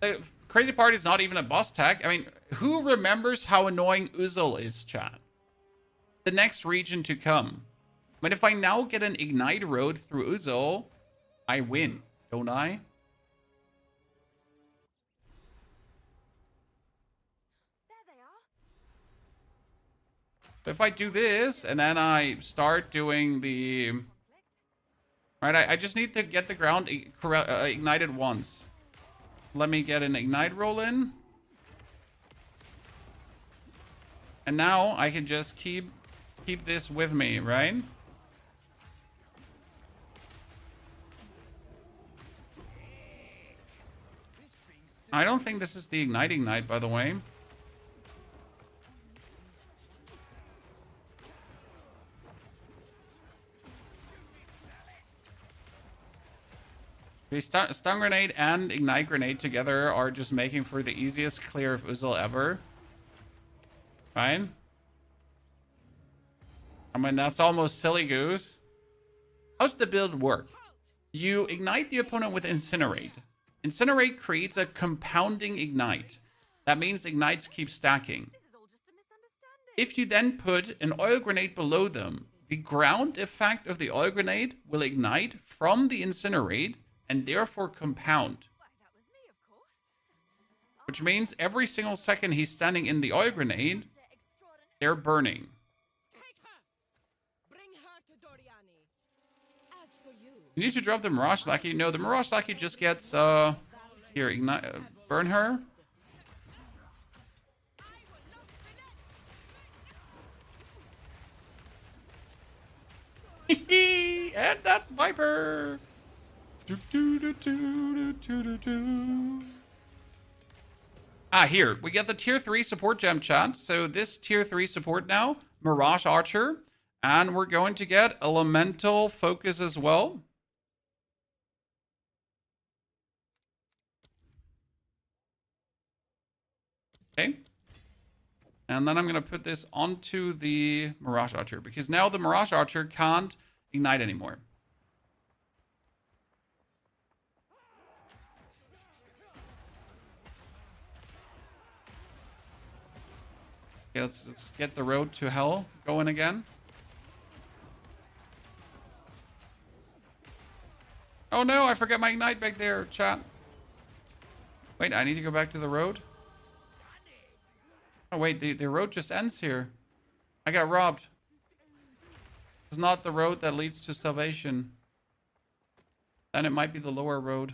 The crazy part is not even a boss tag. I mean, who remembers how annoying Uzel is, chat? The next region to come. But if I now get an Ignite Road through Uzel, I win, don't I? If I do this, and then I start doing the... Right, I just need to get the ground ignited once. Let me get an ignite roll in. And now I can just keep this with me, right? I don't think this is the igniting knight, by the way. The stun grenade and ignite grenade together are just making for the easiest clear of Uzel ever. Fine. I mean, that's almost silly goose. How's the build work? You ignite the opponent with Incinerate. Incinerate creates a compounding ignite. That means ignites keep stacking. This is all just a misunderstanding. If you then put an oil grenade below them, the ground effect of the oil grenade will ignite from the incinerate and therefore compound. Why, that was me, of course. Which means every single second he's standing in the oil grenade, Extraordinary. they're burning. Take her! Bring her to Doriani. As for you, You need to drop the Mirage Lackey. No, the Mirage Lackey just gets, here, ignite, burn her. And that's Viper. Here we get the tier 3 support gem, chat. So this tier 3 support now, Mirage Archer, and we're going to get Elemental Focus as well. Okay. And then I'm going to put this onto the Mirage Archer because now the Mirage Archer can't ignite anymore. Okay, let's get the road to hell going again. Oh no, I forgot my ignite back there, chat. Wait, I need to go back to the road. Oh wait, the road just ends here. I got robbed. It's not the road that leads to salvation. Then it might be the lower road.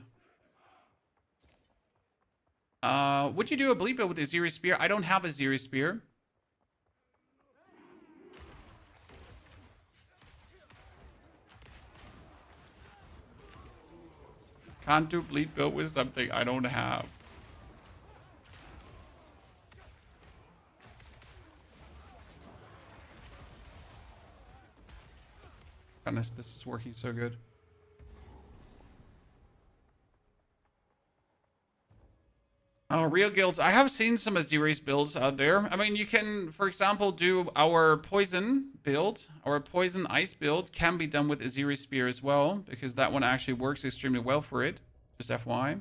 Would you do a bleed build with a Zeri Spear? I don't have a Zeri Spear. Can't do bleed build with something I don't have. Goodness, this is working so good. Oh, real guilds. I have seen some Aziri's builds out there. I mean, you can, for example, do our poison build. Our poison ice build can be done with Aziri Spear as well, because that one actually works extremely well for it. Just FYI.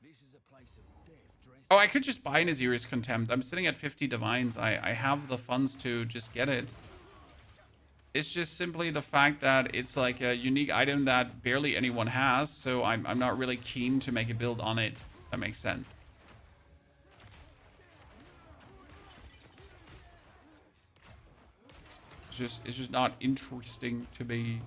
This is a place of death dressed. Oh, I could just buy an Aziri's Contempt. I'm sitting at 50 divines. I have the funds to just get it. It's just simply the fact that it's like a unique item that barely anyone has, so I'm not really keen to make a build on it. That makes sense. It's just not interesting to me.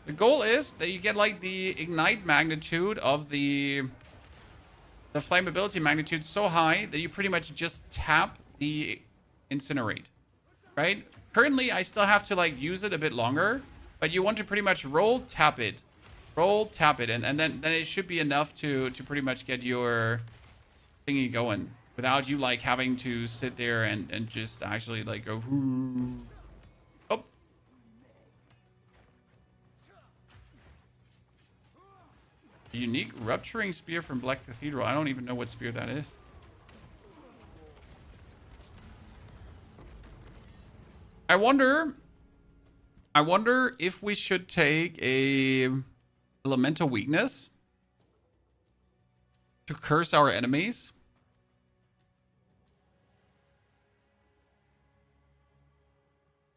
The goal is that you get like the ignite magnitude of the flammability magnitude so high that you pretty much just tap the incinerate, right? Currently, I still have to like use it a bit longer, but you want to pretty much roll tap it, and then it should be enough to pretty much get your thingy going without you like having to sit there and just actually like go. Oh. Unique rupturing spear from Black Cathedral. I don't even know what spear that is. I wonder if we should take a elemental weakness to curse our enemies.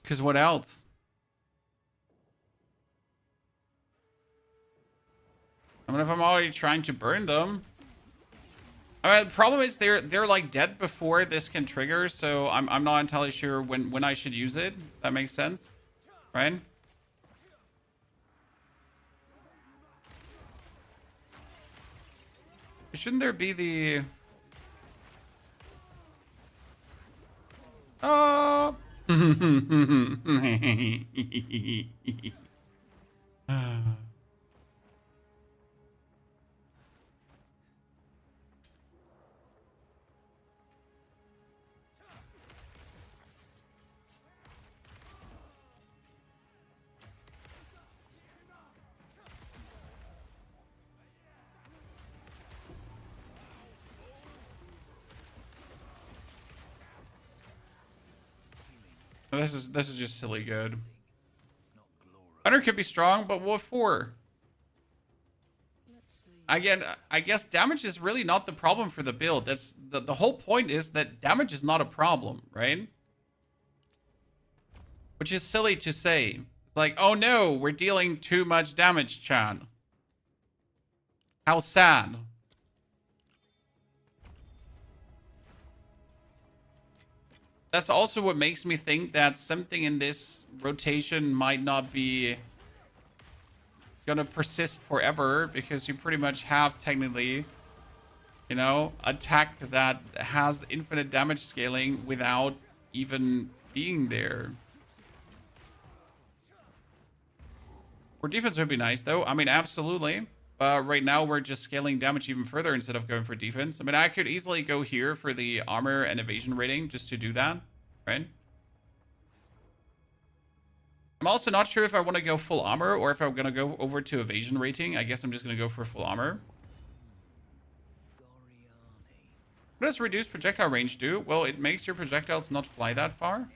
Because what else? I mean, if I'm already trying to burn them. I mean, the problem is they're like dead before this can trigger, so I'm not entirely sure when I should use it. That makes sense, right? Shouldn't there be the? Oh. This is just silly good. Not glorious. Hunter could be strong, but what for? Let's see. Again, I guess damage is really not the problem for the build. That's the whole point is that damage is not a problem, right? Which is silly to say. It's like, oh no, we're dealing too much damage, Chan. How sad. That's also what makes me think that something in this rotation might not be gonna persist forever, because you pretty much have technically, you know, attack that has infinite damage scaling without even being there. Or defense would be nice though. I mean, absolutely. Right now we're just scaling damage even further instead of going for defense. I mean, I could easily go here for the armor and evasion rating just to do that, right? I'm also not sure if I want to go full armor or if I'm going to go over to evasion rating. I guess I'm just going to go for full armor. What does reduced projectile range do? Well, it makes your projectiles not fly that far.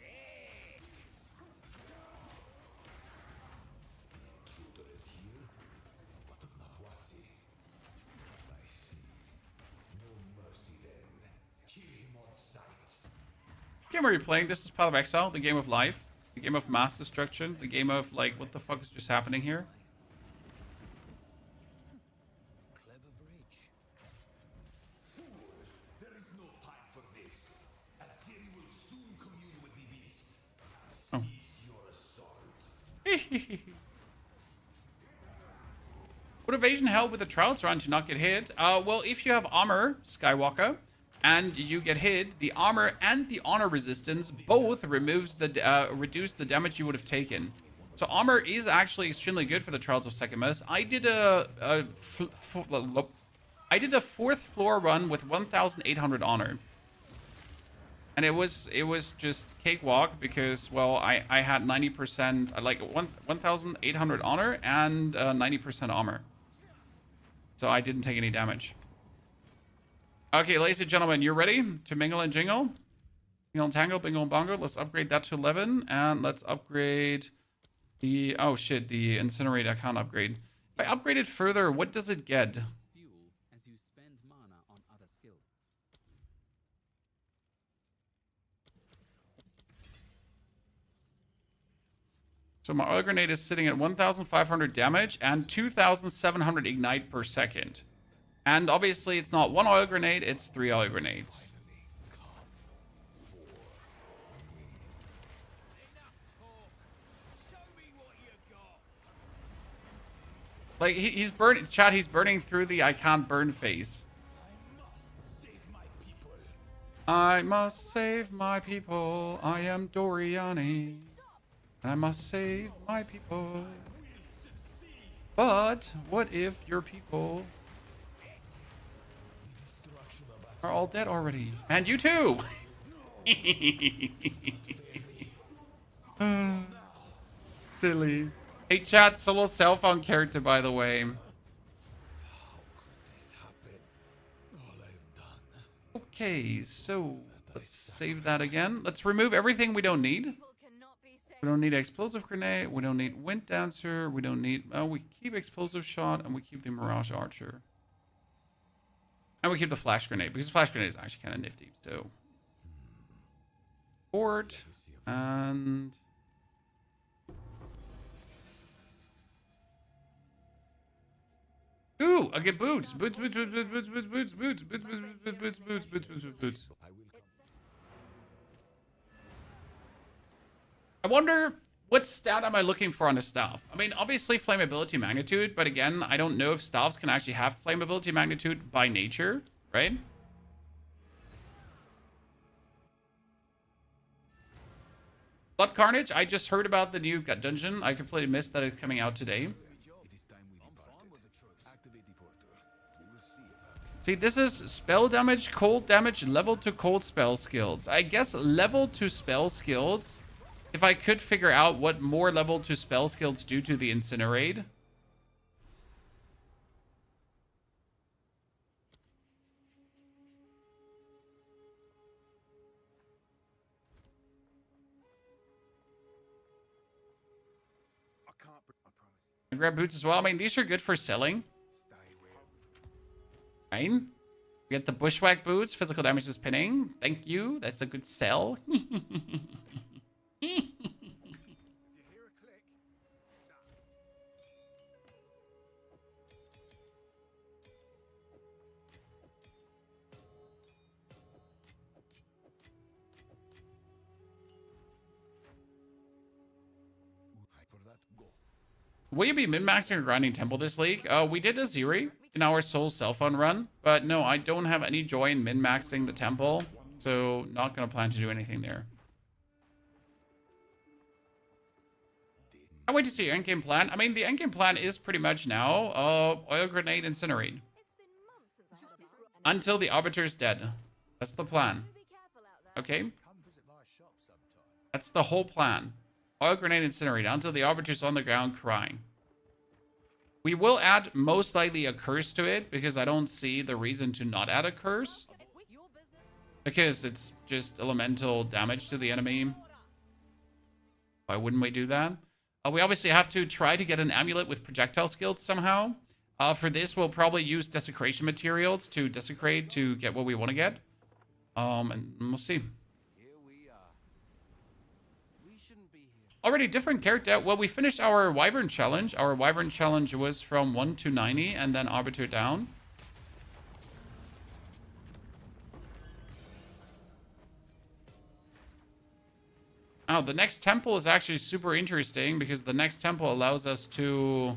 What game are you playing? This is Path of Exile, the game of life, the game of mass destruction, the game of like, what the fuck is just happening here? Clever bridge. Fool! There is no time for this. Aziri will soon commune with the beast. Cease your assault. Would evasion help with the Trouts run to not get hit? Well, if you have armor, Skywalker, and you get hit, the armor and the honor resistance both reduce the damage you would have taken. So armor is actually extremely good for the Trials of Sekimus. I did a fourth floor run with 1,800 honor, and it was just cakewalk because, well, I had 90%, like 1,800 honor and 90% armor, so I didn't take any damage. Okay, ladies and gentlemen, you're ready to mingle and jingle? Mingle and tangle, bingle and bongo. Let's upgrade that to 11. And let's upgrade the... Oh, shit. The incinerate I can't upgrade. If I upgrade it further, what does it get? Fuel as you spend mana on other skill. So my oil grenade is sitting at 1,500 damage and 2,700 ignite per second. And obviously, it's not one oil grenade, it's 3 oil grenades. Like, he's burning... Chat, he's burning through the I can't burn phase. I must save my people. I am Doriani. And I must save my people. But, what if your people... are all dead already. And you too! Silly. Hey chat, solo Self Found character, by the way. Okay, so let's save that again. Let's remove everything we don't need. We don't need explosive grenade. We don't need wind dancer. We don't need... we keep explosive shot and we keep the mirage archer. And we keep the flash grenade, because the flash grenade is actually kind of nifty. So, board, and... Ooh, I get boots. Boots. I wonder... what stat am I looking for on a staff? I mean, obviously flammability magnitude, but again, I don't know if staffs can actually have flammability magnitude by nature, right? Blood Carnage, I just heard about the new dungeon. I completely missed that it's coming out today. See, this is spell damage, cold damage, level to cold spell skills. I guess level to spell skills... if I could figure out what more level to spell skills do to the incinerate. I grab boots as well. I mean, these are good for selling. Right? We get the bushwhack boots. Physical damage is pinning. Thank you. That's a good sell. Will you be min-maxing or grinding temple this league? We did a Ziri in our soul Self Found run, but no, I don't have any joy in min-maxing the temple, so not gonna plan to do anything there. I wait to see your endgame plan. I mean, the endgame plan is pretty much now oil grenade incinerate until the arbiter's dead. That's the plan. Okay, that's the whole plan. Oil grenade incinerate until the arbiter's on the ground crying. We will add most likely a curse to it because I don't see the reason to not add a curse. Because it's just elemental damage to the enemy. Why wouldn't we do that? We obviously have to try to get an amulet with projectile skills somehow. For this, we'll probably use desecration materials to desecrate to get what we want to get. And we'll see. Already different character. Well, we finished our Wyvern challenge. Our Wyvern challenge was from 1 to 90 and then Arbiter Down. Oh, the next temple is actually super interesting because the next temple allows us to...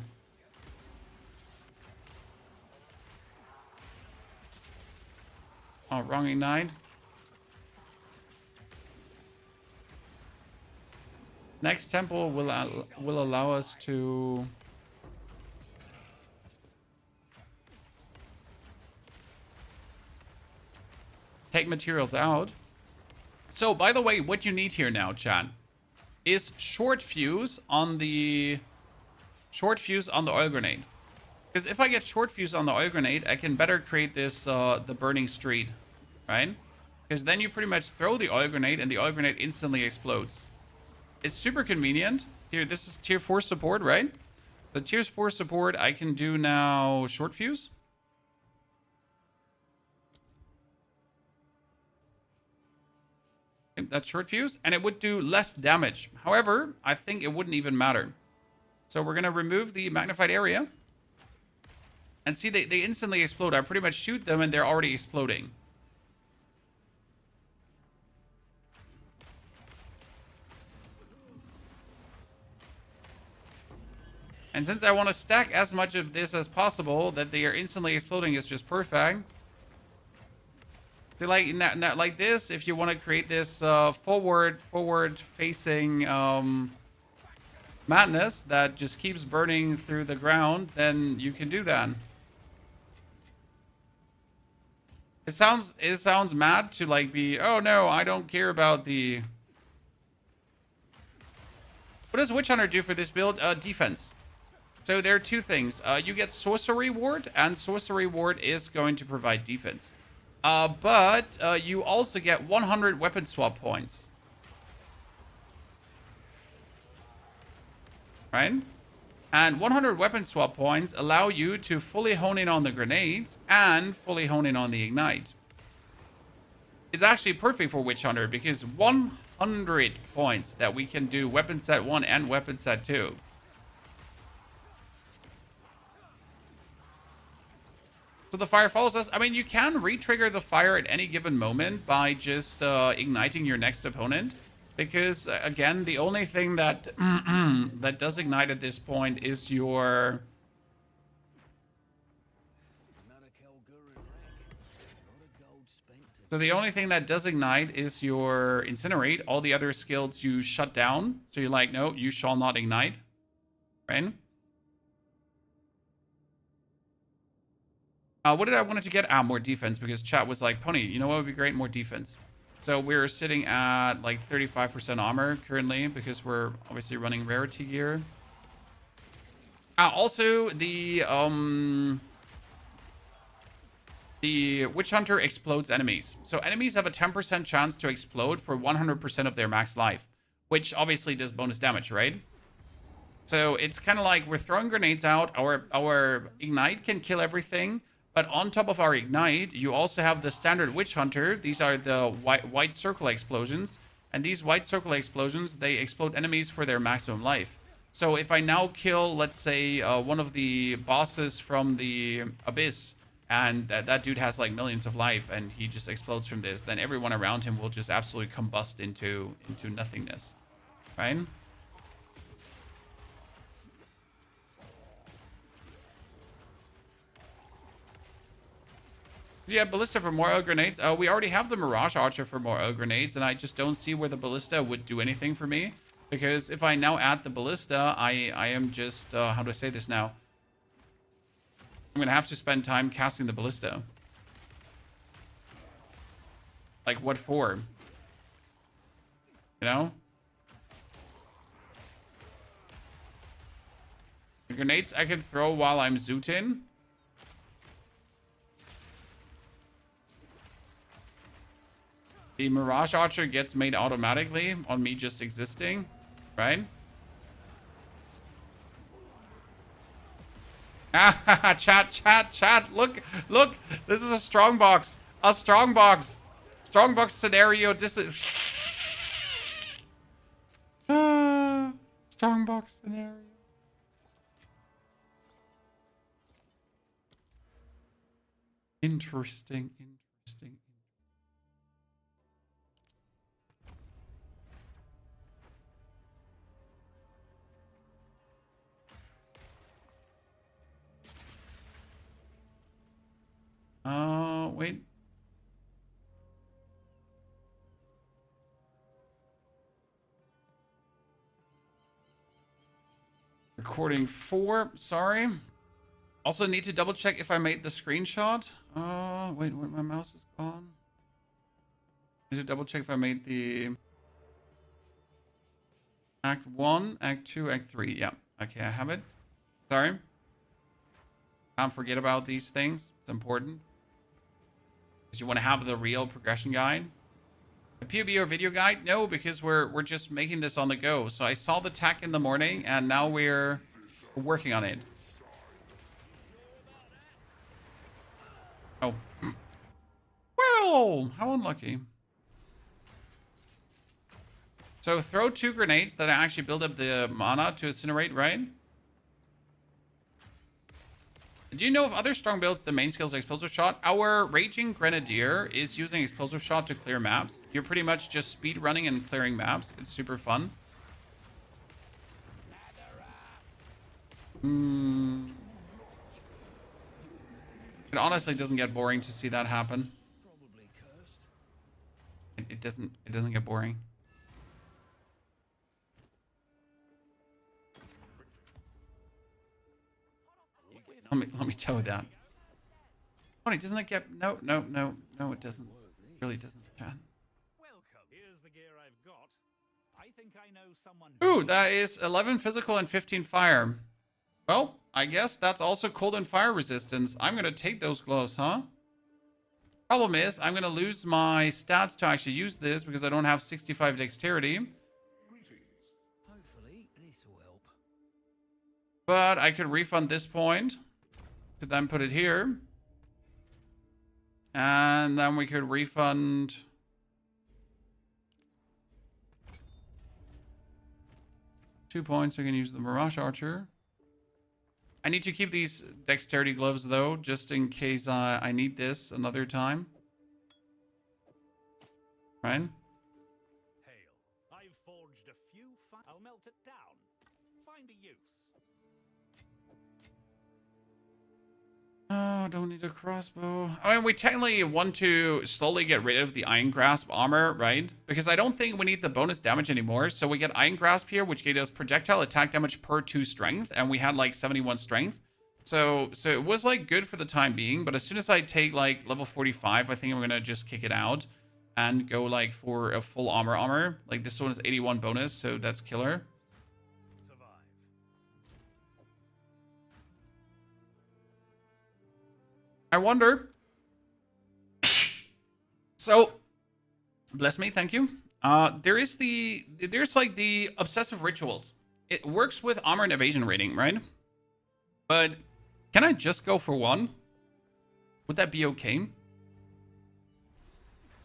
Oh, wrong ignite. Next temple will allow us to take materials out. So, by the way, what you need here now, chat, is short fuse on the oil grenade. Because if I get short fuse on the oil grenade, I can better create this the burning street, right? Because then you pretty much throw the oil grenade and the oil grenade instantly explodes. It's super convenient. Here, this is tier 4 support, right? The tier 4 support, I can do now short fuse. Okay, that's short fuse, and it would do less damage. However, I think it wouldn't even matter. So we're going to remove the magnified area. And see, they instantly explode. I pretty much shoot them, and they're already exploding. And since I want to stack as much of this as possible, that they are instantly exploding is just perfect. So like this, if you want to create this forward-facing madness that just keeps burning through the ground, then you can do that. It sounds mad to like be, oh no, I don't care about the... What does Witchhunter do for this build? Defense. So there are two things. You get Sorcery Ward, and Sorcery Ward is going to provide defense. But you also get 100 weapon swap points. Right? And 100 weapon swap points allow you to fully hone in on the grenades and fully hone in on the ignite. It's actually perfect for Witchhunter because 100 points that we can do weapon set 1 and weapon set 2. So the fire follows us. I mean, you can re-trigger the fire at any given moment by just igniting your next opponent. Because, again, the only thing that that does ignite at this point is your... So the only thing that does ignite is your incinerate. All the other skills you shut down. So you're like, no, you shall not ignite. Right? What did I want to get? More defense, because chat was like, Pony, you know what would be great? More defense. So we're sitting at like 35% armor currently because we're obviously running rarity gear. Also, the Witchhunter explodes enemies. So enemies have a 10% chance to explode for 100% of their max life, which obviously does bonus damage, right? So it's kind of like we're throwing grenades out. Our ignite can kill everything, but on top of our ignite, you also have the standard Witchhunter. These are the white circle explosions, and these white circle explosions, they explode enemies for their maximum life. So if I now kill, let's say, one of the bosses from the Abyss, and that dude has like millions of life, and he just explodes from this, then everyone around him will just absolutely combust into nothingness, right? Yeah, Ballista for more oil grenades. We already have the Mirage Archer for more oil grenades, and I just don't see where the Ballista would do anything for me. Because if I now add the Ballista, I am just, how do I say this now? I'm going to have to spend time casting the Ballista. Like, what for? You know? The grenades I can throw while I'm zooting. The Mirage Archer gets made automatically on me just existing, right? Ah, chat. Look. This is a strongbox. A strongbox. Strongbox scenario. This is... strongbox scenario. Interesting. Wait. Recording 4, sorry. Also need to double check if I made the screenshot. Wait, where my mouse is gone. Need to double check if I made the Act 1, Act 2, Act 3. Yeah, okay, I have it. Sorry. Can't forget about these things. It's important. Because you want to have the real progression guide. A POE or video guide? No, because we're just making this on the go. So I saw the tech in the morning, and now we're working on it. Oh. Well, how unlucky. So throw 2 grenades that actually build up the mana to incinerate, right? Do you know of other strong builds the main skill is explosive shot? Our Raging Grenadier is using explosive shot to clear maps. You're pretty much just speed running and clearing maps. It's super fun. It honestly doesn't get boring to see that happen. Probably cursed. It doesn't get boring. Let me tell you that. Oh, it doesn't get no, it doesn't. It really doesn't, Chan. Welcome. Here's the gear I've got. I think I know someone. Ooh, that is 11 physical and 15 fire. Well, I guess that's also cold and fire resistance. I'm gonna take those gloves, huh? Problem is, I'm gonna lose my stats to actually use this because I don't have 65 dexterity. Hopefully, this will help. But I could refund this point. Could then put it here. And then we could refund... 2 points. I can use the Mirage Archer. I need to keep these dexterity gloves, though, just in case I need this another time. Right? Hail. I've forged a few. I'll melt it down. Find a use. Oh, don't need a crossbow. I mean, we technically want to slowly get rid of the Iron Grasp armor, right? Because I don't think we need the bonus damage anymore. So we get Iron Grasp here, which gave us projectile attack damage per 2 strength. And we had like 71 strength. So it was like good for the time being. But as soon as I take like level 45, I think I'm going to just kick it out. And go like for a full armor. Like this one is 81 bonus, so that's killer. I wonder. So, bless me, thank you. There's like the obsessive rituals. it works with armor and evasion rating, right? But can I just go for one? Would that be okay?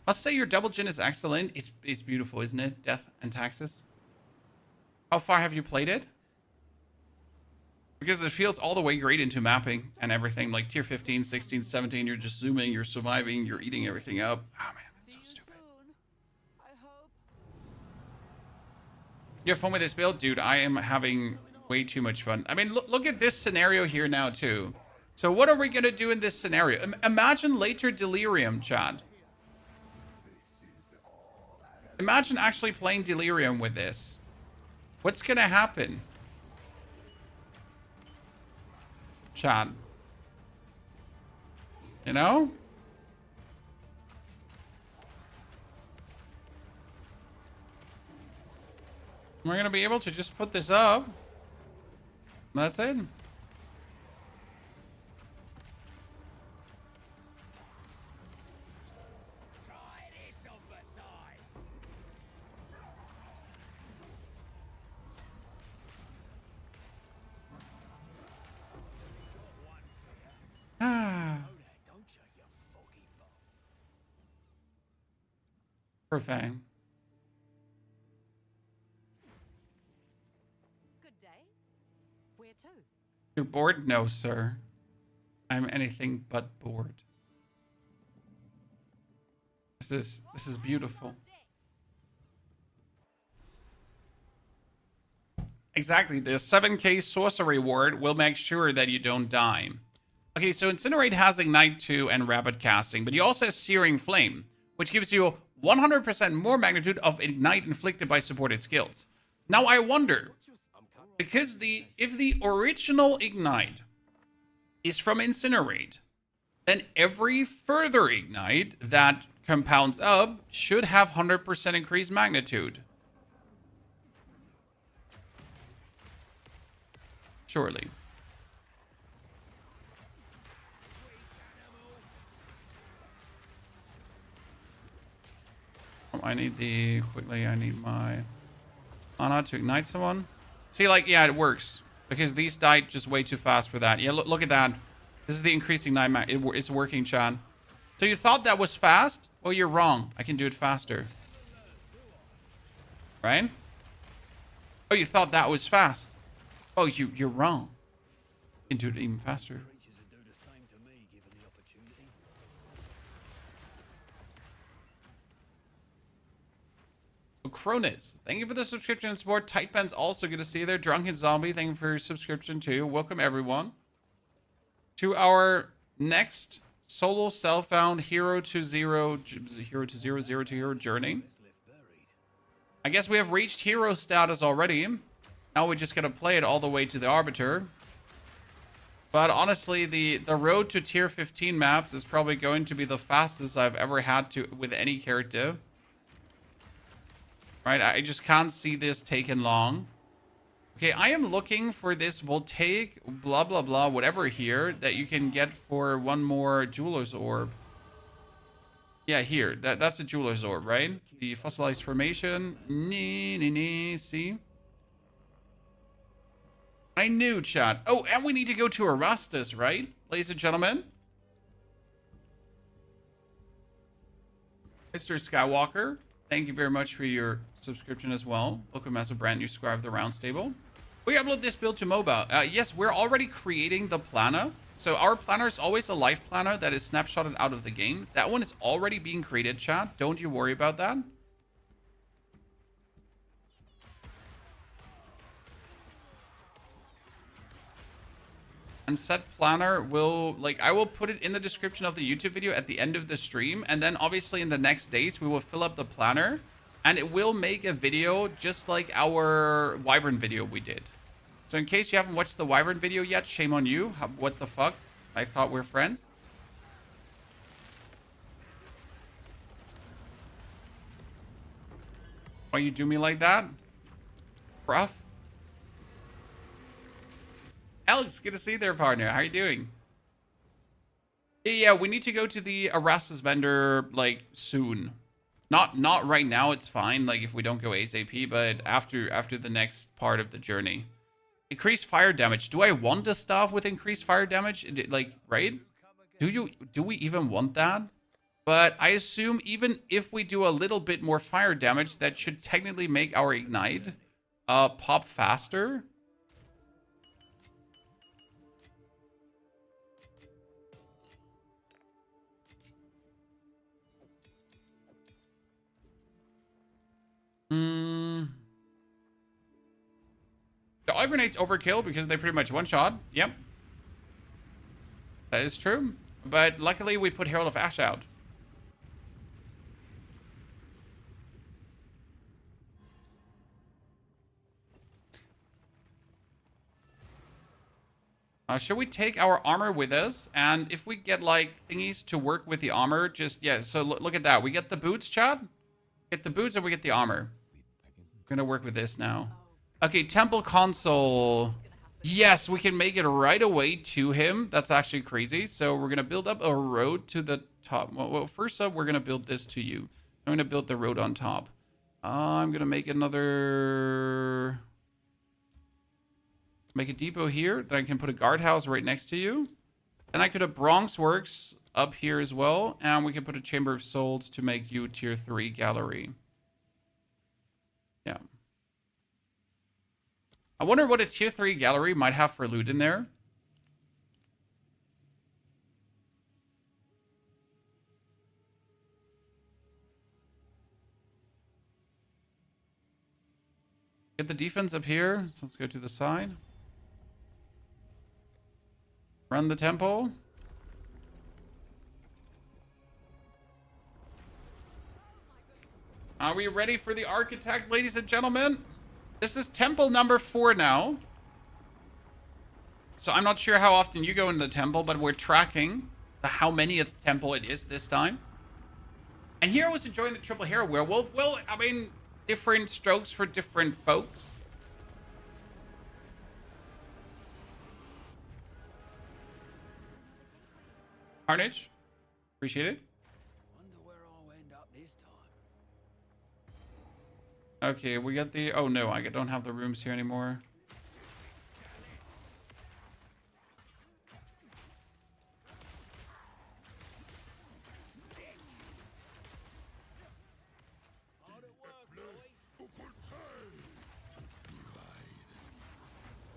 I'll say your double gin is excellent. It's beautiful, isn't it? Death and Taxes. How far have you played it? Because it feels all the way great into mapping and everything. Like tier 15, 16, 17, you're just zooming, you're surviving, you're eating everything up. Oh man, it's so stupid. I hope. You have fun with this build? Dude, I am having way too much fun. I mean, look at this scenario here now too. So what are we going to do in this scenario? Imagine later Delirium, Chad. Imagine actually playing Delirium with this. What's going to happen? Chad. You know? We're going to be able to just put this up. That's it. Perfect. Good day. Where to? You're bored? No, sir. I'm anything but bored. This is beautiful. Exactly. The 7k sorcery ward will make sure that you don't die. Okay, so Incinerate has Ignite 2 and Rapid Casting, but you also have Searing Flame, which gives you 100% more magnitude of Ignite inflicted by supported skills. Now I wonder, because if the original Ignite is from Incinerate, then every further Ignite that compounds up should have 100% increased magnitude. Surely. I need my mana to ignite someone. See, like, yeah, it works. Because these died just way too fast for that. Yeah, look at that. This is the increasing ignite. It's working, Chan. So you thought that was fast? Well, you're wrong. I can do it faster. Right? Oh, you thought that was fast. Oh, you're wrong. You can do it even faster. Cronus, thank you for the subscription and support. Tightpen's also good to see you there. Drunken Zombie, thank you for your subscription too. Welcome everyone to our next solo self-found hero to zero to hero journey. I guess we have reached hero status already. Now we're just gonna play it all the way to the Arbiter. But honestly, the road to tier 15 maps is probably going to be the fastest I've ever had to with any character. Right, I just can't see this taking long. Okay, I am looking for this voltaic blah blah blah whatever here that you can get for one more jeweler's orb. Yeah, here. That's a jeweler's orb, right? The fossilized formation. See? I knew, chat. Oh, and we need to go to Erastus, right? Ladies and gentlemen. Mr. Skywalker, thank you very much for your subscription as well. Welcome as a brand new subscriber to the Round Stable. We upload this build to MOBA. Yes, we're already creating the planner. So our planner is always a life planner that is snapshotted out of the game. That one is already being created, chat. Don't you worry about that. And set planner will, like, I will put it in the description of the YouTube video at the end of the stream. And then obviously in the next days, we will fill up the planner. And it will make a video just like our Wyvern video we did. So in case you haven't watched the Wyvern video yet, shame on you. What the fuck? I thought we're friends. Why you do me like that? Bruh. Alex, good to see you there, partner. How are you doing? Yeah, we need to go to the Erastus vendor, like, soon. Not right now, it's fine, like if we don't go ASAP, but after the next part of the journey. Increased fire damage. Do I want the stuff with increased fire damage? Like, right? Do we even want that? But I assume even if we do a little bit more fire damage, that should technically make our ignite pop faster. The oil grenade's overkill because they pretty much one-shot. Yep. That is true. But luckily we put Herald of Ash out. Should we take our armor with us? And if we get like thingies to work with the armor, just, yeah, so look at that. We get the boots, Chad. Get the boots and we get the armor. We're gonna work with this now. Okay, temple console. Yes, we can make it right away to him. That's actually crazy. So we're gonna build up a road to the top. Well, first up, we're gonna build this to you. I'm gonna build the road on top. I'm gonna make another... Make a depot here. Then I can put a guardhouse right next to you. And I could have Bronx Works up here as well. And we can put a Chamber of Souls to make you tier 3 gallery. Yeah. I wonder what a tier 3 gallery might have for loot in there. Get the defense up here. So let's go to the side. Run the temple. Are we ready for the architect, ladies and gentlemen? This is temple number 4 now. So I'm not sure how often you go into the temple, but we're tracking how many of the temple it is this time. And here I was enjoying the triple hero werewolf. Well, I mean, different strokes for different folks. Carnage, appreciate it. Wonder where I'll end up this time. Okay, we got the... Oh no, I don't have the rooms here anymore.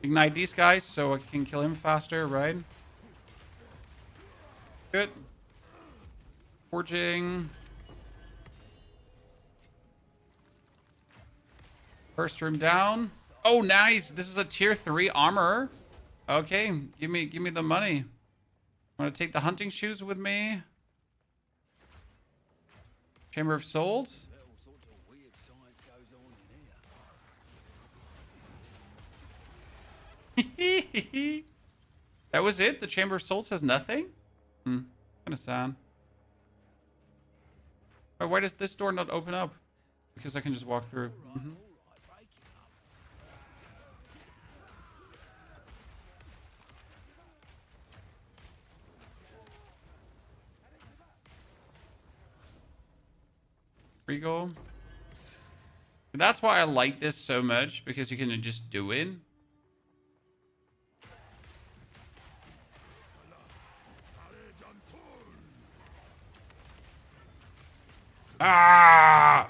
Ignite these guys so I can kill him faster, right? Good. Forging. First room down. Oh, nice. This is a tier 3 armor. Okay, give me the money. Want to take the hunting shoes with me? Chamber of Souls. All sorts of weird science goes on in here. That was it? The Chamber of Souls has nothing? Kind of sad. Oh, why does this door not open up? Because I can just walk through. Regal. That's why I like this so much, because you can just do it. Ah!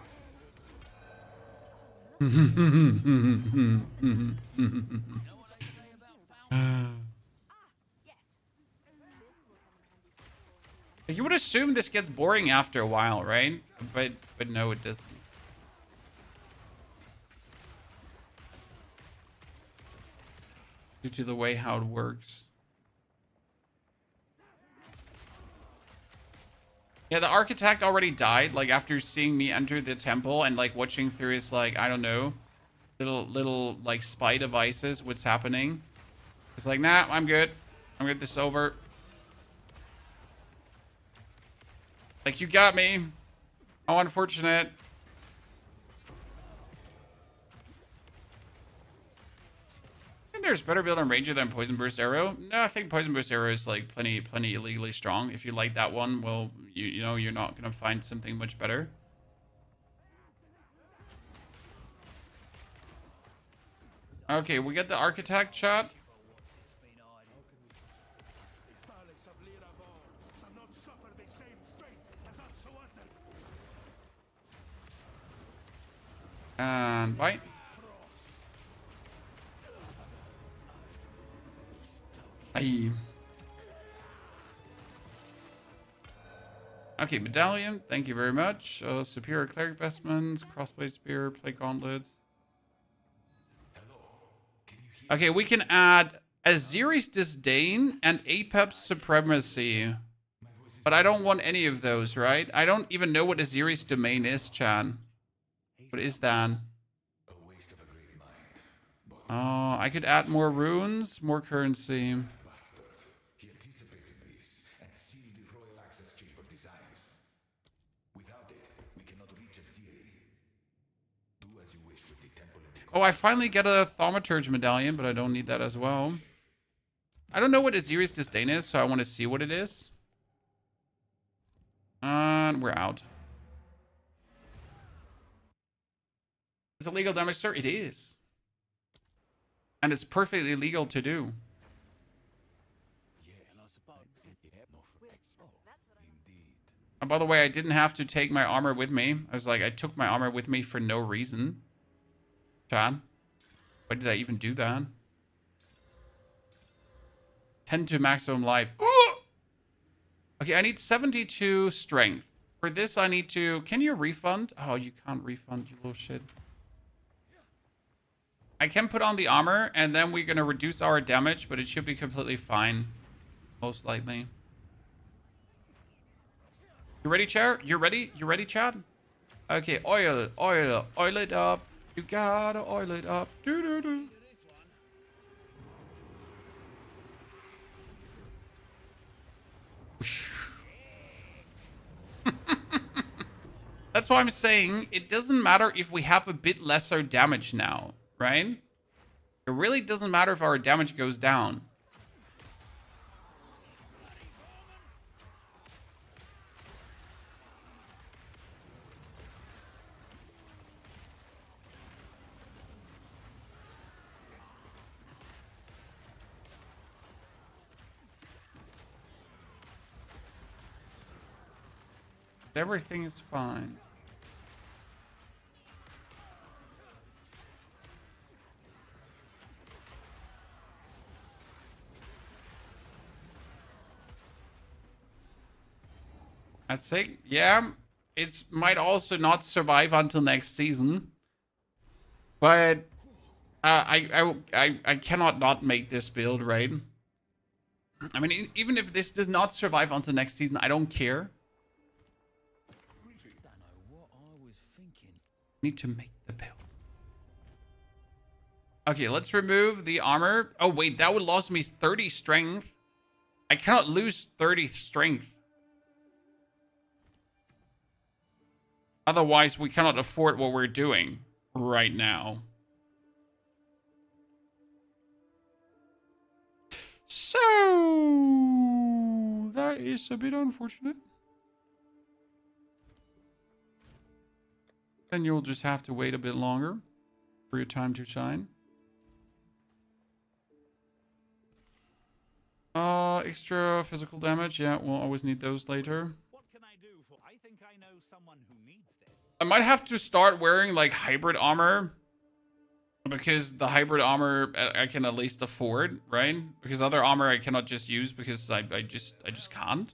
You would assume this gets boring after a while, right? But no, it doesn't. Due to the way how it works. Yeah, the architect already died, like, after seeing me enter the temple and, like, watching through his, like, I don't know, little, like, spy devices, what's happening. It's like, nah, I'm good. I'm good, this is over. Like, you got me. How unfortunate. I think there's better build on Ranger than Poison Burst Arrow. No, I think Poison Burst Arrow is, like, plenty illegally strong. If you like that one, well, you know, you're not going to find something much better. Okay, we get the architect shot. And bite. Aye. Okay, medallion. Thank you very much. Superior cleric vestments, crossblade spear, plate gauntlets. Okay, we can add Aziri's disdain and Apep's supremacy. But I don't want any of those, right? I don't even know what Aziri's domain is, Chan. What is that? Oh, I could add more runes, more currency. Oh, I finally get a Thaumaturge medallion, but I don't need that as well. I don't know what Aziri's disdain is, so I want to see what it is. And we're out. Is it legal damage, sir? It is. And it's perfectly legal to do. And by the way, I didn't have to take my armor with me. I was like, I took my armor with me for no reason. Chad, why did I even do that? 10 to maximum life. Ooh! Okay, I need 72 strength. For this, I need to... Can you refund? Oh, you can't refund, you little shit. I can put on the armor, and then we're going to reduce our damage, but it should be completely fine. Most likely. You ready, Chair? You ready? You ready, Chad? Okay, oil it up. You gotta oil it up. Doo-doo-doo. That's why I'm saying it doesn't matter if we have a bit lesser damage now, right? It really doesn't matter if our damage goes down. Everything is fine. I'd say, yeah, it might also not survive until next season. But I cannot not make this build, right? I mean, even if this does not survive until next season, I don't care. Need to make the build. Okay, let's remove the armor. Oh, wait, that would lose me 30 strength. I cannot lose 30 strength. Otherwise, we cannot afford what we're doing right now. So, that is a bit unfortunate. Then you'll just have to wait a bit longer for your time to shine. Extra physical damage. Yeah, we'll always need those later. What can I do for? I think I know someone who needs this. I might have to start wearing like hybrid armor, because the hybrid armor I can at least afford, right? Because other armor I cannot just use because I just can't.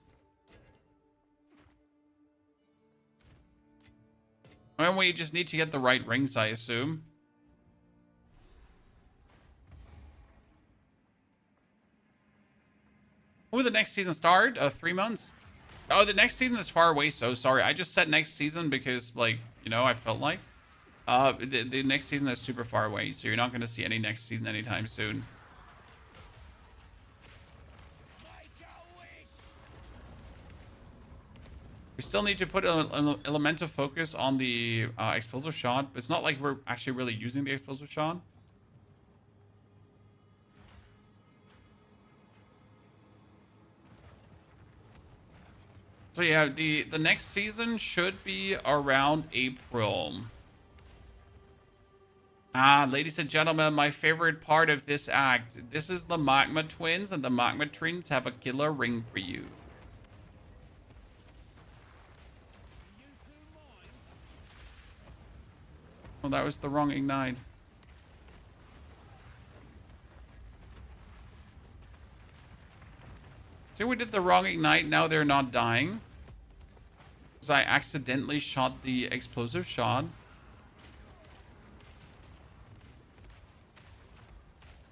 I mean, we just need to get the right rings, I assume. When will the next season start? 3 months? Oh, the next season is far away, so sorry. I just said next season because, like, you know, I felt like. The next season is super far away, so you're not going to see any next season anytime soon. We still need to put an elemental focus on the explosive shot, but it's not like we're actually really using the explosive shot. So yeah, the next season should be around April. Ah, ladies and gentlemen, my favorite part of this act. This is the Magma Twins, and the Magma Twins have a killer ring for you. Oh, that was the wrong ignite. See, we did the wrong ignite. Now they're not dying. Because I accidentally shot the explosive shot.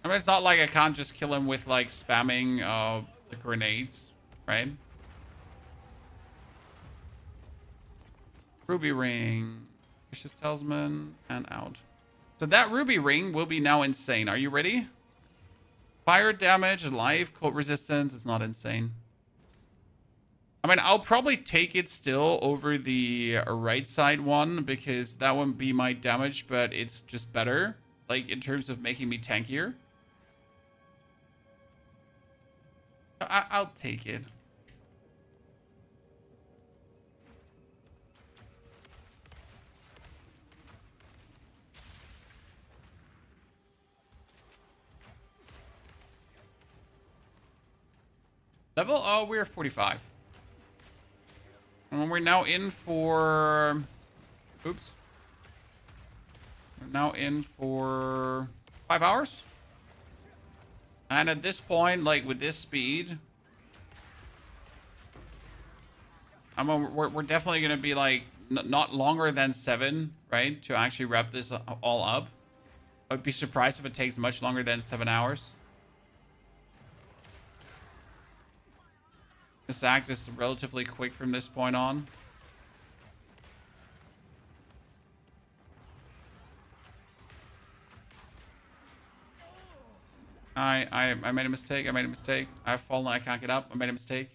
I mean, it's not like I can't just kill him with, like, spamming the grenades, right? Ruby ring. Vicious Talisman, and out. So that ruby ring will be now insane. Are you ready? Fire damage, life, cold resistance. It's not insane. I mean, I'll probably take it still over the right side one because that won't be my damage, but it's just better, like in terms of making me tankier. I'll take it. Level? Oh, we're 45. And we're now in for... Oops. We're now in for 5 hours. And at this point, like with this speed... I mean, we're definitely going to be like not longer than 7, right? To actually wrap this all up. I would be surprised if it takes much longer than 7 hours. This act is relatively quick from this point on. I made a mistake. I made a mistake. I've fallen. I can't get up. I made a mistake.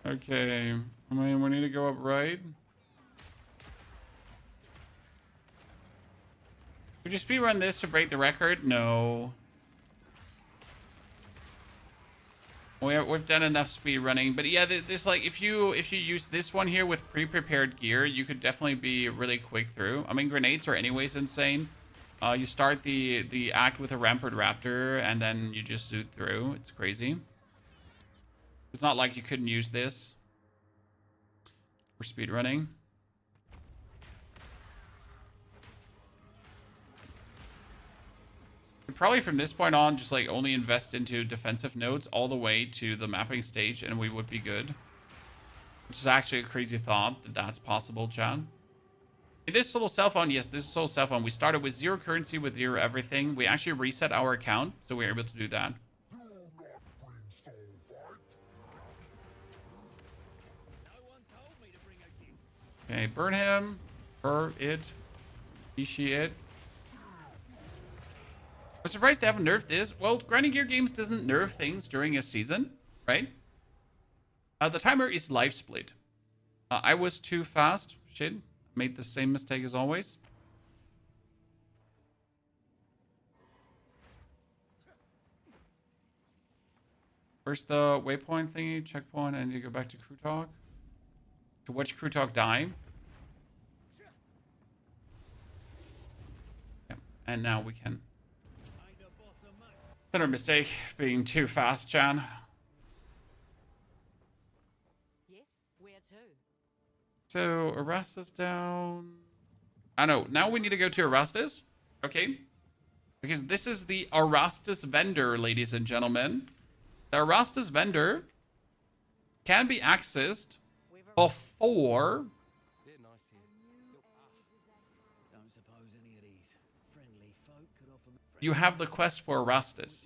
Okay, I mean, we need to go up right. Would you speedrun this to break the record? No. We've done enough speedrunning, but yeah, there's like if you use this one here with pre-prepared gear, you could definitely be really quick through. I mean, grenades are anyways insane. You start the act with a Rampart Raptor, and then you just zoot through. It's crazy. It's not like you couldn't use this for speedrunning. Probably from this point on, just like only invest into defensive nodes all the way to the mapping stage, and we would be good. Which is actually a crazy thought that that's possible, chat. Is this solo cell phone? Yes, this is solo cell phone. We started with 0 currency, with 0 everything. We actually reset our account, so we were able to do that. Okay, burn him. Her, it. She, it. I'm surprised they haven't nerfed this. Well, Grinding Gear Games doesn't nerf things during a season, right? The timer is life split. I was too fast. Shit. Made the same mistake as always. Where's the waypoint thingy? Checkpoint. I need to go back to crew talk. To watch crew talk die. Yeah. And now we can... It's a mistake being too fast, Chan. Yes, where to? So, Erastus down. I know. Now we need to go to Erastus. Okay. Because this is the Erastus vendor, ladies and gentlemen. The Erastus vendor can be accessed before... you have the quest for Erastus.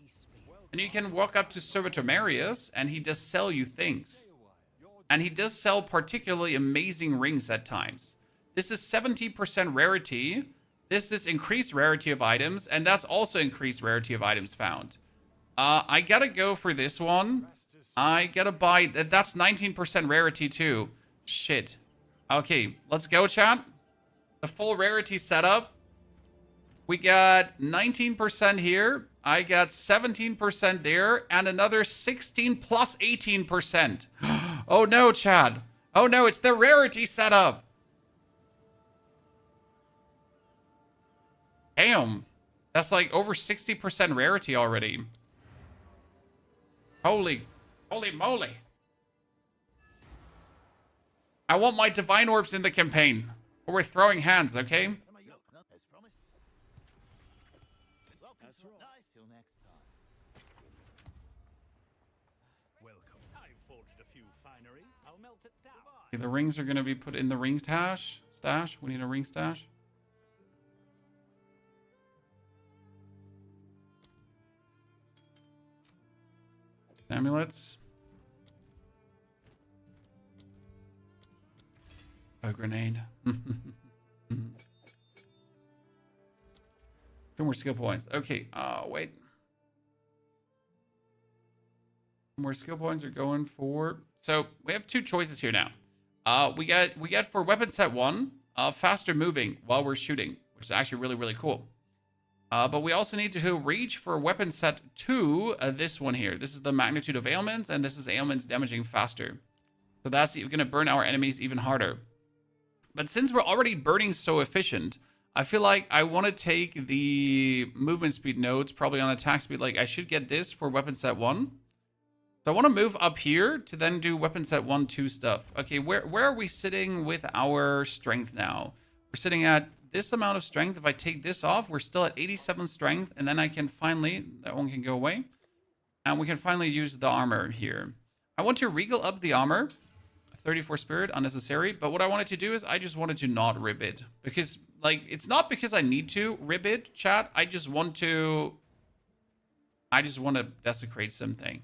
And you can walk up to Servitor Marius, and he does sell you things. And he does sell particularly amazing rings at times. This is 70% rarity. This is increased rarity of items, and that's also increased rarity of items found. I gotta go for this one. I gotta buy... That's 19% rarity too. Shit. Okay, let's go, chat. The full rarity setup. We got 19% here. I got 17% there, and another 16 plus 18%. Oh no, Chad. Oh no, it's the rarity setup. Damn. That's like over 60% rarity already. Holy moly. I want my divine orbs in the campaign. Or we're throwing hands, okay? As promised. Welcome to nice. Till next time. Welcome. I've forged a few fineries. I'll melt it down. Okay, the rings are going to be put in the ring stash. We need a ring stash. Amulets. A grenade. 2 more skill points. Okay, wait. 2 more skill points are going for... So, we have 2 choices here now. We get for weapon set 1, faster moving while we're shooting, which is actually really, really cool. But we also need to reach for weapon set 2, this one here. This is the magnitude of ailments, and this is ailments damaging faster. So that's going to burn our enemies even harder. But since we're already burning so efficient, I feel like I want to take the movement speed nodes, probably on attack speed. Like, I should get this for weapon set 1. So I want to move up here to then do weapon set 1, 2 stuff. Okay, where are we sitting with our strength now? We're sitting at this amount of strength. If I take this off, we're still at 87 strength. And then I can finally, that one can go away. And we can finally use the armor here. I want to regal up the armor. 34 spirit, unnecessary. But what I wanted to do is I just wanted to not rib it. Because, like, it's not because I need to rib it, chat. I just want to desecrate something.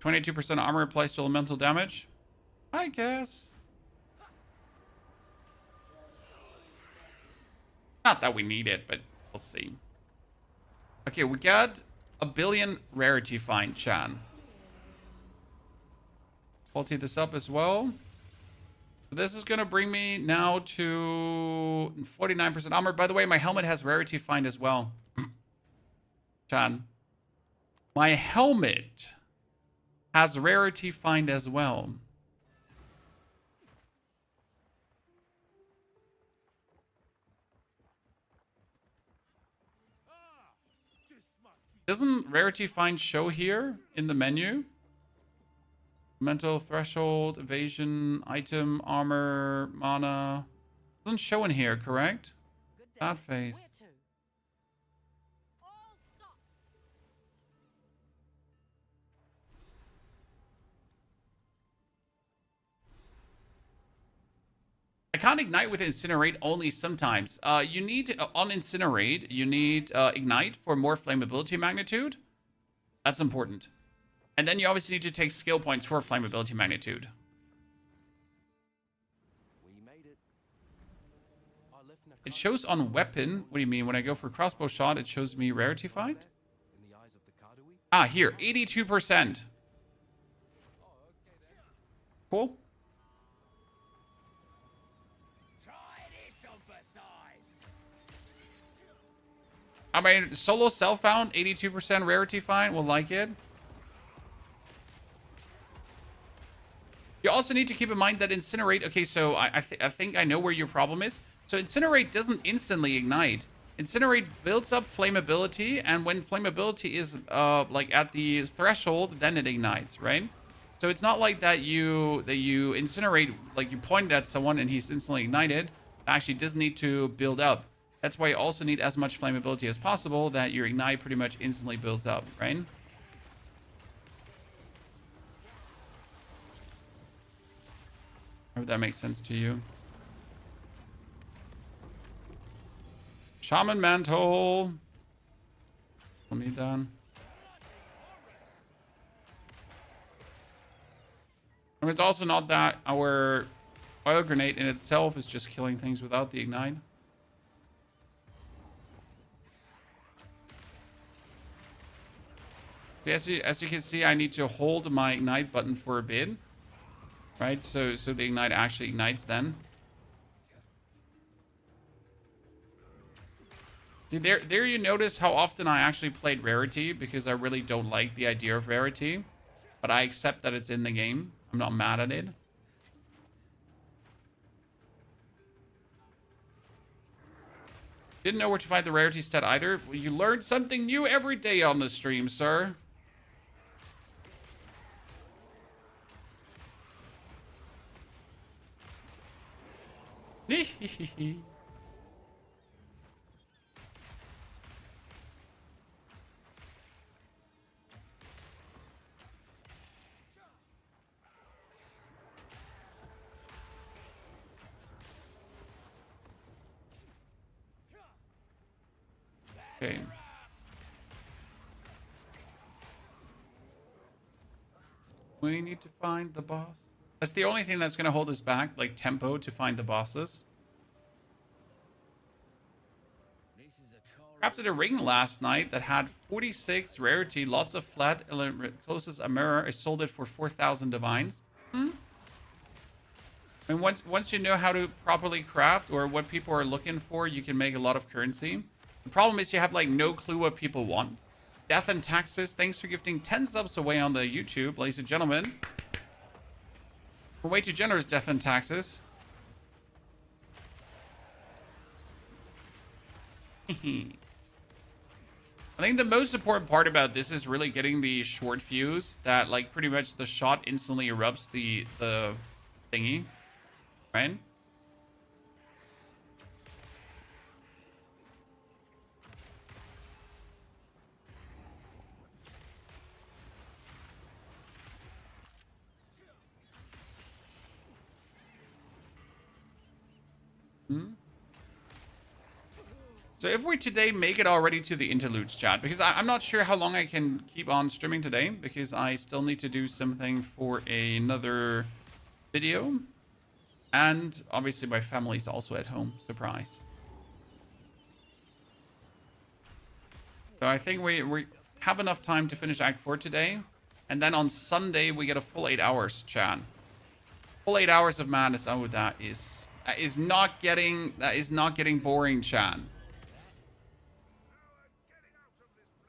%, armor applies to elemental damage. I guess. Not that we need it, but we'll see. Okay, we got a billion rarity find, Chan. Quality this up as well. This is going to bring me now to 49% armor. By the way, my helmet has rarity find as well. Chan. My helmet has rarity find as well. Doesn't rarity find show here in the menu? Mental threshold, evasion, item, armor, mana. Doesn't show in here, correct? That phase. I can't ignite with Incinerate only sometimes. You need, on Incinerate, you need Ignite for more flammability magnitude. That's important. And then you obviously need to take skill points for flammability magnitude. We made it. It shows on weapon. What do you mean? When I go for crossbow shot, it shows me rarity find? In the eyes of the Kadui. Ah, here, 82%. Cool. I mean, solo self found, 82% rarity find. We'll like it. You also need to keep in mind that Incinerate... Okay, so I think I know where your problem is. So Incinerate doesn't instantly ignite. Incinerate builds up flammability, and when flammability is like at the threshold, then it ignites, right? So it's not like that you incinerate, like you pointed at someone and he's instantly ignited. It actually does need to build up. That's why you also need as much flammability as possible, that your ignite pretty much instantly builds up, right? I hope that makes sense to you. Shaman Mantle. We'll need that. I mean, it's also not that our oil grenade in itself is just killing things without the ignite. As you can see, I need to hold my ignite button for a bit, right? So the ignite actually ignites then. See, there you notice how often I actually played rarity, because I really don't like the idea of rarity, but I accept that it's in the game. I'm not mad at it. Didn't know where to find the rarity stat either. Well, you learn something new every day on the stream, sir. Okay. We need to find the boss. That's the only thing that's going to hold us back, like tempo to find the bosses. Crafted a ring last night that had 46 rarity, lots of flat, closest a mirror. I sold it for 4,000 divines. And once you know how to properly craft or what people are looking for, you can make a lot of currency. The problem is you have like no clue what people want. Death and Taxes, thanks for gifting 10 subs away on the YouTube, ladies and gentlemen. We're way too generous, Death and Taxes. I think the most important part about this is really getting the short fuse that like pretty much the shot instantly erupts the thingy, right? So if we today make it already to the interludes chat, because I'm not sure how long I can keep on streaming today, because I still need to do something for another video. And obviously my family's also at home. Surprise. So I think we have enough time to finish Act 4 today. And then on Sunday we get a full 8 hours, chat. Full 8 hours of madness. Oh, that is not getting boring, chat.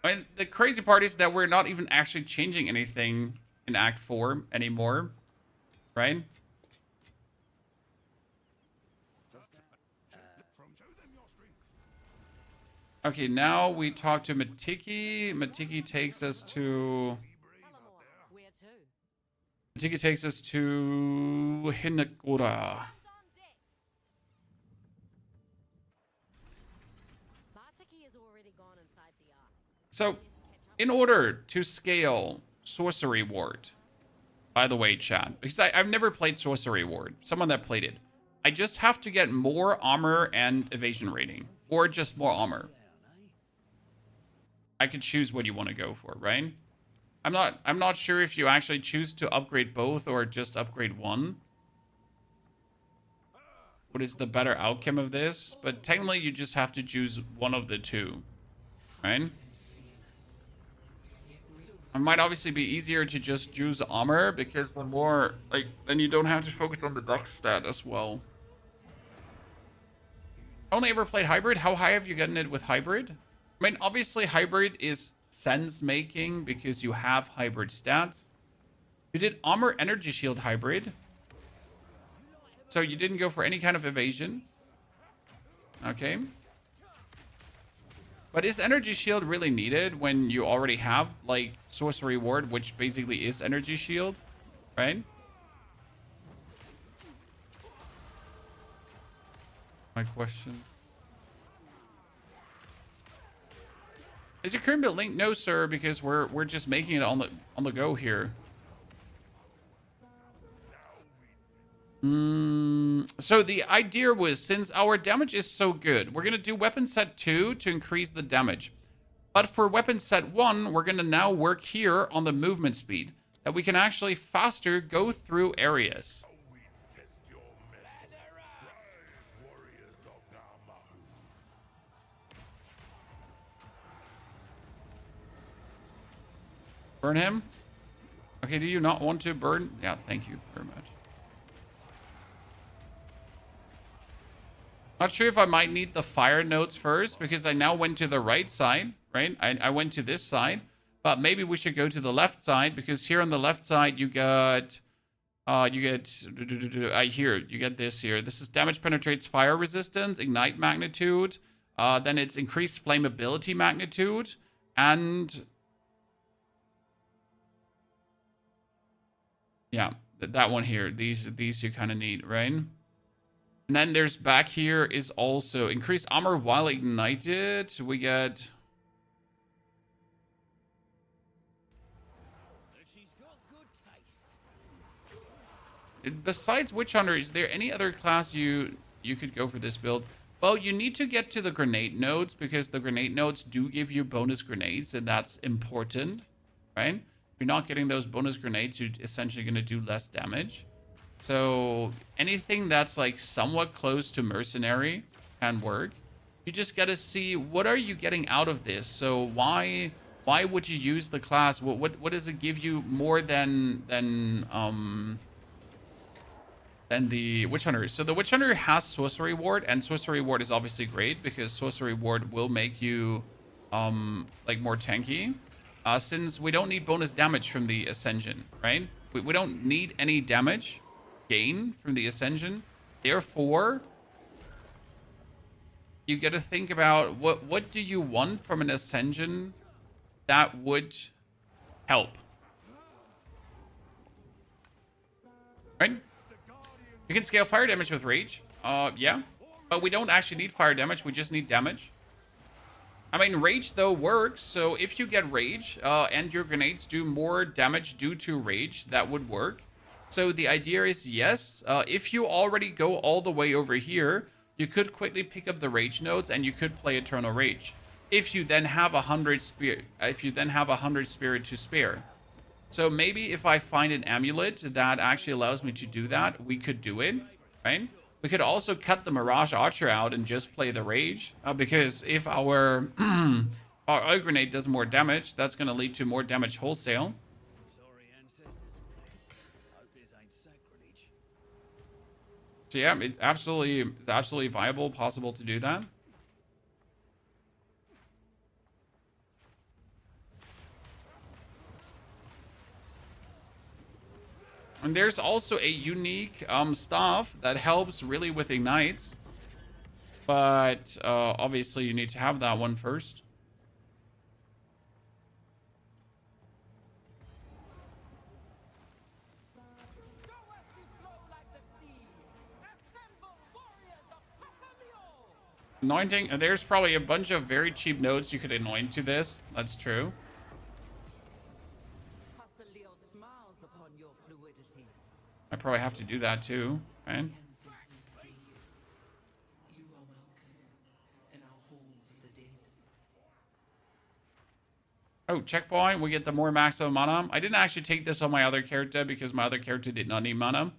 I mean, the crazy part is that we're not even actually changing anything in Act 4 anymore, right? Okay, now we talk to Matiki. Matiki takes us to... Matiki takes us to Hinakura. So, in order to scale Sorcery Ward, by the way, chat, because I've never played Sorcery Ward, someone that played it, I just have to get more armor and evasion rating, or just more armor. I could choose what you want to go for, right? I'm not sure if you actually choose to upgrade both or just upgrade one. What is the better outcome of this? But technically, you just have to choose one of the two, right? It might obviously be easier to just choose armor because the more, like, then you don't have to focus on the dex stat as well. Only ever played hybrid? How high have you gotten it with hybrid? I mean, obviously hybrid is sense making because you have hybrid stats. You did armor energy shield hybrid. So you didn't go for any kind of evasion. Okay. But is energy shield really needed when you already have like sorcery ward, which basically is energy shield, right? My question. Is your current build linked? No, sir, because we're just making it on the go here. So the idea was, since our damage is so good, we're gonna do weapon set 2 to increase the damage. But for weapon set 1, we're gonna now work here on the movement speed, that we can actually faster go through areas. Burn him. Okay, do you not want to burn? Yeah, thank you very much. Not sure if I might need the fire nodes first because I now went to the right side, right? I went to this side, but maybe we should go to the left side because here on the left side you got, here, you get this here. This is damage penetrates fire resistance, ignite magnitude, then it's increased flammability magnitude, and yeah, that one here. These you kind of need, right? And then there's back here is also increased armor while ignited. We get... She's got good taste. Besides Witchhunter, is there any other class you could go for this build? Well, you need to get to the grenade nodes because the grenade nodes do give you bonus grenades, and that's important, right? If you're not getting those bonus grenades, you're essentially going to do less damage. So anything that's like somewhat close to mercenary can work. You just got to see what are you getting out of this. So why would you use the class? What does it give you more than the Witchhunter? So the Witchhunter has Sorcery Ward, and Sorcery Ward is obviously great because Sorcery Ward will make you like more tanky. Since we don't need bonus damage from the Ascension, right? We don't need any damage gain from the Ascension. Therefore, you got to think about what do you want from an Ascension that would help, right? You can scale fire damage with rage, yeah, but we don't actually need fire damage. We just need damage. I mean, rage though works. So if you get rage and your grenades do more damage due to rage, that would work. So the idea is, yes, if you already go all the way over here, you could quickly pick up the rage nodes and you could play Eternal Rage. If you then have 100 spirit, to spare. So maybe if I find an amulet that actually allows me to do that, we could do it, right? We could also cut the Mirage Archer out and just play the Rage, because if our our grenade does more damage, that's going to lead to more damage wholesale. Sorry, ancestors. Hope this ain't sacrilege. So yeah, it's absolutely viable, possible to do that. And there's also a unique staff that helps really with ignites. But obviously you need to have that one first. Anointing, there's probably a bunch of very cheap nodes you could anoint to this. That's true. I probably have to do that too, right? Oh, checkpoint. We get the more maximum mana. I didn't actually take this on my other character because my other character did not need mana.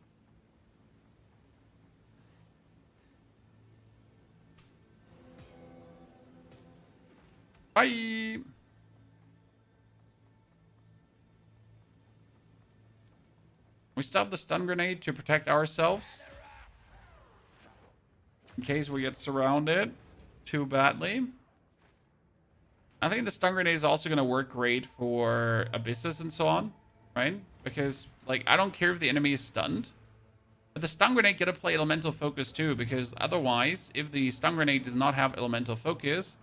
Bye. We still have the stun grenade to protect ourselves in case we get surrounded too badly. I think the stun grenade is also going to work great for abysses and so on, right? Because, like, I don't care if the enemy is stunned, but the stun grenade get to play elemental focus too, because otherwise, if the stun grenade does not have elemental focus,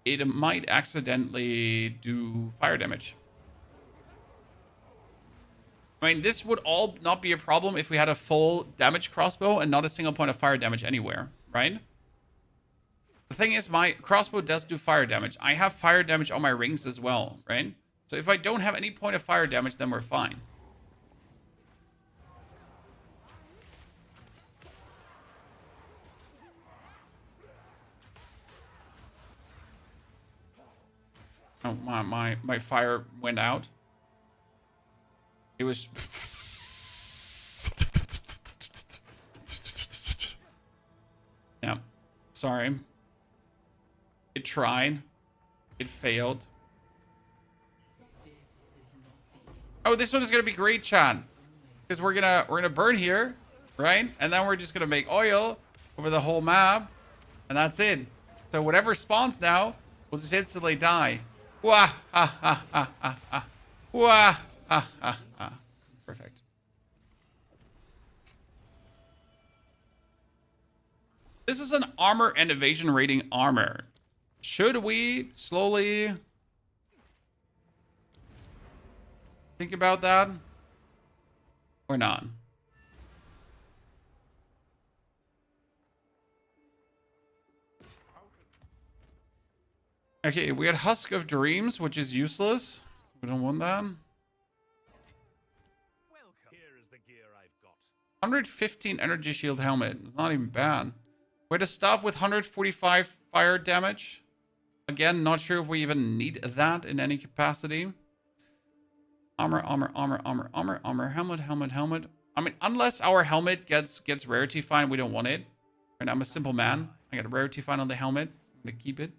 it might accidentally do fire damage. I mean, this would all not be a problem if we had a full damage crossbow and not a single point of fire damage anywhere, right? The thing is, my crossbow does do fire damage. I have fire damage on my rings as well, right? So if I don't have any point of fire damage, then we're fine. Oh, my fire went out. It was... Yeah. Sorry. It tried. It failed. Oh, this one is gonna be great, Chan. Because we're gonna burn here, right? And then we're just gonna make oil over the whole map, and that's it. So whatever spawns now will just instantly die. Wah ha ha ha ha ha. Wah ha ha ha. Perfect. This is an armor and evasion rating armor. Should we slowly think about that or not? Okay, we had Husk of Dreams, which is useless. We don't want that. Welcome. Here is the gear I've got. 115 energy shield helmet. It's not even bad. We had a staff with 145 fire damage. Again, not sure if we even need that in any capacity. Armor, helmet. I mean, unless our helmet gets rarity fine, we don't want it. And I'm a simple man. I got a rarity fine on the helmet. I'm gonna keep it.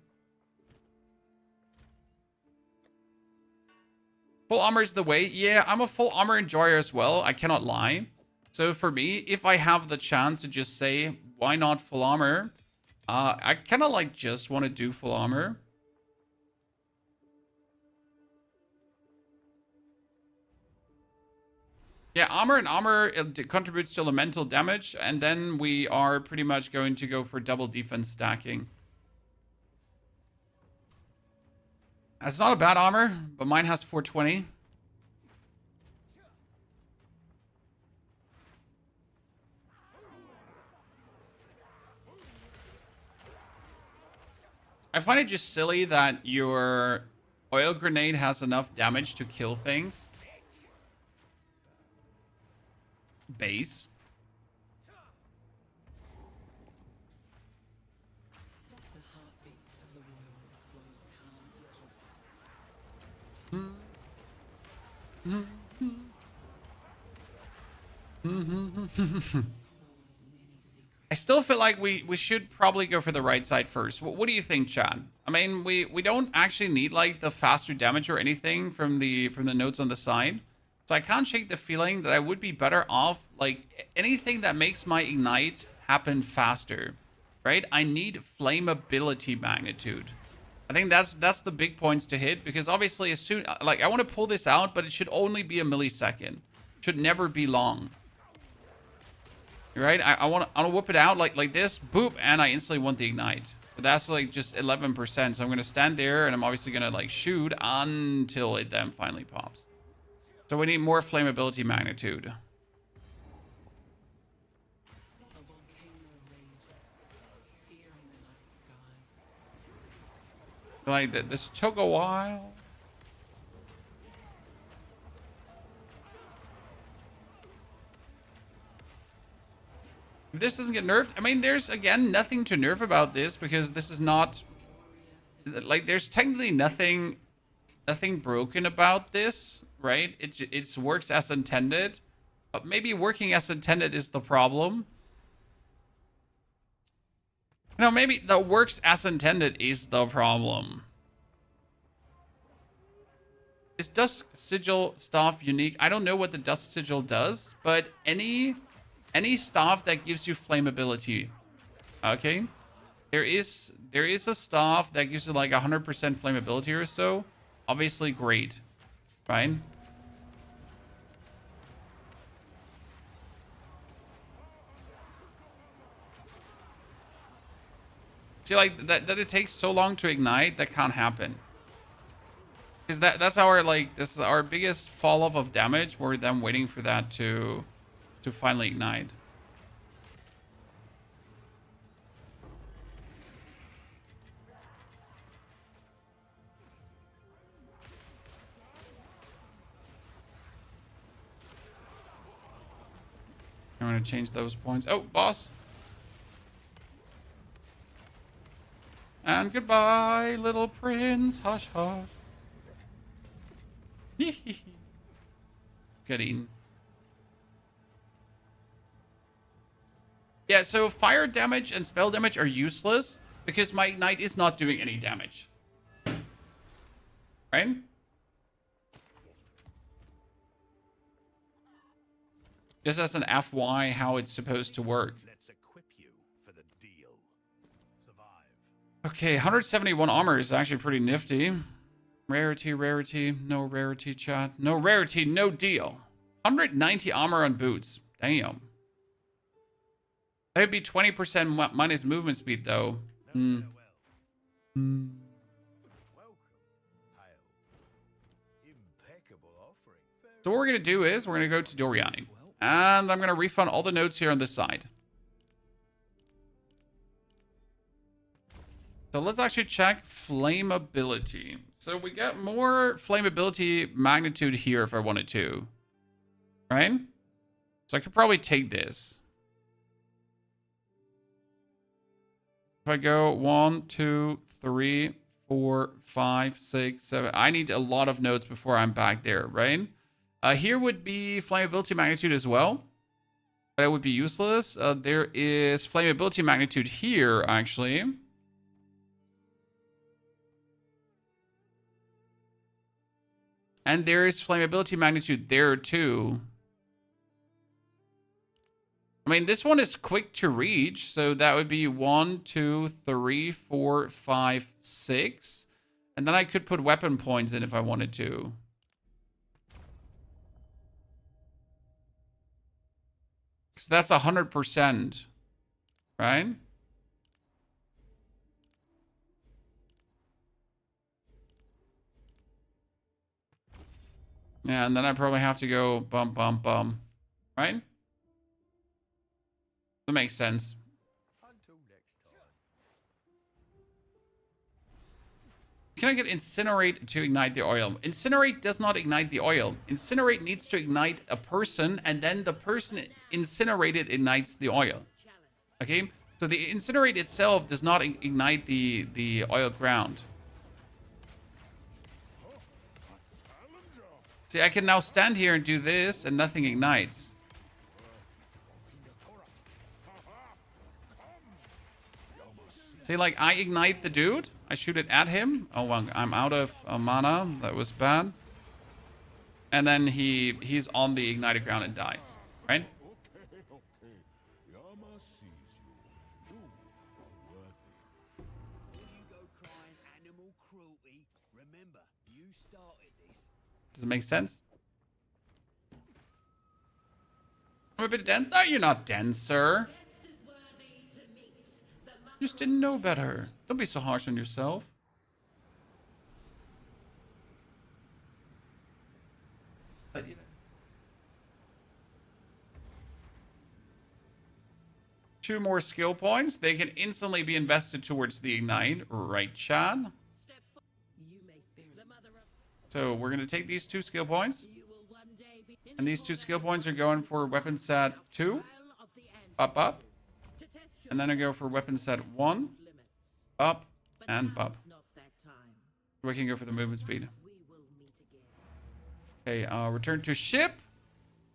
Full armor is the way. Yeah, I'm a full armor enjoyer as well. I cannot lie. So for me, if I have the chance to just say, why not full armor? I kind of like just want to do full armor. Yeah, armor and armor, it contributes to elemental damage. And then we are pretty much going to go for double defense stacking. That's not a bad armor, but mine has 420. I find it just silly that your oil grenade has enough damage to kill things. Base. I still feel like we should probably go for the right side first. What do you think, Chad? I mean, we don't actually need like the faster damage or anything from the nodes on the side. So I can't shake the feeling that I would be better off like anything that makes my ignite happen faster, right? I need flammability magnitude. I think that's the big points to hit, because obviously as soon like I want to pull this out, but it should only be a millisecond. Should never be long. Right? I want to whip it out like this, boop, and I instantly want the ignite. But that's like just 11%. So I'm gonna stand there, and I'm obviously gonna like shoot until it then finally pops. So we need more flammability magnitude. Like this took a while. If this doesn't get nerfed, I mean, there's, again, nothing to nerf about this, because this is not... Like, there's technically nothing broken about this, right? It works as intended. But maybe working as intended is the problem. No, maybe the works as intended is the problem. Is Dust Sigil staff unique? I don't know what the Dust Sigil does, but any staff that gives you flammability, okay? There is a staff that gives you like 100% flammability or so. Obviously great, right? See, like that it takes so long to ignite, that can't happen. Because that's our this is our biggest fall off of damage. We're then waiting for that to finally ignite. I'm gonna change those points. Oh, boss. And goodbye, little prince. Hush, hush. Good eating. Yeah, so fire damage and spell damage are useless because my ignite is not doing any damage. Right? Just as an FY how it's supposed to work. Let's equip you for the deal. Survive. Okay, 171 armor is actually pretty nifty. Rarity, rarity, no rarity, chat. No rarity, no deal. 190 armor on boots. Damn. That'd be 20% minus movement speed, though. Welcome. Hail. Impeccable offering. So what we're going to do is we're going to go to Doriani. And I'm going to refund all the notes here on this side. So let's actually check flammability. So we get more flammability magnitude here if I wanted to. Right? So I could probably take this. If I go 1, 2, 3, 4, 5, 6, 7. I need a lot of notes before I'm back there, right? Here would be flammability magnitude as well. But it would be useless. There is flammability magnitude here, actually. And there is flammability magnitude there, too. I mean, this one is quick to reach. So that would be 1, 2, 3, 4, 5, 6. And then I could put weapon points in if I wanted to. So that's 100%, right? Yeah, and then I probably have to go bum, bum, bum, right? That makes sense. Until next time. Can I get Incinerate to ignite the oil? Incinerate does not ignite the oil. Incinerate needs to ignite a person, and then the person incinerated ignites the oil. Okay? So the Incinerate itself does not ignite the oil ground. See, I can now stand here and do this, and nothing ignites. See, like, I ignite the dude. I shoot it at him. Oh, well, I'm out of mana. That was bad. And then he's on the ignited ground and dies. Right? Yama sees you. You are worthy. Before you go crying animal cruelty, remember, you started this. Does it make sense? I'm a bit dense. No, you're not dense, sir. You just didn't know better. Don't be so harsh on yourself. But, you know. 2 more skill points. They can instantly be invested towards the ignite. Right, Chad? You may fear the mother of So we're going to take these 2 skill points. you will one day be And these 2 skill points are going for weapon set 2. of the end Up, up. to test your And then I go for weapon set 1. limits. Up. But And now's up. not that time. We can go for the movement speed. We will meet again. Okay, return to ship.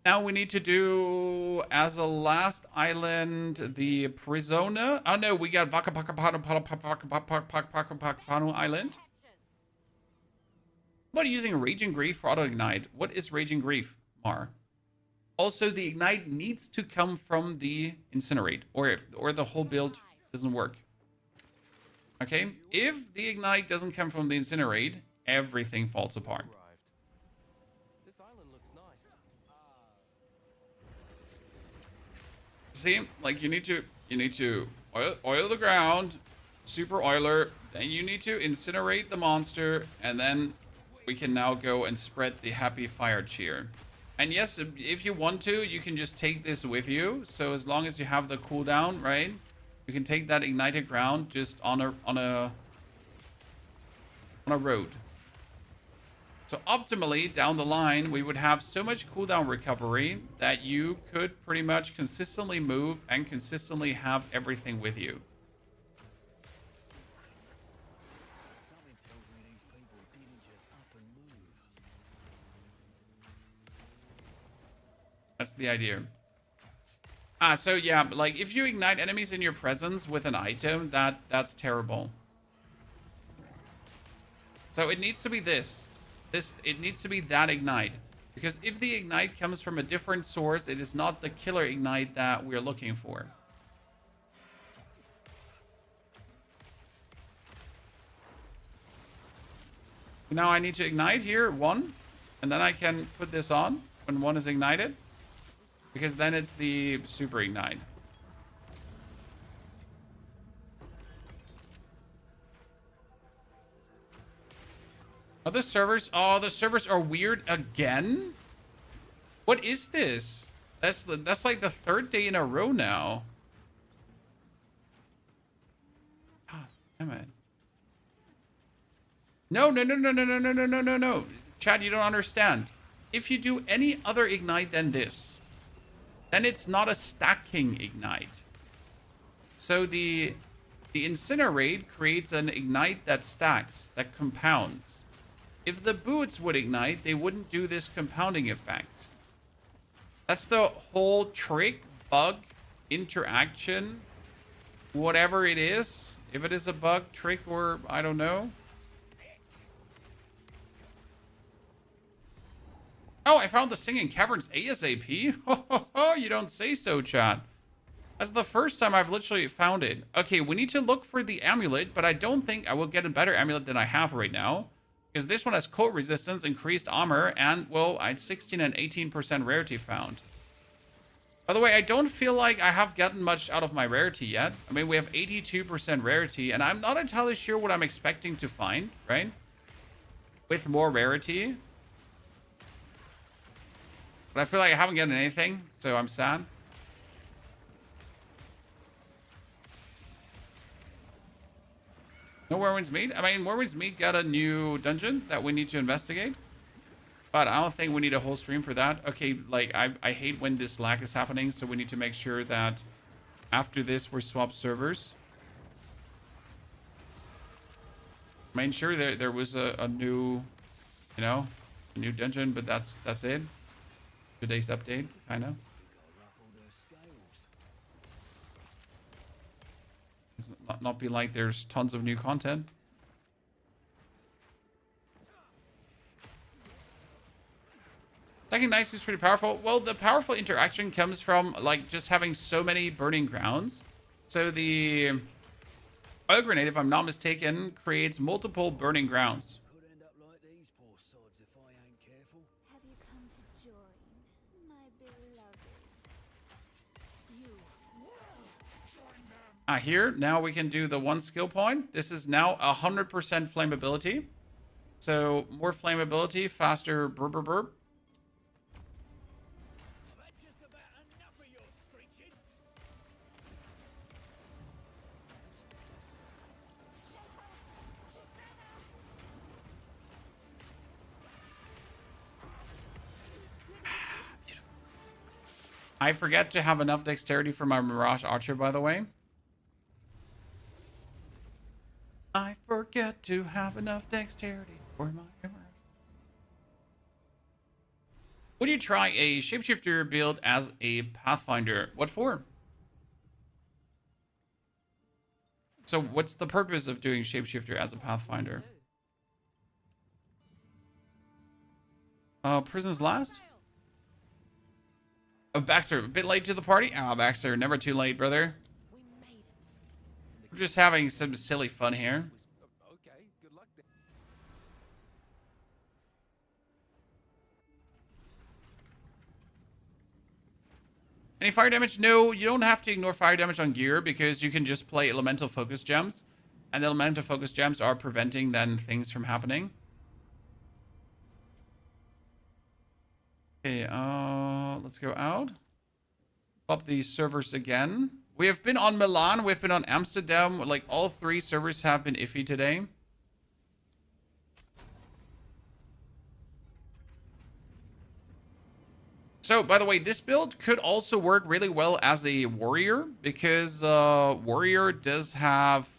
Now we need to do, as a last island, the Prisona. Oh no, we got Vakapakapanu Island. What are you using Raging Grief for auto ignite? What is Raging Grief, Mar? Also, the ignite needs to come from the incinerate, or the whole build doesn't work. Okay, if the ignite doesn't come from the incinerate, everything falls apart. This island looks nice. See, like you need to oil the ground, super oiler, then you need to incinerate the monster, and then we can now go and spread the happy fire cheer. And yes, if you want to, you can just take this with you. So as long as you have the cooldown, right? You can take that ignited ground just on a road. So optimally, down the line, we would have so much cooldown recovery that you could pretty much consistently move and consistently have everything with you. Something tells me these people didn't just up and move. That's the idea. So yeah, like if you ignite enemies in your presence with an item, that's terrible. So it needs to be this. It needs to be that ignite. Because if the ignite comes from a different source, it is not the killer ignite that we're looking for. Now I need to ignite here, 1. And then I can put this on when 1 is ignited. Because then it's the super ignite. Are the servers? Oh, the servers are weird again? What is this? That's like the 3rd day in a row now. God damn it. No. Chad, you don't understand. If you do any other ignite than this, then it's not a stacking ignite. So the incinerate creates an ignite that stacks, that compounds. If the boots would ignite, they wouldn't do this compounding effect. That's the whole trick, bug, interaction, whatever it is. If it is a bug, trick, or I don't know. Oh, I found the Singing Caverns ASAP. Oh, you don't say so, chat. That's the first time I've literally found it. Okay, we need to look for the amulet, but I don't think I will get a better amulet than I have right now. Because this one has cold resistance, increased armor, and, well, I had 16 and 18% rarity found. By the way, I don't feel like I have gotten much out of my rarity yet. I mean, we have 82% rarity, and I'm not entirely sure what I'm expecting to find, right? With more rarity. But I feel like I haven't gotten anything, so I'm sad. No Werewolf's Meat? I mean, Werewolf's Meat got a new dungeon that we need to investigate. But I don't think we need a whole stream for that. Okay, like, I hate when this lag is happening, so we need to make sure that after this, we swap servers. I mean, sure, there was a new, you know, a new dungeon, but that's it. Today's update, kind of. It's not be like there's tons of new content. Stacking nice is pretty powerful. Well, the powerful interaction comes from like just having so many burning grounds. So the oil grenade, if I'm not mistaken, creates multiple burning grounds. Could end up like these poor sods if I ain't careful. Have you come to join, my beloved? You Here, now we can do the 1 skill point. This is now 100% flammability. So more flammability, faster burp burp burp. I've had just about enough of your screeching. I forget to have enough dexterity for my Mirage Archer, by the way. I forget to have enough dexterity for my Mirage. Would you try a shapeshifter build as a Pathfinder? What for? So what's the purpose of doing shapeshifter as a Pathfinder? Prison's Last? Oh, Baxter, a bit late to the party? Ah, Baxter, never too late, brother. We made it. We're just having some silly fun here. Okay, good luck then. Any fire damage? No, you don't have to ignore fire damage on gear because you can just play elemental focus gems. And the elemental focus gems are preventing then things from happening. Okay, let's go out. Up these servers again. We have been on Milan, we've been on Amsterdam. Like, all 3 servers have been iffy today. So, by the way, this build could also work really well as a warrior, because warrior does have...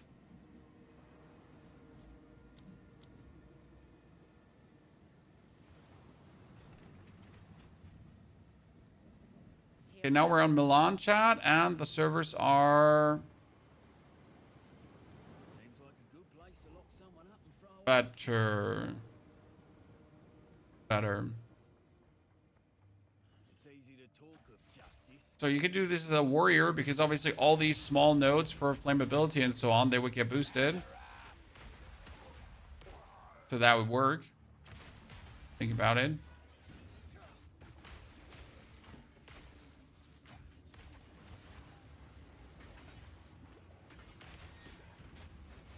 Okay, now we're on Milan, chat, and the servers are Seems like a good place to lock someone up and throw away. better. So you could do this as a warrior because obviously all these small nodes for flammability and so on, they would get boosted. So that would work. Think about it.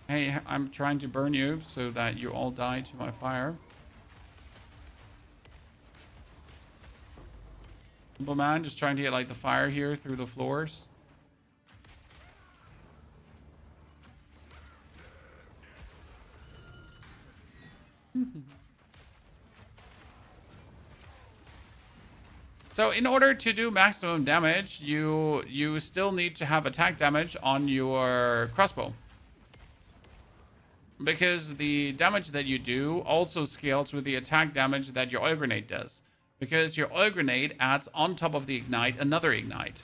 Hey, I'm trying to burn you so that you all die to my fire. Simple man, just trying to get like the fire here through the floors. So in order to do maximum damage, you still need to have attack damage on your crossbow. Because the damage that you do also scales with the attack damage that your oil grenade does. Because your oil grenade adds on top of the ignite another ignite.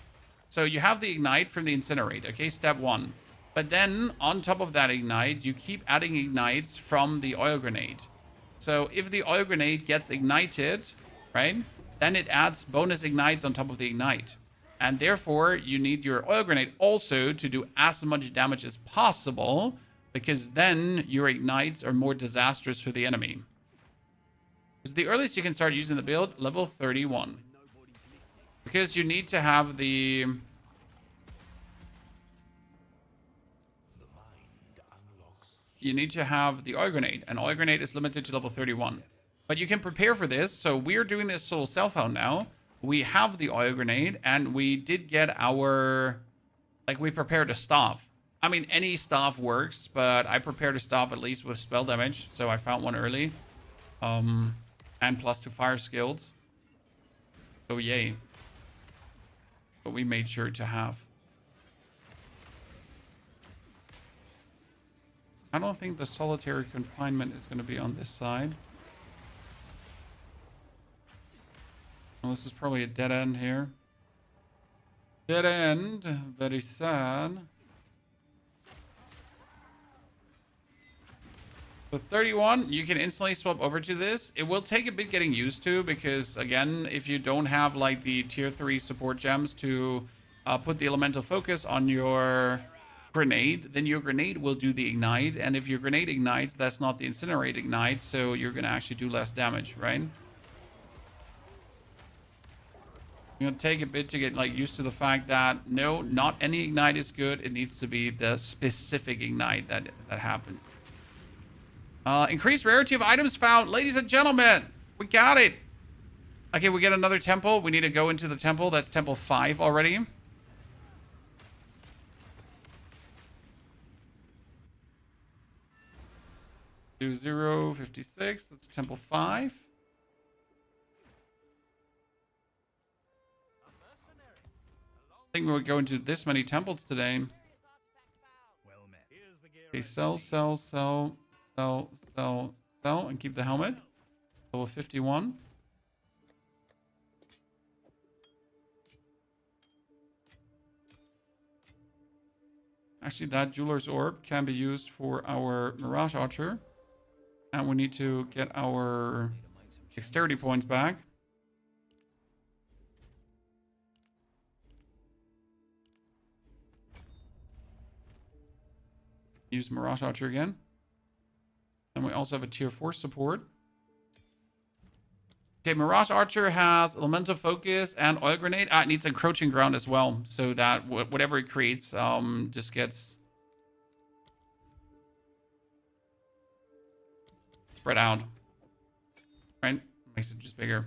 So you have the ignite from the incinerate, okay, step 1. But then on top of that ignite, you keep adding ignites from the oil grenade. So if the oil grenade gets ignited, right, then it adds bonus ignites on top of the ignite. And therefore, you need your oil grenade also to do as much damage as possible, because then your ignites are more disastrous for the enemy. Because the earliest you can start using the build, level 31. Because you need to have the oil grenade, and oil grenade is limited to level 31. But you can prepare for this. So we're doing this solo self-found now. We have the oil grenade, and we did get our, like, we prepared a staff. I mean, any staff works, but I prepared a staff at least with spell damage, so I found one early. And +2 fire skills. So yay. But we made sure to have. I don't think the solitary confinement is going to be on this side. Well, this is probably a dead end here. Dead end. Very sad. So 31, you can instantly swap over to this. It will take a bit getting used to because, again, if you don't have like the tier 3 support gems to put the elemental focus on your grenade, then your grenade will do the ignite. And if your grenade ignites, that's not the incinerate ignite, so you're going to actually do less damage, right? You're going to take a bit to get like used to the fact that no, not any ignite is good. It needs to be the specific ignite that happens. Increased rarity of items found. Ladies and gentlemen, we got it. Okay, we get another temple. We need to go into the temple. That's temple 5 already. Two 056. That's temple 5. I think we'll go into this many temples today. Okay, sell, and keep the helmet. Level 51. Actually, that jeweler's orb can be used for our Mirage Archer. And we need to get our dexterity points back. Use Mirage Archer again. And we also have a tier 4 support. Okay, Mirage Archer has Elemental Focus and Oil Grenade. It needs Encroaching Ground as well, so that whatever it creates just gets spread out. Right? Makes it just bigger.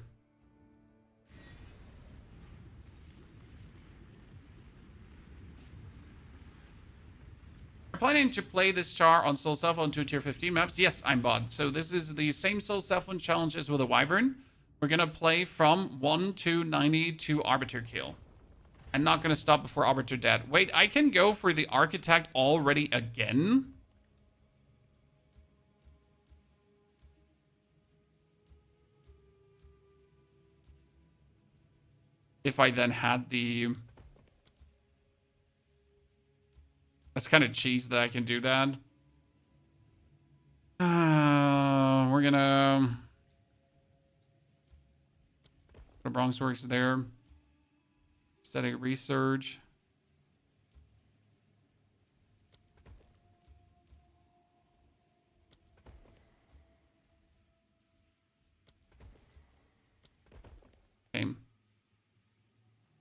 Planning to play this char on Soul Self-Found 2 tier 15 maps? Yes, I'm bot. So this is the same Soul Self-Found challenge as with a Wyvern. We're going to play from 1 to 90 to Arbiter kill. I'm not going to stop before Arbiter dead. Wait, I can go for the Architect already again? If I then had the... That's kind of cheese that I can do that. We're gonna... The Bronx Works there. Static research. Okay. I'm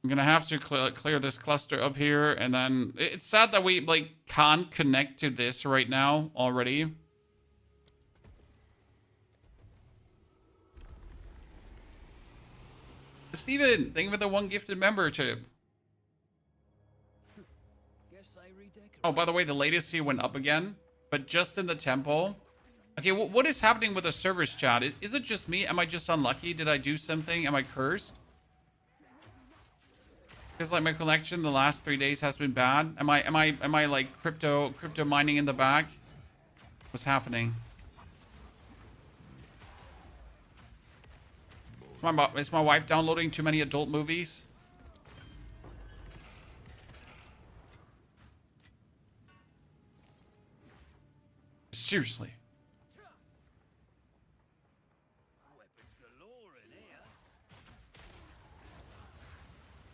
gonna have to clear this cluster up here, and then it's sad that we like can't connect to this right now already. Steven, thank you for the 1 gifted membership. Guess they redecorate. Oh, by the way, the latency went up again, but just in the temple. Okay, what is happening with the servers, chat? Is it just me? Am I just unlucky? Did I do something? Am I cursed? Because like my collection the last 3 days has been bad. Am I like crypto mining in the back? What's happening? Is my wife downloading too many adult movies? Seriously. Weapons galore in here.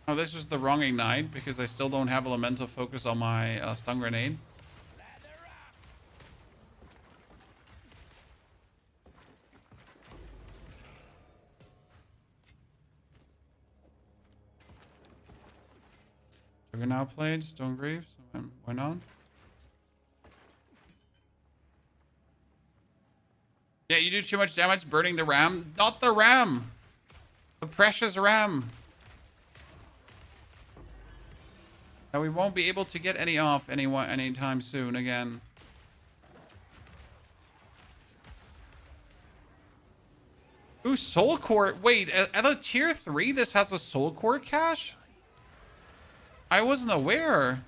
Oh, this was the wrong ignite because I still don't have elemental focus on my stun grenade. Juggernaut played Stone Greaves. Why not? Yeah, you do too much damage burning the ram. Not the ram. The precious ram. Now we won't be able to get any off anytime soon again. Ooh, soul core. Wait, at a tier 3 this has a soul core cache? I wasn't aware.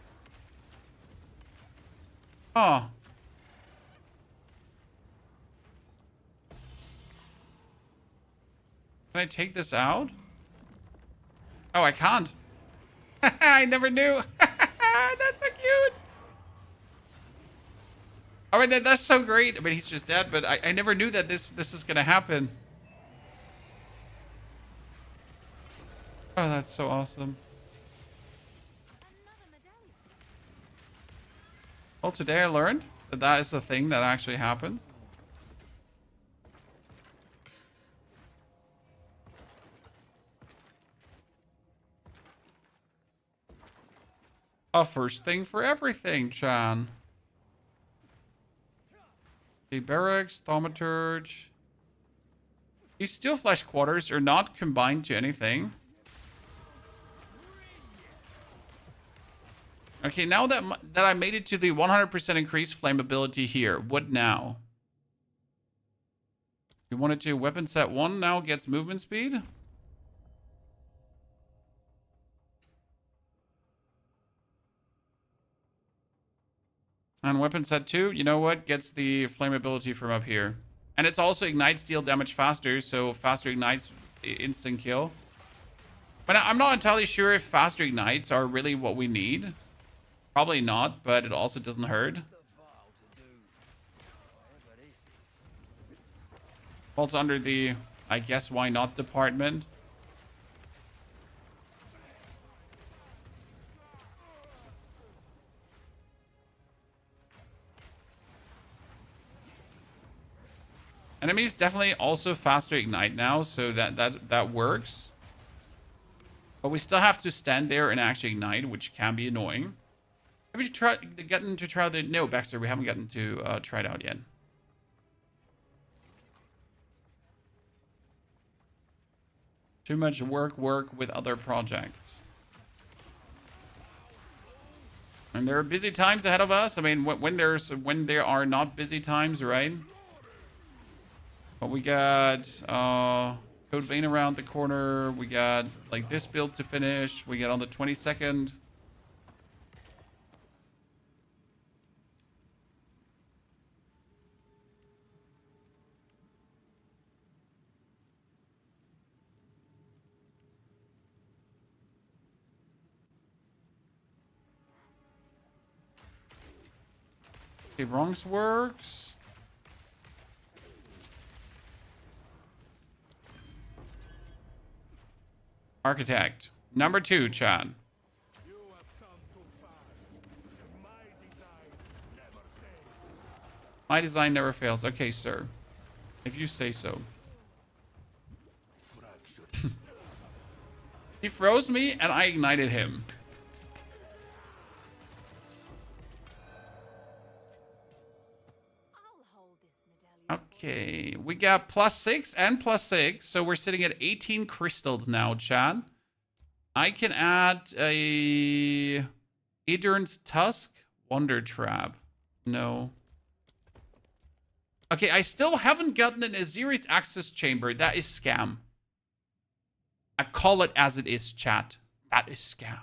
Oh. Can I take this out? Oh, I can't. I never knew. That's so cute. All right, that's so great. I mean, he's just dead, but I never knew that this is gonna happen. Oh, that's so awesome. Well, today I learned that that is a thing that actually happens. A first thing for everything, Chan. The barracks, thaumaturge. These steel flesh quarters are not combined to anything. Okay, now that I made it to the 100% increased flammability here, what now? You wanted to weapon set 1 now gets movement speed? And weapon set 2, you know what? Gets the flammability from up here. And it's also ignites deal damage faster, so faster ignites instant kill. But I'm not entirely sure if faster ignites are really what we need. Probably not, but it also doesn't hurt. The Vaal to do whatever this is. Falls under the, I guess, why not department. Enemies definitely also faster ignite now, so that works. But we still have to stand there and actually ignite, which can be annoying. Have you gotten to try the... No, Baxter, we haven't gotten to try it out yet. Too much work with other projects. And there are busy times ahead of us. I mean, when there are not busy times, right? But we got Code Vein around the corner. We got like this build to finish. We got on the 22nd. Okay, Bronx works. Architect. Number 2, Chad. You have come too far. And my design never fails. My design never fails. Okay, sir. If you say so. He froze me and I ignited him. I'll hold this medallion. Okay, we got +6 and +6, so we're sitting at 18 crystals now, Chad. I can add a Adern's Tusk, Wonder Trap. No. Okay, I still haven't gotten an Aziri's Access Chamber. That is scam. I call it as it is, chat. That is scam.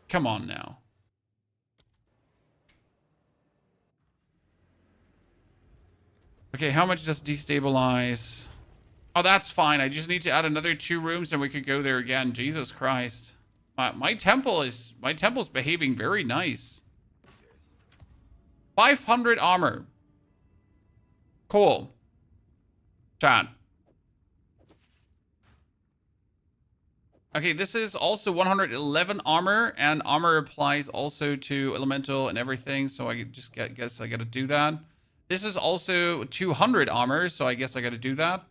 Come on now. Okay, how much does destabilize? Oh, that's fine. I just need to add another 2 rooms and we could go there again. Jesus Christ. My temple's behaving very nice. 500 armor. Cool. Chat. Okay, this is also 111 armor, and armor applies also to elemental and everything, so I just guess I gotta do that. This is also 200 armor, so I guess I gotta do that.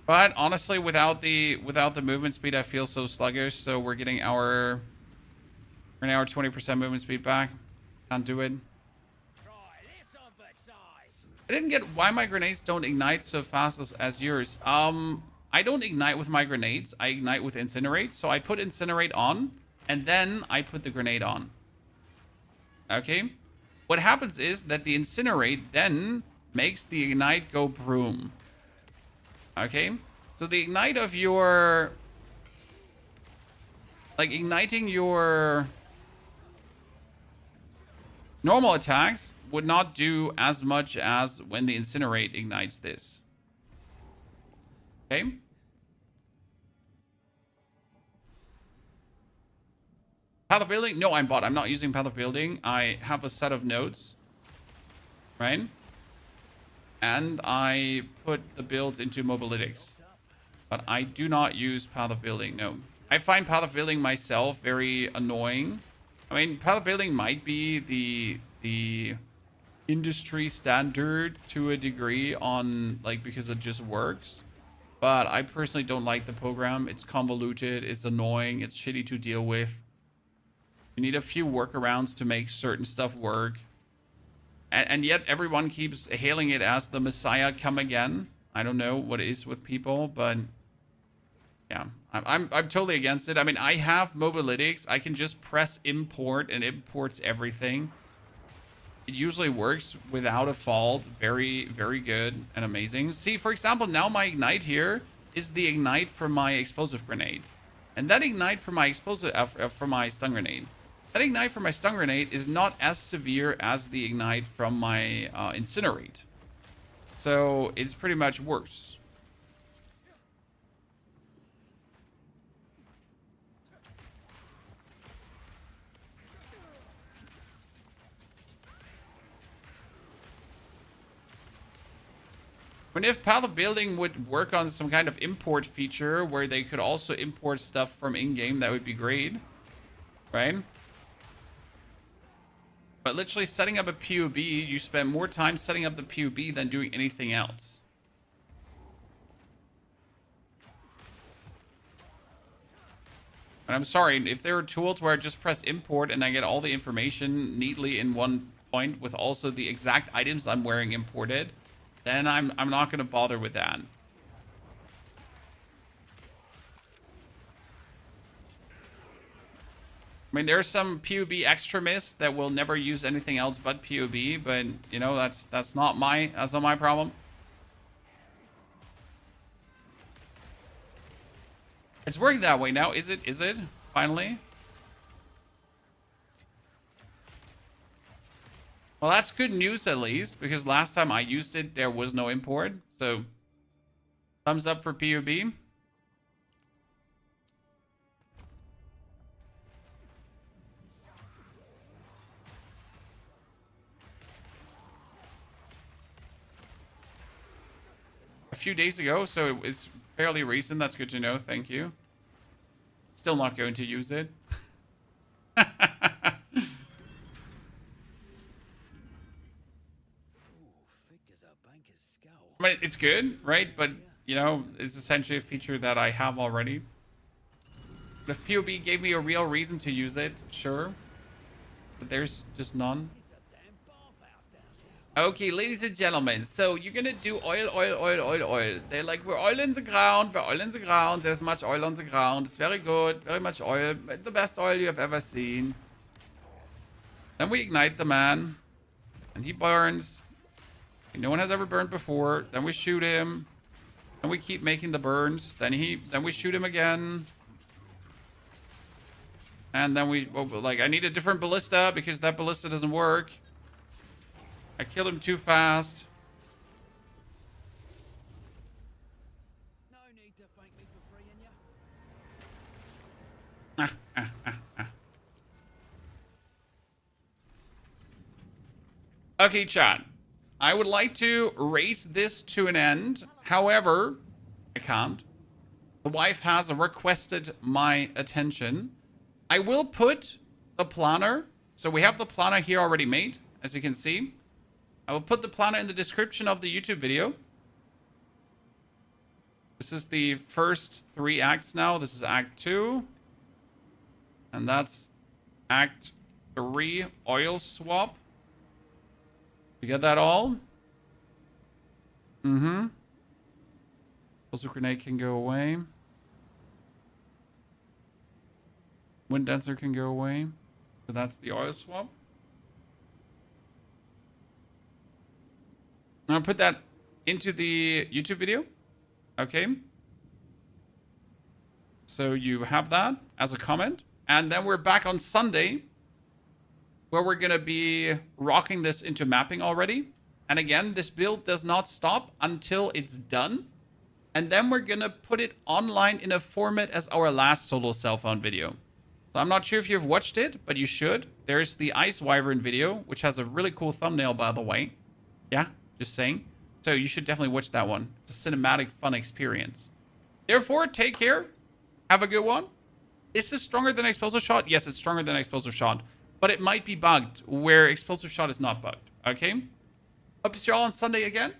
But honestly, without the movement speed, I feel so sluggish. So we're getting our 20% movement speed back. Can't do it. I didn't get why my grenades don't ignite so fast as yours. I don't ignite with my grenades. I ignite with incinerate. So I put incinerate on, and then I put the grenade on. Okay. What happens is that the incinerate then makes the ignite go broom. Okay, so the ignite of your, like igniting your normal attacks would not do as much as when the incinerate ignites this. Okay. Path of building? No, I'm bot. I'm not using path of building. I have a set of nodes, right? And I put the builds into mobilytics. But I do not use path of building, no. I find path of building myself very annoying. I mean, path of building might be the industry standard to a degree on, like, because it just works. But I personally don't like the program. It's convoluted, it's annoying, it's shitty to deal with. You need a few workarounds to make certain stuff work. And yet everyone keeps hailing it as the Messiah come again. I don't know what it is with people, but yeah, I'm totally against it. I mean, I have mobilytics. I can just press import and it imports everything. It usually works without a fault. Very, very good and amazing. See, for example, now my ignite here is the ignite from my explosive grenade. And that ignite from my from my stun grenade. That ignite from my stun grenade is not as severe as the ignite from my incinerate. So it's pretty much worse. I mean, if Path of Building would work on some kind of import feature where they could also import stuff from in-game, that would be great. Right? But literally setting up a POB, you spend more time setting up the POB than doing anything else. And I'm sorry, if there are tools where I just press import and I get all the information neatly in one point with also the exact items I'm wearing imported, then I'm not going to bother with that. I mean, there's some POB extremists that will never use anything else but POB, but you know, that's not my problem. It's working that way now, is it? Is it? Finally? Well, that's good news at least, because last time I used it, there was no import. So, thumbs up for POB. few days ago, so it's fairly recent. That's good to know. Thank you. Still not going to use it. Ooh, thick as a banker's skull. I mean, it's good, right? But, you know, it's essentially a feature that I have already. If POB gave me a real reason to use it, sure. But there's just none. It's a damn bathhouse downstairs. Okay, ladies and gentlemen, so you're gonna do oil. They're like, we're oil in the ground, there's much oil on the ground, it's very good, very much oil, the best oil you have ever seen. Then we ignite the man, and he burns. No one has ever burned before. Then we shoot him, and we keep making the burns. Then we shoot him again. And then I need a different ballista because that ballista doesn't work. I killed him too fast. No need to thank me for freeing you. Okay, chat. I would like to race this to an end. However, I can't. The wife has requested my attention. I will put the planner. So we have the planner here already made, as you can see. I will put the planner in the description of the YouTube video. This is the first 3 acts now. This is Act 2. And that's Act 3, oil swap. You get that all? Mm-hmm. Also, grenade can go away. Wind dancer can go away. So that's the oil swap. I'm gonna put that into the YouTube video. Okay. So you have that as a comment. And then we're back on Sunday, where we're gonna be rocking this into mapping already. And again, this build does not stop until it's done. And then we're gonna put it online in a format as our last solo Self Found video. So I'm not sure if you've watched it, but you should. There's the Ice Wyvern video, which has a really cool thumbnail, by the way. Yeah, just saying. So you should definitely watch that one. It's a cinematic, fun experience. Therefore, take care. Have a good one. Is this stronger than Explosive Shot? Yes, it's stronger than Explosive Shot. But it might be bugged, where Explosive Shot is not bugged. Okay? Hope to see you all on Sunday again.